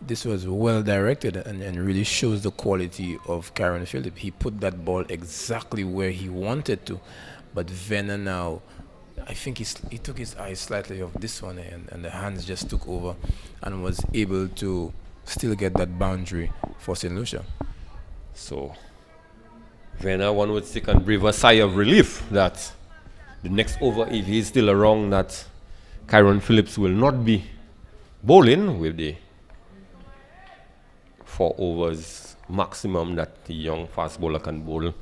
this was well directed and really shows the quality of Kieran Phillips. He put that ball exactly where he wanted to, but Venner now, I think he took his eyes slightly off this one, and the hands just took over and was able to still get that boundary for St. Lucia. So Venner, one would stick and breathe a sigh of relief that the next over, if he's still around, that Kieran Phillips will not be bowling with the 4 overs maximum that the young fast bowler can bowl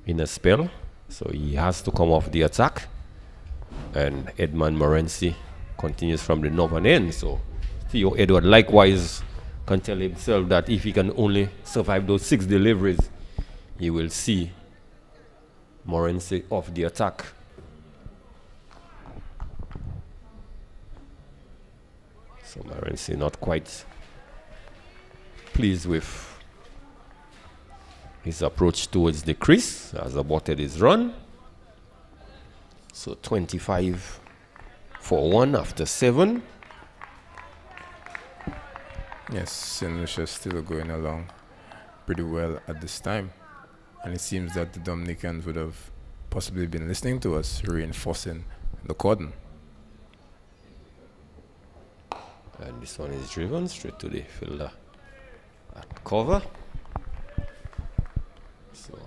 in a spell. So he has to come off the attack. And Edmund Morency continues from the northern end. So Theo Edward likewise can tell himself that if he can only survive those 6 deliveries, he will see Morency off the attack. So Morency not quite pleased with his approach towards the crease, has aborted his run. So 25 for 1 after 7. Yes, St. Lucia is still going along pretty well at this time. And it seems that the Dominicans would have possibly been listening to us, reinforcing the cordon. And this one is driven straight to the fielder at cover. So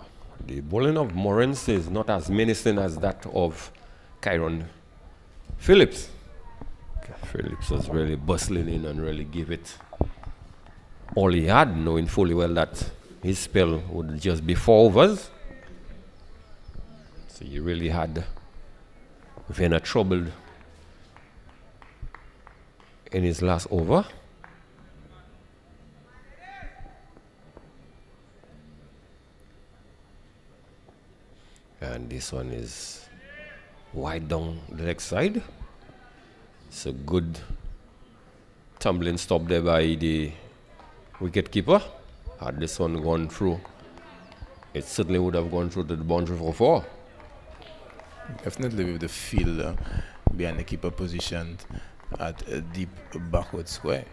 the bowling of Morency is not as menacing as that of Kieran Phillips. Phillips was really bustling in and really gave it all he had, knowing fully well that his spell would just be 4 overs. So he really had Venner troubled in his last over. And this one is wide down the leg side. It's a good tumbling stop there by the wicket keeper. Had this one gone through, it certainly would have gone through to the boundary for 4. Definitely with the fielder behind the keeper positioned at a deep backward square.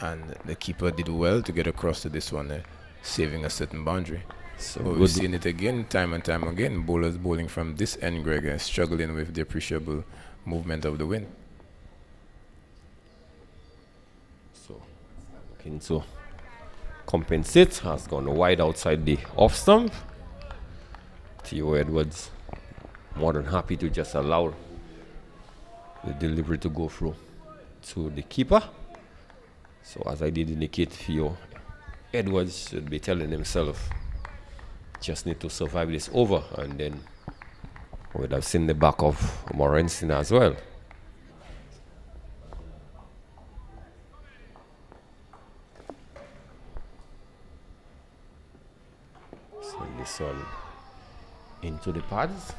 And the keeper did well to get across to this one, saving a certain boundary. So we've seen it again, time and time again. Bowlers bowling from this end, Greg, struggling with the appreciable movement of the wind. So looking to compensate, has gone wide outside the off stump. Theo Edwards more than happy to just allow the delivery to go through to the keeper. So as I did indicate, Theo Edwards should be telling himself, just need to survive this over, and then we'd have seen the back of Morency as well. So this one into the pads,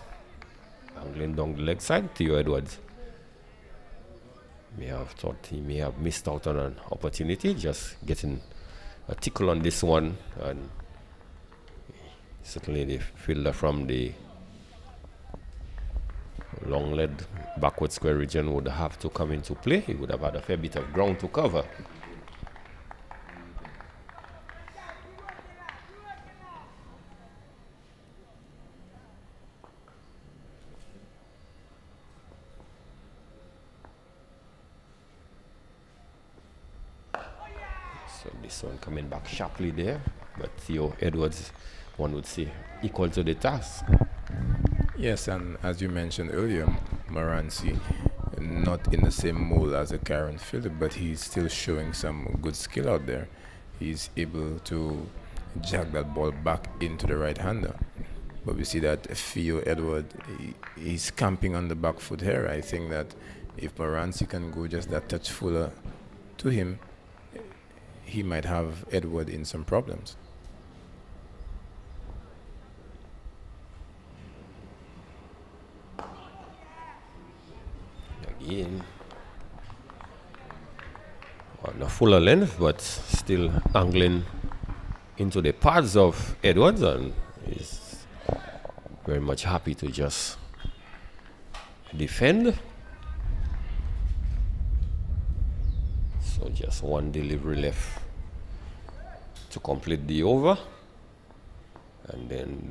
angling down the leg side. Theo Edwards may have thought he may have missed out on an opportunity, just getting a tickle on this one, and certainly the fielder from the long led backward square region would have to come into play. He would have had a fair bit of ground to cover. So this one coming back sharply there, but Theo Edwards one would say, equal to the task. Yes, and as you mentioned earlier, Morancy, not in the same mold as a Karen Phillip, but he's still showing some good skill out there. He's able to jack that ball back into the right-hander. But we see that Theo Edward, he's camping on the back foot here. I think that if Morancy can go just that touch fuller to him, he might have Edward in some problems. Again, on a fuller length, but still angling into the pads of Edwards, and is very much happy to just defend. So just one delivery left to complete the over, and then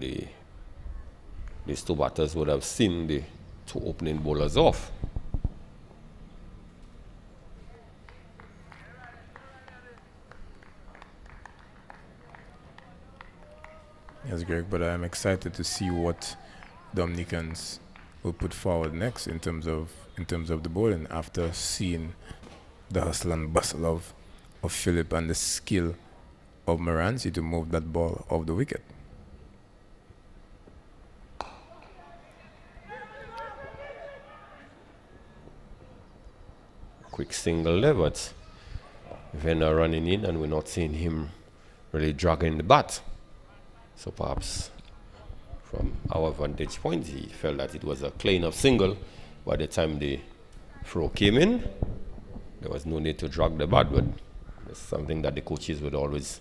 these two batters would have seen the two opening bowlers off. Yes, Greg, but I'm excited to see what Dominicans will put forward next in terms of the bowling after seeing the hustle and bustle of Phillip and the skill of Morancy to move that ball off the wicket. Quick single there, but Venner running in, and we're not seeing him really dragging the bat. So perhaps from our vantage point, he felt that it was a clean enough single. By the time the throw came in, there was no need to drag the bat, but it's something that the coaches would always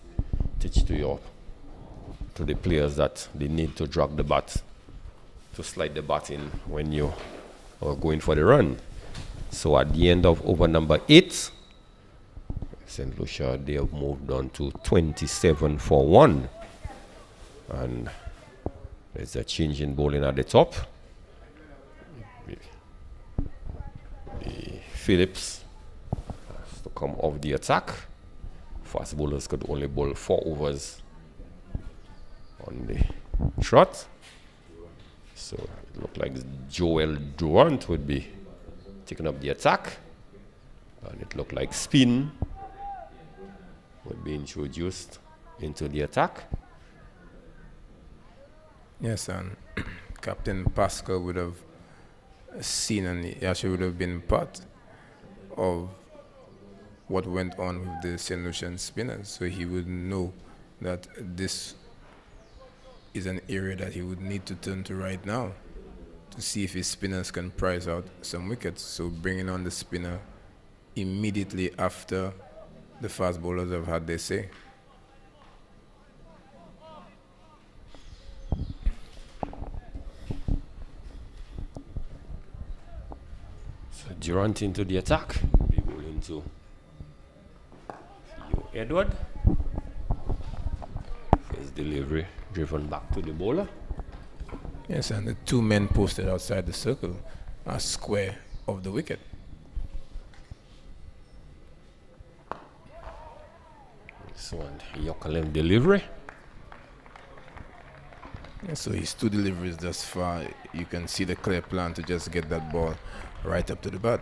teach to the players, that they need to drag the bat, to slide the bat in when you are going for the run. So at the end of over number 8, St. Lucia, they have moved on to 27 for 1. And there's a change in bowling at the top. The Phillips has to come off the attack. Fast bowlers could only bowl 4 overs on the trot. So it looked like Joel Durant would be taking up the attack. And it looked like spin would be introduced into the attack. Yes, and Captain Pascal would have seen, and he actually would have been part of what went on with the St. Lucian spinners. So he would know that this is an area that he would need to turn to right now to see if his spinners can prize out some wickets. So bringing on the spinner immediately after the fast bowlers have had their say. Durant into the attack. Be bowling to Theo Edward. First delivery driven back to the bowler. Yes, and the 2 men posted outside the circle are square of the wicket. This one, Yokalem delivery. Yeah, so his 2 deliveries thus far, you can see the clear plan to just get that ball right up to the bat.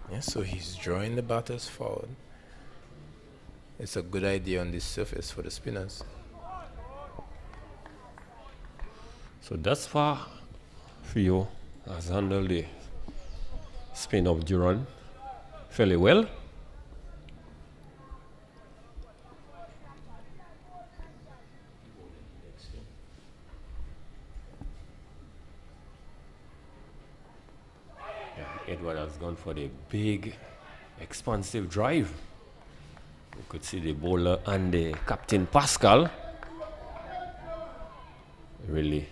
Yeah, so he's drawing the batters forward. It's a good idea on this surface for the spinners. So thus far, Theo has handled the spin of Durant fairly well. Edward has gone for the big, expansive drive. You could see the bowler and the Captain Pascal really.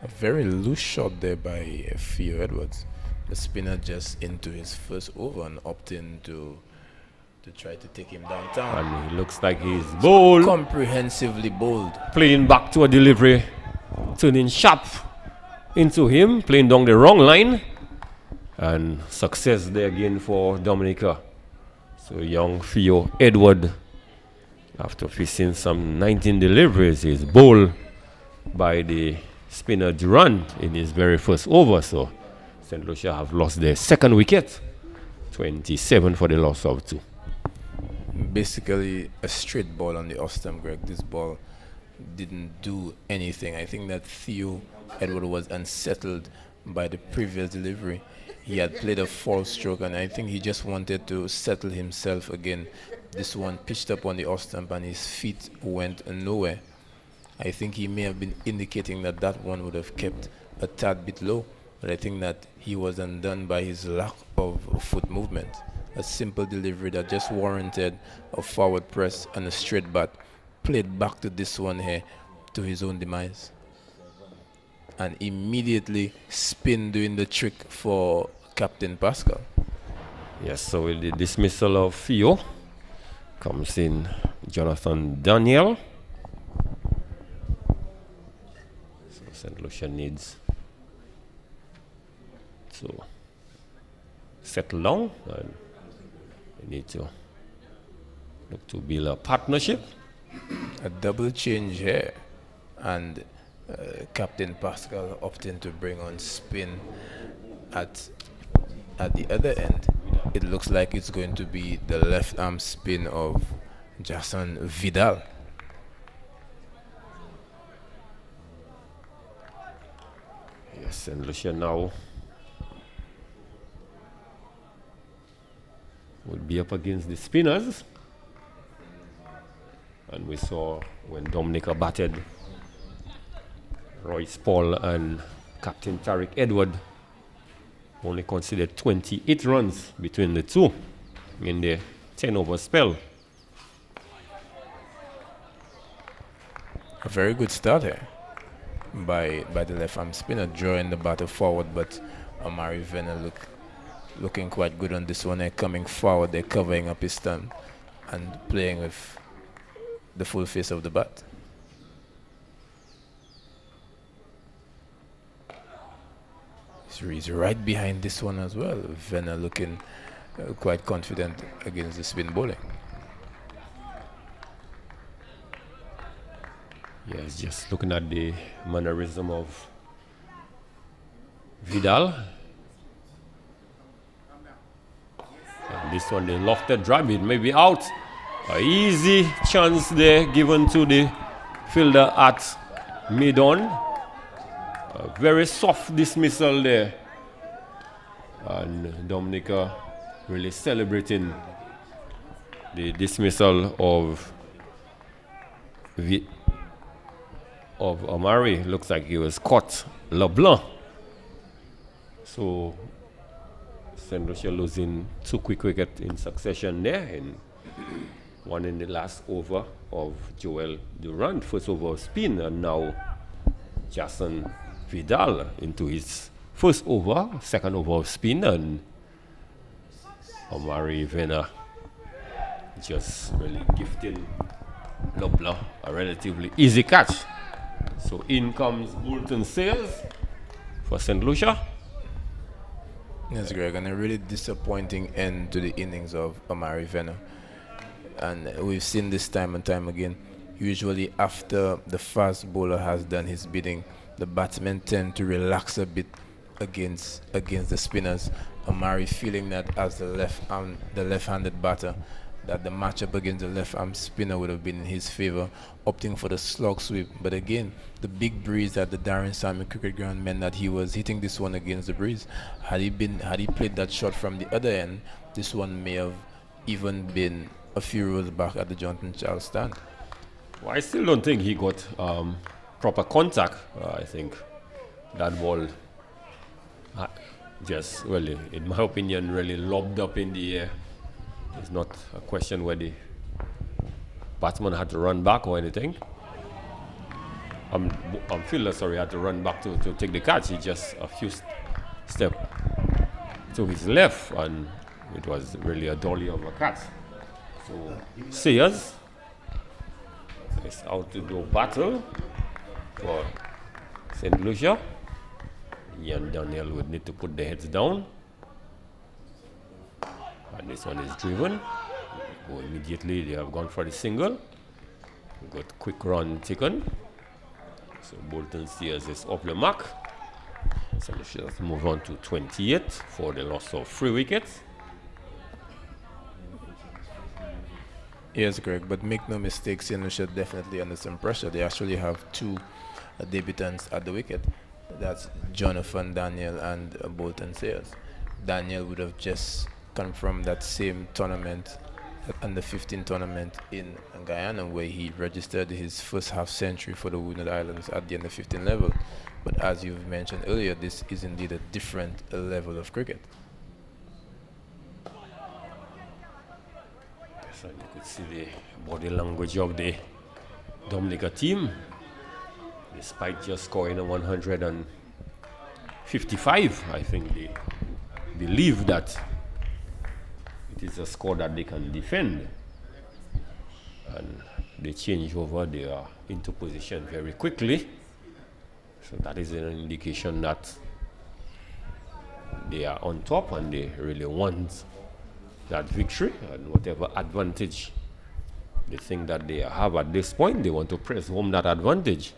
A very loose shot there by Theo Edwards. The spinner just into his first over and opting to to try to take him downtown. And he looks like he's bold. Comprehensively bold. Playing back to a delivery, turning sharp into him, playing down the wrong line. And success there again for Dominica. So young Theo Edward, after facing some 19 deliveries, is bowled by the spinner Durand in his very first over. So St. Lucia have lost their second wicket, 27 for the loss of 2. Basically a straight ball on the off stump, Greg. This ball didn't do anything. I think that Theo Edward was unsettled by the previous delivery. He had played a false stroke, and I think he just wanted to settle himself again. This one pitched up on the off stump and his feet went nowhere. I think he may have been indicating that that one would have kept a tad bit low, but I think that he was undone by his lack of foot movement. A simple delivery that just warranted a forward press and a straight bat, played back to this one here to his own demise. And immediately spin doing the trick for Captain Pascal. Yes, so with the dismissal of Theo, comes in Jonathan Daniel. So St. Lucia needs to settle down, and we need to look to build a partnership. A double change here, and Captain Pascal opting to bring on spin at the other end. It looks like it's going to be the left arm spin of Jason Vidal. Yes, and Lucia now would be up against the spinners. And we saw when Dominica batted, Royce Paul and Captain Tariq Edward only considered 28 runs between the two in their 10-over spell. A very good start here by the left arm spinner, drawing the batter forward, but Amari Venner looking quite good on this one. They're coming forward, they're covering up his stump and playing with the full face of the bat. He's right behind this one as well. Venner looking quite confident against the spin bowling. Yes, just looking at the mannerism of Vidal. And this one, the lofted drive, it may be out. An easy chance there given to the fielder at mid-on. A very soft dismissal there. And Dominica really celebrating the dismissal of Amari. Looks like he was caught LeBlanc. So St. Lucia losing 2 quick wickets in succession there, and one in the last over of Joel Durand, first over of spin, and now Jason Vidal into his first over, second over of spin, and Amari Venner just really gifting LeBlanc a relatively easy catch. So in comes Bolton Sayers for St. Lucia. Yes, Greg, and a really disappointing end to the innings of Amari Venner. And we've seen this time and time again. Usually after the fast bowler has done his bidding, the batsmen tend to relax a bit against the spinners. Amari feeling that as the left-handed batter, that the matchup against the left-arm spinner would have been in his favor, opting for the slog sweep. But again, the big breeze at the Darren Simon Cricket Ground meant that he was hitting this one against the breeze. Had he played that shot from the other end, this one may have even been a few rows back at the Jonathan Charles stand. Well, I still don't think he got proper contact. I think that ball just really, in my opinion, really lobbed up in the air. It's not a question where the batsman had to run back or anything. Fielder, sorry, had to run back to take the catch. He just a few steps to his left, and it was really a dolly of a catch. to Sayers. It's out to do battle for St. Lucia. He and Daniel would need to put their heads down. And this one is driven. Go immediately, they have gone for the single. We got quick run taken. So Bolton Sayers is off the mark. So let's move on to 28 for the loss of 3 wickets. Yes, Greg, but make no mistake, St. Lucia definitely under some pressure. They actually have 2 debutants at the wicket. That's Jonathan Daniel and Bolton Sayers. Daniel would have just come from that same tournament, that under 15 tournament in Guyana, where he registered his first half century for the Windward Islands at the under 15 level. But as you've mentioned earlier, this is indeed a different level of cricket. So you could see the body language of the Dominica team. Despite just scoring a 155, I think they believe that it is a score that they can defend. And they change over, they are into position very quickly. So that is an indication that they are on top and they really want that victory, and whatever advantage they think that they have at this point, they want to press home that advantage.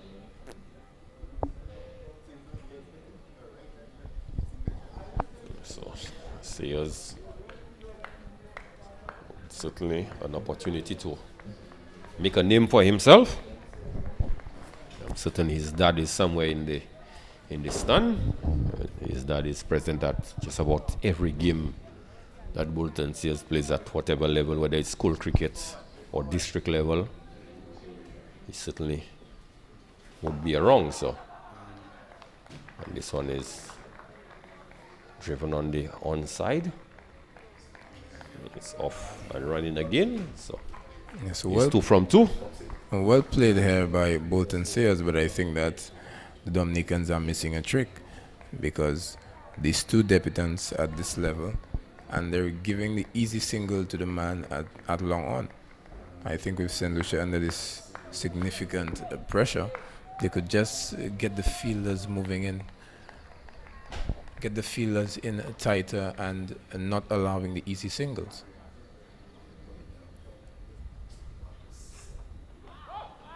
So Sayers certainly an opportunity to make a name for himself. I'm certain his dad is somewhere in the stand. His dad is present at just about every game that Bolton Sayers plays at whatever level, whether it's school cricket or district level. He certainly would be around. So, and this one is driven on the onside. It's off and running again. So, yes, it's 2 from 2. Well played here by Bolton Sayers, but I think that the Dominicans are missing a trick, because these 2 debutants at this level, and they're giving the easy single to the man at long on. I think with St. Lucia under this significant pressure, they could just get the fielders moving in, get the fielders in tighter and not allowing the easy singles.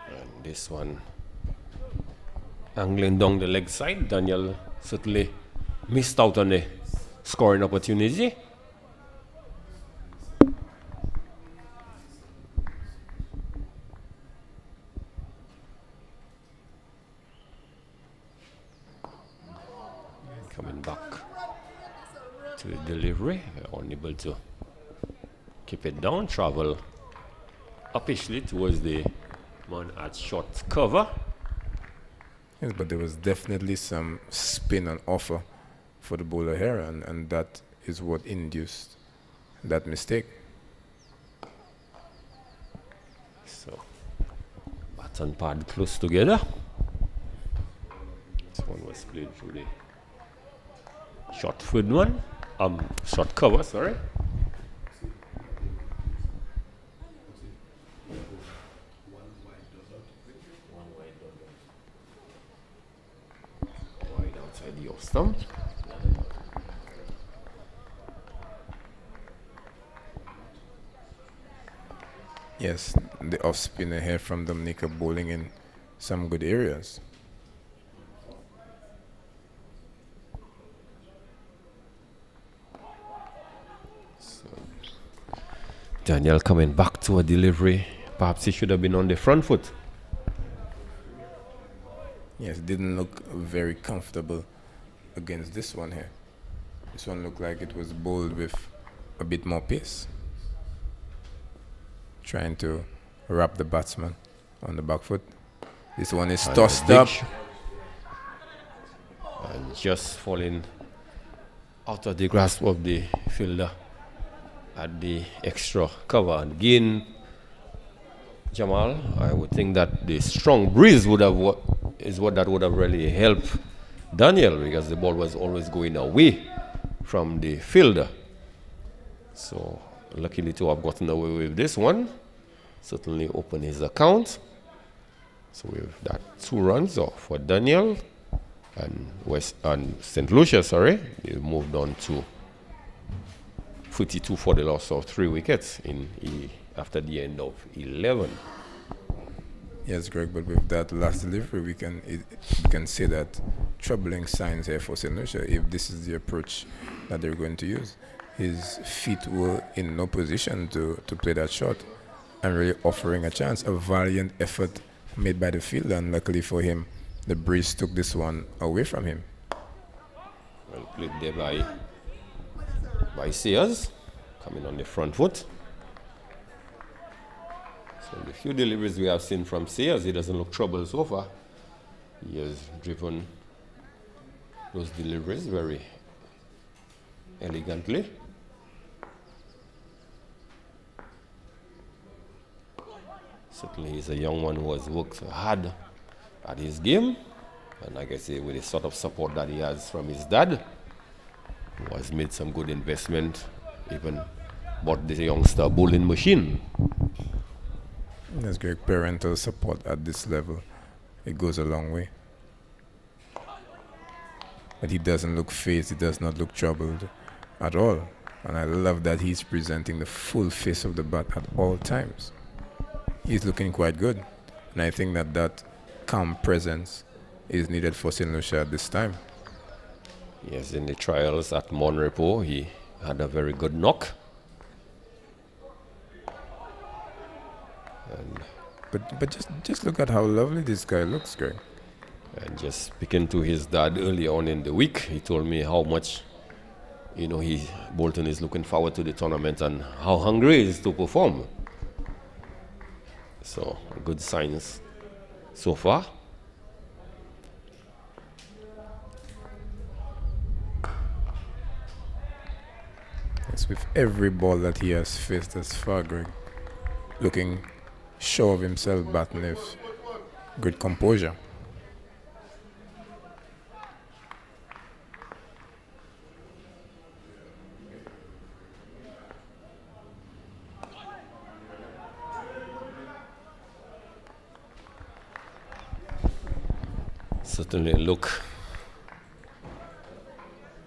And this one angling down the leg side. Daniel certainly missed out on the scoring opportunity. Coming back to the delivery, unable to keep it down, travel uppishly towards the man at short cover. Yes, but there was definitely some spin and offer for the bowler here, and that is what induced that mistake. So, bat and pad close together. This one was played through the short foot one, short cover, sorry. Wide outside the off stump. Yes, the off spinner here from Dominica bowling in some good areas. Daniel coming back to a delivery. Perhaps he should have been on the front foot. Yes, it didn't look very comfortable against this one here. This one looked like it was bowled with a bit more pace, trying to wrap the batsman on the back foot. This one is tossed up. And just falling out of the grasp of the fielder at the extra cover. And again, Jamal, I would think that the strong breeze would have what that would have really helped Daniel, because the ball was always going away from the fielder. So luckily to have gotten away with this one. Certainly open his account. So we've that 2 runs off for Daniel and St. Lucia, sorry. They moved on to 42 for the loss of 3 wickets after the end of 11. Yes, Greg, but with that last delivery, we can say that troubling signs here for St. Lucia if this is the approach that they're going to use. His feet were in no position to play that shot and really offering a chance. A valiant effort made by the fielder, and luckily for him, the breeze took this one away from him. Well played there by Sears, coming on the front foot. So the few deliveries we have seen from Sears, he doesn't look troubled so far. He has driven those deliveries very elegantly. Certainly he's a young one who has worked hard at his game. And like I say, with the sort of support that he has from his dad, who has made some good investment, even bought the youngster bowling machine. There's great parental support at this level. It goes a long way. But he doesn't look phased, he does not look troubled at all. And I love that he's presenting the full face of the bat at all times. He's looking quite good. And I think that calm presence is needed for St. Lucia at this time. Yes, in the trials at Monrepo, he had a very good knock. But just look at how lovely this guy looks, Greg. And just speaking to his dad earlier on in the week, he told me how much, Bolton is looking forward to the tournament and how hungry he is to perform. So, good signs so far. Yes, with every ball that he has faced thus far, Greg, looking sure of himself, batting with good composure. Certainly look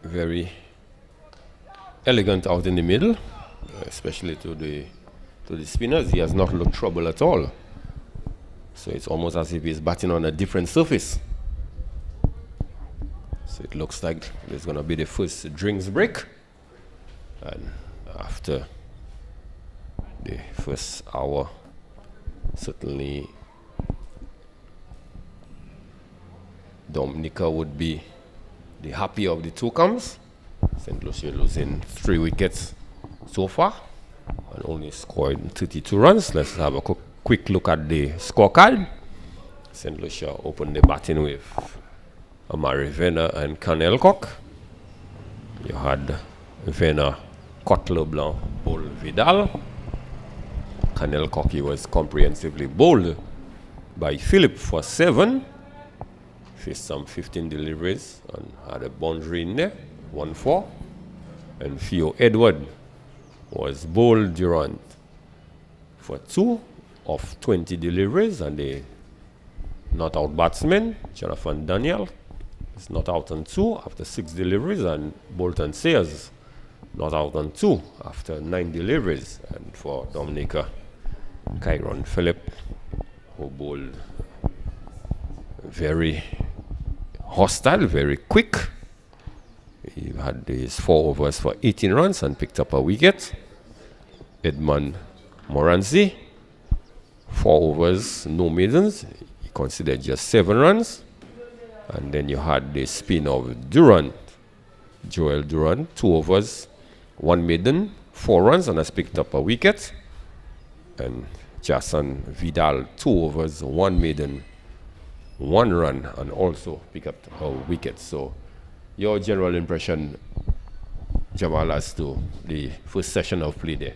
very elegant out in the middle, especially to the spinners. He has not looked trouble at all. So it's almost as if he's batting on a different surface. So it looks like there's going to be the first drinks break. And after the first hour, certainly Dominica would be the happier of the two comes. St. Lucia losing 3 wickets so far and only scored 32 runs. Let's have a quick look at the scorecard. St. Lucia opened the batting with Amari Vena and Canelcock. You had Vena, Cotler Blanc, Bull Vidal. Canelcock, he was comprehensively bowled by Philip for 7. Faced some 15 deliveries and had a boundary in there, 1-4. And Theo Edward was bowled Durant for 2 of 20 deliveries, and the not out batsman, Jonathan Daniel, is not out on 2 after 6 deliveries, and Bolton Sayers not out on 2 after 9 deliveries. And for Dominica, Kyron Phillip, who bowled very hostile, very quick. He had his 4 overs for 18 runs and picked up a wicket. Edmund Moranzi, 4 overs, no maidens. He considered just 7 runs. And then you had the spin of Durant, Joel Durant, 2 overs, 1 maiden, 4 runs, and has picked up a wicket. And Jason Vidal, 2 overs, 1 maiden, 1 run, and also pick up a wicket. So your general impression, Jamal, as to the first session of play there?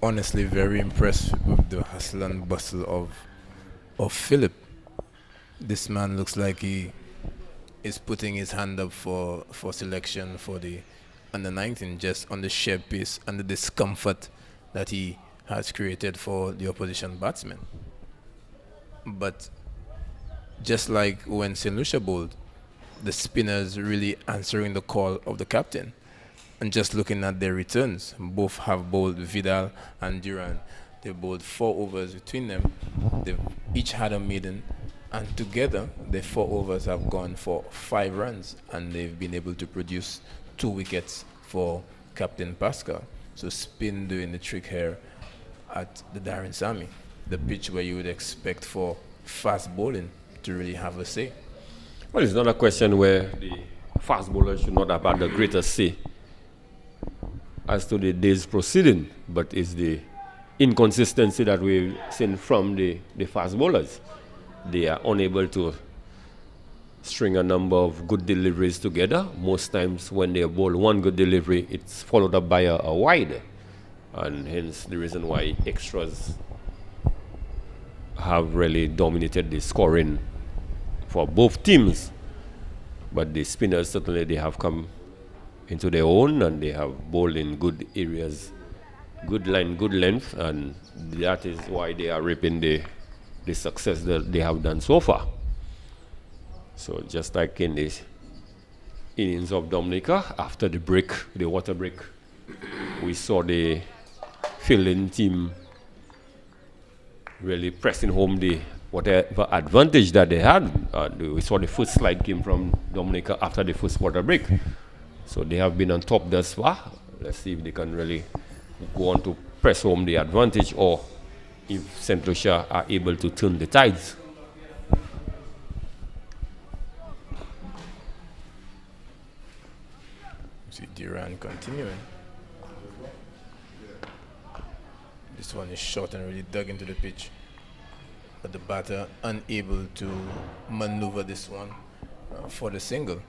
Honestly, very impressed with the hustle and bustle of Philip. This man looks like he is putting his hand up for selection for the under 19 just on the sheer pace and the discomfort that he has created for the opposition batsmen. But just like when St. Lucia bowled, the spinners really answering the call of the captain. And just looking at their returns, both have bowled Vidal and Duran. They bowled 4 overs between them. They've each had a maiden, and together their 4 overs have gone for 5 runs, and they've been able to produce 2 wickets for Captain Pascal. So spin doing the trick here at the Darren Sammy, the pitch where you would expect for fast bowling to really have a say. Well, it's not a question where the fast bowler should not have had the greatest say as to the day's proceeding, but it's the inconsistency that we've seen from the fast bowlers. They are unable to string a number of good deliveries together. Most times when they bowl one good delivery, it's followed up by a wide, and hence the reason why extras have really dominated the scoring for both teams. But the spinners, certainly they have come into their own, and they have bowled in good areas, good line, good length, and that is why they are reaping the success that they have done so far. So just like in the innings of Dominica, after the break, the water break, we saw the fielding team really pressing home the whatever advantage that they had. We saw the first slide came from Dominica after the first water break. So they have been on top thus far. Let's see if they can really go on to press home the advantage, or if St. Lucia are able to turn the tides. See Duran continuing. This one is short and really dug into the pitch, but the batter unable to maneuver this one for the single.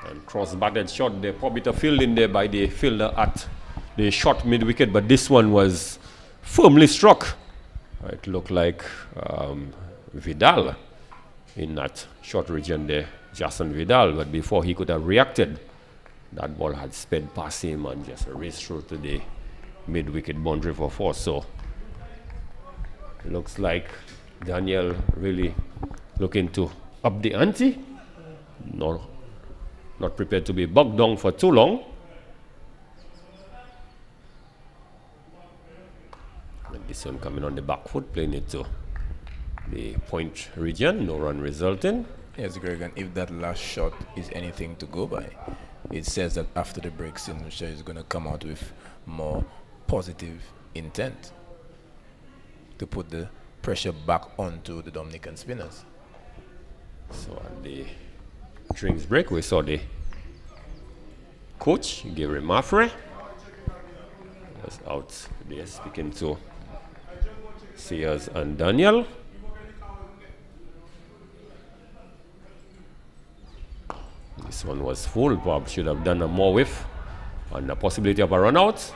And cross-batted shot, they probably a field in there by the fielder at the short mid-wicket, but this one was firmly struck. It looked like Vidal in that short region there, Jason Vidal, but before he could have reacted, that ball had sped past him and just raced through to the mid-wicket boundary for 4. So it looks like Daniel really looking to up the ante. Not prepared to be bogged down for too long. And this one coming on the back foot, playing it to the point region, no run resulting. Yes, Greg, and if that last shot is anything to go by, it says that after the break, St. Lucia is going to come out with more positive intent to put the pressure back onto the Dominican spinners. So at the drinks break, we saw the coach, Gary Maffrey, was out there speaking to Sears and Daniel. This one was full. Bob should have done a more whiff, and the possibility of a run out.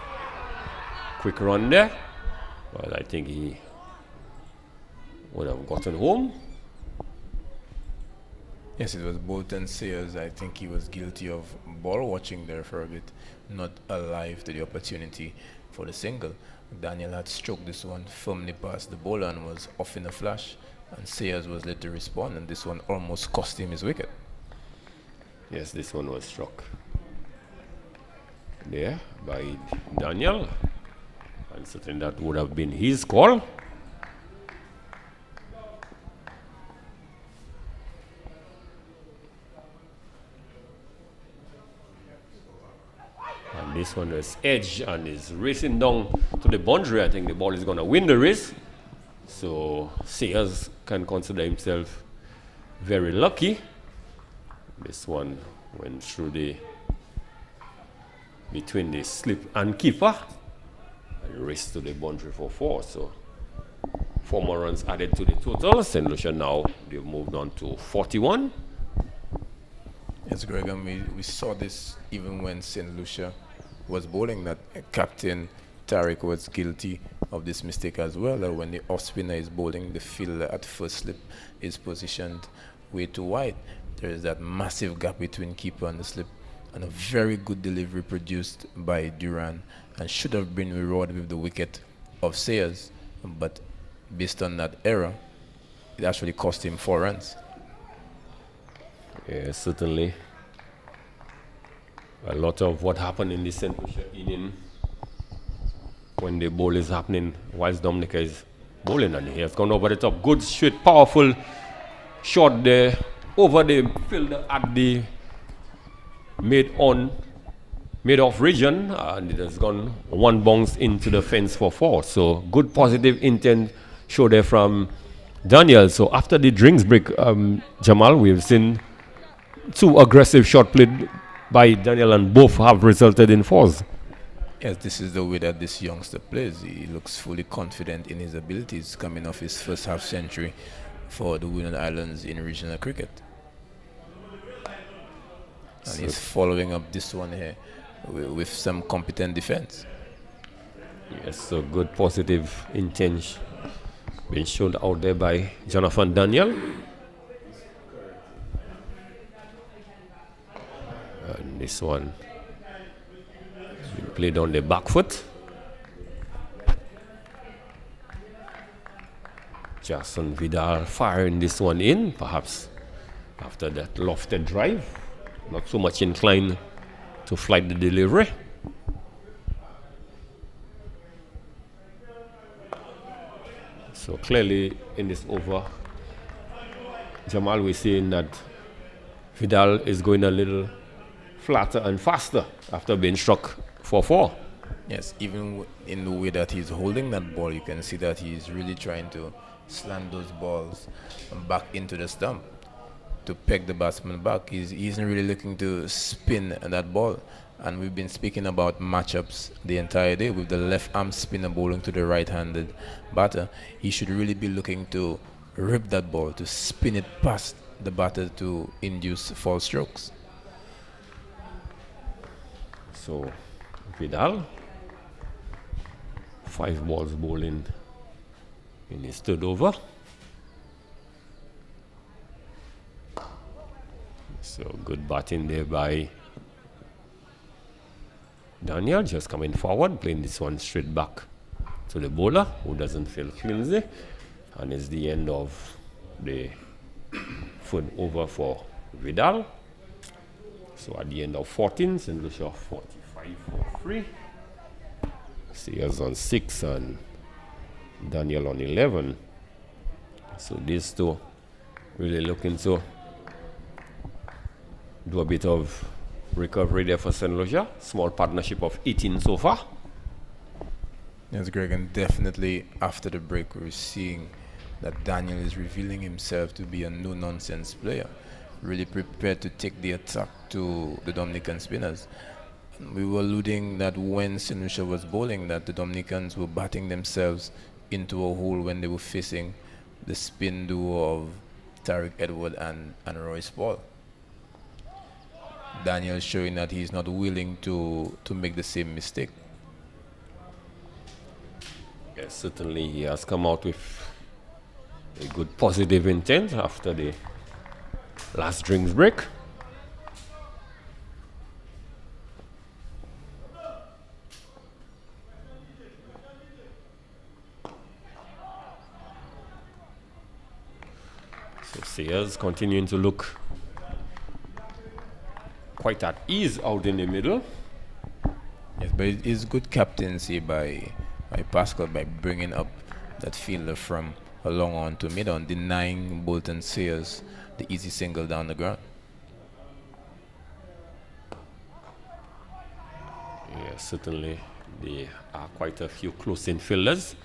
Quick run there. Well, I think he would have gotten home. Yes, it was Bolton Sayers. I think he was guilty of ball watching there for a bit, not alive to the opportunity for the single. Daniel had stroked this one firmly past the bowler and was off in a flash, and Sayers was led to respond, and this one almost cost him his wicket. Yes, this one was struck there by Daniel, and certainly that would have been his call. And this one is edge and is racing down to the boundary. I think the ball is going to win the race. So Sayers can consider himself very lucky. This one went through between the slip and keeper and raced to the boundary for 4. So 4 more runs added to the total. St. Lucia now, they've moved on to 41. Yes, Greg, and we saw this even when St. Lucia was bowling, that Captain Tariq was guilty of this mistake as well, that when the off spinner is bowling, the fielder at first slip is positioned way too wide. There is that massive gap between keeper and the slip, and a very good delivery produced by Duran, and should have been rewarded with the wicket of Sayers, but based on that error, it actually cost him 4 runs. Yeah, certainly. A lot of what happened in the St. Lucia inning when the ball is happening whilst Dominica is bowling, and he has gone over the top. Good, straight, powerful shot there over the fielder at the mid-off region, and it has gone one bounce into the fence for 4. So good positive intent show there from Daniel. So after the drinks break, Jamal, we've seen 2 aggressive shot played by Daniel, and both have resulted in 4s. Yes, this is the way that this youngster plays. He looks fully confident in his abilities, coming off his first half century for the Windward Islands in regional cricket. And he's following up this one here with some competent defense. Yes, so good positive intent being shown out there by Jonathan Daniel. And this one played on the back foot. Jason Vidal firing this one in, perhaps after that lofted drive. Not so much inclined to flight the delivery. So clearly in this over, Jamal, we're seeing that Vidal is going a little flatter and faster after being struck for 4. Yes, even in the way that he's holding that ball, you can see that he's really trying to slant those balls back into the stump to peg the batsman back. He isn't really looking to spin that ball. And we've been speaking about matchups the entire day with the left arm spinner bowling to the right-handed batter. He should really be looking to rip that ball, to spin it past the batter to induce false strokes. So Vidal, 5 balls bowling in his third over. So good batting there by Daniel, just coming forward, playing this one straight back to the bowler, who doesn't feel flimsy. And it's the end of the third over for Vidal. So at the end of 14, St. Lucia 45 for 3. Sayers on 6 and Daniel on 11. So these two really looking to do a bit of recovery there for St. Lucia. Small partnership of 18 so far. Yes, Greg, and definitely after the break we're seeing that Daniel is revealing himself to be a no-nonsense player, really prepared to take the attack to the Dominican spinners. We were alluding that when St. Lucia was bowling, that the Dominicans were batting themselves into a hole when they were facing the spin duo of Tariq Edward and Royce Paul. Daniel showing that he's not willing to make the same mistake. Yes, certainly he has come out with a good positive intent after the last drinks break. So Sayers continuing to look quite at ease out in the middle. Yes, but it is good captaincy by Pascal by bringing up that fielder from a long on to mid on, denying Bolton Sayers the easy single down the ground. Yes, certainly there are quite a few close-in fielders.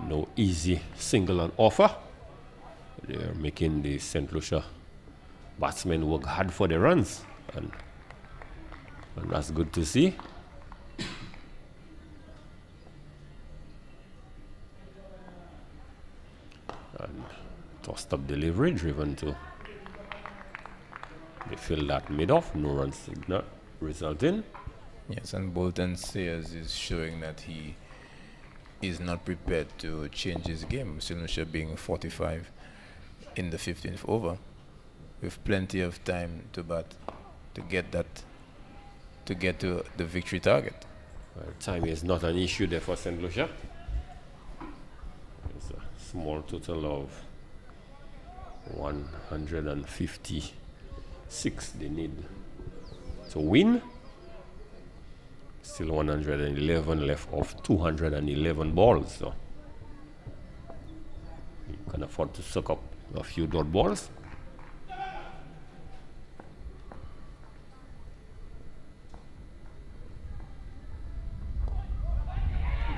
No easy single on offer. They are making the St. Lucia batsmen work hard for the runs, and that's good to see. And tossed up delivery driven to the field at mid-off. No runs did not result in. Yes, and Bolton Sayers is showing that he is not prepared to change his game. St. Lucia being 45 in the 15th over, with plenty of time to bat to get to the victory target. Well, time is not an issue there for St. Lucia. It's a small total of 156 they need to win. Still 111 left of 211 balls, so you can afford to suck up a few dot balls.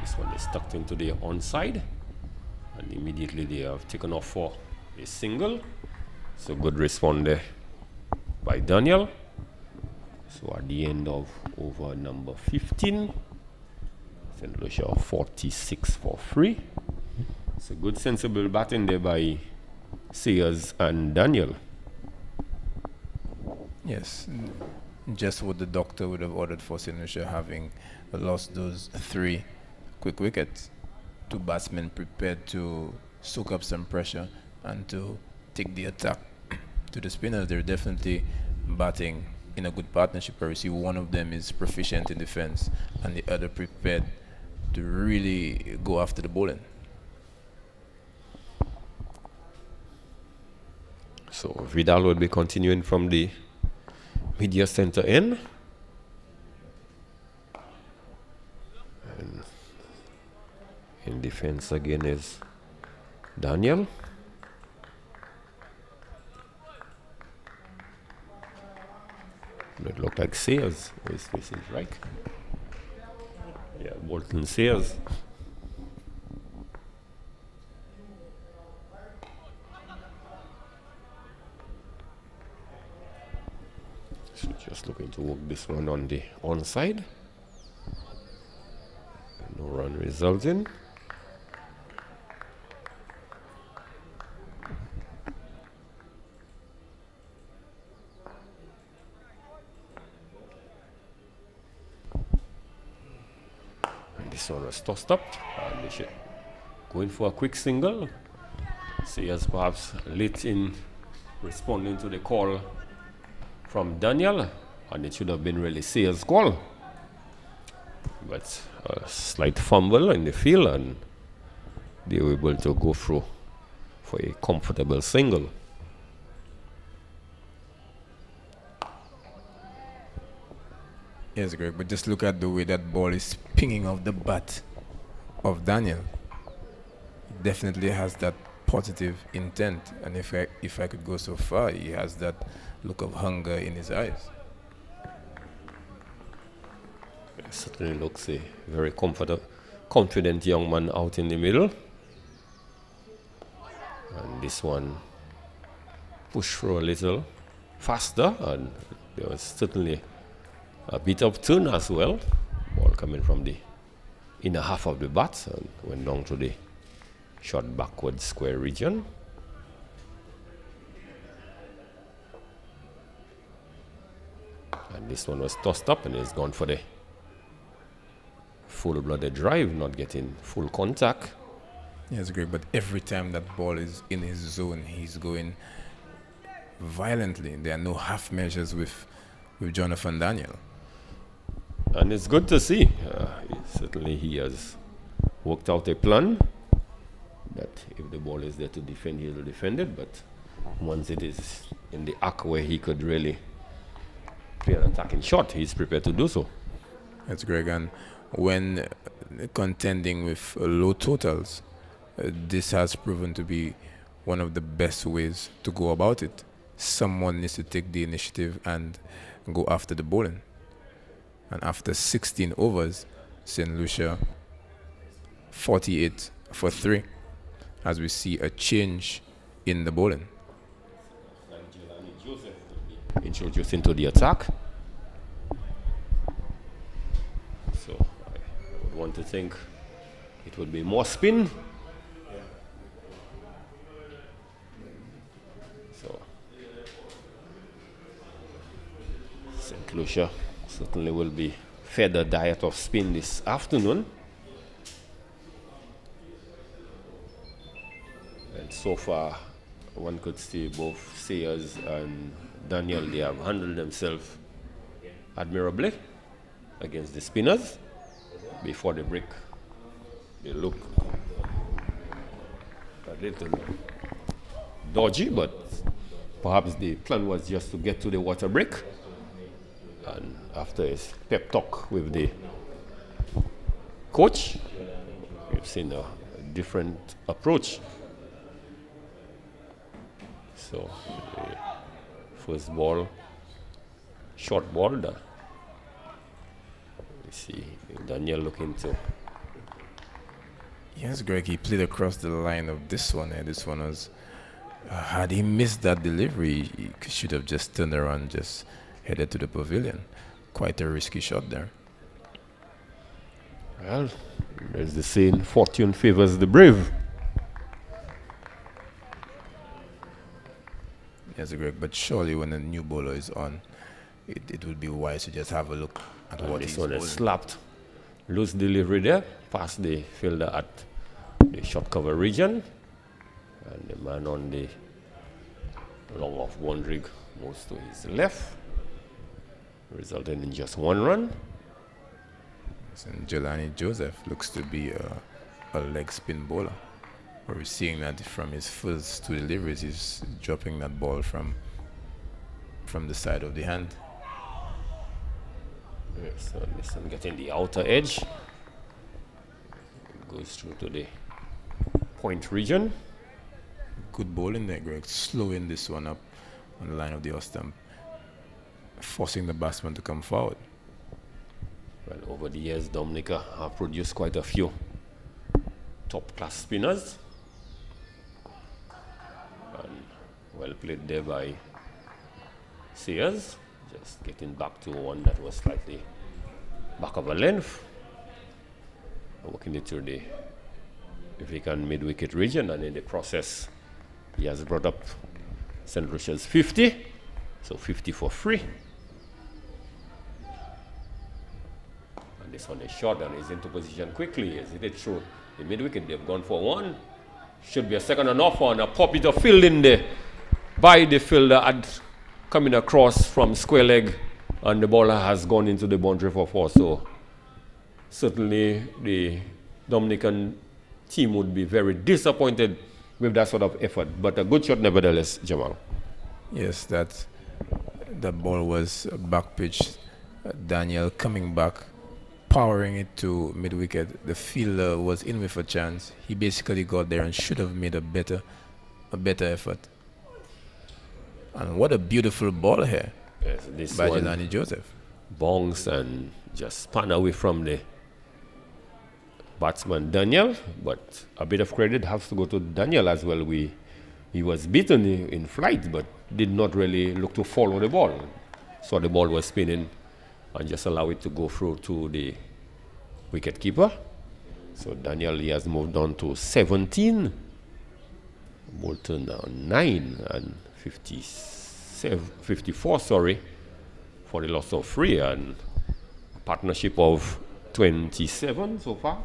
This one is tucked into the onside, and immediately they have taken off for a single. So good response there by Daniel. So at the end of over number 15, St. Lucia 46 for 3. So good sensible batting there by Sayers and Daniel. Yes, just what the doctor would have ordered for St. Lucia, having lost those 3 quick wickets. 2 batsmen prepared to soak up some pressure and to take the attack to the spinners. They're definitely batting in a good partnership, where you see one of them is proficient in defense and the other prepared to really go after the bowling. So Vidal will be continuing from the media center end. And in defense again is Daniel. It looked like Sayers who is facing right. Yeah, Bolton Sayers. So just looking to work this one on the onside. No run resulting. This one was tossed up, and they should going for a quick single. Sayers perhaps late in responding to the call from Daniel, and it should have been really Sayers' call. But a slight fumble in the field, and they were able to go through for a comfortable single. Yes, Greg, but just look at the way that ball is pinging off the bat of Daniel. It definitely has that positive intent, and if I could go so far, he has that look of hunger in his eyes. It certainly looks a very confident young man out in the middle. And this one pushed through a little faster, and there was certainly a bit of turn as well. Ball coming from the inner half of the bat and went down to the short backward square region. And this one was tossed up and it's gone for the full-blooded drive, not getting full contact. Yes, great, but every time that ball is in his zone, he's going violently. There are no half measures with Jonathan Daniel. And it's good to see. Certainly he has worked out a plan that if the ball is there to defend, he will defend it. But once it is in the arc where he could really play an attacking shot, he's prepared to do so. That's Greg. And when contending with low totals, this has proven to be one of the best ways to go about it. Someone needs to take the initiative and go after the bowling. And after 16 overs, St. Lucia 48 for 3, as we see a change in the bowling. Introduced into the attack. So I would want to think it would be more spin. So St. Lucia certainly will be fed a diet of spin this afternoon. so far, one could see both Sayers and Daniel, they have handled themselves admirably against the spinners. Before the break, they look a little dodgy, but perhaps the plan was just to get to the water break. And after his pep talk with the coach, we've seen a different approach. So the first ball, short ball, we see Daniel looking to. Yes, Greg, he played across the line of this one, and this one was, had he missed that delivery, he should have just turned around, just headed to the pavilion. Quite a risky shot there. Well, there's the saying, fortune favors the brave. Yes, Greg, but surely when a new bowler is on, it would be wise to just have a look at what this he's one bowling. is slapped. Loose delivery there, past the fielder at the short cover region. And the man on the long off boundary moves to his left, resulting in just one run. And Jelani Joseph looks to be a leg spin bowler. We're seeing that from his first two deliveries, he's dropping that ball from the side of the hand. Yes, so this one getting the outer edge. Goes through to the point region. Good bowling there, Greg. Slowing this one up on the line of the off stump, forcing the batsman to come forward. Well, over the years, Dominica have produced quite a few top-class spinners. And well played there by Sayers, just getting back to one that was slightly back of a length. Working it through the vacant mid-wicket region, and in the process, he has brought up St. Lucia's 50, so 50 for free. And this one is short and is into position quickly. As it is through the mid-wicket, they've gone for one. Should be a second and off one, a pop it of field in there by the fielder coming across from square leg, and the bowler has gone into the boundary for four. So certainly the Dominican team would be very disappointed with that sort of effort, but a good shot nevertheless, Jamal. Yes, that ball was back pitch. Daniel coming back, powering it to mid-wicket. The fielder was in with a chance. He basically got there and should have made a better effort. And what a beautiful ball here, yes, this by one Jelani Joseph. Bongs and just span away from the batsman Daniel, but a bit of credit has to go to Daniel as well. He was beaten in flight, but did not really look to follow the ball. So the ball was spinning and just allow it to go through to the wicket keeper. So Daniel, he has moved on to 17. Bolton now 9 and 54, sorry, for the loss of 3, and a partnership of 27 so far.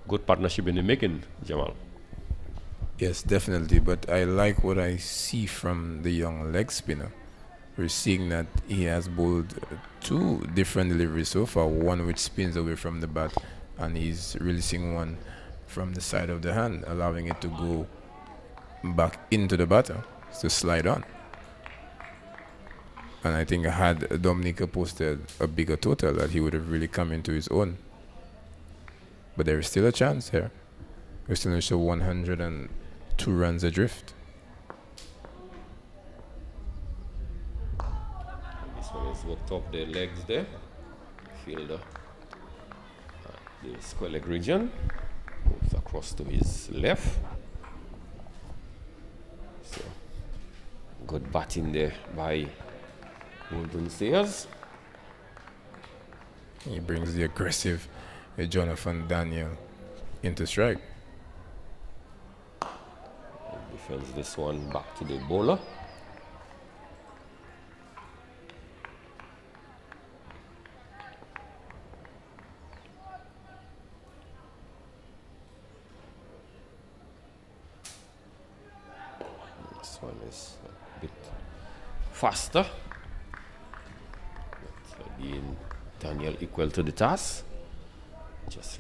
Good partnership in the making, Jamal. Yes, definitely. But I like what I see from the young leg spinner. We're seeing that he has bowled 2 different deliveries so far. One which spins away from the bat, and he's releasing one from the side of the hand, allowing it to go back into the batter to slide on. And I think had Dominica posted a bigger total, that he would have really come into his own. But there is still a chance here. We're still show 102 runs adrift. This one is worked off the legs there. Fielder the square leg region. Moves across to his left. So good batting there by Wilton Sayers. He brings the aggressive Jonathan Daniel into strike. Defends this one back to the bowler. This one is a bit faster. But again, Daniel equal to the task. Just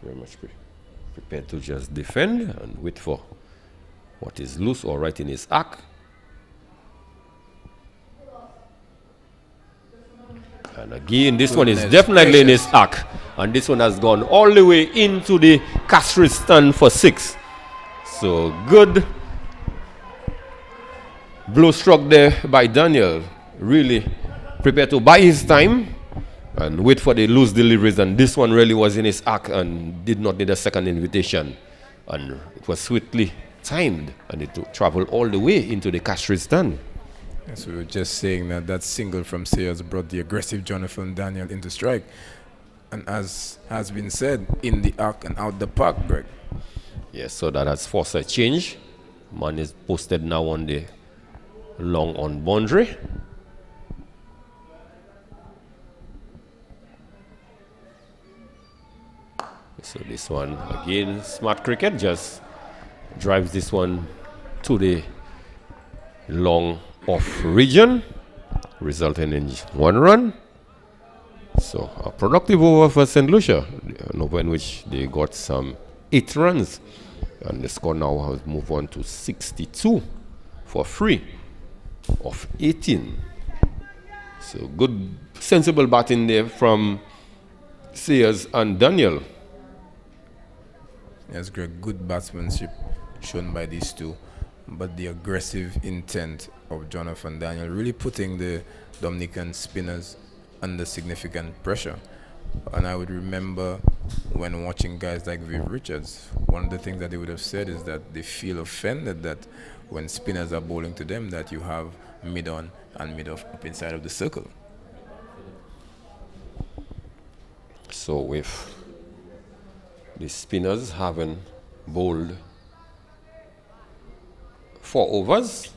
very much prepared to just defend and wait for what is loose or right in his arc. And again, this one is definitely in his arc. And this one has gone all the way into the castry stand for 6. So good blow struck there by Daniel. Really prepared to buy his time and wait for the loose deliveries. And this one really was in his arc and did not need a second invitation. And it was swiftly timed and it traveled all the way into the castry stand. Yes, we were just saying that that single from Sayers brought the aggressive Jonathan Daniel into strike. And as has been said, in the arc and out the park, Greg. Yes, so that has forced a change. Man is posted now on the long on boundary. So this one, again, smart cricket, just drives this one to the long off region, resulting in 1 run. So a productive over for St. Lucia, an over in which they got some 8 runs. And the score now has moved on to 62 for 3 of 18. So good, sensible batting there from Sayers and Daniel. Yes, Greg, good batsmanship shown by these two. But the aggressive intent of Jonathan Daniel really putting the Dominican spinners under significant pressure. And I would remember when watching guys like Viv Richards, one of the things that they would have said is that they feel offended that when spinners are bowling to them that you have mid-on and mid-off up inside of the circle. So with the spinners having bowled 4 overs,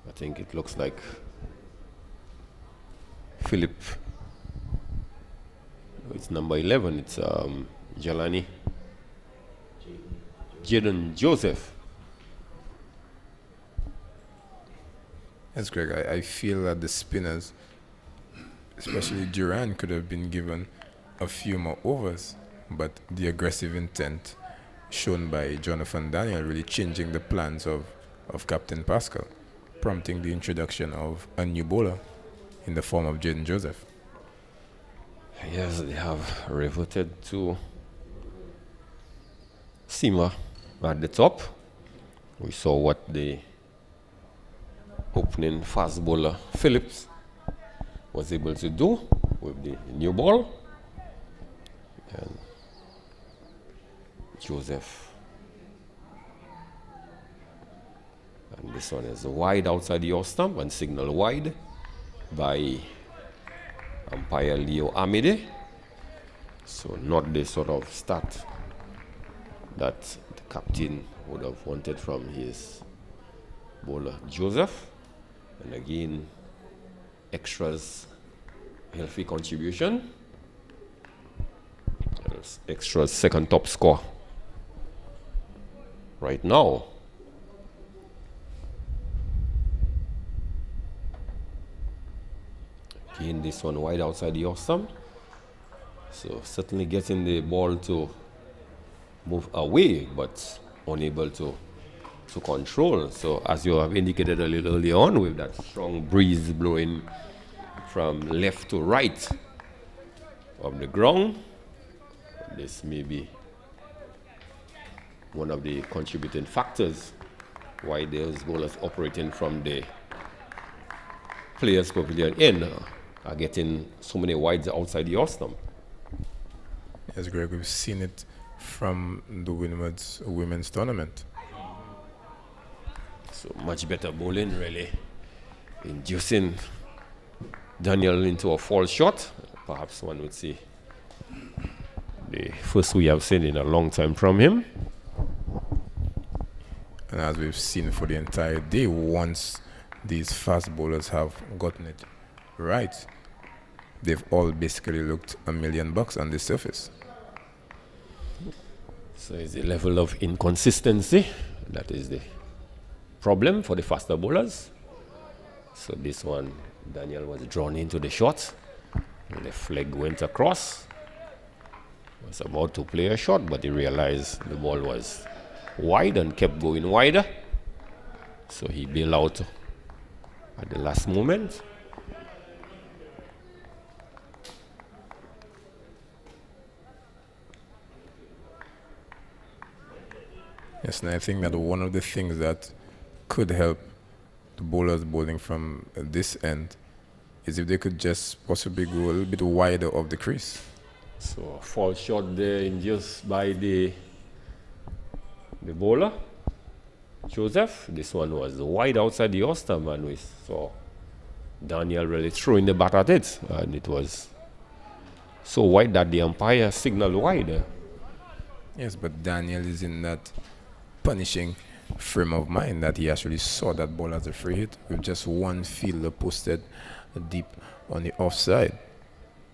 I think it looks like Philip, it's number 11, it's Jaden Joseph. Yes, Greg, I feel that the spinners, especially Duran, could have been given a few more overs, but the aggressive intent shown by Jonathan Daniel really changing the plans of Captain Pascal, prompting the introduction of a new bowler in the form of Jaden Joseph. Yes, they have reverted to Seamer at the top. We saw what the opening fast bowler Phillips was able to do with the new ball. And Joseph. And this one is wide outside the off stump and signal wide by umpire Leo Amide. So not the sort of start that the captain would have wanted from his bowler Joseph. And again, extras healthy contribution. Extras second top score right now. Again, this one wide outside the off stump. So certainly getting the ball to move away, but unable to control. So as you have indicated a little earlier on, with that strong breeze blowing from left to right of the ground, this may be one of the contributing factors why those bowlers operating from the players' pavilion end are getting so many wides outside the off stump. Yes, Greg, we've seen it from the Windward's women's tournament. So much better bowling, really, inducing Daniel into a false shot. Perhaps one would say the first we have seen in a long time from him. And as we've seen for the entire day, once these fast bowlers have gotten it right, they've all basically looked $1 million on the surface. So it's the level of inconsistency that is the problem for the faster bowlers. So this one, Daniel was drawn into the shot. Left leg went across. Was about to play a shot, but he realized the ball was wide and kept going wider. So he bailed out at the last moment. Yes, and I think that one of the things that could help the bowlers bowling from this end is if they could just possibly go a little bit wider of the crease. So fall shot there induced by the bowler, Joseph. This one was wide outside the Ulster, and we saw Daniel really throwing the bat at it, and it was so wide that the umpire signaled wide. Yes, but Daniel is in that punishing frame of mind that he actually saw that ball as a free hit with just one fielder posted deep on the offside.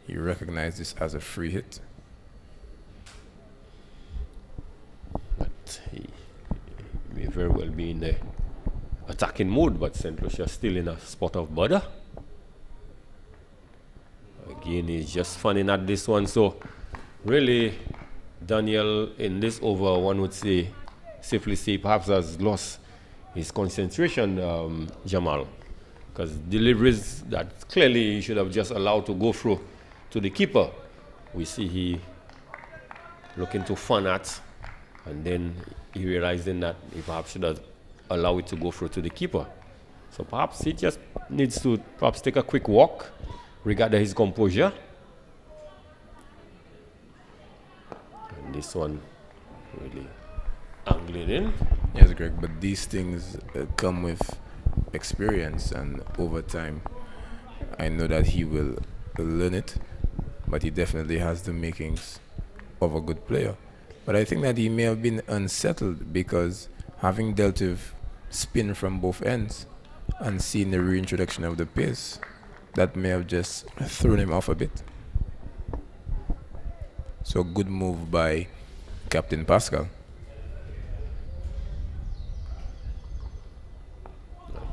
He recognized this as a free hit. But he may very well be in the attacking mode, but St. Lucia still in a spot of bother. Again, he's just funning at this one. So really, Daniel in this over, one would say, safely say, perhaps has lost his concentration, Jamal, because deliveries that clearly he should have just allowed to go through to the keeper, we see he looking to fun at, and then he realizing that he perhaps should have allowed it to go through to the keeper. So perhaps he just needs to perhaps take a quick walk, regarding his composure. And this one really angling in. Yes, Greg, but these things come with experience, and over time I know that he will learn it, but he definitely has the makings of a good player. But I think that he may have been unsettled because having dealt with spin from both ends and seeing the reintroduction of the pace, that may have just thrown him off a bit. So good move by Captain Pascal.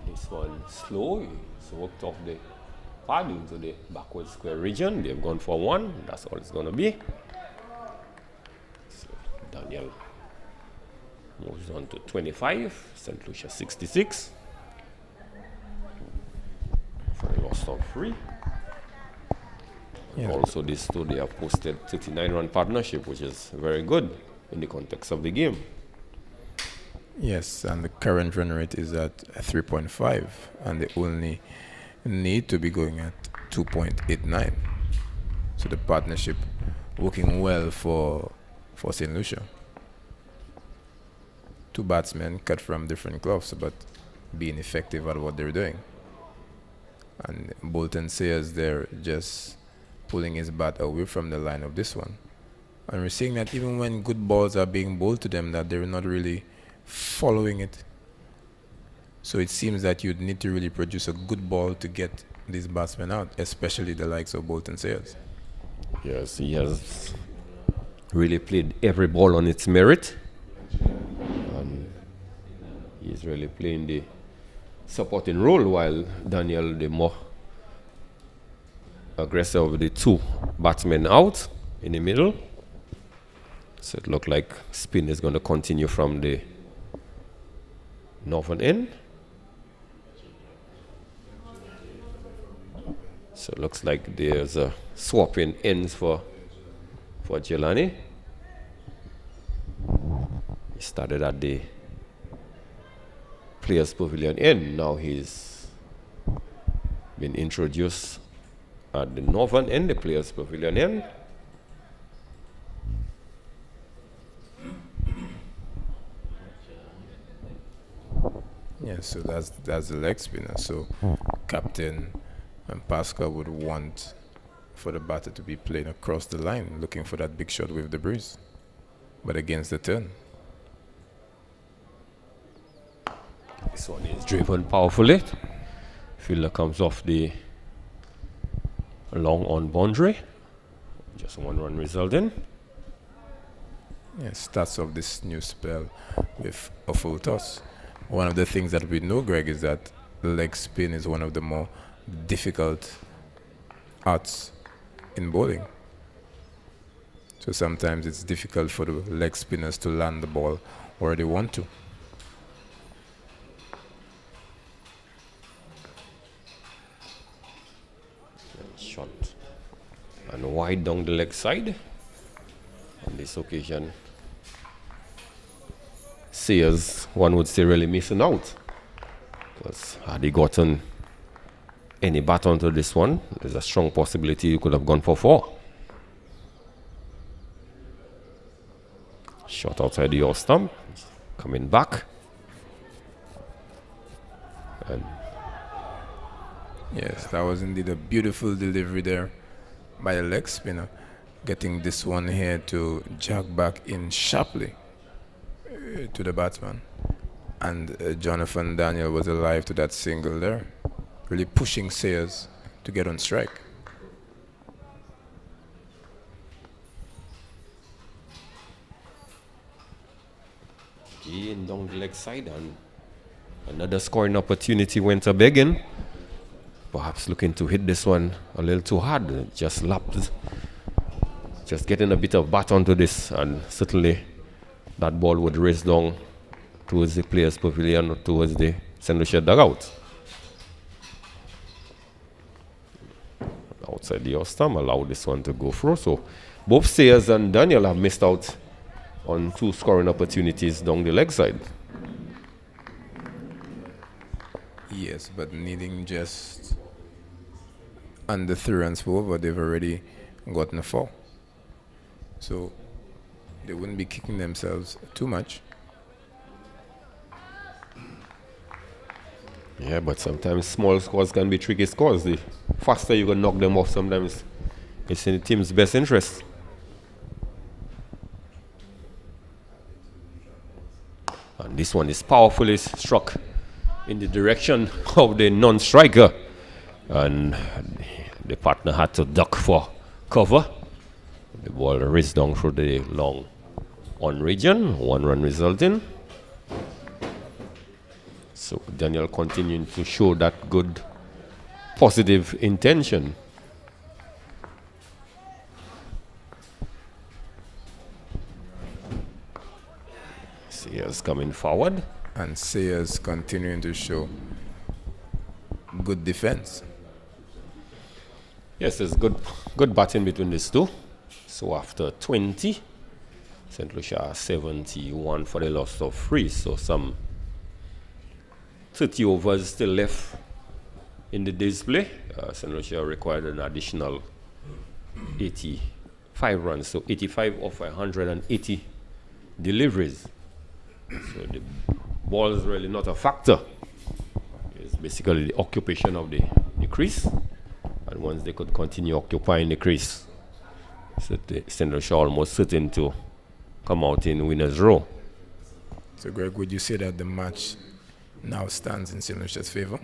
This one slow, he's worked off the pad into the backward square region. They've gone for one, that's all it's going to be. So Daniel moves on to 25, St. Lucia 66. For a loss of 3. Yeah. Also, these two, they have posted 39-run partnership, which is very good in the context of the game. Yes, and the current run rate is at 3.5, and they only need to be going at 2.89. So the partnership working well for St. Lucia. Two batsmen cut from different cloths, but being effective at what they're doing. And Bolton Sayers there just pulling his bat away from the line of this one. And we're seeing that even when good balls are being bowled to them, that they're not really following it. So it seems that you'd need to really produce a good ball to get these batsmen out, especially the likes of Bolton Sayers. Yes, he has really played every ball on its merit. And he's really playing the supporting role, while Daniel, the more aggressive of the two batsmen out in the middle. So it looks like spin is going to continue from the northern end. So it looks like there's a swap in ends for Jelani. He started at the Players Pavilion end. Now he's been introduced at the northern end, the Players Pavilion end. Yeah, so that's the leg spinner. So Captain and Pascal would want for the batter to be playing across the line, looking for that big shot with the breeze, but against the turn. This one is driven powerfully. Fielder comes off the long on boundary. Just 1 run resulting. Yeah, starts off this new spell with a full toss. one of the things that we know, Greg, is that leg spin is one of the more difficult arts in bowling. So sometimes it's difficult for the leg spinners to land the ball where they want to. Shot and wide down the leg side. On this occasion, Sayers, one would say, really missing out. Because had he gotten any bat onto this one, there's a strong possibility he could have gone for 4. Shot outside the off stump, coming back. And yes, that was indeed a beautiful delivery there by the leg spinner, getting this one here to jog back in sharply to the batsman. And Jonathan Daniel was alive to that single there, really pushing Sayers to get on strike. Again down the leg side, and another scoring opportunity went a begging. Perhaps looking to hit this one a little too hard, just lapped, just getting a bit of bat onto this, and certainly that ball would race down towards the players' pavilion or towards the St. Lucia dugout. Outside the off-stump, allow this one to go through. So both Sayers and Daniel have missed out on 2 scoring opportunities down the leg side. Yes, but needing just under 3 runs for over, they've already gotten a 4. So they wouldn't be kicking themselves too much. Yeah, but sometimes small scores can be tricky scores. The faster you can knock them off, sometimes it's in the team's best interest. And this one is powerfully struck in the direction of the non-striker, and the partner had to duck for cover. The ball raced down through the long on region, 1 run resulting. So Daniel continuing to show that good positive intention. Sayers coming forward. And Sayers continuing to show good defense. Yes, there's good batting between these two. So after 20, St. Lucia 71 for the loss of 3. So some 30 overs still left in the day's play. St. Lucia required an additional 85 runs. So 85 of 180 deliveries. So the ball is really not a factor. It's basically the occupation of the crease. And once they could continue occupying the crease, so St. Lucia almost certain to come out in winner's row. So Greg, would you say that the match now stands in St. Lucia's favor?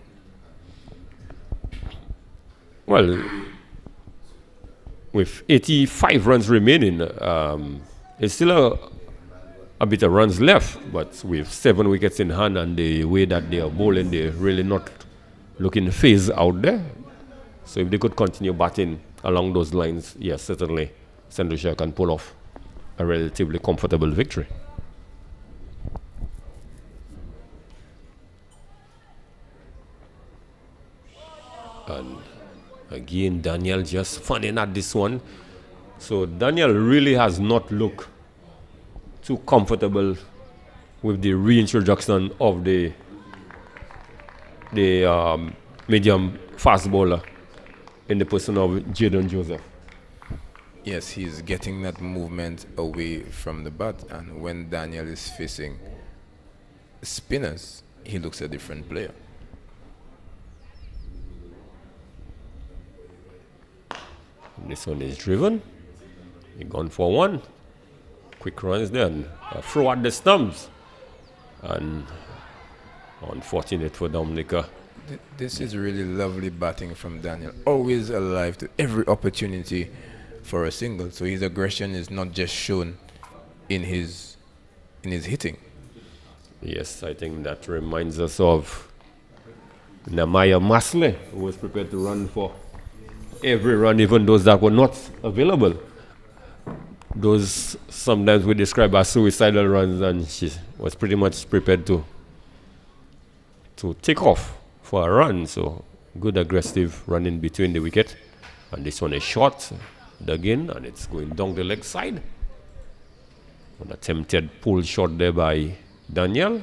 Well, with 85 runs remaining, it's still a bit of runs left, but with 7 wickets in hand and the way that they are bowling, they're really not looking phased out there. So if they could continue batting along those lines, yes, certainly St. Lucia can pull off a relatively comfortable victory. And again, Daniel just funning at this one. So Daniel really has not looked too comfortable with the reintroduction of the medium fast bowler in the person of Jadon Joseph. Yes, he's getting that movement away from the bat, and when Daniel is facing spinners, he looks a different player. This one is driven. He gone for 1. Quick runs then. Throw at the stumps. And unfortunate for Dominica. This is really lovely batting from Daniel. Always alive to every opportunity for a single. So his aggression is not just shown in his hitting. Yes, I think that reminds us of Namaya Masley, who was prepared to run for every run, even those that were not available. Those sometimes we describe as suicidal runs, and she was pretty much prepared to take off for a run. So good aggressive run in between the wicket. And this one is short, dug in, and it's going down the leg side. An attempted pull shot there by Daniel.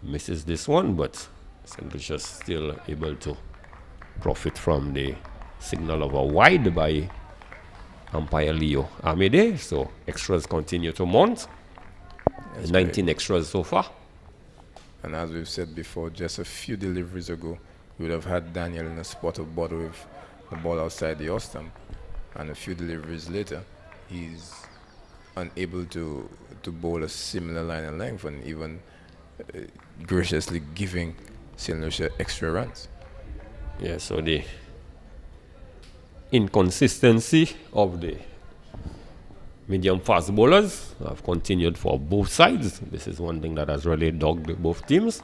Misses this one, but St. Lucia still able to profit from the signal of a wide by umpire Leo Amede. So extras continue to mount. 19 extras so far. And as we've said before, just a few deliveries ago, we would have had Daniel in a spot of bother with the ball outside the off stump. And a few deliveries later, he's unable to bowl a similar line of length and even graciously giving St. Lucia extra runs. Yeah, so the inconsistency of the medium fast bowlers have continued for both sides. This is one thing that has really dogged both teams.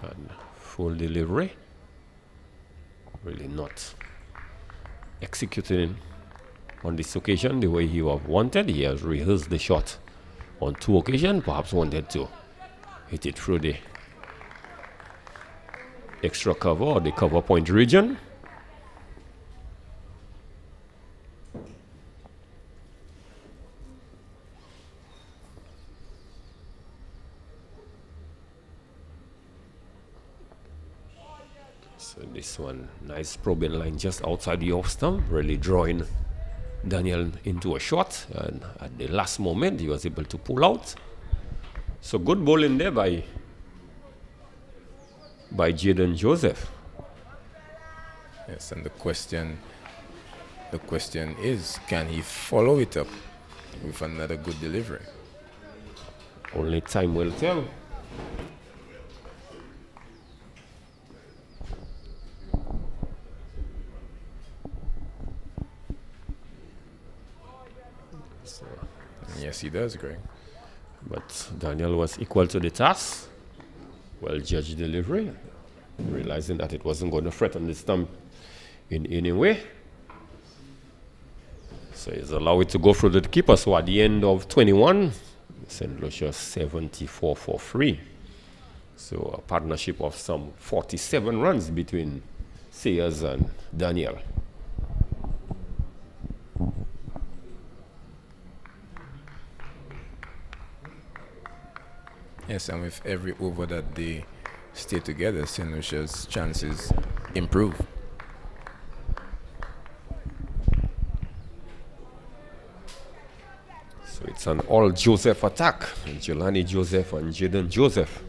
And full delivery. Really not executing on this occasion the way he would have wanted. He has rehearsed the shot on 2 occasions, perhaps wanted to hit it through the extra cover or the cover point region. So this one, nice probing line just outside the off stump, really drawing Daniel into a shot, and at the last moment he was able to pull out. So good bowling there by Jaden Joseph. Yes, and the question is, can he follow it up with another good delivery? Only time will tell. Yes, he does, Greg. But Daniel was equal to the task. Well judged delivery, realizing that it wasn't going to threaten the stump in any way. So he's allowed it to go through the keeper. So at the end of 21, St. Lucia 74 for 3. So a partnership of some 47 runs between Sayers and Daniel. Yes, and with every over that they stay together, St. Lucia's chances improve. So it's an all Joseph attack. Jelani Joseph and Jaden Joseph.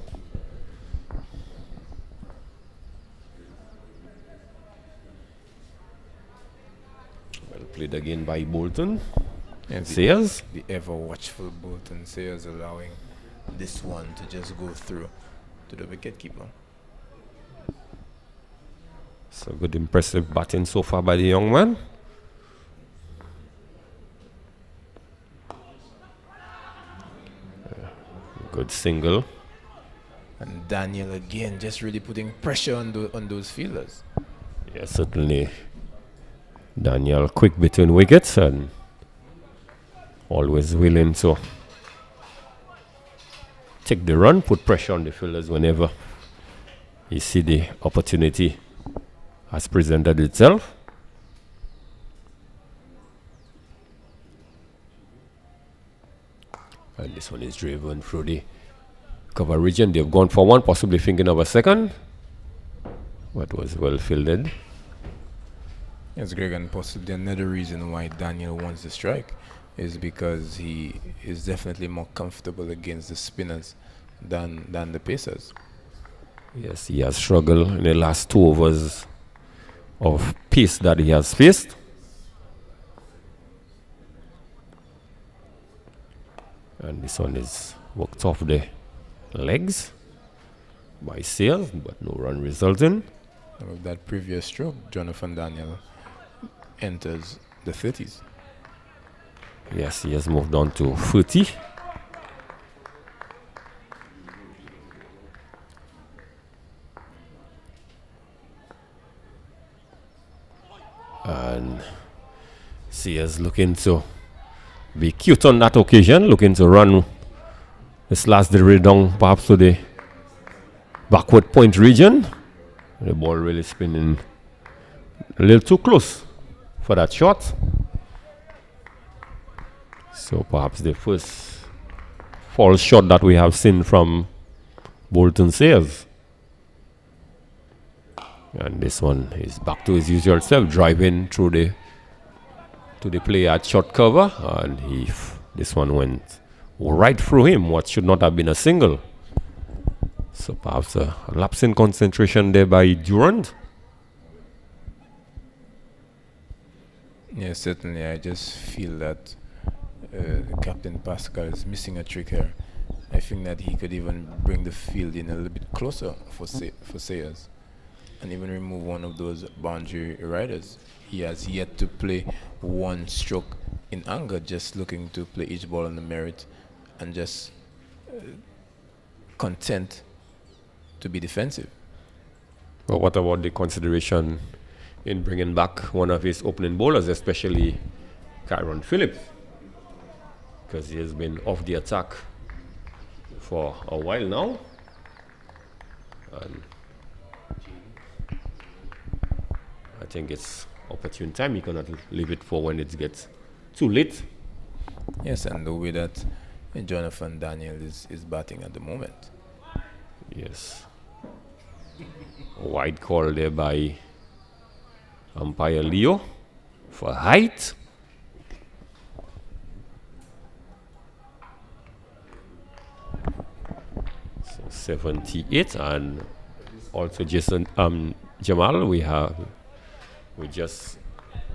Well played again by Bolton. And Sayers. The ever watchful Bolton Sayers allowing this one to just go through to the wicket keeper. So good impressive batting so far by the young man. Good single. And Daniel again just really putting pressure on those fielders. Yes, certainly. Daniel quick between wickets and always willing to take the run, put pressure on the fielders whenever you see the opportunity has presented itself. And this one is driven through the cover region. They've gone for one, possibly thinking of a second, but was well fielded. Yes, Greg, and possibly another reason why Daniel wants to strike is because he is definitely more comfortable against the spinners than the pacers. Yes, he has struggled in the last 2 overs of pace that he has faced. And this one is worked off the legs by Sayers, but no run resulting. And with that previous stroke, Jonathan Daniel enters the 30s. Yes, he has moved on to 30. And Sears looking to be cute on that occasion, looking to run this last delivery down perhaps to the backward point region. The ball really spinning a little too close for that shot. So perhaps the first false shot that we have seen from Bolton Sayers. And this one is back to his usual self, driving through the play at short cover, and this one went right through him, what should not have been a single. So perhaps a lapse in concentration there by Durand. Yeah, certainly. I just feel that Captain Pascal is missing a trick here. I think that he could even bring the field in a little bit closer for Sayers, and even remove one of those boundary riders. He has yet to play one stroke in anger, just looking to play each ball on the merit and just content to be defensive. Well, what about the consideration in bringing back one of his opening bowlers, especially Kyron Phillips? Because he has been off the attack for a while now. And I think it's opportune time. You cannot leave it for when it gets too late. Yes, and the way that Jonathan Daniel is batting at the moment. Yes. A wide call there by umpire Leo for height. So 78, and also Jason Jamal, we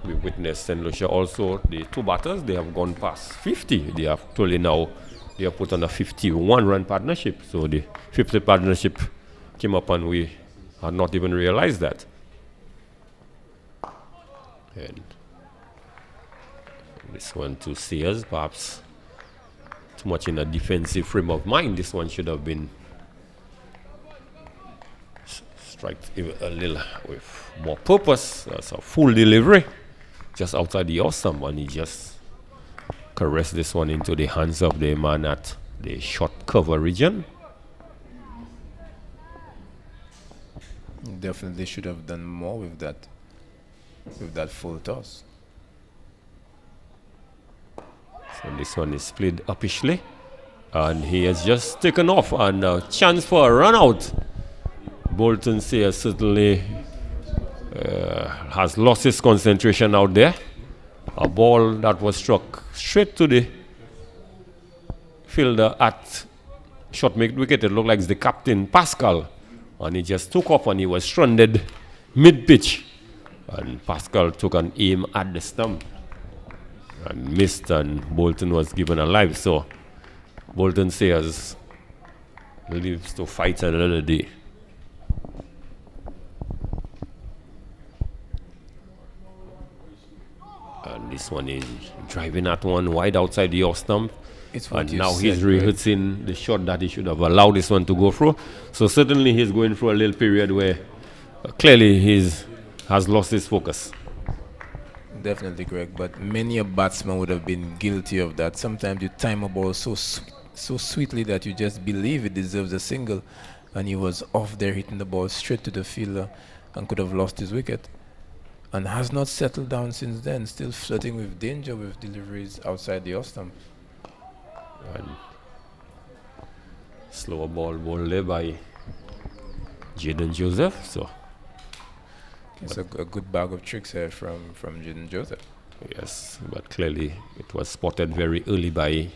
witnessed St. Lucia also, the two batters, they have gone past 50. They have totally now, they have put on a 51-run partnership. So the 50 partnership came up and we had not even realized that. And this one to Sears, perhaps too much in a defensive frame of mind. This one should have been struck a little with more purpose. That's a full delivery just outside the awesome, and he just caressed this one into the hands of the man at the short cover region. Definitely should have done more with that full toss. So this one is played uppishly, and he has just taken off, and a chance for a run out. Bolton Sayers certainly has lost his concentration out there. A ball that was struck straight to the fielder at short mid-wicket. It looked like it's the captain, Pascal. And he just took off and he was stranded mid-pitch. And Pascal took an aim at the stump and missed, and Bolton was given a life. So Bolton Sayers lives to fight another day. And this one is driving at one wide outside the off stump. And now he's rehearsing the shot that he should have allowed this one to go through. So certainly he's going through a little period where clearly he has lost his focus. Definitely, Greg. But many a batsman would have been guilty of that. Sometimes you time a ball so sweetly that you just believe it deserves a single, and he was off there hitting the ball straight to the fielder and could have lost his wicket. And has not settled down since then, still flirting with danger with deliveries outside the off stump. And slower ball there by Jaden Joseph. So it's a good bag of tricks here from Jaden Joseph. Yes, but clearly it was spotted very early by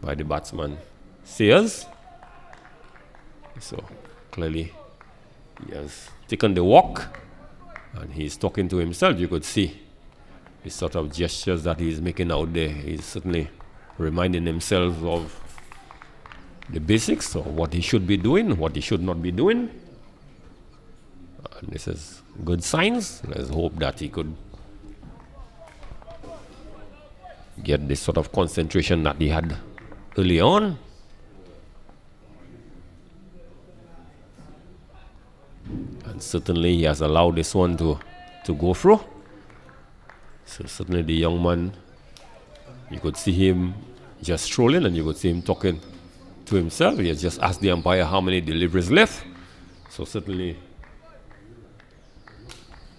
the batsman Sayers. So clearly he has taken the walk and he's talking to himself. You could see the sort of gestures that he's making out there. He's certainly reminding himself of the basics of what he should be doing, what he should not be doing. And this is good signs. Let's hope that he could get this sort of concentration that he had early on. And certainly he has allowed this one to go through. So certainly the young man, you could see him just strolling and you could see him talking to himself. He has just asked the umpire how many deliveries left. So certainly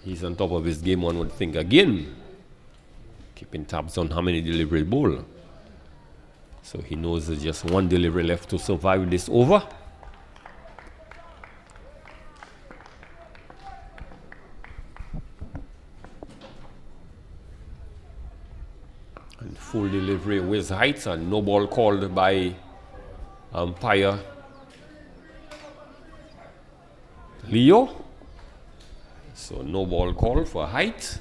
he's on top of his game, one would think again, keeping tabs on how many delivery bowl. So he knows there's just one delivery left to survive this over. And full delivery with heights and no ball called by umpire Leo. So no ball called for height.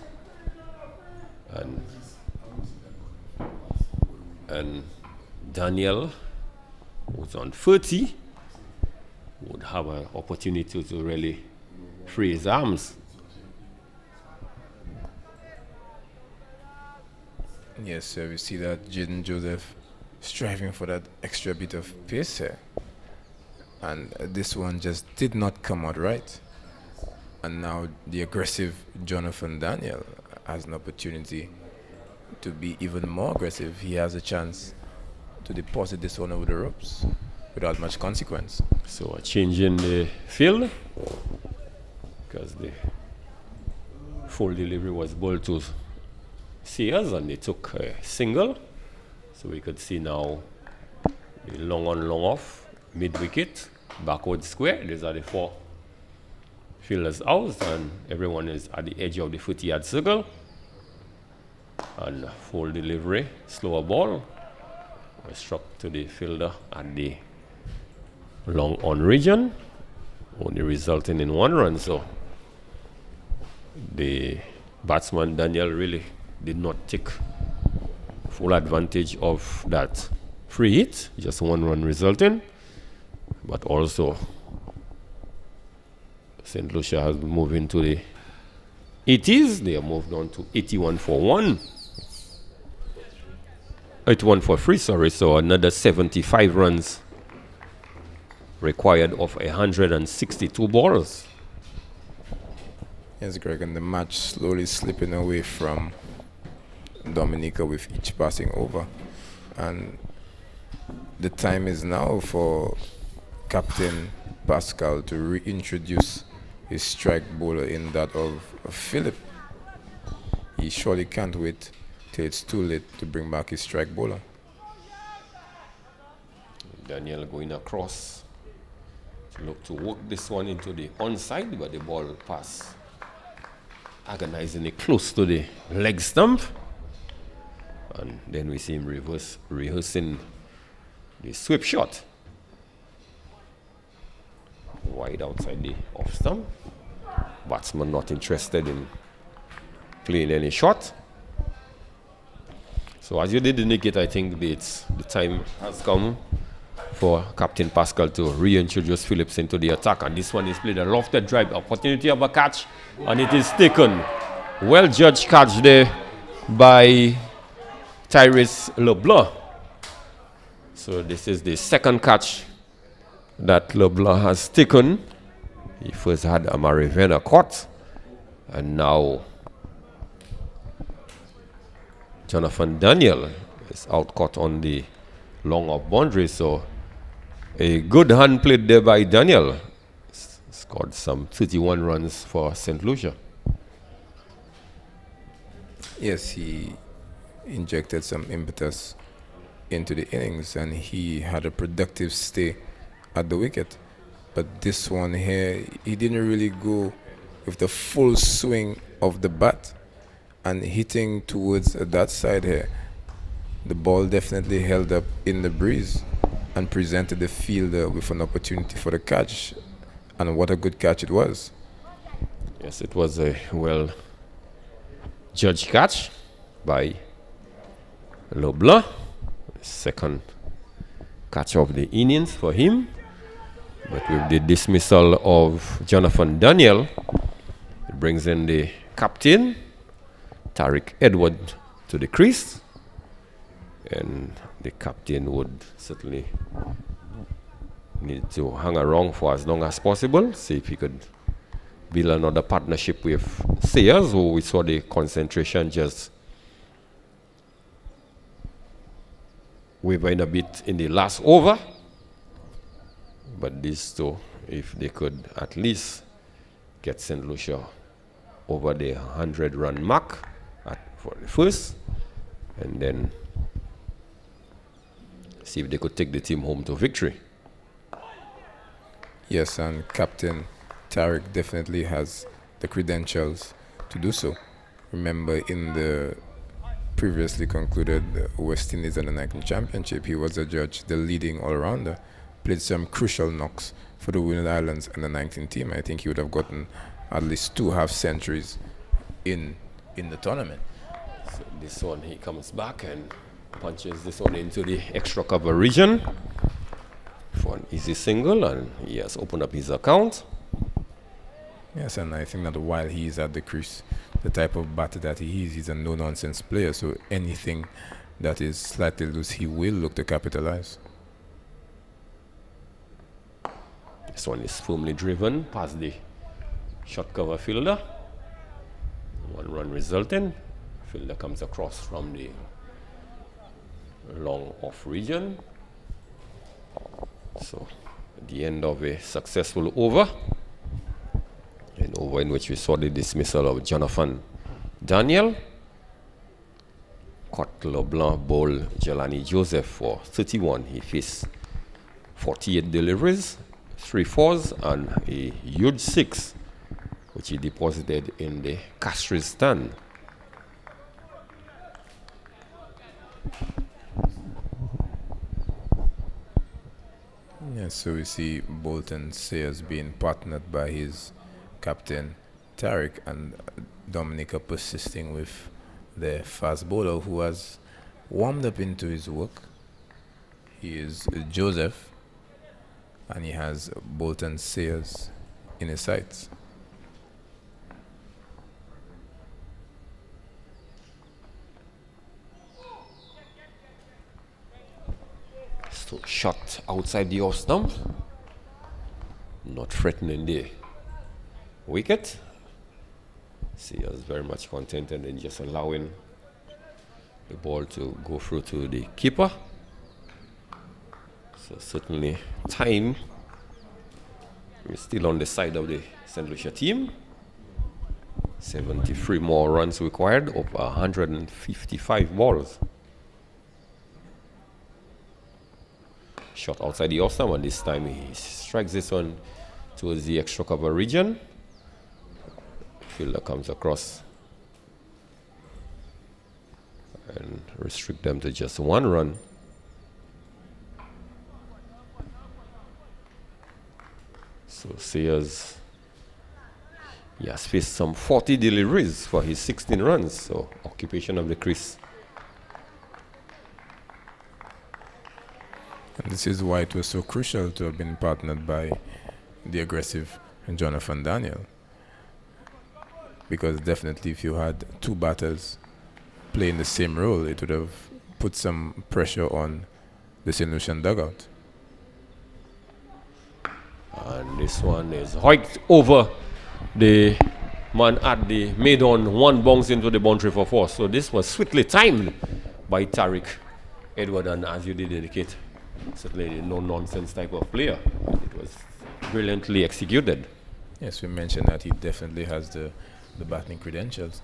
And Daniel, who's on 30, would have an opportunity to really free his arms. Yes, sir. We see that Jaden Joseph striving for that extra bit of pace here. And this one just did not come out right. And now the aggressive Jonathan Daniel has an opportunity to be even more aggressive. He has a chance to deposit this one over the ropes without much consequence. So a change in the field, because the full delivery was bowled to Sears and they took a single. So we could see now the long on, long off, mid wicket, backward square. These are the four fielders out and everyone is at the edge of the 40-yard circle. And full delivery, slower ball was struck to the fielder at the long on region, only resulting in 1 run. So the batsman Daniel really did not take full advantage of that free hit, just 1 run resulting. But also St. Lucia has moved into the 80s. They have moved on to 81 for 1. 81 for 3, sorry. So another 75 runs required of 162 balls. Yes, Greg, and the match slowly slipping away from Dominica with each passing over. And the time is now for Captain Pascal to reintroduce his strike bowler in that of Philip. He surely can't wait till it's too late to bring back his strike bowler. Daniel going across to look to work this one into the onside, but the ball pass agonizingly close to the leg stump. And then we see him rehearsing the sweep shot. Wide outside the off stump. Batsman not interested in playing any shot. So as you did indicate, I think the time has come for Captain Pascal to reintroduce Phillips into the attack. And this one is played a lofted drive, opportunity of a catch, and it is taken. Well judged catch there by Tyrese LeBlanc. So this is the second catch that LeBlanc has taken. He first had Amari Venner caught, and now Jonathan Daniel is out caught on the long off boundary. So a good hand played there by Daniel. Scored some 31 runs for St. Lucia. Yes, he injected some impetus into the innings and he had a productive stay at the wicket. But this one here, he didn't really go with the full swing of the bat and hitting towards that side here. The ball definitely held up in the breeze and presented the fielder with an opportunity for the catch. And what a good catch it was. Yes, it was a well judged catch by LeBlanc. Second catch of the innings for him. But with the dismissal of Jonathan Daniel, it brings in the captain, Tariq Edward, to the crease. And the captain would certainly need to hang around for as long as possible, see if he could build another partnership with Sayers, who we saw the concentration just wavering a bit in the last over. But these two, if they could at least get St. Lucia over the 100-run mark for the first, and then see if they could take the team home to victory. Yes, and Captain Tariq definitely has the credentials to do so. Remember, in the previously concluded West Indies Under-19 Championship, he was a judge, the leading all-rounder, played some crucial knocks for the Windward Islands Under-19 team. I think he would have gotten at least 2 half-centuries in the tournament. So this one, he comes back and punches this one into the extra cover region for an easy single, and he has opened up his account. Yes, and I think that while he is at the crease, the type of batter that he is, he's a no-nonsense player, so anything that is slightly loose, he will look to capitalize. This one is firmly driven past the short cover fielder. 1 run resulting. Fielder comes across from the long off region. So at the end of a successful over, an over in which we saw the dismissal of Jonathan Daniel. Cote LeBlanc bowled Jelani Joseph for 31. He faced 48 deliveries, 3 fours, and a huge 6, which he deposited in the Castries stand. Yes, so we see Bolton Sayers being partnered by his captain Tariq, and Dominica persisting with the fast bowler who has warmed up into his work. He is Joseph, and he has Bolton Sayers in his sights. So shot outside the off stump, not threatening the wicket. Sayers very much contented in just allowing the ball to go through to the keeper. So certainly time is still on the side of the St. Lucia team. 73 more runs required of 155 balls. Shot outside the off stump, and this time he strikes this one towards the extra cover region. Fielder comes across and restrict them to just 1 run. So Sayers, he has faced some 40 deliveries for his 16 runs, so occupation of the crease. And this is why it was so crucial to have been partnered by the aggressive Jonathan Daniel. Because definitely if you had 2 batters playing the same role, it would have put some pressure on the St. Lucian dugout. And this one is hiked over the man at the mid-on, 1 bounce into the boundary for 4. So this was swiftly timed by Tariq Edward, and as you did indicate, certainly a no-nonsense type of player. It was brilliantly executed. Yes, we mentioned that he definitely has the batting credentials.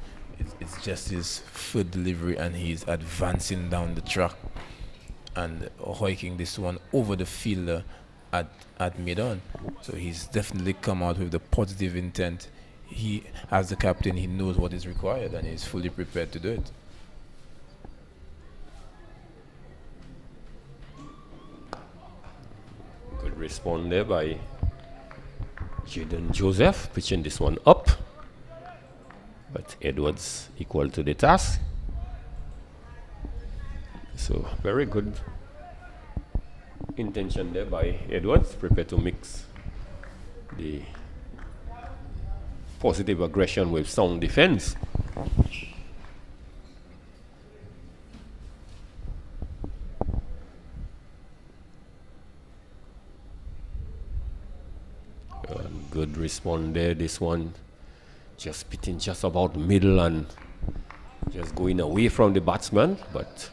It's just his foot delivery, and he's advancing down the track and hoiking this one over the fielder at mid-on. So he's definitely come out with the positive intent. He, as the captain, he knows what is required, and he's fully prepared to do it. Good response there by Jaden Joseph, pitching this one up. But Edwards equal to the task. So very good intention there by Edwards, prepared to mix the positive aggression with sound defense. Good response there. This one just pitching just about middle and just going away from the batsman, but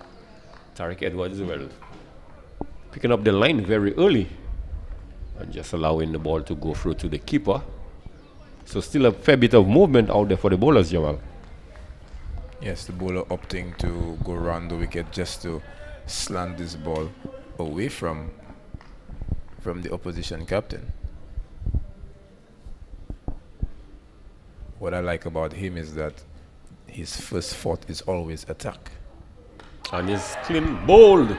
Tariq Edwards well picking up the line very early and just allowing the ball to go through to the keeper. So still a fair bit of movement out there for the bowlers, Jamal. Yes, the bowler opting to go around the wicket just to slant this ball away from the opposition captain. What I like about him is that his first thought is always attack. And he's clean bowled.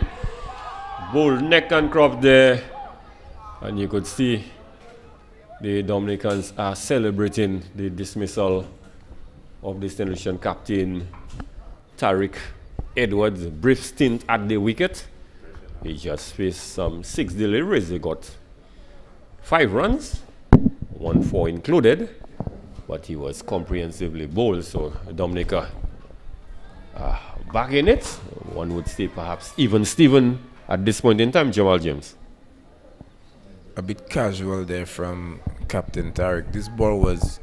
Bowled neck and crop there. And you could see the Dominicans are celebrating the dismissal of the St. Lucian captain Tariq Edwards' brief stint at the wicket. He just faced some 6 deliveries. He got 5 runs, 1-4 included. But he was comprehensively bowled, so Dominica back in it. One would say perhaps even Steven at this point in time, Jamal James. A bit casual there from Captain Tariq. This ball was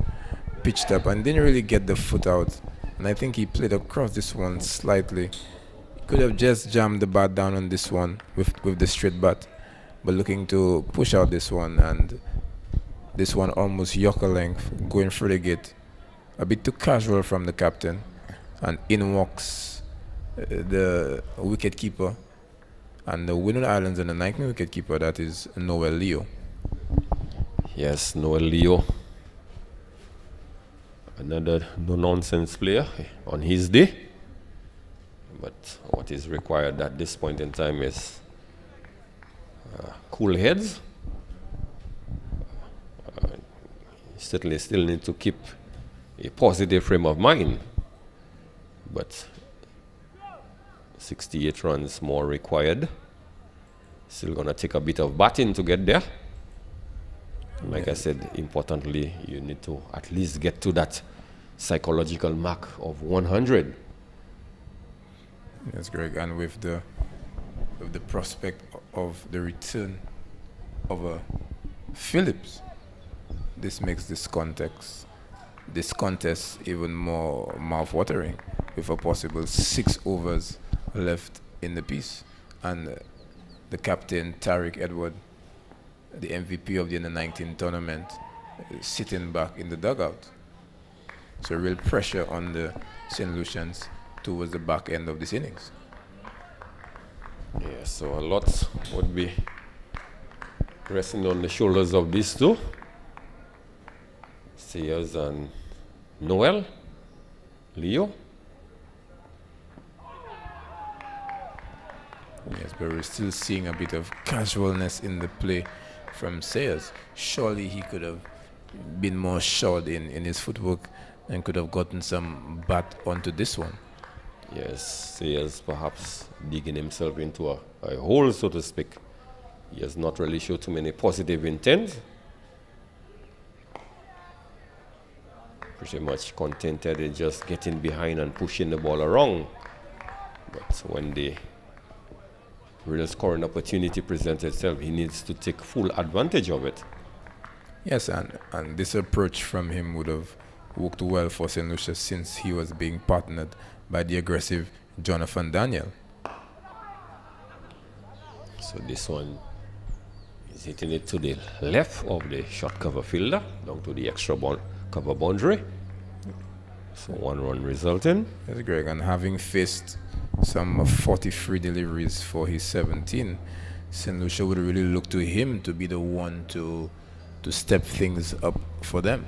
pitched up and didn't really get the foot out. And I think he played across this one slightly. He could have just jammed the bat down on this one with the straight bat. But looking to push out this one, and this one almost Yorker length going through the gate. A bit too casual from the captain. And in walks the wicket keeper. And the Windward Islands and the 19th wicket keeper, that is Noel Leo. Yes, Noel Leo. Another no-nonsense player on his day. But what is required at this point in time is cool heads. Certainly still need to keep a positive frame of mind, but 68 runs more required. Still gonna take a bit of batting to get there. Like I said, importantly, you need to at least get to that psychological mark of 100. Yes, Greg, and with the prospect of the return of a Phillips, this makes this contest even more mouth-watering, with a possible 6 overs left in the piece, and the captain Tariq Edwards, the MVP of the Under-19 tournament, sitting back in the dugout. So real pressure on the St. Lucians towards the back end of this innings. Yeah, so a lot would be resting on the shoulders of these two, Sayers and Noel Leo. Yes, but we're still seeing a bit of casualness in the play from Sayers. Surely he could have been more short in his footwork and could have gotten some bat onto this one. Yes, Sayers perhaps digging himself into a hole, so to speak. He has not really showed too many positive intents. Pretty much contented in just getting behind and pushing the ball around. But when the real scoring opportunity presents itself, he needs to take full advantage of it. Yes, and this approach from him would have worked well for St. Lucia, since he was being partnered by the aggressive Jonathan Daniel. So this one is hitting it to the left of the short cover fielder, down to the extra cover boundary. So 1 run resulting. Yes, Greg, and having faced some 43 deliveries for his 17, St. Lucia would really look to him to be the one to step things up for them.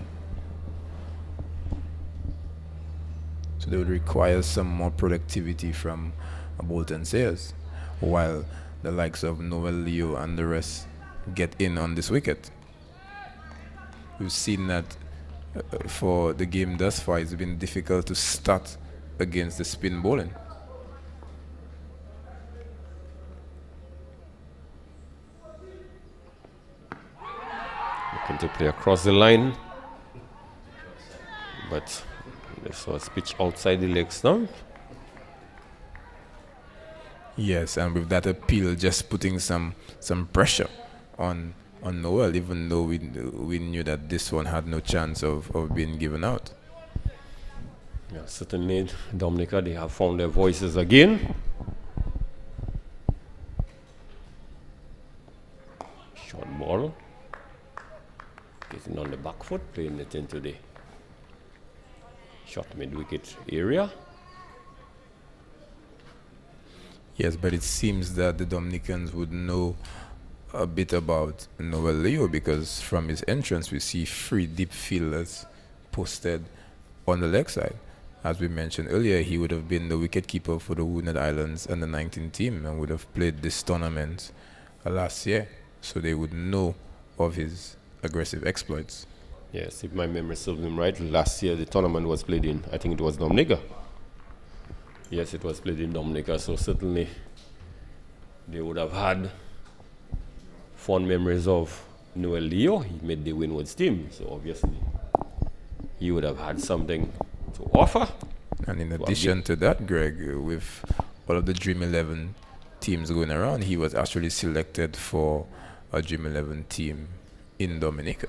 So they would require some more productivity from Bolton Sayers, while the likes of Noel Leo and the rest get in on this wicket. We've seen that for the game thus far, it's been difficult to start against the spin bowling. Looking want to play across the line, but this was pitch outside the leg stump. Yes, and with that appeal, just putting some pressure on Noel, even though we knew that this one had no chance of being given out. Yeah, certainly, Dominica, they have found their voices again. Short ball. Getting on the back foot, playing it into the short mid-wicket area. Yes, but it seems that the Dominicans would know a bit about Noel Leo, because from his entrance we see 3 deep fielders posted on the leg side. As we mentioned earlier, he would have been the wicketkeeper for the Windward Islands under 19 team and would have played this tournament last year, so they would know of his aggressive exploits. Yes, if my memory serves him right, last year the tournament was played in, I think it was Dominica. Yes, it was played in Dominica, so certainly they would have had fond memories of Noel Leo. He made the Windward's team, so obviously he would have had something to offer. And in addition to that, Greg, with all of the Dream 11 teams going around, he was actually selected for a Dream 11 team in Dominica.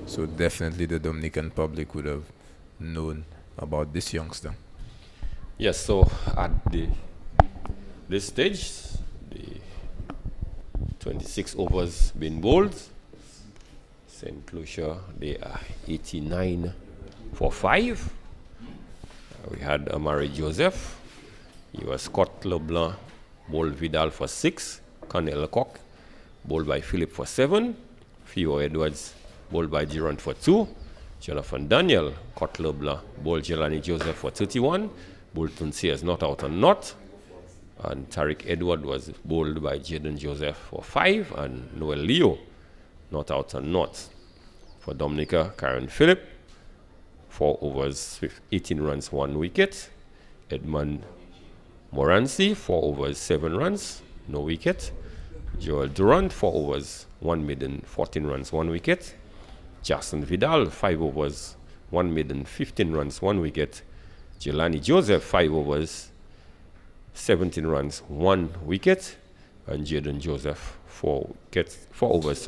So definitely the Dominican public would have known about this youngster. Yes, so at this stage, the 26 overs been bowled. St. Lucia, they are 89 for 5. We had Amari Joseph. He was Scott LeBlanc, bowled Vidal for 6. Cornel Lecoq, bowled by Philip for 7. Theo Edwards, bowled by Durant for 2. Jonathan Daniel, Scott LeBlanc, bowled Jelani Joseph for 31. Bolton Sears not out and not. And Tariq Edward was bowled by Jaden Joseph for 5. And Noel Leo not out and not. For Dominica, Karen Phillip, 4 overs, 18 runs, 1 wicket. Edmund Morancy, 4 overs, 7 runs, no wicket. Joel Durant, 4 overs, 1 maiden, 14 runs, 1 wicket. Jackson Vidal, 5 overs, 1 maiden, 15 runs, 1 wicket. Jelani Joseph, 5 overs, 17 runs, 1 wicket. And Jaden Joseph, 4 overs,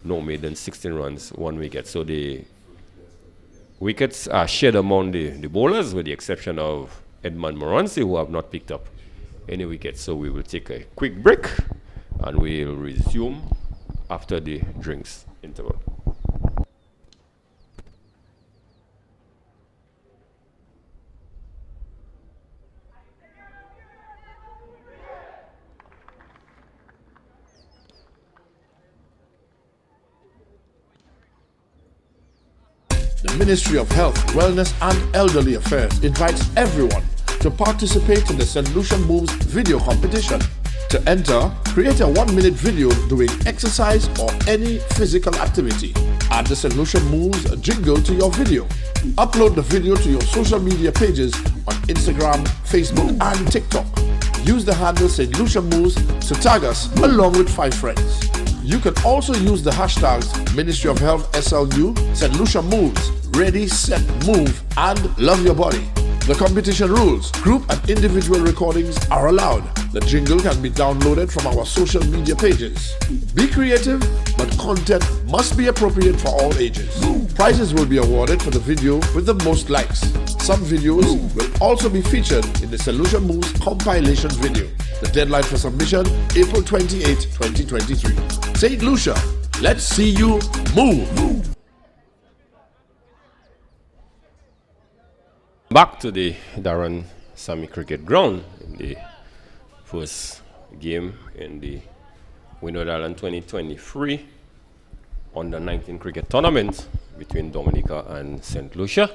no maiden, 16 runs, 1 wicket. So the wickets are shared among the bowlers, with the exception of Edmund Morancy, who have not picked up any wickets. So we will take a quick break and we'll resume after the drinks interval. The Ministry of Health, Wellness and Elderly Affairs invites everyone to participate in the St. Lucia Moves video competition. To enter, create a 1-minute video doing exercise or any physical activity. Add the St. Lucia Moves jingle to your video. Upload the video to your social media pages on Instagram, Facebook and TikTok. Use the handle St. Lucia Moves to tag us along with 5 friends. You can also use the hashtags Ministry of Health SLU, St. Lucia Moves, Ready, Set, Move, and Love Your Body. The competition rules: group and individual recordings are allowed. The jingle can be downloaded from our social media pages. Be creative, but content must be appropriate for all ages. Prizes will be awarded for the video with the most likes. Some videos will also be featured in the St. Lucia Moves compilation video. The deadline for submission, April 28, 2023. St. Lucia, let's see you move! Back to the Darren Sammy Cricket Ground in the first game in the Windward Island 2023 under 19 cricket tournament between Dominica and St. Lucia.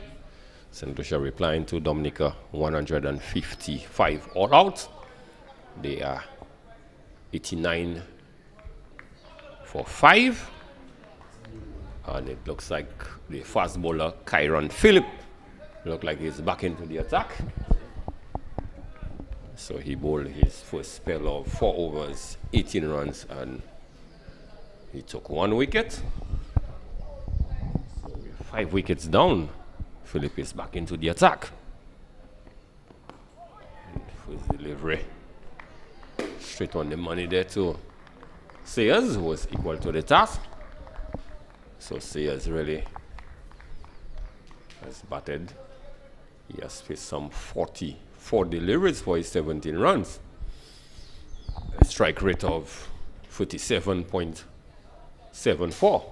St. Lucia replying to Dominica 155 all out. They are 89 for 5. And it looks like the fast bowler Kyron Phillip look like he's back into the attack. So he bowled his first spell of 4 overs, 18 runs, and he took 1 wicket. 5 wickets down. Phillip is back into the attack. And for his delivery, straight on the money there to Sayers, who was equal to the task. So Sayers really has batted. He has faced some 44 deliveries for his 17 runs. A strike rate of 47.74.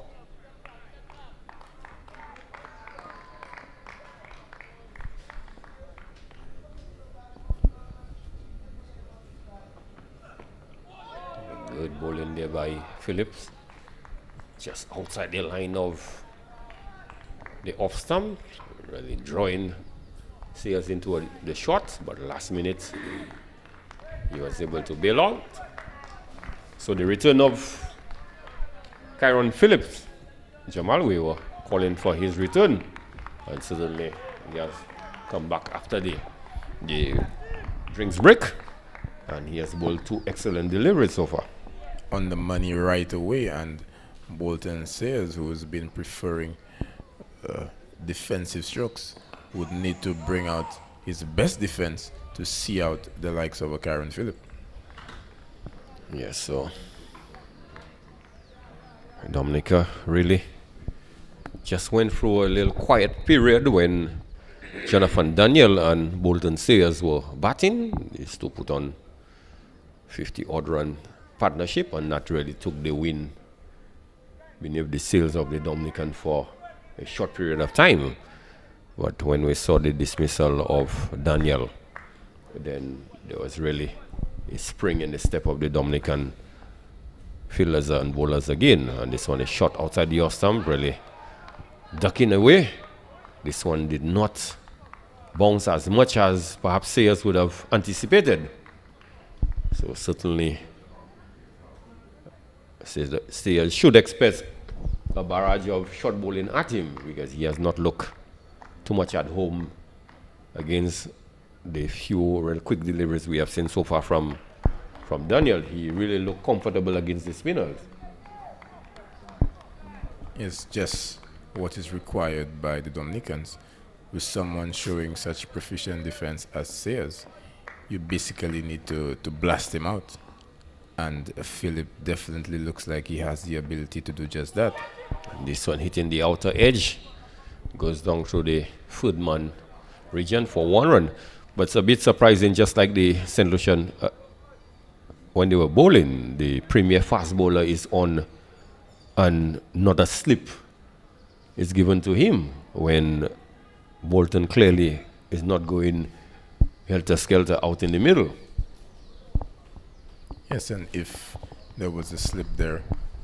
Good bowling there by Phillips. Just outside the line of the off stump. Really drawing Sayers into the shot, but last minute he was able to bail out. So the return of Kyron Phillips. Jamal, we were calling for his return, and suddenly he has come back after the drinks break, and he has bowled 2 excellent deliveries so far. On the money right away, and Bolton Sayers, who has been preferring defensive strokes, would need to bring out his best defense to see out the likes of a Kyron Phillip. Yes, so Dominica really just went through a little quiet period when Jonathan Daniel and Bolton Sayers were batting. These two put on 50-odd run partnership, and that really took the win beneath the sails of the Dominican for a short period of time. But when we saw the dismissal of Daniel, then there was really a spring in the step of the Dominican fielders and bowlers again. And this one is shot outside the off stump, really ducking away. This one did not bounce as much as perhaps Sayers would have anticipated. So certainly Sayers should expect a barrage of short bowling at him, because he has not looked too much at home against the few real quick deliveries we have seen so far from Daniel. He really looked comfortable against the spinners. It's just what is required by the Dominicans. With someone showing such proficient defense as Sayers, you basically need to blast him out. And Phillip definitely looks like he has the ability to do just that. And this one hitting the outer edge, goes down through the third man region for 1 run. But it's a bit surprising, just like the St. Lucian, when they were bowling, the premier fast bowler is on, and not a slip is given to him when Bolton clearly is not going helter-skelter out in the middle. Yes, and if there was a slip there,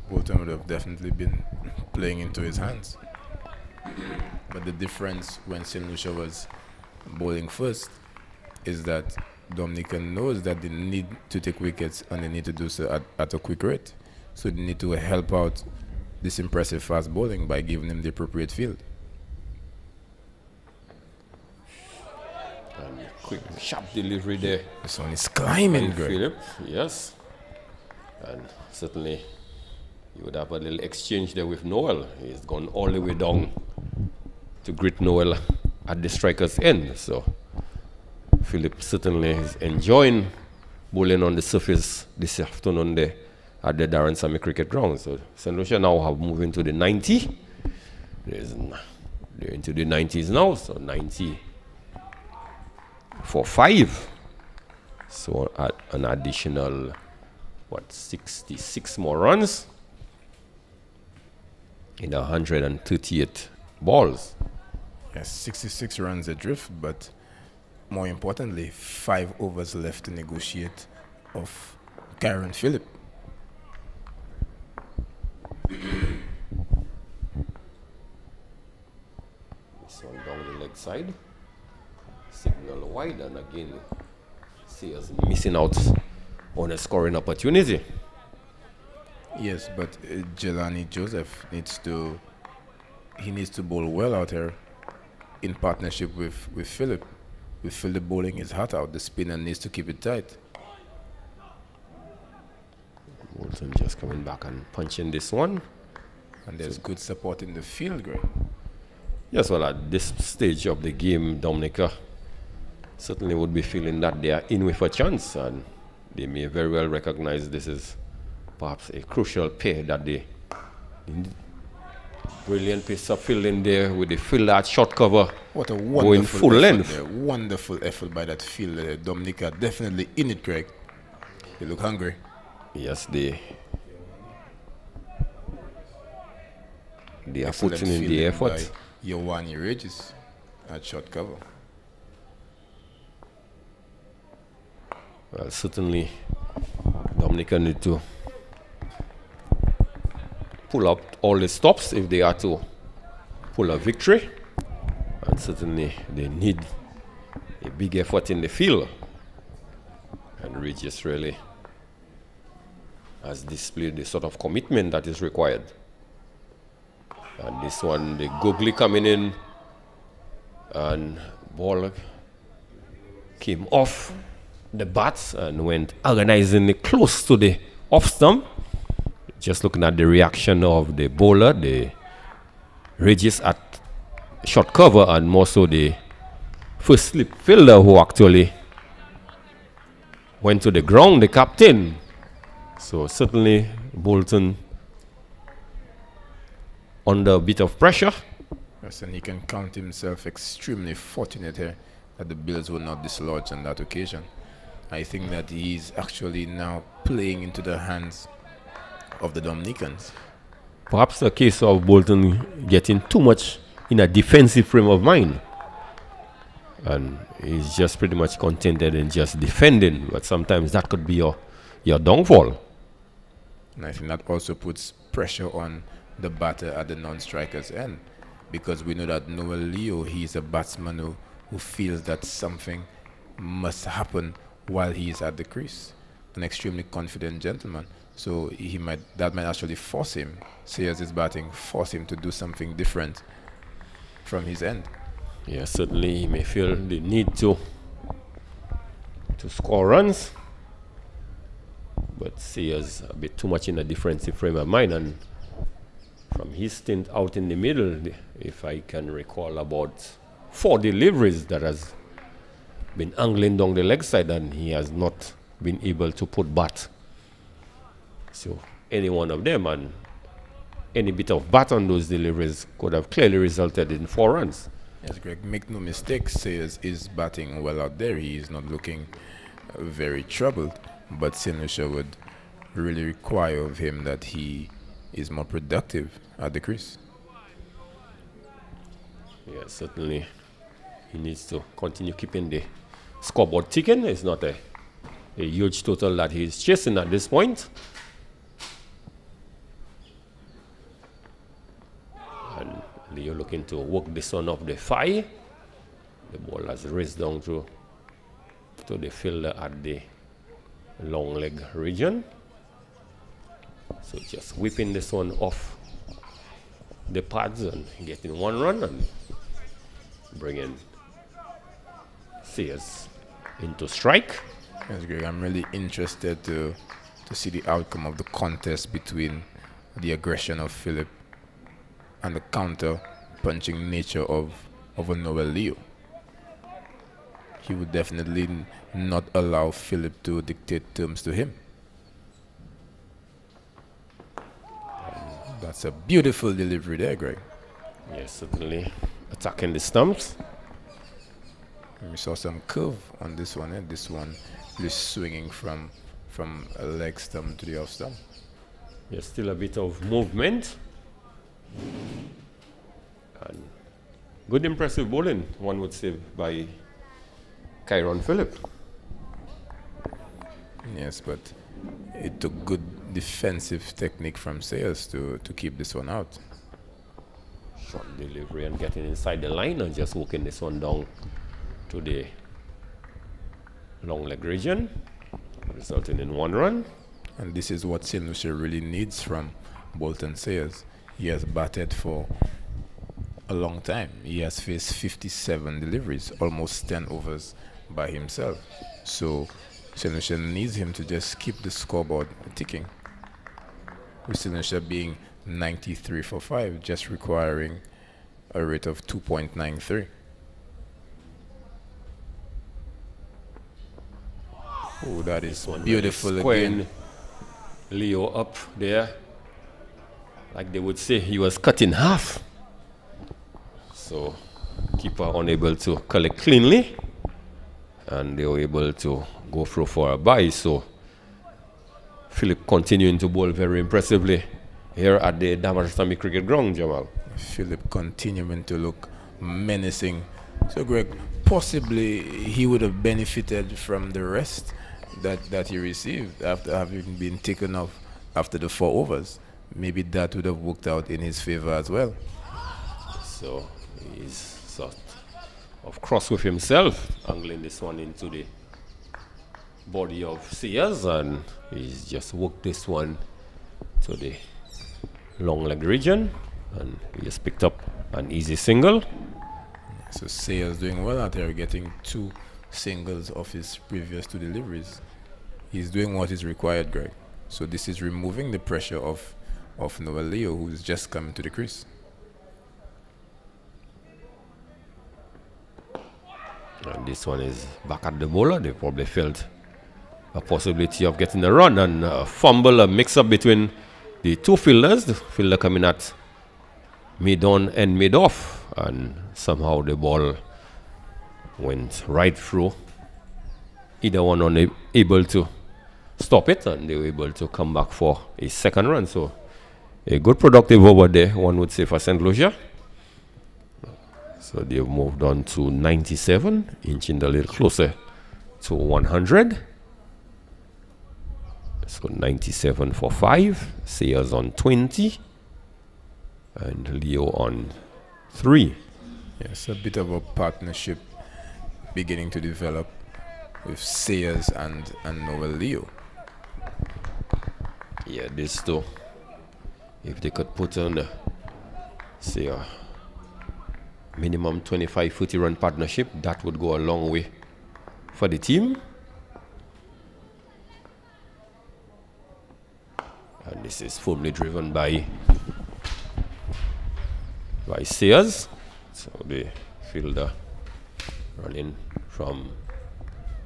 Bolton would have definitely been playing into his hands. But the difference when St. Lucia was bowling first is that Dominican knows that they need to take wickets, and they need to do so at a quick rate. So they need to help out this impressive fast bowling by giving him the appropriate field. And quick, sharp delivery there. This one is climbing, Phillip, yes. And certainly you would have a little exchange there with Noel. He's gone all the way down to greet Noel at the striker's end. So Phillip certainly is enjoying bowling on the surface this afternoon there at the Darren Sammy Cricket Ground. So St. Lucia now have moved into the 90. They're into the 90s now, so 90 for 5. So an additional, 66 more runs in 138 balls. Yes, 66 runs adrift, but more importantly, 5 overs left to negotiate of Kyron Phillip. This one down the leg side. Signal wide, and again, Sayers missing out on a scoring opportunity. Yes, but Jelani Joseph needs to bowl well out here in partnership with Phillip. With Phillip bowling his heart out, the spinner needs to keep it tight. Bolton just coming back and punching this one. And there's good support in the field, Greg. Yes, well, at this stage of the game, Dominica certainly would be feeling that they are in with a chance, and they may very well recognize this is perhaps a crucial pair that they brilliant piece of fielding there with the fielder short cover. What a going wonderful full effort length. there. Wonderful effort by that fielder. Dominica definitely in it, Greg. They look hungry. Yes, they are Excellent putting in the fielding effort. by Yohani Regis at short cover. Well, certainly Dominica need to pull up all the stops if they are to pull a victory, and certainly they need a big effort in the field, and Regis really has displayed the sort of commitment that is required. And this one, the googly coming in, and ball came off the bats and went agonizingly close to the off stump. Just looking at the reaction of the bowler, the Regis at short cover, and more so the first slip fielder who actually went to the ground, the captain. So certainly Bolton under a bit of pressure. Yes, and he can count himself extremely fortunate here that the Bills were not dislodged on that occasion. I think that he's actually now playing into the hands of the Dominicans. Perhaps a case of Bolton getting too much in a defensive frame of mind, and he's just pretty much contented in just defending, but sometimes that could be your downfall. And I think that also puts pressure on the batter at the non-striker's end, because we know that Noel Leo, he's a batsman who feels that something must happen while he is at the crease. An extremely confident gentleman. So that might actually force him, say as his batting, force him to do something different from his end. Yeah, certainly he may feel the need to score runs, but Sayers a bit too much in a defensive frame of mind, and from his stint out in the middle, if I can recall, about 4 deliveries that has been angling down the leg side, and he has not been able to put bat. So any one of them and any bit of bat on those deliveries could have clearly resulted in 4 runs. Yes, Greg, make no mistake, Sayers is batting well out there. He is not looking very troubled, but St. Lucia would really require of him that he is more productive at the crease. Yeah, certainly he needs to continue keeping the scoreboard ticking. It's not a huge total that he's chasing at this point. And Leo looking to work this one off the 5. The ball has raced down to the fielder at the long leg region. So just whipping this one off the pads and getting 1 run and bringing Sayers into strike. Yes, Greg, I'm really interested to see the outcome of the contest between the aggression of Philip and the counter punching nature of a Noel Leo. He would definitely not allow Philip to dictate terms to him. That's a beautiful delivery there, Greg. Yes, certainly attacking the stumps. And we saw some curve on this one, and this one is swinging from a leg stump to the off stump. There's still a bit of movement. And good impressive bowling, one would say, by Kyron Phillip. Yes, but it took good defensive technique from Sayers to keep this one out. Short delivery and getting inside the line and just walking this one down to the long leg region, resulting in 1 run. And this is what St. Lucia really needs from Bolton Sayers. He has batted for a long time. He has faced 57 deliveries, almost 10 overs by himself. So St. Lucia needs him to just keep the scoreboard ticking. With St. Lucia being 93 for 5, just requiring a rate of 2.93. Oh, that is beautiful again. Leo up there. Like they would say, he was cut in half. So, keeper unable to collect cleanly. And they were able to go through for a bye. So, Philip continuing to bowl very impressively here at the Damarastami Cricket Ground, Jamal. Philip continuing to look menacing. So, Greg, possibly he would have benefited from the rest that he received after having been taken off after the 4 overs. Maybe that would have worked out in his favor as well. So he's sort of cross with himself, angling this one into the body of Sears, and he's just worked this one to the long leg region, and he just picked up an easy single. So Sears doing well out there, getting 2 singles of his previous 2 deliveries. He's doing what is required, Greg. So this is removing the pressure of Noel Leo, who's just coming to the crease. And this one is back at the bowler. They probably felt a possibility of getting a run, and a fumble, a mix-up between the 2 fielders. The fielder coming at mid-on and mid-off, and somehow the ball went right through. Either one unable to stop it, and they were able to come back for a second run. So a good productive over there, one would say, for St. Lucia. So they've moved on to 97, inching a little closer to 100. So 97 for 5, Sayers on 20, and Leo on 3. Yes, a bit of a partnership beginning to develop with Sayers and Noel Leo. Yeah, this too. If they could put on, say, a minimum 25-40 run partnership, that would go a long way for the team. And this is firmly driven by Sayers. So the fielder running from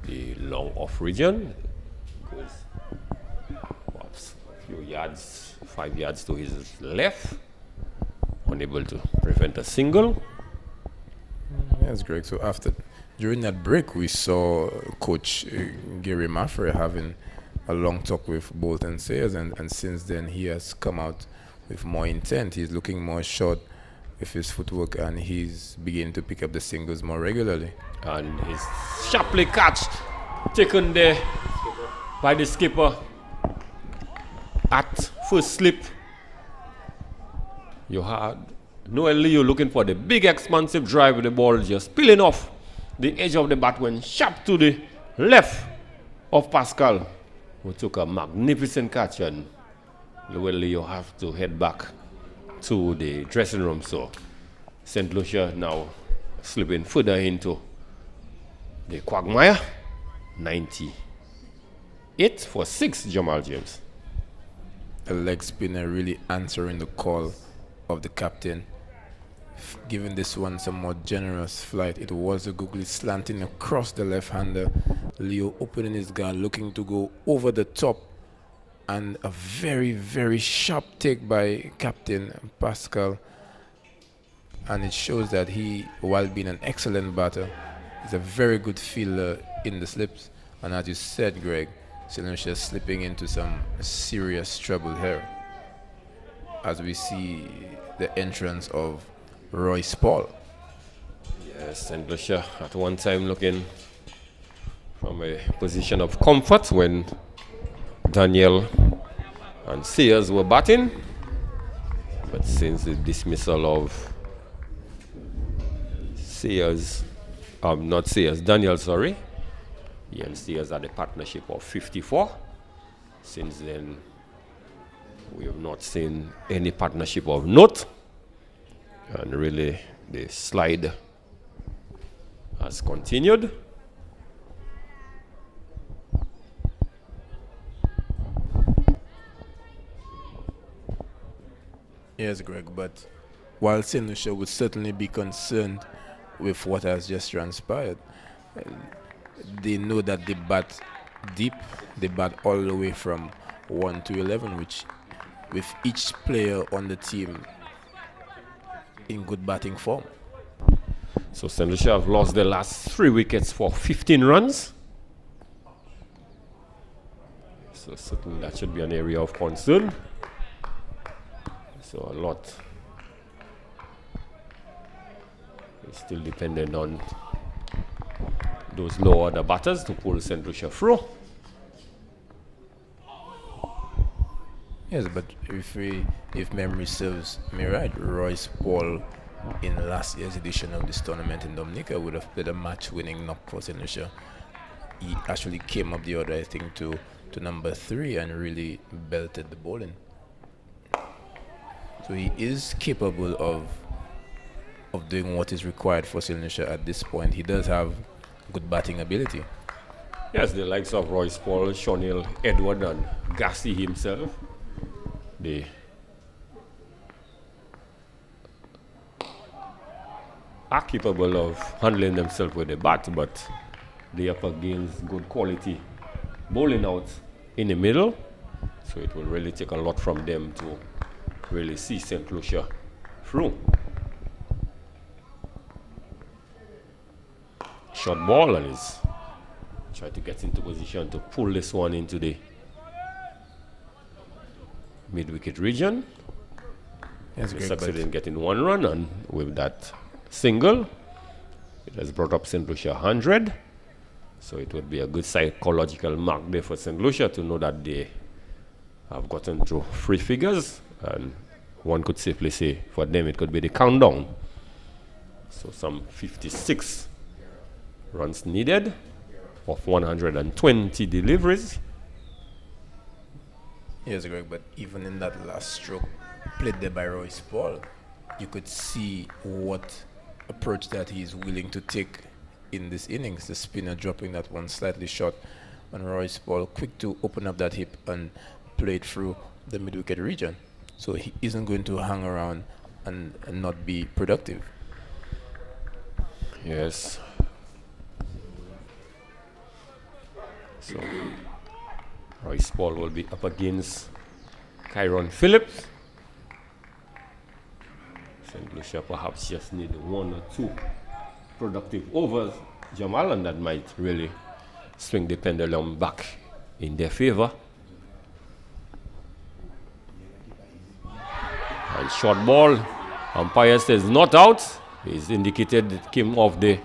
the long off region goes perhaps a few yards, 5 yards to his left, unable to prevent a single. Yes, Greg. So during that break, we saw Coach Gary Maffrey having a long talk with Bolton Sayers, and since then he has come out with more intent. He's looking more short with his footwork, and he's beginning to pick up the singles more regularly. And he's sharply catched, taken there by the skipper at first slip. You had Noel Leo looking for the big expansive drive with the ball just peeling off the edge of the bat, went sharp to the left of Pascal, who took a magnificent catch, and Noel Leo have to head back to the dressing room. So St. Lucia now slipping further into the quagmire. 98 for 6, Jamal James. A leg spinner really answering the call of the captain, giving this one some more generous flight. It was a googly slanting across the left-hander. Leo opening his guard, looking to go over the top, and a very, very sharp take by Captain Pascal. And it shows that he, while being an excellent batter, is a very good fielder in the slips. And as you said, Greg, St. Lucia slipping into some serious trouble here, as we see the entrance of Royce Paul. Yes, St. Lucia at one time looking from a position of comfort when Daniel and Sayers were batting. But since the dismissal of Daniel, sorry, he and Sayers had a partnership of 54. Since then, we have not seen any partnership of note. And really, the slide has continued. Yes, Greg, but while St. Lucia would certainly be concerned with what has just transpired, they know that they bat deep, they bat all the way from 1 to 11, which with each player on the team in good batting form. So St. Lucia have lost their last 3 wickets for 15 runs. So certainly that should be an area of concern. So a lot is still dependent on those lower order batters to pull St. Lucia through. Yes, but if memory serves me right, Royce Paul in last year's edition of this tournament in Dominica would have played a match-winning knock for St. Lucia. He actually came up the order, I think, to number 3 and really belted the bowling. So he is capable of doing what is required for St. Lucia at this point. He does have good batting ability. Yes, the likes of Royce Paul, Shonil, Edward and Gassi himself, they are capable of handling themselves with the bat, but they up against good quality bowling out in the middle. So it will really take a lot from them to really see St. Lucia through. Short ball, and is try to get into position to pull this one into the mid-wicket region. Yes, succeeded in getting 1 run, and with that single, it has brought up St. Lucia 100. So it would be a good psychological mark there for St. Lucia to know that they have gotten through 3 figures, and one could safely say for them it could be the countdown. So some 56 runs needed of 120 deliveries. Yes, Greg, but even in that last stroke played there by Royce Paul, you could see what approach that he's willing to take in this innings. The spinner dropping that one slightly short, and Royce Paul quick to open up that hip and play it through the mid-wicket region. So he isn't going to hang around and not be productive. Yes. So Royce Paul will be up against Kyron Phillips. St. Lucia perhaps just need 1 or 2 productive overs, Jamal, and that might really swing the pendulum back in their favor. And short ball, umpire says not out. He's indicated it came off the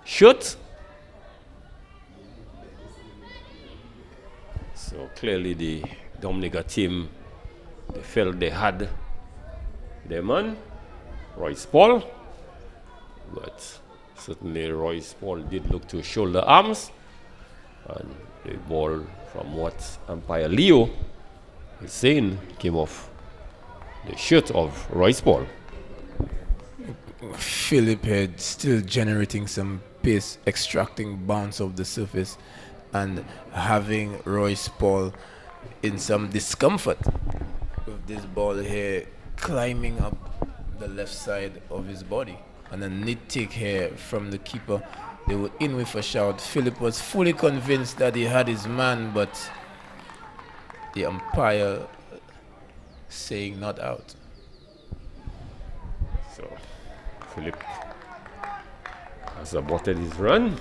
shirt. So clearly the Dominica team, they felt they had their man, Royce Paul, but certainly Royce Paul did look to shoulder arms, and the ball, from what umpire Leo is saying, came off the shirt of Royce Paul. Philip had still generating some pace, extracting bounce off the surface, and having Royce Paul in some discomfort with this ball here climbing up the left side of his body. And a neat take here from the keeper. They were in with a shout. Philip was fully convinced that he had his man, but the umpire saying not out. So Philip has aborted his run.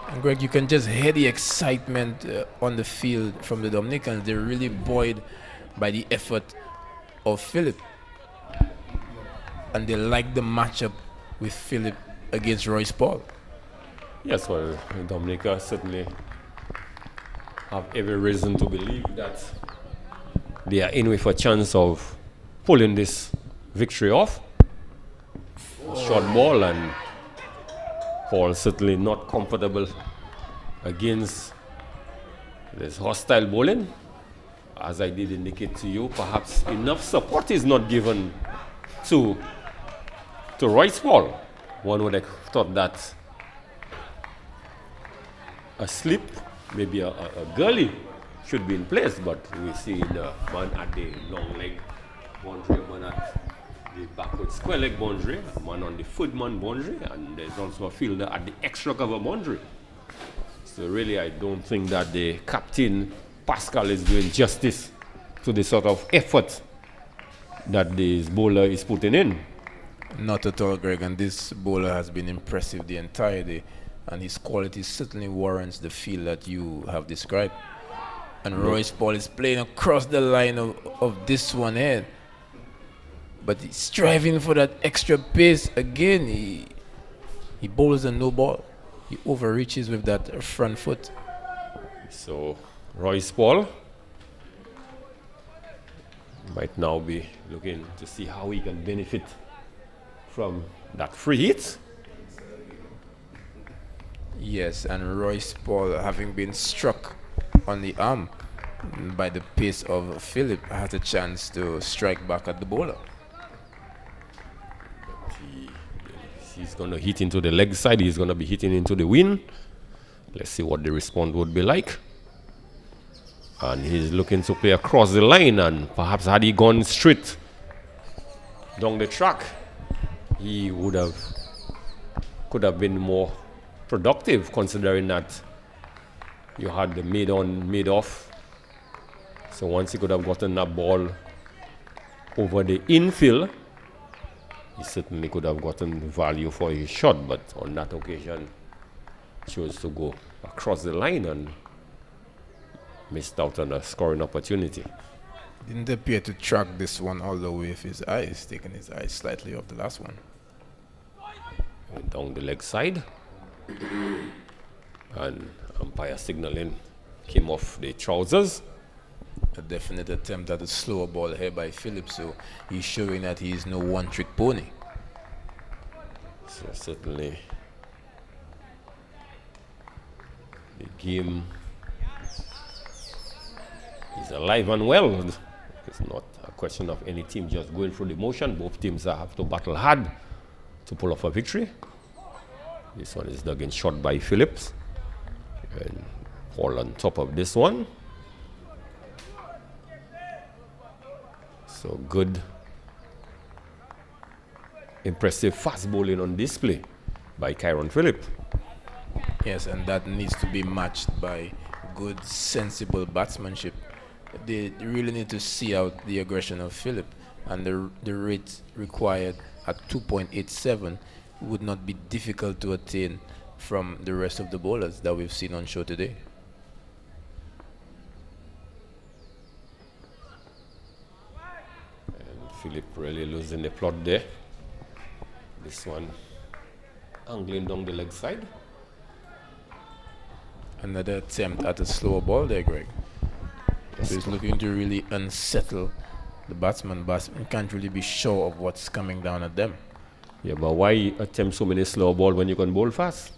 And Greg, you can just hear the excitement on the field from the Dominicans. They're really buoyed by the effort of Philip. And they like the matchup with Philip against Royce Paul. Yes, well, Dominica certainly have every reason to believe that they are in with a chance of pulling this victory off. Short ball, and Paul certainly not comfortable against this hostile bowling. As I did indicate to you, perhaps enough support is not given to Royce Paul. One would have thought that a slip, maybe a gully should be in place, but we see the man at the long leg boundary, one at the backward square leg boundary, one on the footman boundary, and there's also a fielder at the extra cover boundary. So really, I don't think that the captain, Pascal, is doing justice to the sort of effort that this bowler is putting in. Not at all, Greg, and this bowler has been impressive the entire day, and his quality certainly warrants the feel that you have described. And Royce Paul is playing across the line of this one here, but he's striving for that extra pace again. He bowls a no ball. He overreaches with that front foot. So Royce Paul might now be looking to see how he can benefit from that free hit. Yes, and Royce Paul, having been struck on the arm by the pace of Philip, has a chance to strike back at the bowler. He's going to hit into the leg side. He's going to be hitting into the wind. Let's see what the response would be like. And he's looking to play across the line, and perhaps had he gone straight down the track, he could have been more productive, considering that you had the mid on, mid off. So once he could have gotten that ball over the infield, he certainly could have gotten value for his shot, but on that occasion chose to go across the line and missed out on a scoring opportunity. Didn't appear to track this one all the way with his eyes, taking his eyes slightly off the last one. And down the leg side, and umpire signaling came off the trousers. A definite attempt at a slower ball here by Philip, so he's showing that he is no one-trick pony. So certainly the game is alive and well. It's not a question of any team just going through the motion. Both teams have to battle hard to pull off a victory. This one is dug in shot by Phillips, and Paul on top of this one. So good, impressive fast bowling on display by Kyron Phillip. Yes, and that needs to be matched by good, sensible batsmanship. They really need to see out the aggression of Phillip, and the rate required at 2.87 would not be difficult to attain from the rest of the bowlers that we've seen on show today. Philip really losing the plot there. This one angling down the leg side. Another attempt at a slower ball there, Greg. Yes. So he's looking to really unsettle the batsman. Batsman can't really be sure of what's coming down at them. Yeah, but why attempt so many slow ball when you can bowl fast?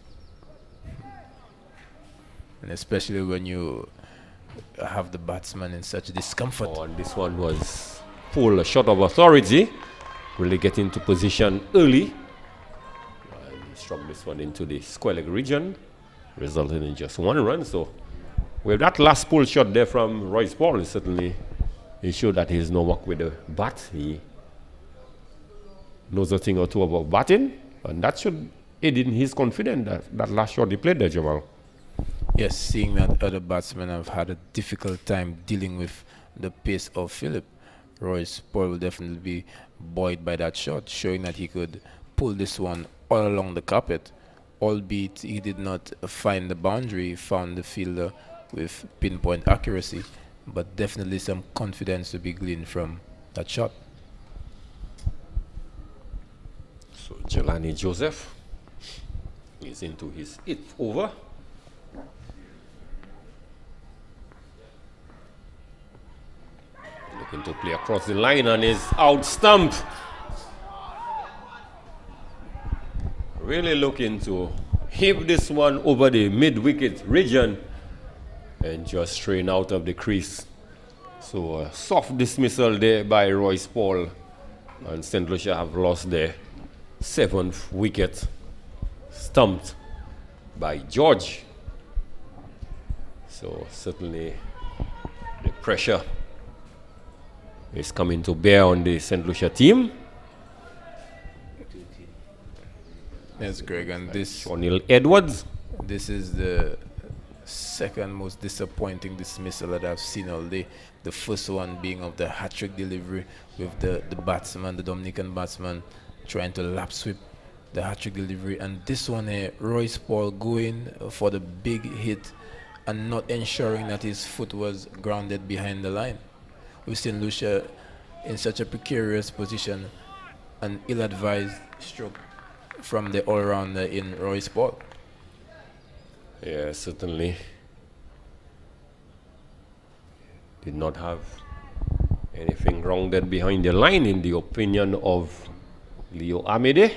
And especially when you have the batsman in such discomfort. Oh, and this one was full shot of authority, really get into position early, and struck this one into the square leg region, resulting in just one run. So with that last pull shot there from Royce Paul, certainly he showed that he's no work with the bat. He knows a thing or two about batting, and that should aid in his confidence, that last shot he played there, Jamal. Yes, seeing that other batsmen have had a difficult time dealing with the pace of Philip, Royce Paul will definitely be buoyed by that shot, showing that he could pull this one all along the carpet, albeit he did not find the boundary, he found the fielder with pinpoint accuracy, but definitely some confidence to be gleaned from that shot. So Jelani Joseph is into his 8th over. Looking to play across the line and is out stump. Really looking to heave this one over the mid-wicket region and just strain out of the crease. So a soft dismissal there by Royce Paul, and St. Lucia have lost their 7th wicket, stumped by George. So certainly the pressure is coming to bear on the St. Lucia team. Yes, Greg, and this O'Neill Edwards. This is the second most disappointing dismissal that I've seen all day. The first one being of the hat-trick delivery with the batsman, the Dominican batsman, trying to lap sweep the hat-trick delivery. And this one here, Royce Paul going for the big hit and not ensuring that his foot was grounded behind the line. We've seen Lucia in such a precarious position, an ill-advised stroke from the all-rounder in Royce Paul. Yeah, certainly did not have anything grounded behind the line in the opinion of Leo Amede.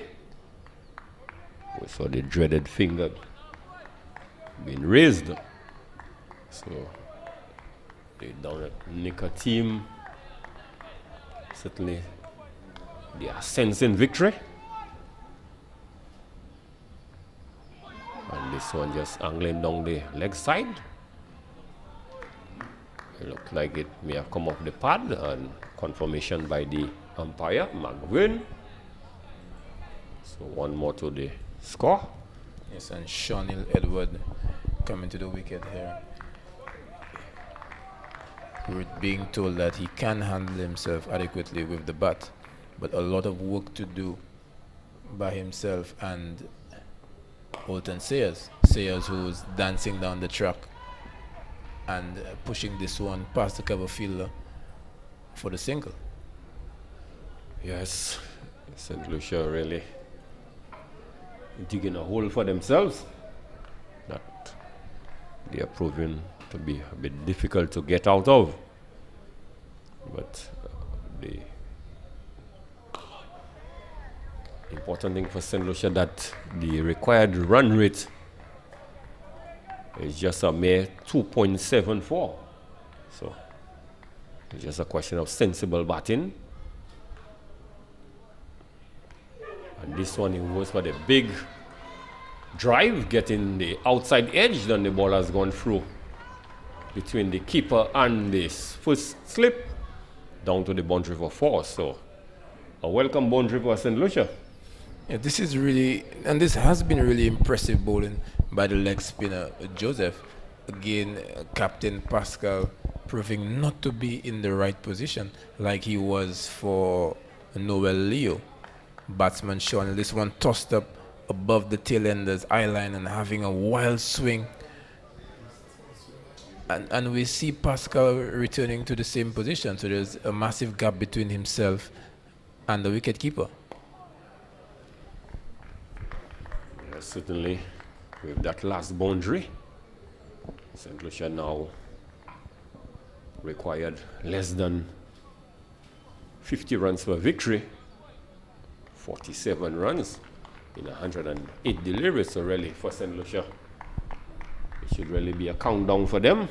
We saw the dreaded finger being raised. So the Dominica team certainly they are sensing victory. And this one just angling down the leg side. It looked like it may have come off the pad, and confirmation by the umpire, McGuinn. So one more to the score. Yes, and O'Neill Edwards coming to the wicket here. We're being told that he can handle himself adequately with the bat, but a lot of work to do by himself and Bolton Sayers who's dancing down the track and pushing this one past the cover fielder for the single. Yes, St. Lucia really digging a hole for themselves that they are proving to be a bit difficult to get out of. But the important thing for St. Lucia that the required run rate is just a mere 2.74. So it's just a question of sensible batting. And this one, he goes for the big drive, getting the outside edge, then the ball has gone through between the keeper and this first slip down to the boundary for 4. So a welcome boundary for St. Lucia. Yeah, this is really, and this has been really impressive bowling by the leg spinner Joseph. Again, Captain Pascal proving not to be in the right position like he was for Noel Leo. Batsman Sean, this one tossed up above the tail ender's eye line and having a wild swing. And we see Pascal returning to the same position, so there's a massive gap between himself and the wicket keeper. Yes, certainly with that last boundary, St. Lucia now required less than 50 runs for victory, 47 runs in 108 deliveries. So really for St. Lucia, it should really be a countdown for them.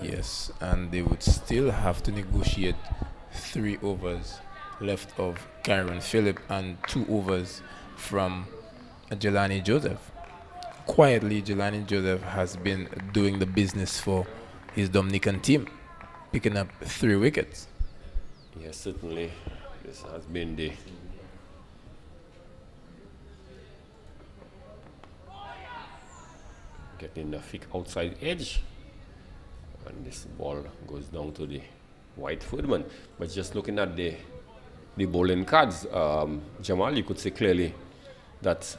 Yes, and they would still have to negotiate 3 overs left of Kyron Phillip and 2 overs from Jelani Joseph. Quietly, Jelani Joseph has been doing the business for his Dominican team, picking up 3 wickets. Yes, certainly this has been the getting the thick outside edge, and this ball goes down to the white footman. But just looking at the bowling cards, Jamal, you could see clearly that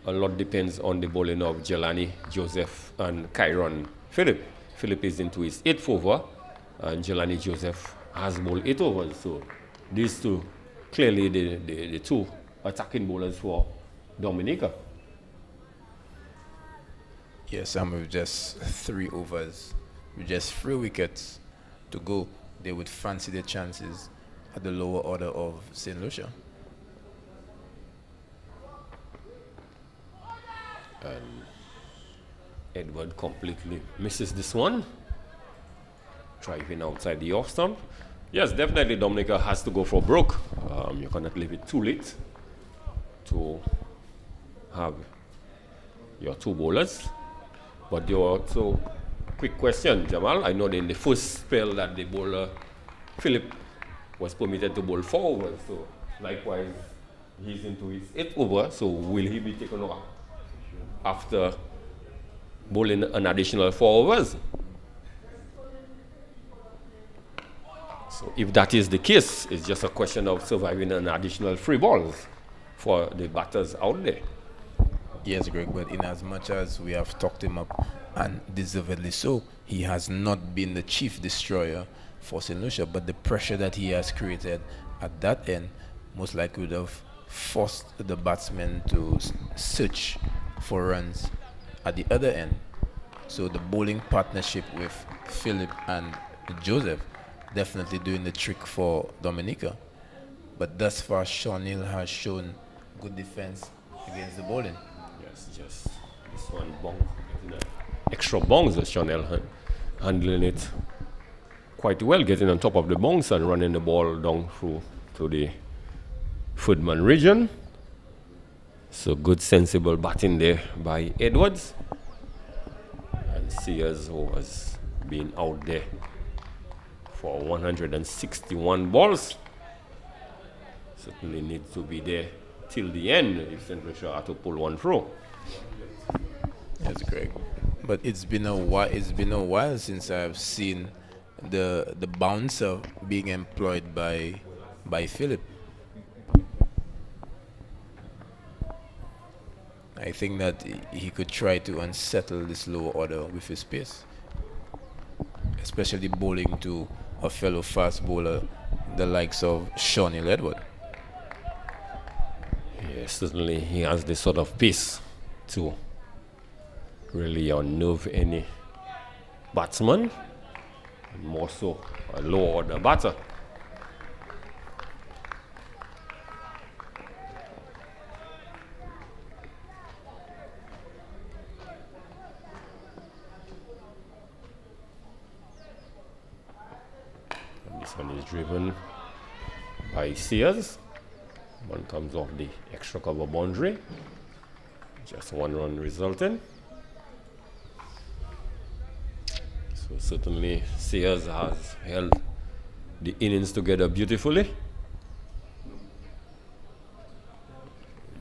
a lot depends on the bowling of Jelani Joseph and Kyron Phillip. Phillip is into his 8th over, and Jelani Joseph has bowled 8 overs. So these two clearly the 2 attacking bowlers for Dominica. Yes, and with just 3 overs, with just 3 wickets to go, they would fancy their chances at the lower order of St. Lucia. And Edward completely misses this one, driving outside the off stump. Yes, definitely Dominica has to go for broke. You cannot leave it too late to have your 2 bowlers. But there were also quick question, Jamal. I know that in the first spell that the bowler Philip was permitted to bowl 4 overs, so likewise he's into his 8th over. So will he be taken off after bowling an additional 4 overs? So if that is the case, it's just a question of surviving an additional 3 balls for the batters out there. Yes, Greg, but in as much as we have talked him up, and deservedly so, he has not been the chief destroyer for St. Lucia, but the pressure that he has created at that end most likely would have forced the batsmen to search for runs at the other end. So the bowling partnership with Philip and Joseph definitely doing the trick for Dominica. But thus far, Sean Hill has shown good defense against the bowling. Yes, just this one bong, extra bongs that Sean Hill handling it quite well, getting on top of the bongs and running the ball down through to the Foodman region. So good sensible batting there by Edwards. And Sears, who has been out there for 161 balls, certainly needs to be there till the end if St. Lucia had to pull one through. That's great. But it's been a while since I've seen the bouncer being employed by Philip. I think that he could try to unsettle this lower order with his pace, especially bowling to a fellow fast bowler, the likes of Shawnee Edward. Yes, certainly he has this sort of pace to really unnerve any batsman, and more so a lower order batter. This one is driven by Sears. One comes off the extra cover boundary. Just 1 run resulting. So certainly Sears has held the innings together beautifully.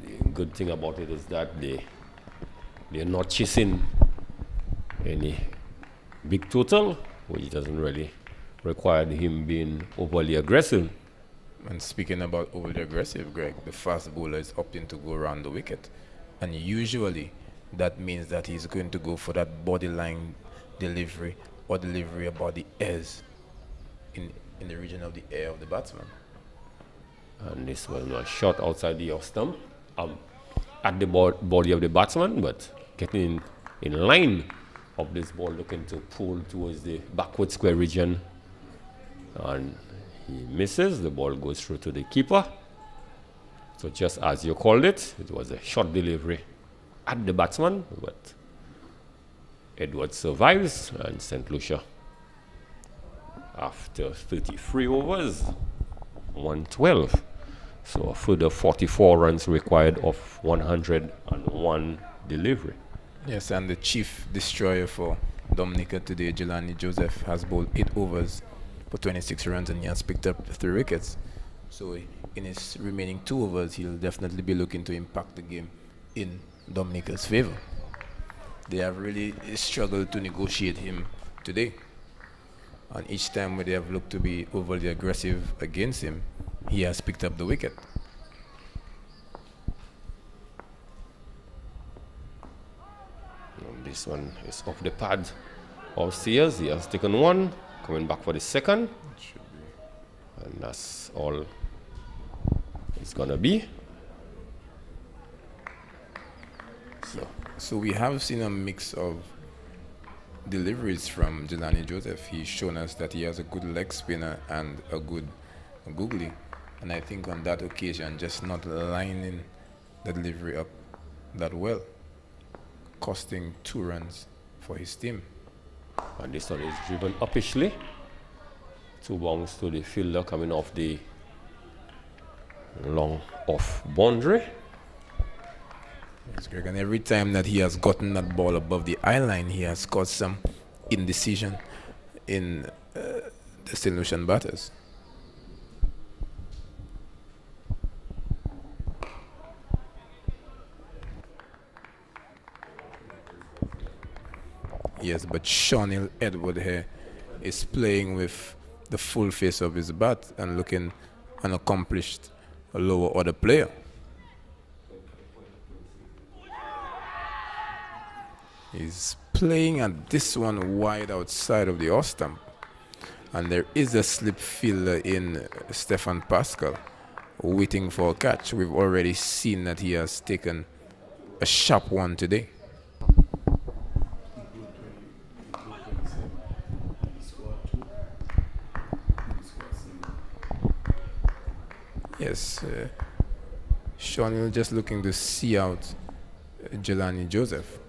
The good thing about it is that they're not chasing any big total, which doesn't really require him being overly aggressive. And speaking about overly aggressive, Greg, the fast bowler is opting to go around the wicket. And usually that means that he's going to go for that body line delivery or delivery about the ears in the region of the ear of the batsman. And this was not shot outside the off stump at the body of the batsman, but getting in line of this ball, looking to pull towards the backward square region. And he misses. The ball goes through to the keeper. So just as you called it, it was a short delivery at the batsman, but Edwards survives, and St. Lucia, after 33 overs, 112. So a further 44 runs required of 101 delivery. Yes, and the chief destroyer for Dominica today, Jelani Joseph, has bowled 8 overs for 26 runs and he has picked up 3 wickets. So in his remaining 2 overs, he'll definitely be looking to impact the game in Dominica's favor. They have really struggled to negotiate him today. And each time where they have looked to be overly aggressive against him, he has picked up the wicket. And this one is off the pad of Sears. He has taken 1, coming back for the 2nd. And that's all it's gonna be. So we have seen a mix of deliveries from Jelani Joseph. He's shown us that he has a good leg spinner and a good googly. And I think on that occasion, just not lining the delivery up that well, costing 2 runs for his team. And this one is driven uppishly. 2 bongs to the fielder coming off the long off boundary. Yes, Greg, and every time that he has gotten that ball above the eye line, he has caused some indecision in the St. Lucian batters. Yes, but Shawnil Edward here is playing with the full face of his bat and looking an accomplished lower order player. He's playing at this one wide outside of the off stump. And there is a slip fielder in Stefan Pascal waiting for a catch. We've already seen that he has taken a sharp one today. Yes, Shawnil just looking to see out Jelani Joseph,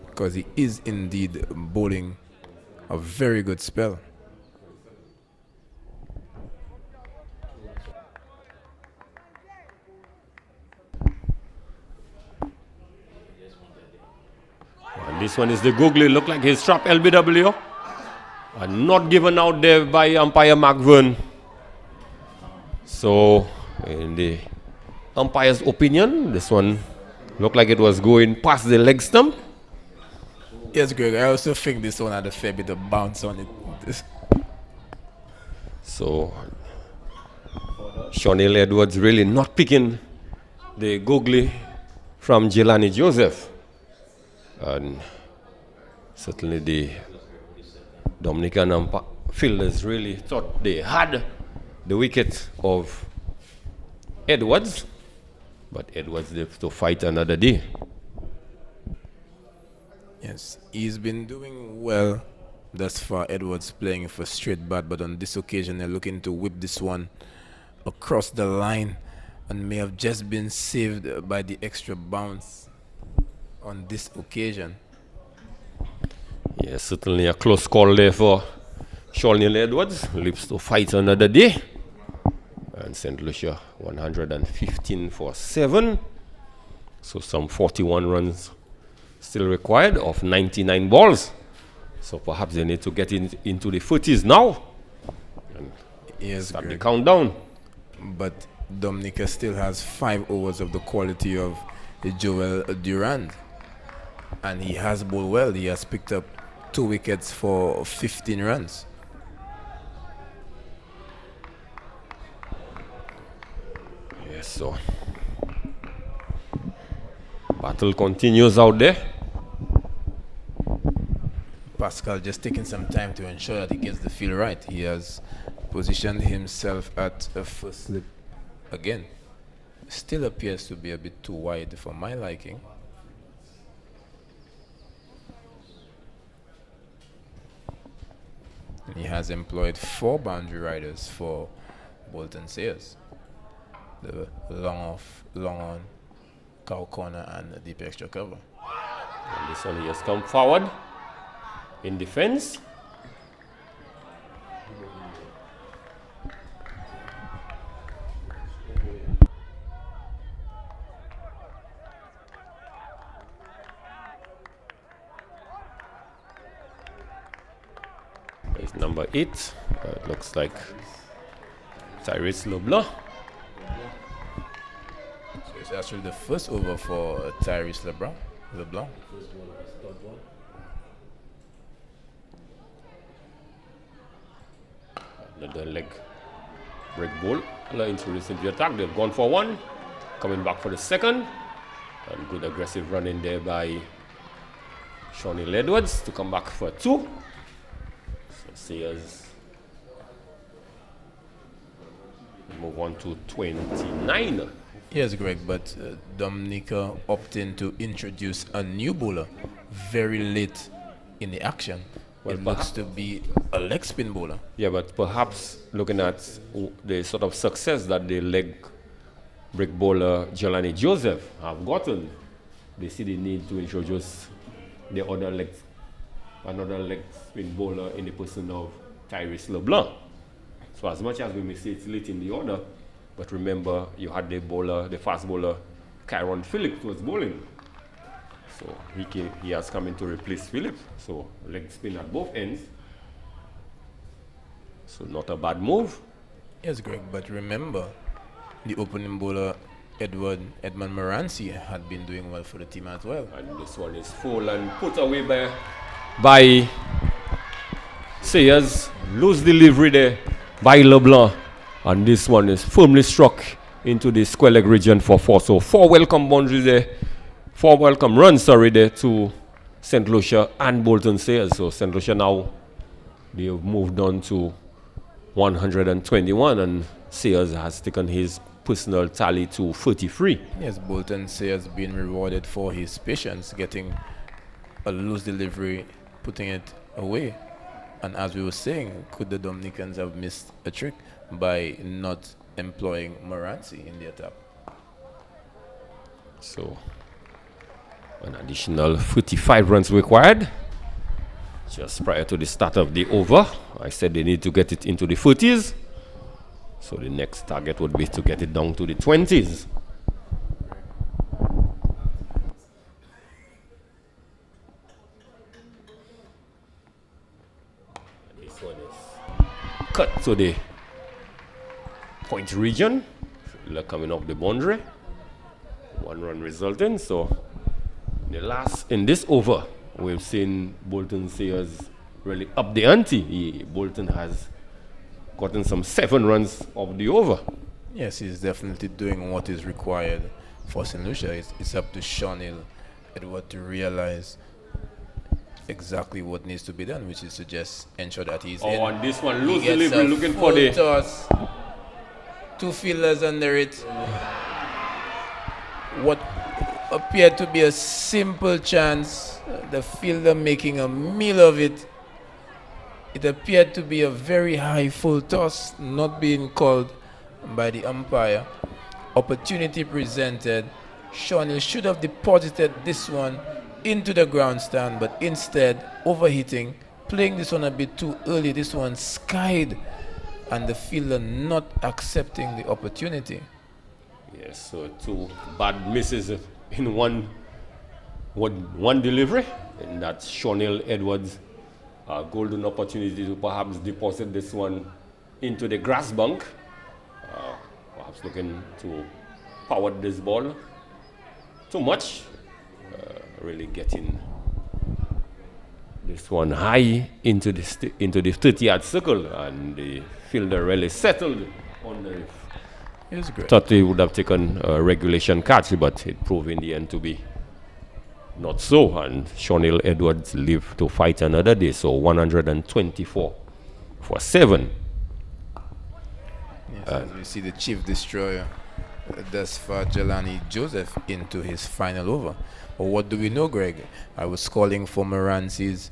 because he is indeed bowling a very good spell. And this one is the googly, look like he's trapped LBW. And not given out there by umpire McVern. So, in the umpire's opinion, this one looked like it was going past the leg stump. Yes, Greg, I also think this one had a fair bit of bounce on it. So, Shawnil Edwards really not picking the googly from Jelani Joseph. And certainly the Dominican fielders really thought they had the wicket of Edwards, but Edwards lived to fight another day. Yes, he's been doing well thus far. Edwards playing for straight bat, but on this occasion they're looking to whip this one across the line and may have just been saved by the extra bounce on this occasion. Yes, certainly a close call there for Shawnil Edwards. Lives to fight another day. And St. Lucia 115 for 7. So some 41 runs still required of 99 balls. So perhaps they need to get into the 40s now. And yes, start Greg. the countdown. But Dominica still has 5 overs of the quality of Joel Durand. And he has bowled well. He has picked up 2 wickets for 15 runs. Yes, so battle continues out there. Pascal just taking some time to ensure that he gets the feel right. He has positioned himself at a first slip again. Still appears to be a bit too wide for my liking. And he has employed 4 boundary riders for Bolton Sayers. The long off, long on, cow corner, and the deep extra cover. And this one he has come forward in defense. There's number 8. It looks like Tyrese LeBlanc. So it's actually the first over for Tyrese LeBlanc. Another leg break ball introducing the attack. They've gone for 1, coming back for the second, and good aggressive run in there by Shawnil Edwards to come back for 2. So Sayers move on to 29. Yes, Greg, but Dominica opting to introduce a new bowler very late in the action. Well, it looks to be a leg spin bowler. Yeah, but perhaps looking at the sort of success that the leg break bowler Jelani Joseph have gotten, they see the need to introduce the another leg spin bowler in the person of Tyrese LeBlanc. So as much as we may say it's late in the order, but remember you had the fast bowler Kyron Phillips was bowling. So he has come in to replace Philip. So leg spin at both ends. So not a bad move. Yes, Greg, but remember, the opening bowler, Edmund Morancy, had been doing well for the team as well. And this one is full and put away by Sayers. Loose delivery there by LeBlanc. And this one is firmly struck into the square leg region for 4. So 4 welcome boundaries there. 4 welcome runs, there to St. Lucia and Bolton Sayers. So St. Lucia now, they have moved on to 121, and Sayers has taken his personal tally to 33. Yes, Bolton Sayers being rewarded for his patience, getting a loose delivery, putting it away. And as we were saying, could the Dominicans have missed a trick by not employing Morancy in the attack? So an additional 35 runs required just prior to the start of the over. I said they need to get it into the 40s. So the next target would be to get it down to the 20s. This one is cut to the point region. Fielder coming off the boundary. 1 run resulting. So in this over, we've seen Bolton Sayers really up the ante. Bolton has gotten some 7 runs of the over. Yes, he's definitely doing what is required for St. Lucia. It's up to Sean Edward to realize exactly what needs to be done, which is to just ensure that he's in. On this one, loose delivery, looking for the toss. 2 fielders under it. What appeared to be a simple chance, the fielder making a meal of it. It appeared to be a very high full toss, not being called by the umpire. Opportunity presented. Shawnee should have deposited this one into the ground stand, but instead overhitting, playing this one a bit too early. This one skied, and the fielder not accepting the opportunity. Yes, so 2 bad misses in one delivery, and that's Shawnee Edwards' golden opportunity to perhaps deposit this one into the grass bank. Perhaps looking to power this ball too much. Really getting this one high into the 30-yard circle, and the fielder really settled on the. Thought he would have taken a regulation catch, but it proved in the end to be not so. And Shawnee Edwards lived to fight another day. So 124 for 7. Yes, as we see the chief destroyer, thus far Jelani Joseph into his final over. But what do we know, Greg? I was calling for Morancy's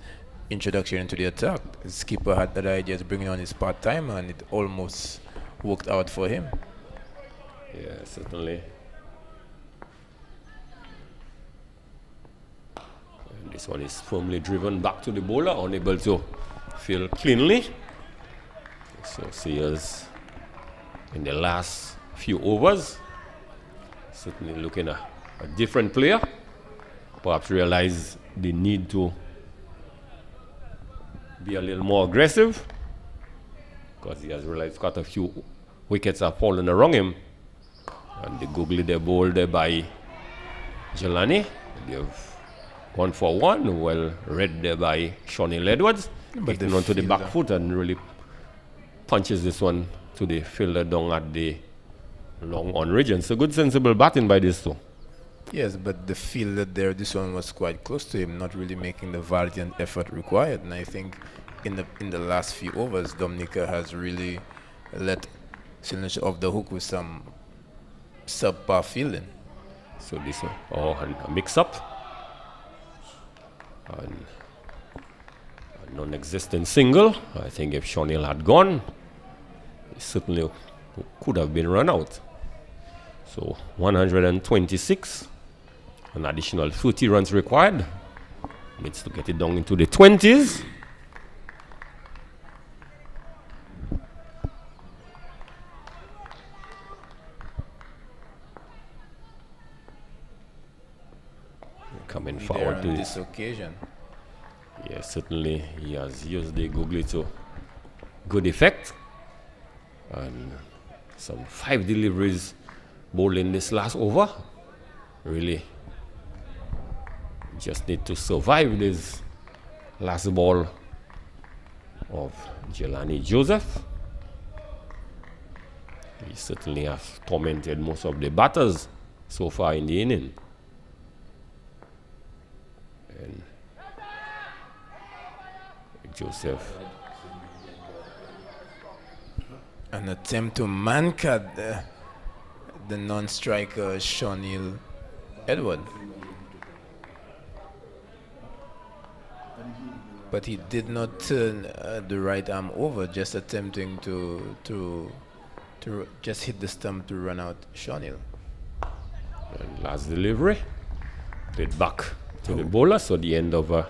introduction into the attack. The skipper had that idea of bringing on his part-timer, and it almost worked out for him. Yeah, certainly. And this one is firmly driven back to the bowler, unable to field cleanly. So Sayers in the last few overs, certainly looking at a different player. Perhaps realize the need to be a little more aggressive, because he has realized quite a few wickets have fallen around him. And the googly the ball there by Jelani. They've gone for 1. Well read there by Shawnee Edwards. Getting onto the back foot and really punches this one to the fielder down at the long on region. So good sensible batting by this two. Yes, but the fielder there, this one was quite close to him, not really making the valiant effort required. And I think in the last few overs, Dominica has really let St. Lucia off the hook with some subpar fielding. So this one, and a mix-up. And a non-existent single. I think if Shawnee had gone, he certainly could have been run out. So 126, an additional 30 runs required. Needs to get it down into the 20s. coming Be forward there to on this occasion. Yes, certainly he has used the googly to good effect. And some 5 deliveries bowling this last over. Really just need to survive this last ball of Jelani Joseph. He certainly has tormented most of the batters so far in the inning. And Joseph. An attempt to man-cut the non-striker Shawnil Edward. But he did not turn the right arm over, just attempting to just hit the stump to run out Shawnil. And last delivery, played back to the bowler, so the end of a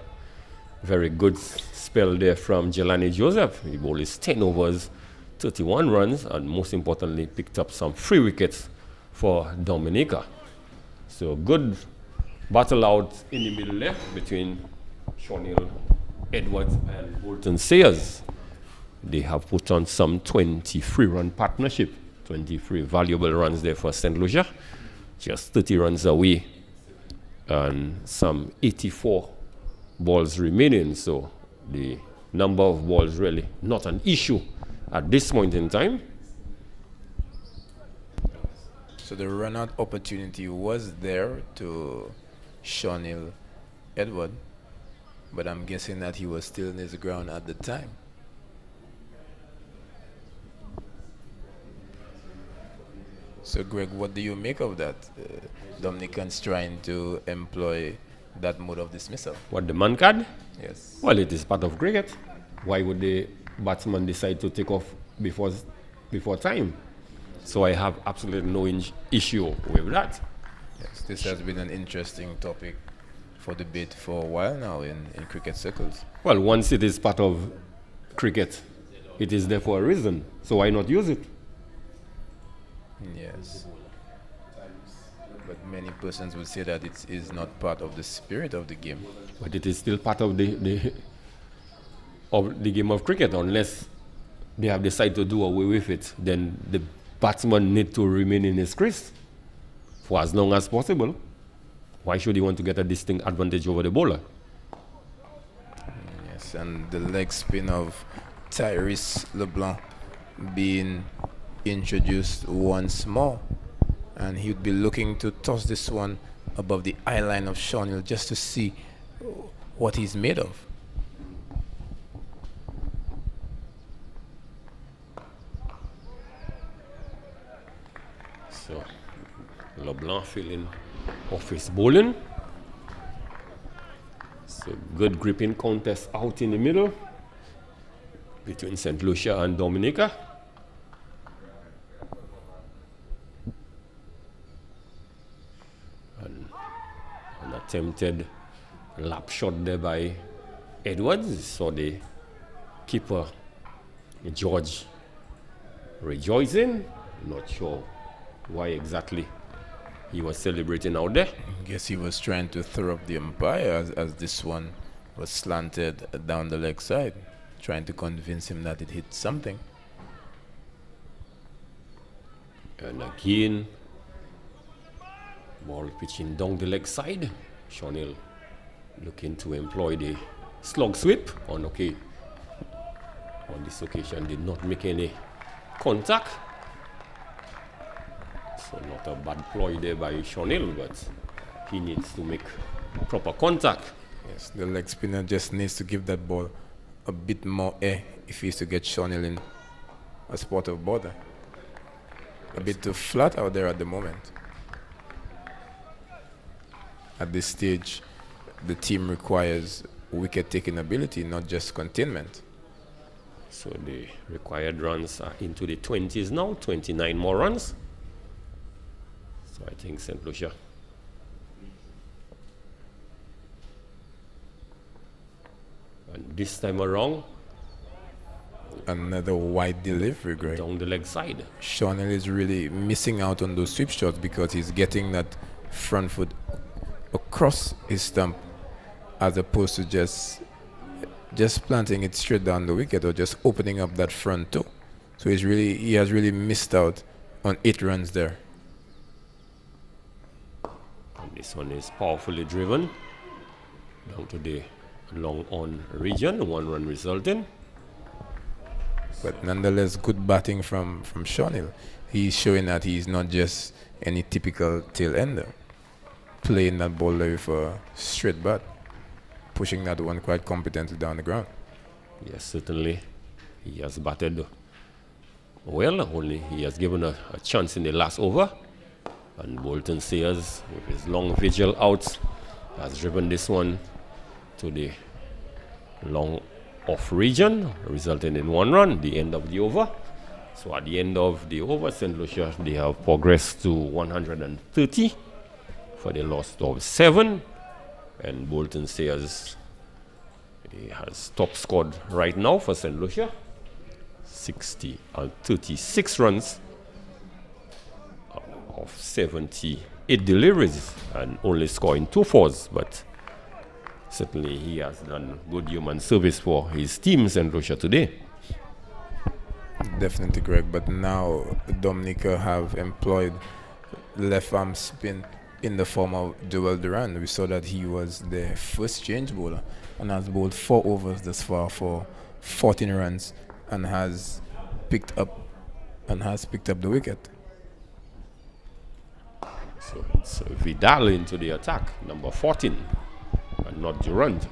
very good spell there from Jelani Joseph. He bowled his 10 overs, 31 runs, and most importantly, picked up some free wickets for Dominica. So good battle out in the middle there between Shawnil Edwards and Bolton Sayers. They have put on some 23 run partnership, 23 valuable runs there for St. Lucia, just 30 runs away and some 84 balls remaining. So the number of balls really not an issue at this point in time. So the run-out opportunity was there to Shawnil Edward, but I'm guessing that he was still in his ground at the time. So Greg, what do you make of that? Dominicans trying to employ that mode of dismissal. What, the man card? Yes. Well, it is part of cricket. Why would the batsman decide to take off before time? So I have absolutely no issue with that. Yes, this has been an interesting topic for debate for a while now in cricket circles. Well, once it is part of cricket, it is there for a reason. So why not use it? Yes. But many persons would say that it is not part of the spirit of the game. But it is still part of the game of cricket. Unless they have decided to do away with it, then the batsman need to remain in his crease for as long as possible. Why should he want to get a distinct advantage over the bowler? Yes, and the leg spin of Tyrese LeBlanc being introduced once more, and he would be looking to toss this one above the eye line of Shawnil just to see what he's made of. So LeBlanc feeling off his bowling. So good gripping contest out in the middle between St. Lucia and Dominica. And an attempted lap shot there by Edwards. So the keeper, George, rejoicing. Not sure why exactly he was celebrating out there. I guess he was trying to throw up the umpire as this one was slanted down the leg side, trying to convince him that it hit something. And again, ball pitching down the leg side. Shawnil looking to employ the slug sweep. On this occasion did not make any contact. So not a bad ploy there by Shawnil, but he needs to make proper contact. Yes, the leg spinner just needs to give that ball a bit more air if he's to get Shawnil in a spot of bother. A bit too flat out there at the moment. At this stage, the team requires wicket-taking ability, not just containment. So the required runs are into the 20s now, 29 more runs. So I think St. Lucia and this time around, another wide delivery, Greg. Down the leg side. Shawnil is really missing out on those sweep shots because he's getting that front foot across his stump as opposed to just planting it straight down the wicket or just opening up that front toe. So he has really missed out on 8 runs there. And this one is powerfully driven down to the long on region, 1 run resulting. But nonetheless, good batting from Sean Hill. He's showing that he's not just any typical tail ender, playing that ball with a straight bat, pushing that one quite competently down the ground. Yes, certainly. He has batted well, only he has given a chance in the last over. And Bolton Sayers, with his long vigil out, has driven this one to the long off region, resulting in 1 run, the end of the over. So at the end of the over, St. Lucia, they have progressed to 130 for the loss of 7. And Bolton Sayers, he has top scored right now for St. Lucia, 36 runs of 78 deliveries and only scoring 2 fours, but certainly he has done good human service for his team, St. Lucia, today. Definitely, Greg, but now Dominica have employed left arm spin in the form of Joel Durand. We saw that he was their first change bowler and has bowled 4 overs thus far for 14 runs and has picked up the wicket. So it's Vidal into the attack, number 14, and not Durand.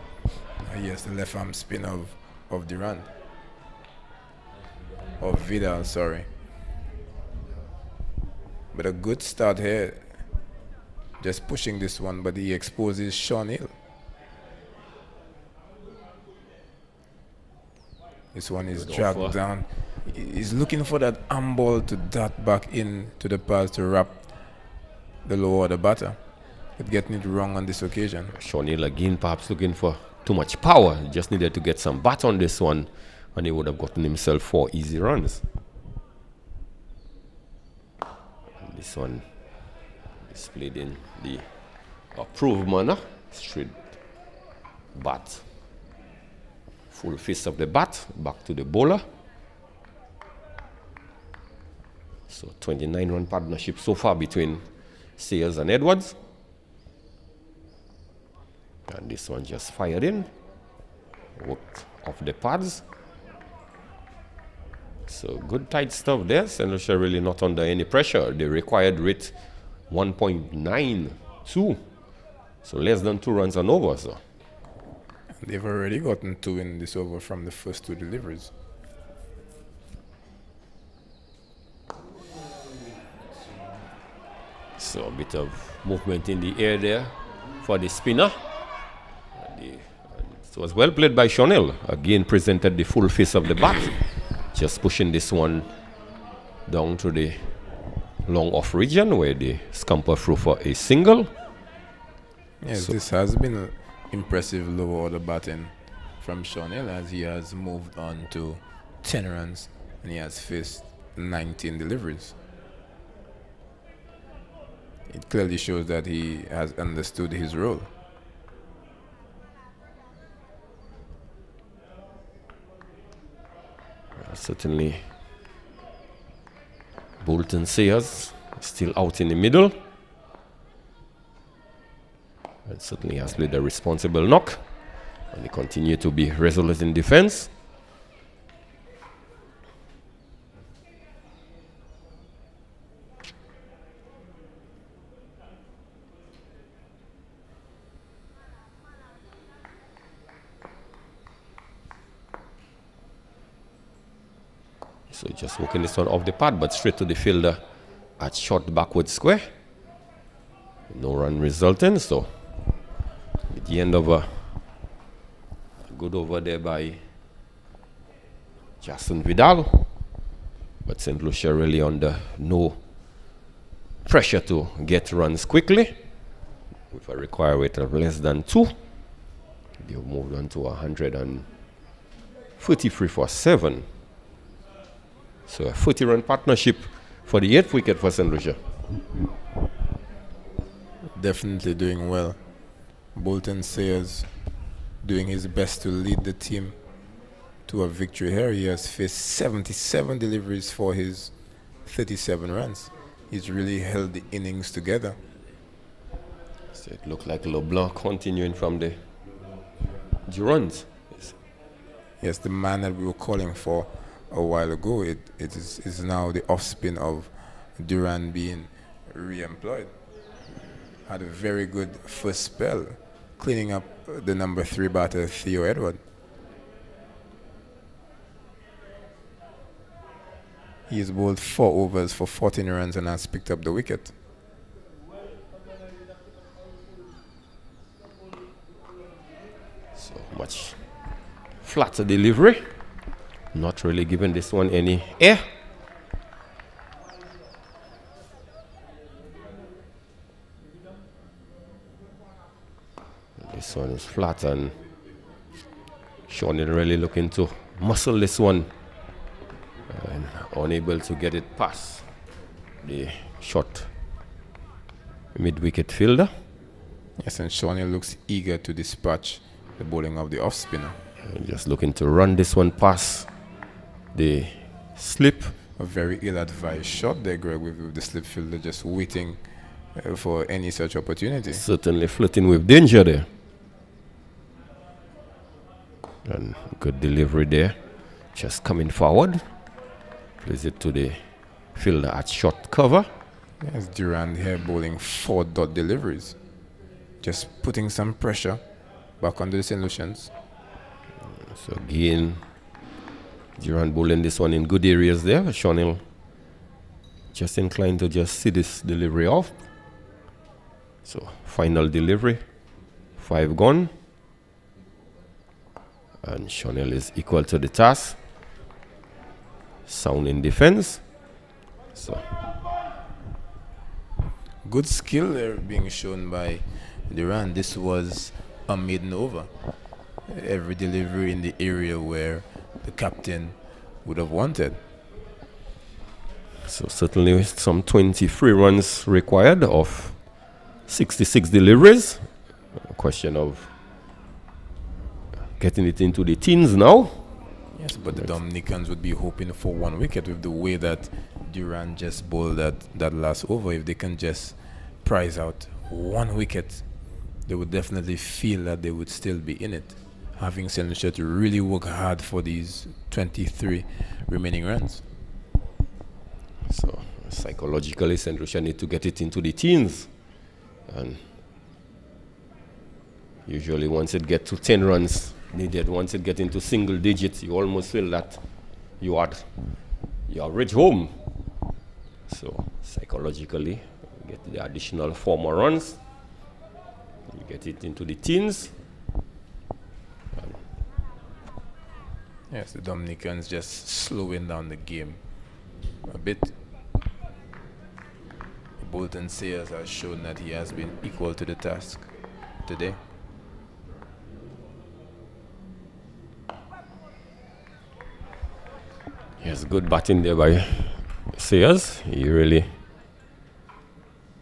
Yes, the left arm spin of Durand. Of Vidal, sorry. But a good start here. Just pushing this one, but he exposes Sean Hill. This one is dragged down. He's looking for that arm ball to dart back in to the pads to wrap the low order batter, but getting it wrong on this occasion. Sean Hill again perhaps looking for too much power. He just needed to get some bat on this one and he would have gotten himself 4 easy runs. And this one is played in the approved manner. Straight bat. Full fist of the bat, back to the bowler. So 29 run partnership so far between Sayers and Edwards. And this one just fired in. Worked off the pads. So good tight stuff there. St. Lucia really not under any pressure. The required rate 1.92. So less than 2 runs and over. So they've already gotten 2 in this over from the first 2 deliveries. So a bit of movement in the air there for the spinner. It was well played by Sean Hill. Again presented the full face of the bat. Just pushing this one down to the long off region where the scamper through for a single. Yes, so this has been an impressive low order batting from Sean Hill as he has moved on to 10 runs and he has faced 19 deliveries. It clearly shows that he has understood his role. Certainly Bolton Sayers still out in the middle and certainly has played a responsible knock and he continue to be resolute in defense. So just working this one off the pad, but straight to the fielder at short backward square. No run resulting, so at the end of a good over there by Justin Vidal. But St. Lucia really under no pressure to get runs quickly. With a required rate of less than 2. They've moved on to 133 for 7. So a 40-run partnership for the 8th wicket for St. Lucia. Definitely doing well Bolton Sayers doing his best to lead the team to a victory here. He has faced 77 deliveries for his 37 runs. He's really held the innings together. So it looked like LeBlanc continuing from the runs. Yes, the man that we were calling for a while ago, it is now the off-spin of Durand being re-employed. Had a very good first spell, cleaning up the number 3 batter, Theo Edward. He has bowled 4 overs for 14 runs and has picked up the wicket. So much flatter delivery. Not really giving this one any air. This one is flat and Sean is really looking to muscle this one and unable to get it past the short mid-wicket fielder. Yes, and Shawnee looks eager to dispatch the bowling of the off-spinner. Just looking to run this one past the slip. A very ill-advised shot there, Greg, with the slip fielder just waiting for any such opportunity. Certainly flirting with danger there. And good delivery there. Just coming forward. Plays it to the fielder at short cover. Yes, Durand here bowling 4 dot deliveries. Just putting some pressure back onto the St. Lucians. So again, Durand bowling this one in good areas there. Sean just inclined to just see this delivery off. So final delivery, 5 gone. And Sean is equal to the task. Sound in defense. So good skill there being shown by Durand. This was a maiden over. Every delivery in the area where the captain would have wanted. So certainly some 23 runs required of 66 deliveries. A question of getting it into the teens now. Yes, but the Dominicans would be hoping for 1 wicket with the way that Durand just bowled that last over. If they can just prize out 1 wicket, they would definitely feel that they would still be in it, having St. Lucia to really work hard for these 23 remaining runs. So psychologically, St. Lucia need to get it into the teens. And usually once it gets to 10 runs needed, once it gets into single digits, you almost feel that you are reached home. So psychologically, get the additional 4 more runs. You get it into the teens. Yes, the Dominicans just slowing down the game a bit. Bolton Sayers has shown that he has been equal to the task today. Yes, good batting there by Sayers. He really,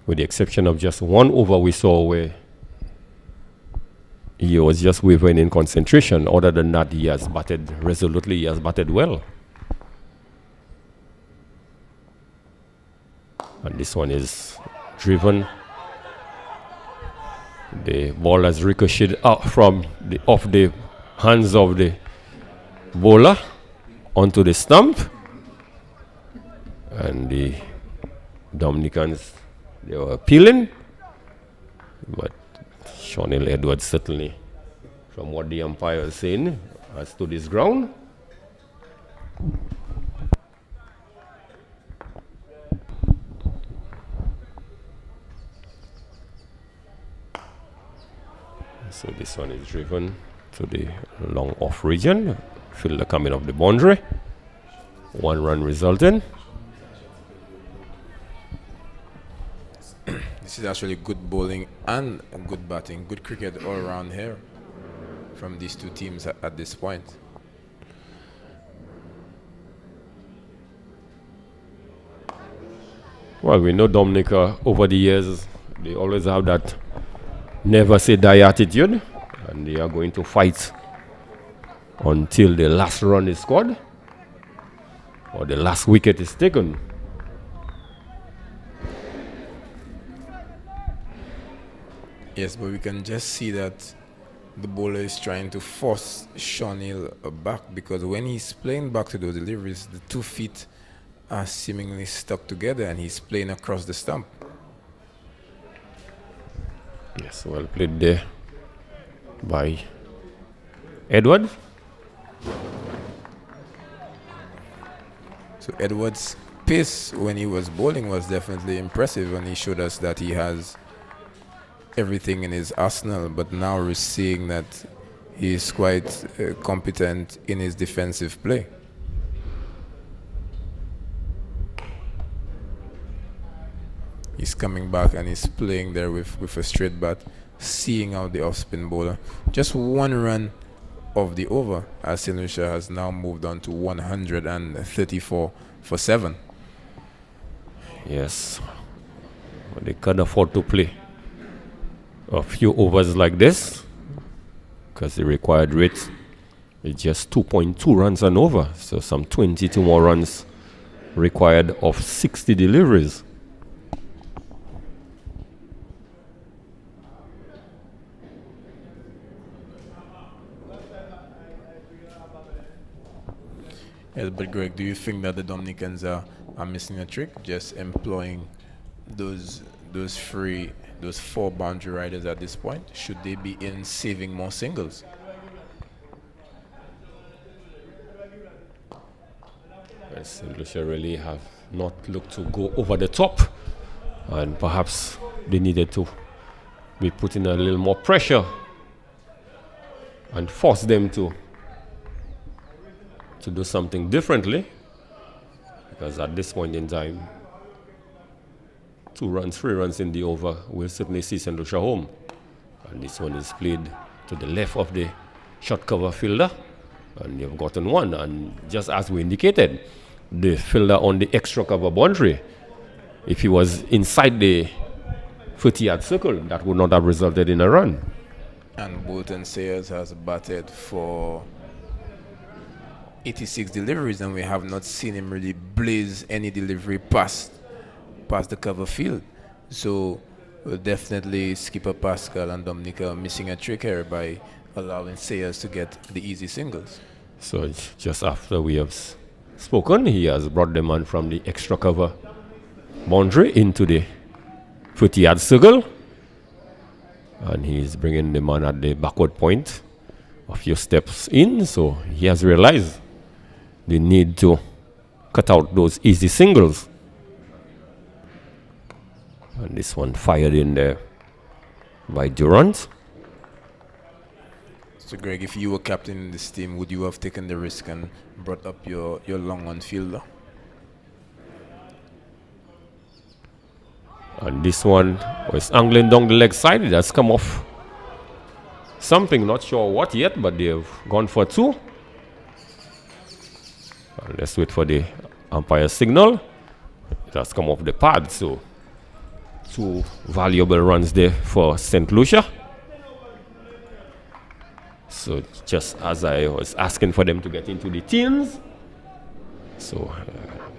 with the exception of just 1 over we saw where he was just wavering in concentration. Other than that, he has batted resolutely, he has batted well. And this one is driven. The ball has ricocheted out from off the hands of the bowler onto the stump. And the Dominicans, they were appealing. But Sean Edwards certainly, from what the umpire is saying, has stood his ground. So this one is driven to the long off region. Fielder coming off the boundary. 1 run resulting. This is actually good bowling and good batting, good cricket all around here from these 2 teams at this point. Well, we know Dominica over the years, they always have that never say die attitude, and they are going to fight until the last run is scored or the last wicket is taken. Yes, but we can just see that the bowler is trying to force Sean Hill back, because when he's playing back to those deliveries, the 2 feet are seemingly stuck together and he's playing across the stump. Yes, well played there by Edward. So Edward's pace when he was bowling was definitely impressive, and he showed us that he has everything in his arsenal, but now we're seeing that he is quite competent in his defensive play. He's coming back and he's playing there with a straight bat, seeing out the off-spin bowler. Just 1 run of the over, as St. Lucia has now moved on to 134 for 7. Yes, but they can't afford to play a few overs like this, because the required rate is just 2.2 runs and over, so some 22 more runs required of 60 deliveries. Yes, but Greg, do you think that the Dominicans are missing a trick, just employing those 4 boundary riders at this point? Should they be in saving more singles? Yes, Lucia really have not looked to go over the top, and perhaps they needed to be putting a little more pressure and force them to do something differently, because at this point in time, 2 runs, 3 runs in the over will certainly see St. Lucia home. And this one is played to the left of the short cover fielder, and you've gotten 1. And just as we indicated, the fielder on the extra cover boundary, if he was inside the 30-yard circle, that would not have resulted in a run. And Bolton Sayers has batted for 86 deliveries, and we have not seen him really blaze any delivery past the cover field. So definitely Skipper Pascal and Dominica missing a trick here by allowing Sayers to get the easy singles. So just after we have spoken, he has brought the man from the extra cover boundary into the 30-yard circle, and he's bringing the man at the backward point a few steps in. So he has realized the need to cut out those easy singles. And this one fired in there by Durant. So Greg, if you were captain in this team, would you have taken the risk and brought up your long on fielder? And this one was angling down the leg side. It has come off something, not sure what yet, but they have gone for 2. And let's wait for the umpire signal. It has come off the pad, so 2 valuable runs there for St. Lucia. So just as I was asking for them to get into the teens, so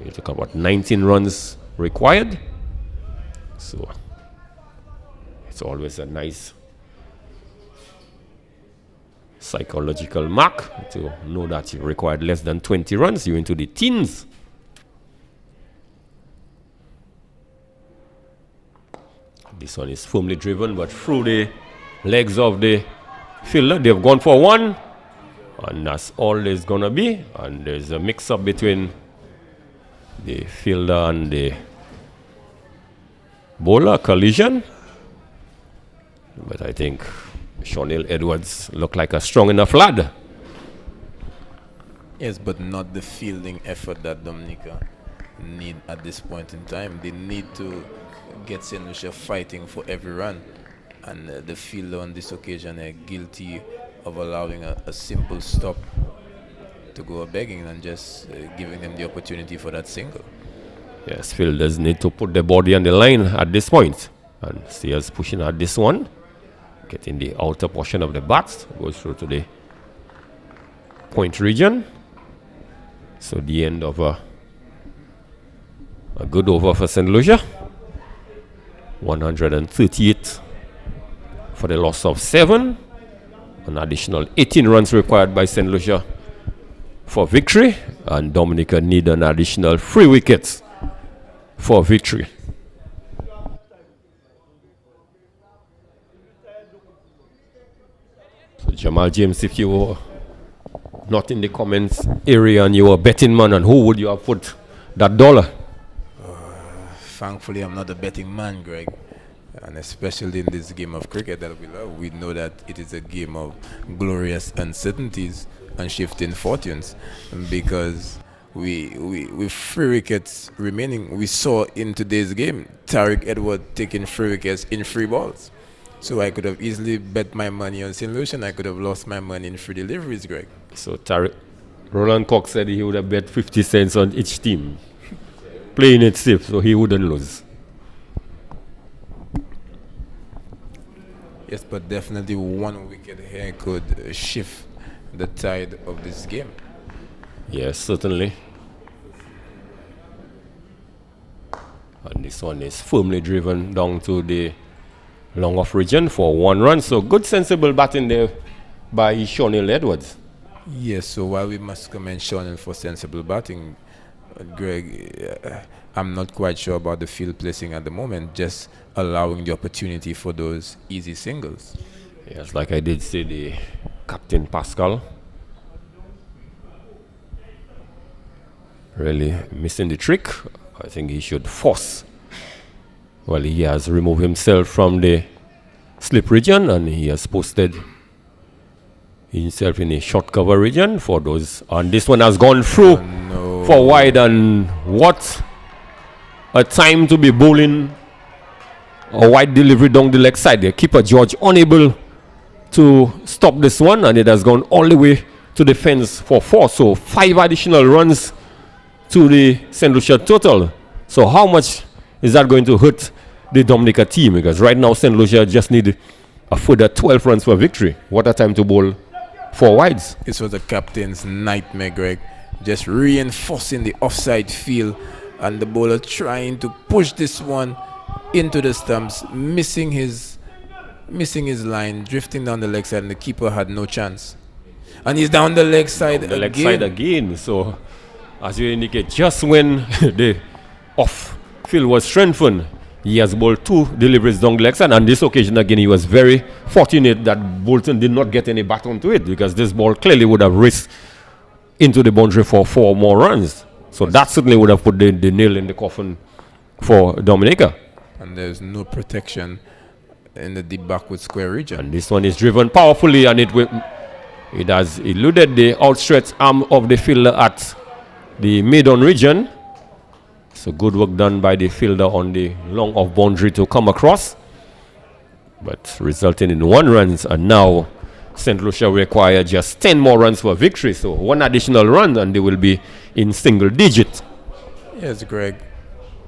you talk about 19 runs required. So it's always a nice psychological mark to know that you required less than 20 runs, you're into the teens. This one is firmly driven, but through the legs of the fielder, they've gone for 1, and that's all there's gonna be. And there's a mix-up between the fielder and the bowler, collision. But I think Sean Edwards looked like a strong enough lad. Yes, but not the fielding effort that Dominica need at this point in time. They need to get St. Lucia fighting for every run. And the fielder on this occasion are guilty of allowing a simple stop to go begging and just giving them the opportunity for that single. Yes, fielders need to put their body on the line at this point. And Sayers pushing at this one. getting the outer portion of the bat, goes through to the point region. So the end of a good over for St. Lucia. 138 for the loss of 7. An additional 18 runs required by St. Lucia for victory, and Dominica need an additional 3 wickets for victory. So Jamal James, if you were not in the comments area and you were a betting man, and who would you have put that dollar? Thankfully, I'm not a betting man, Greg. And especially in this game of cricket that we love, we know that it is a game of glorious uncertainties and shifting fortunes. Because with 3 wickets remaining, we saw in today's game Tariq Edward taking 3 wickets in 3 balls. So I could have easily bet my money on St. Lucia, and I could have lost my money in 3 deliveries, Greg. So Roland Cox said he would have bet 50 cents on each team, playing it safe so he wouldn't lose. Yes, but definitely 1 wicket here could shift the tide of this game. Yes, certainly. And this one is firmly driven down to the long off region for 1 run. So good sensible batting there by Shonil Edwards. Yes, so while we must commend Shonil for sensible batting, Greg, I'm not quite sure about the field placing at the moment, just allowing the opportunity for those easy singles. Yes, like I did say, the captain Pascal really missing the trick. I think he should force. Well, he has removed himself from the slip region, and he has posted himself in a short cover region for those. And this one has gone through for wide, and what a time to be bowling a wide delivery down the leg side. The keeper George unable to stop this one, and it has gone all the way to the fence for 4. So 5 additional runs to the St. Lucia total. So how much is that going to hurt the Dominica team? Because right now St. Lucia just need a further 12 runs for victory. What a time to bowl 4 wides. This was the captain's nightmare, Greg. Just reinforcing the offside field, and the bowler trying to push this one into the stumps, missing his line, drifting down the leg side, and the keeper had no chance. And he's down the leg side again. The leg side again. So as you indicate, just when the off field was strengthened, he has bowled 2 deliveries down the leg side. And this occasion again, he was very fortunate that Bolton did not get any bat onto it, because this ball clearly would have raced into the boundary for 4 more runs. So that certainly would have put the nail in the coffin for Dominica. And there's no protection in the deep backward square region. And this one is driven powerfully, and it has eluded the outstretched arm of the fielder at the mid-on region. So good work done by the fielder on the long off boundary to come across, but resulting in 1 run. And now St. Lucia require just 10 more runs for victory. So 1 additional run and they will be in single digit. Yes, Greg.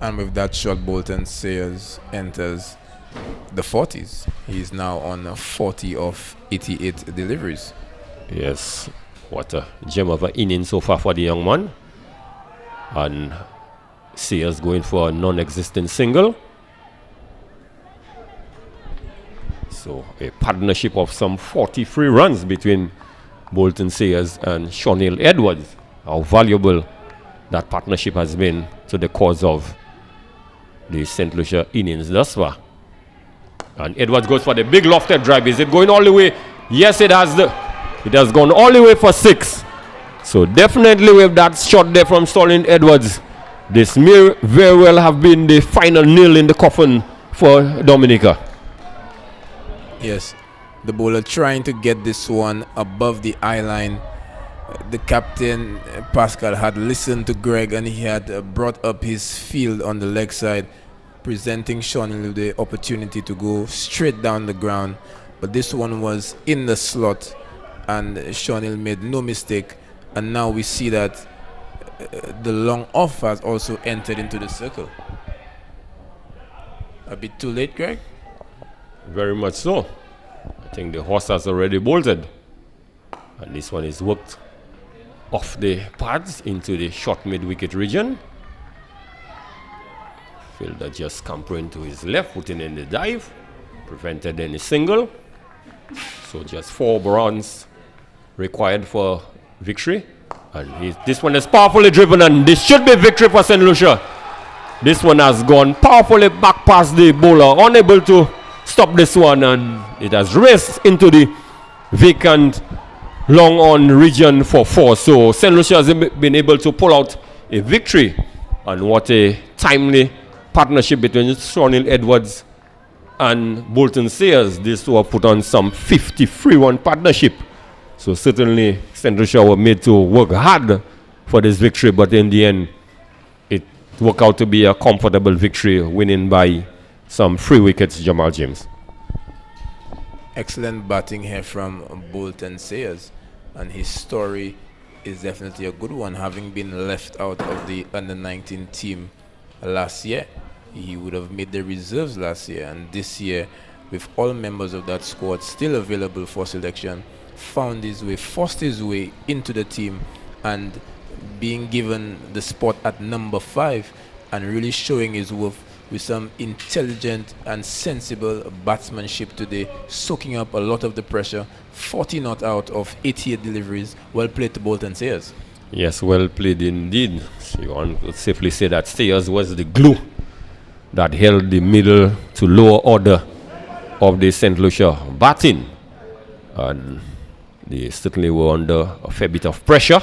And with that shot, Bolton Sayers enters the 40s. He's now on 40 of 88 deliveries. Yes, what a gem of an inning so far for the young man. And Sayers going for a non-existent single. So a partnership of some 43 runs between Bolton Sayers and Shonil Edwards. How valuable that partnership has been to the cause of the St. Lucia innings thus far. And Edwards goes for the big lofted drive. Is it going all the way? Yes, it has. It has gone all the way for 6. So definitely with that shot there from Shonil Edwards, this may very well have been the final nail in the coffin for Dominica. Yes, the bowler trying to get this one above the eye line. The captain, Pascal, had listened to Greg, and he had brought up his field on the leg side, presenting Shonil with the opportunity to go straight down the ground. But this one was in the slot, and Shonil made no mistake. And now we see that the long off has also entered into the circle. A bit too late, Greg? Very much so. I think the horse has already bolted. And this one is worked off the pads into the short mid-wicket region. Fielder just scampering to his left, putting in the dive. Prevented any single. So just 4 runs required for victory. And this one is powerfully driven, and this should be victory for St. Lucia. This one has gone powerfully back past the bowler, unable to stop this one, and it has raced into the vacant long on region for 4. So St. Lucia has been able to pull out a victory, and what a timely partnership between Sean Edwards and Bolton Sayers. This will put on some 53-run partnership. So certainly St. Lucia were made to work hard for this victory, but in the end it worked out to be a comfortable victory, winning by some 3 wickets, Jamal James. Excellent batting here from Bolton Sayers, and his story is definitely a good one, having been left out of the under-19 team last year. He would have made the reserves last year, and this year, with all members of that squad still available for selection, forced his way into the team, and being given the spot at number 5 and really showing his worth with some intelligent and sensible batsmanship today, soaking up a lot of the pressure. 40 not out of 88 deliveries. Well played to Bolton Sayers. Yes, well played indeed. So you want to safely say that Sayers was the glue that held the middle to lower order of the St. Lucia batting. And they certainly were under a fair bit of pressure,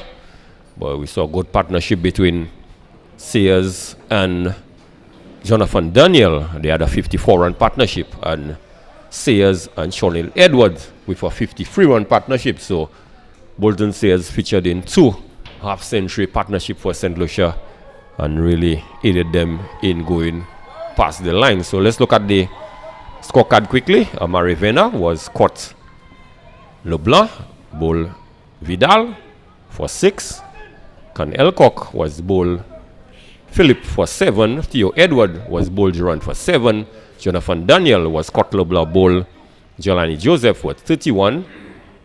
but we saw a good partnership between Sayers and Jonathan Daniel. They had a 54-run partnership, and Sayers and Sean Edwards with a 53-run partnership. So Bolton Sayers featured in 2 half-century partnership for St. Lucia and really aided them in going past the line. So let's look at the scorecard quickly. Amari Vena was caught LeBlanc, bowl Vidal for 6. Can Elcock was bowl Philip for 7. Theo Edward was bowl Durant for 7. Jonathan Daniel was caught LeBlanc, bowl Jelani Joseph for 31.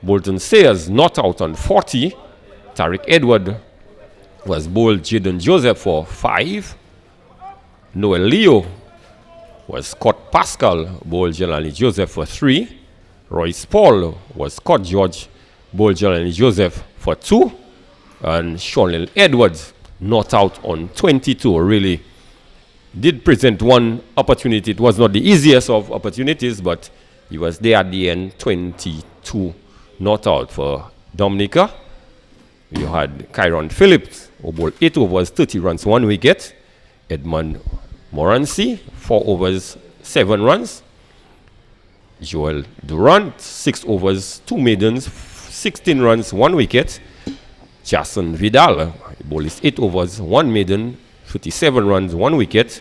Bolton Sayers not out on 40. Tariq Edward was bowled Jaden Joseph for 5. Noel Leo was caught Pascal, bowled Jelani Joseph for 3. Royce Paul was caught George, bowled Jelani Joseph for 2. And Sean Edwards not out on 22. Really did present one opportunity. It was not the easiest of opportunities, but he was there at the end. 22 not out for Dominica. You had Kyron Phillips, who bowled 8 overs, 30 runs, 1 wicket. Edmund Morancy, 4 overs, 7 runs. Joel Durant, 6 overs, 2 maidens, 16 runs, 1 wicket. Jason Vidal, he bowled 8 overs, 1 maiden, 57 runs, 1 wicket.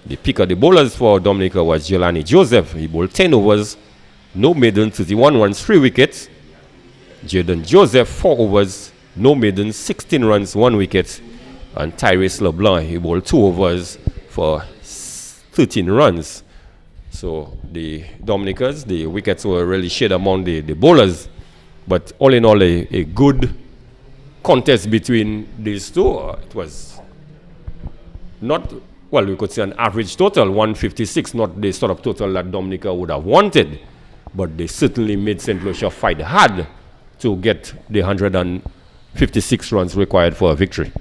The pick of the bowlers for Dominica was Jelani Joseph. He bowled 10 overs, no maiden, 31 runs, 3 wickets. Jaden Joseph, 4 overs, no maiden, 16 runs, 1 wicket. And Tyrese LeBlanc, he bowled 2 overs for 13 runs. So the Dominicans, the wickets were really shared among the bowlers. But all in all, a good contest between these two. It was not, well, we could say an average total, 156, not the sort of total that Dominica would have wanted. But they certainly made St. Lucia fight hard to get the 156 runs required for a victory.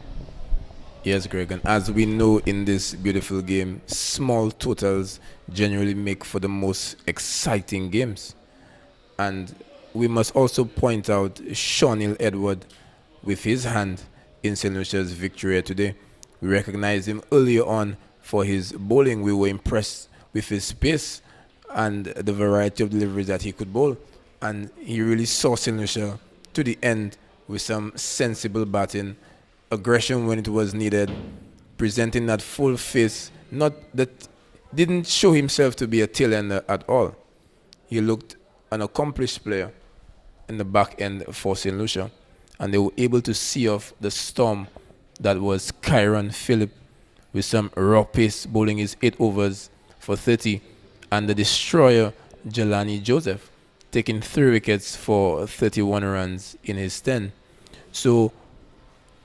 Yes, Greg, and as we know in this beautiful game, small totals generally make for the most exciting games. And we must also point out Sean Edward with his hand in St. Lucia's victory today. We recognized him earlier on for his bowling. We were impressed with his pace and the variety of deliveries that he could bowl. And he really saw St. Lucia to the end with some sensible batting, aggression when it was needed, presenting that full face, not that didn't show himself to be a tail ender at all. He looked an accomplished player in the back end for St. Lucia, and they were able to see off the storm that was Kyron Phillip with some raw pace, bowling his 8 overs for 30, and the destroyer Jelani Joseph taking 3 wickets for 31 runs in his 10. So,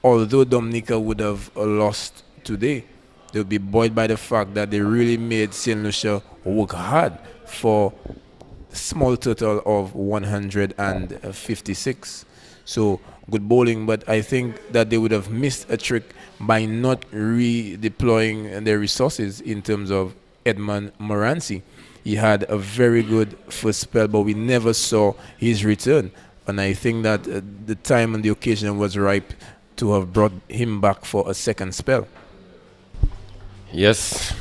although Dominica would have lost today, they'll be buoyed by the fact that they really made St. Lucia work hard for a small total of 156. So, good bowling, but I think that they would have missed a trick by not redeploying their resources in terms of Edmund Moranci. He had a very good first spell, but we never saw his return. And I think that the time and the occasion was ripe to have brought him back for a second spell. Yes,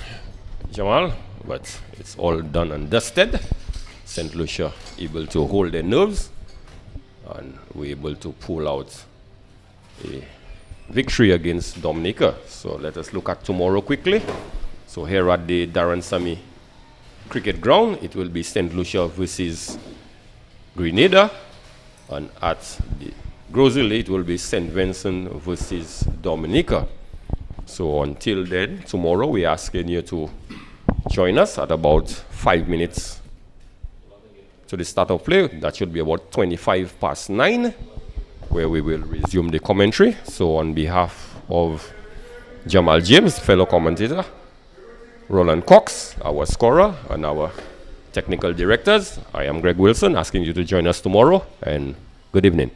Jamal, but it's all done and dusted. St. Lucia able to hold their nerves, and we're able to pull out a victory against Dominica. So let us look at tomorrow quickly. So here at the Darren Sammy cricket ground, it will be St. Lucia versus Grenada, and at the Resolute it will be St. Vincent versus Dominica. So until then, tomorrow we're asking you to join us at about 5 minutes to the start of play. That should be about 9:25, where we will resume the commentary. So on behalf of Jamal James, fellow commentator, Roland Cox, our scorer, and our technical directors, I am Greg Wilson, asking you to join us tomorrow, and good evening.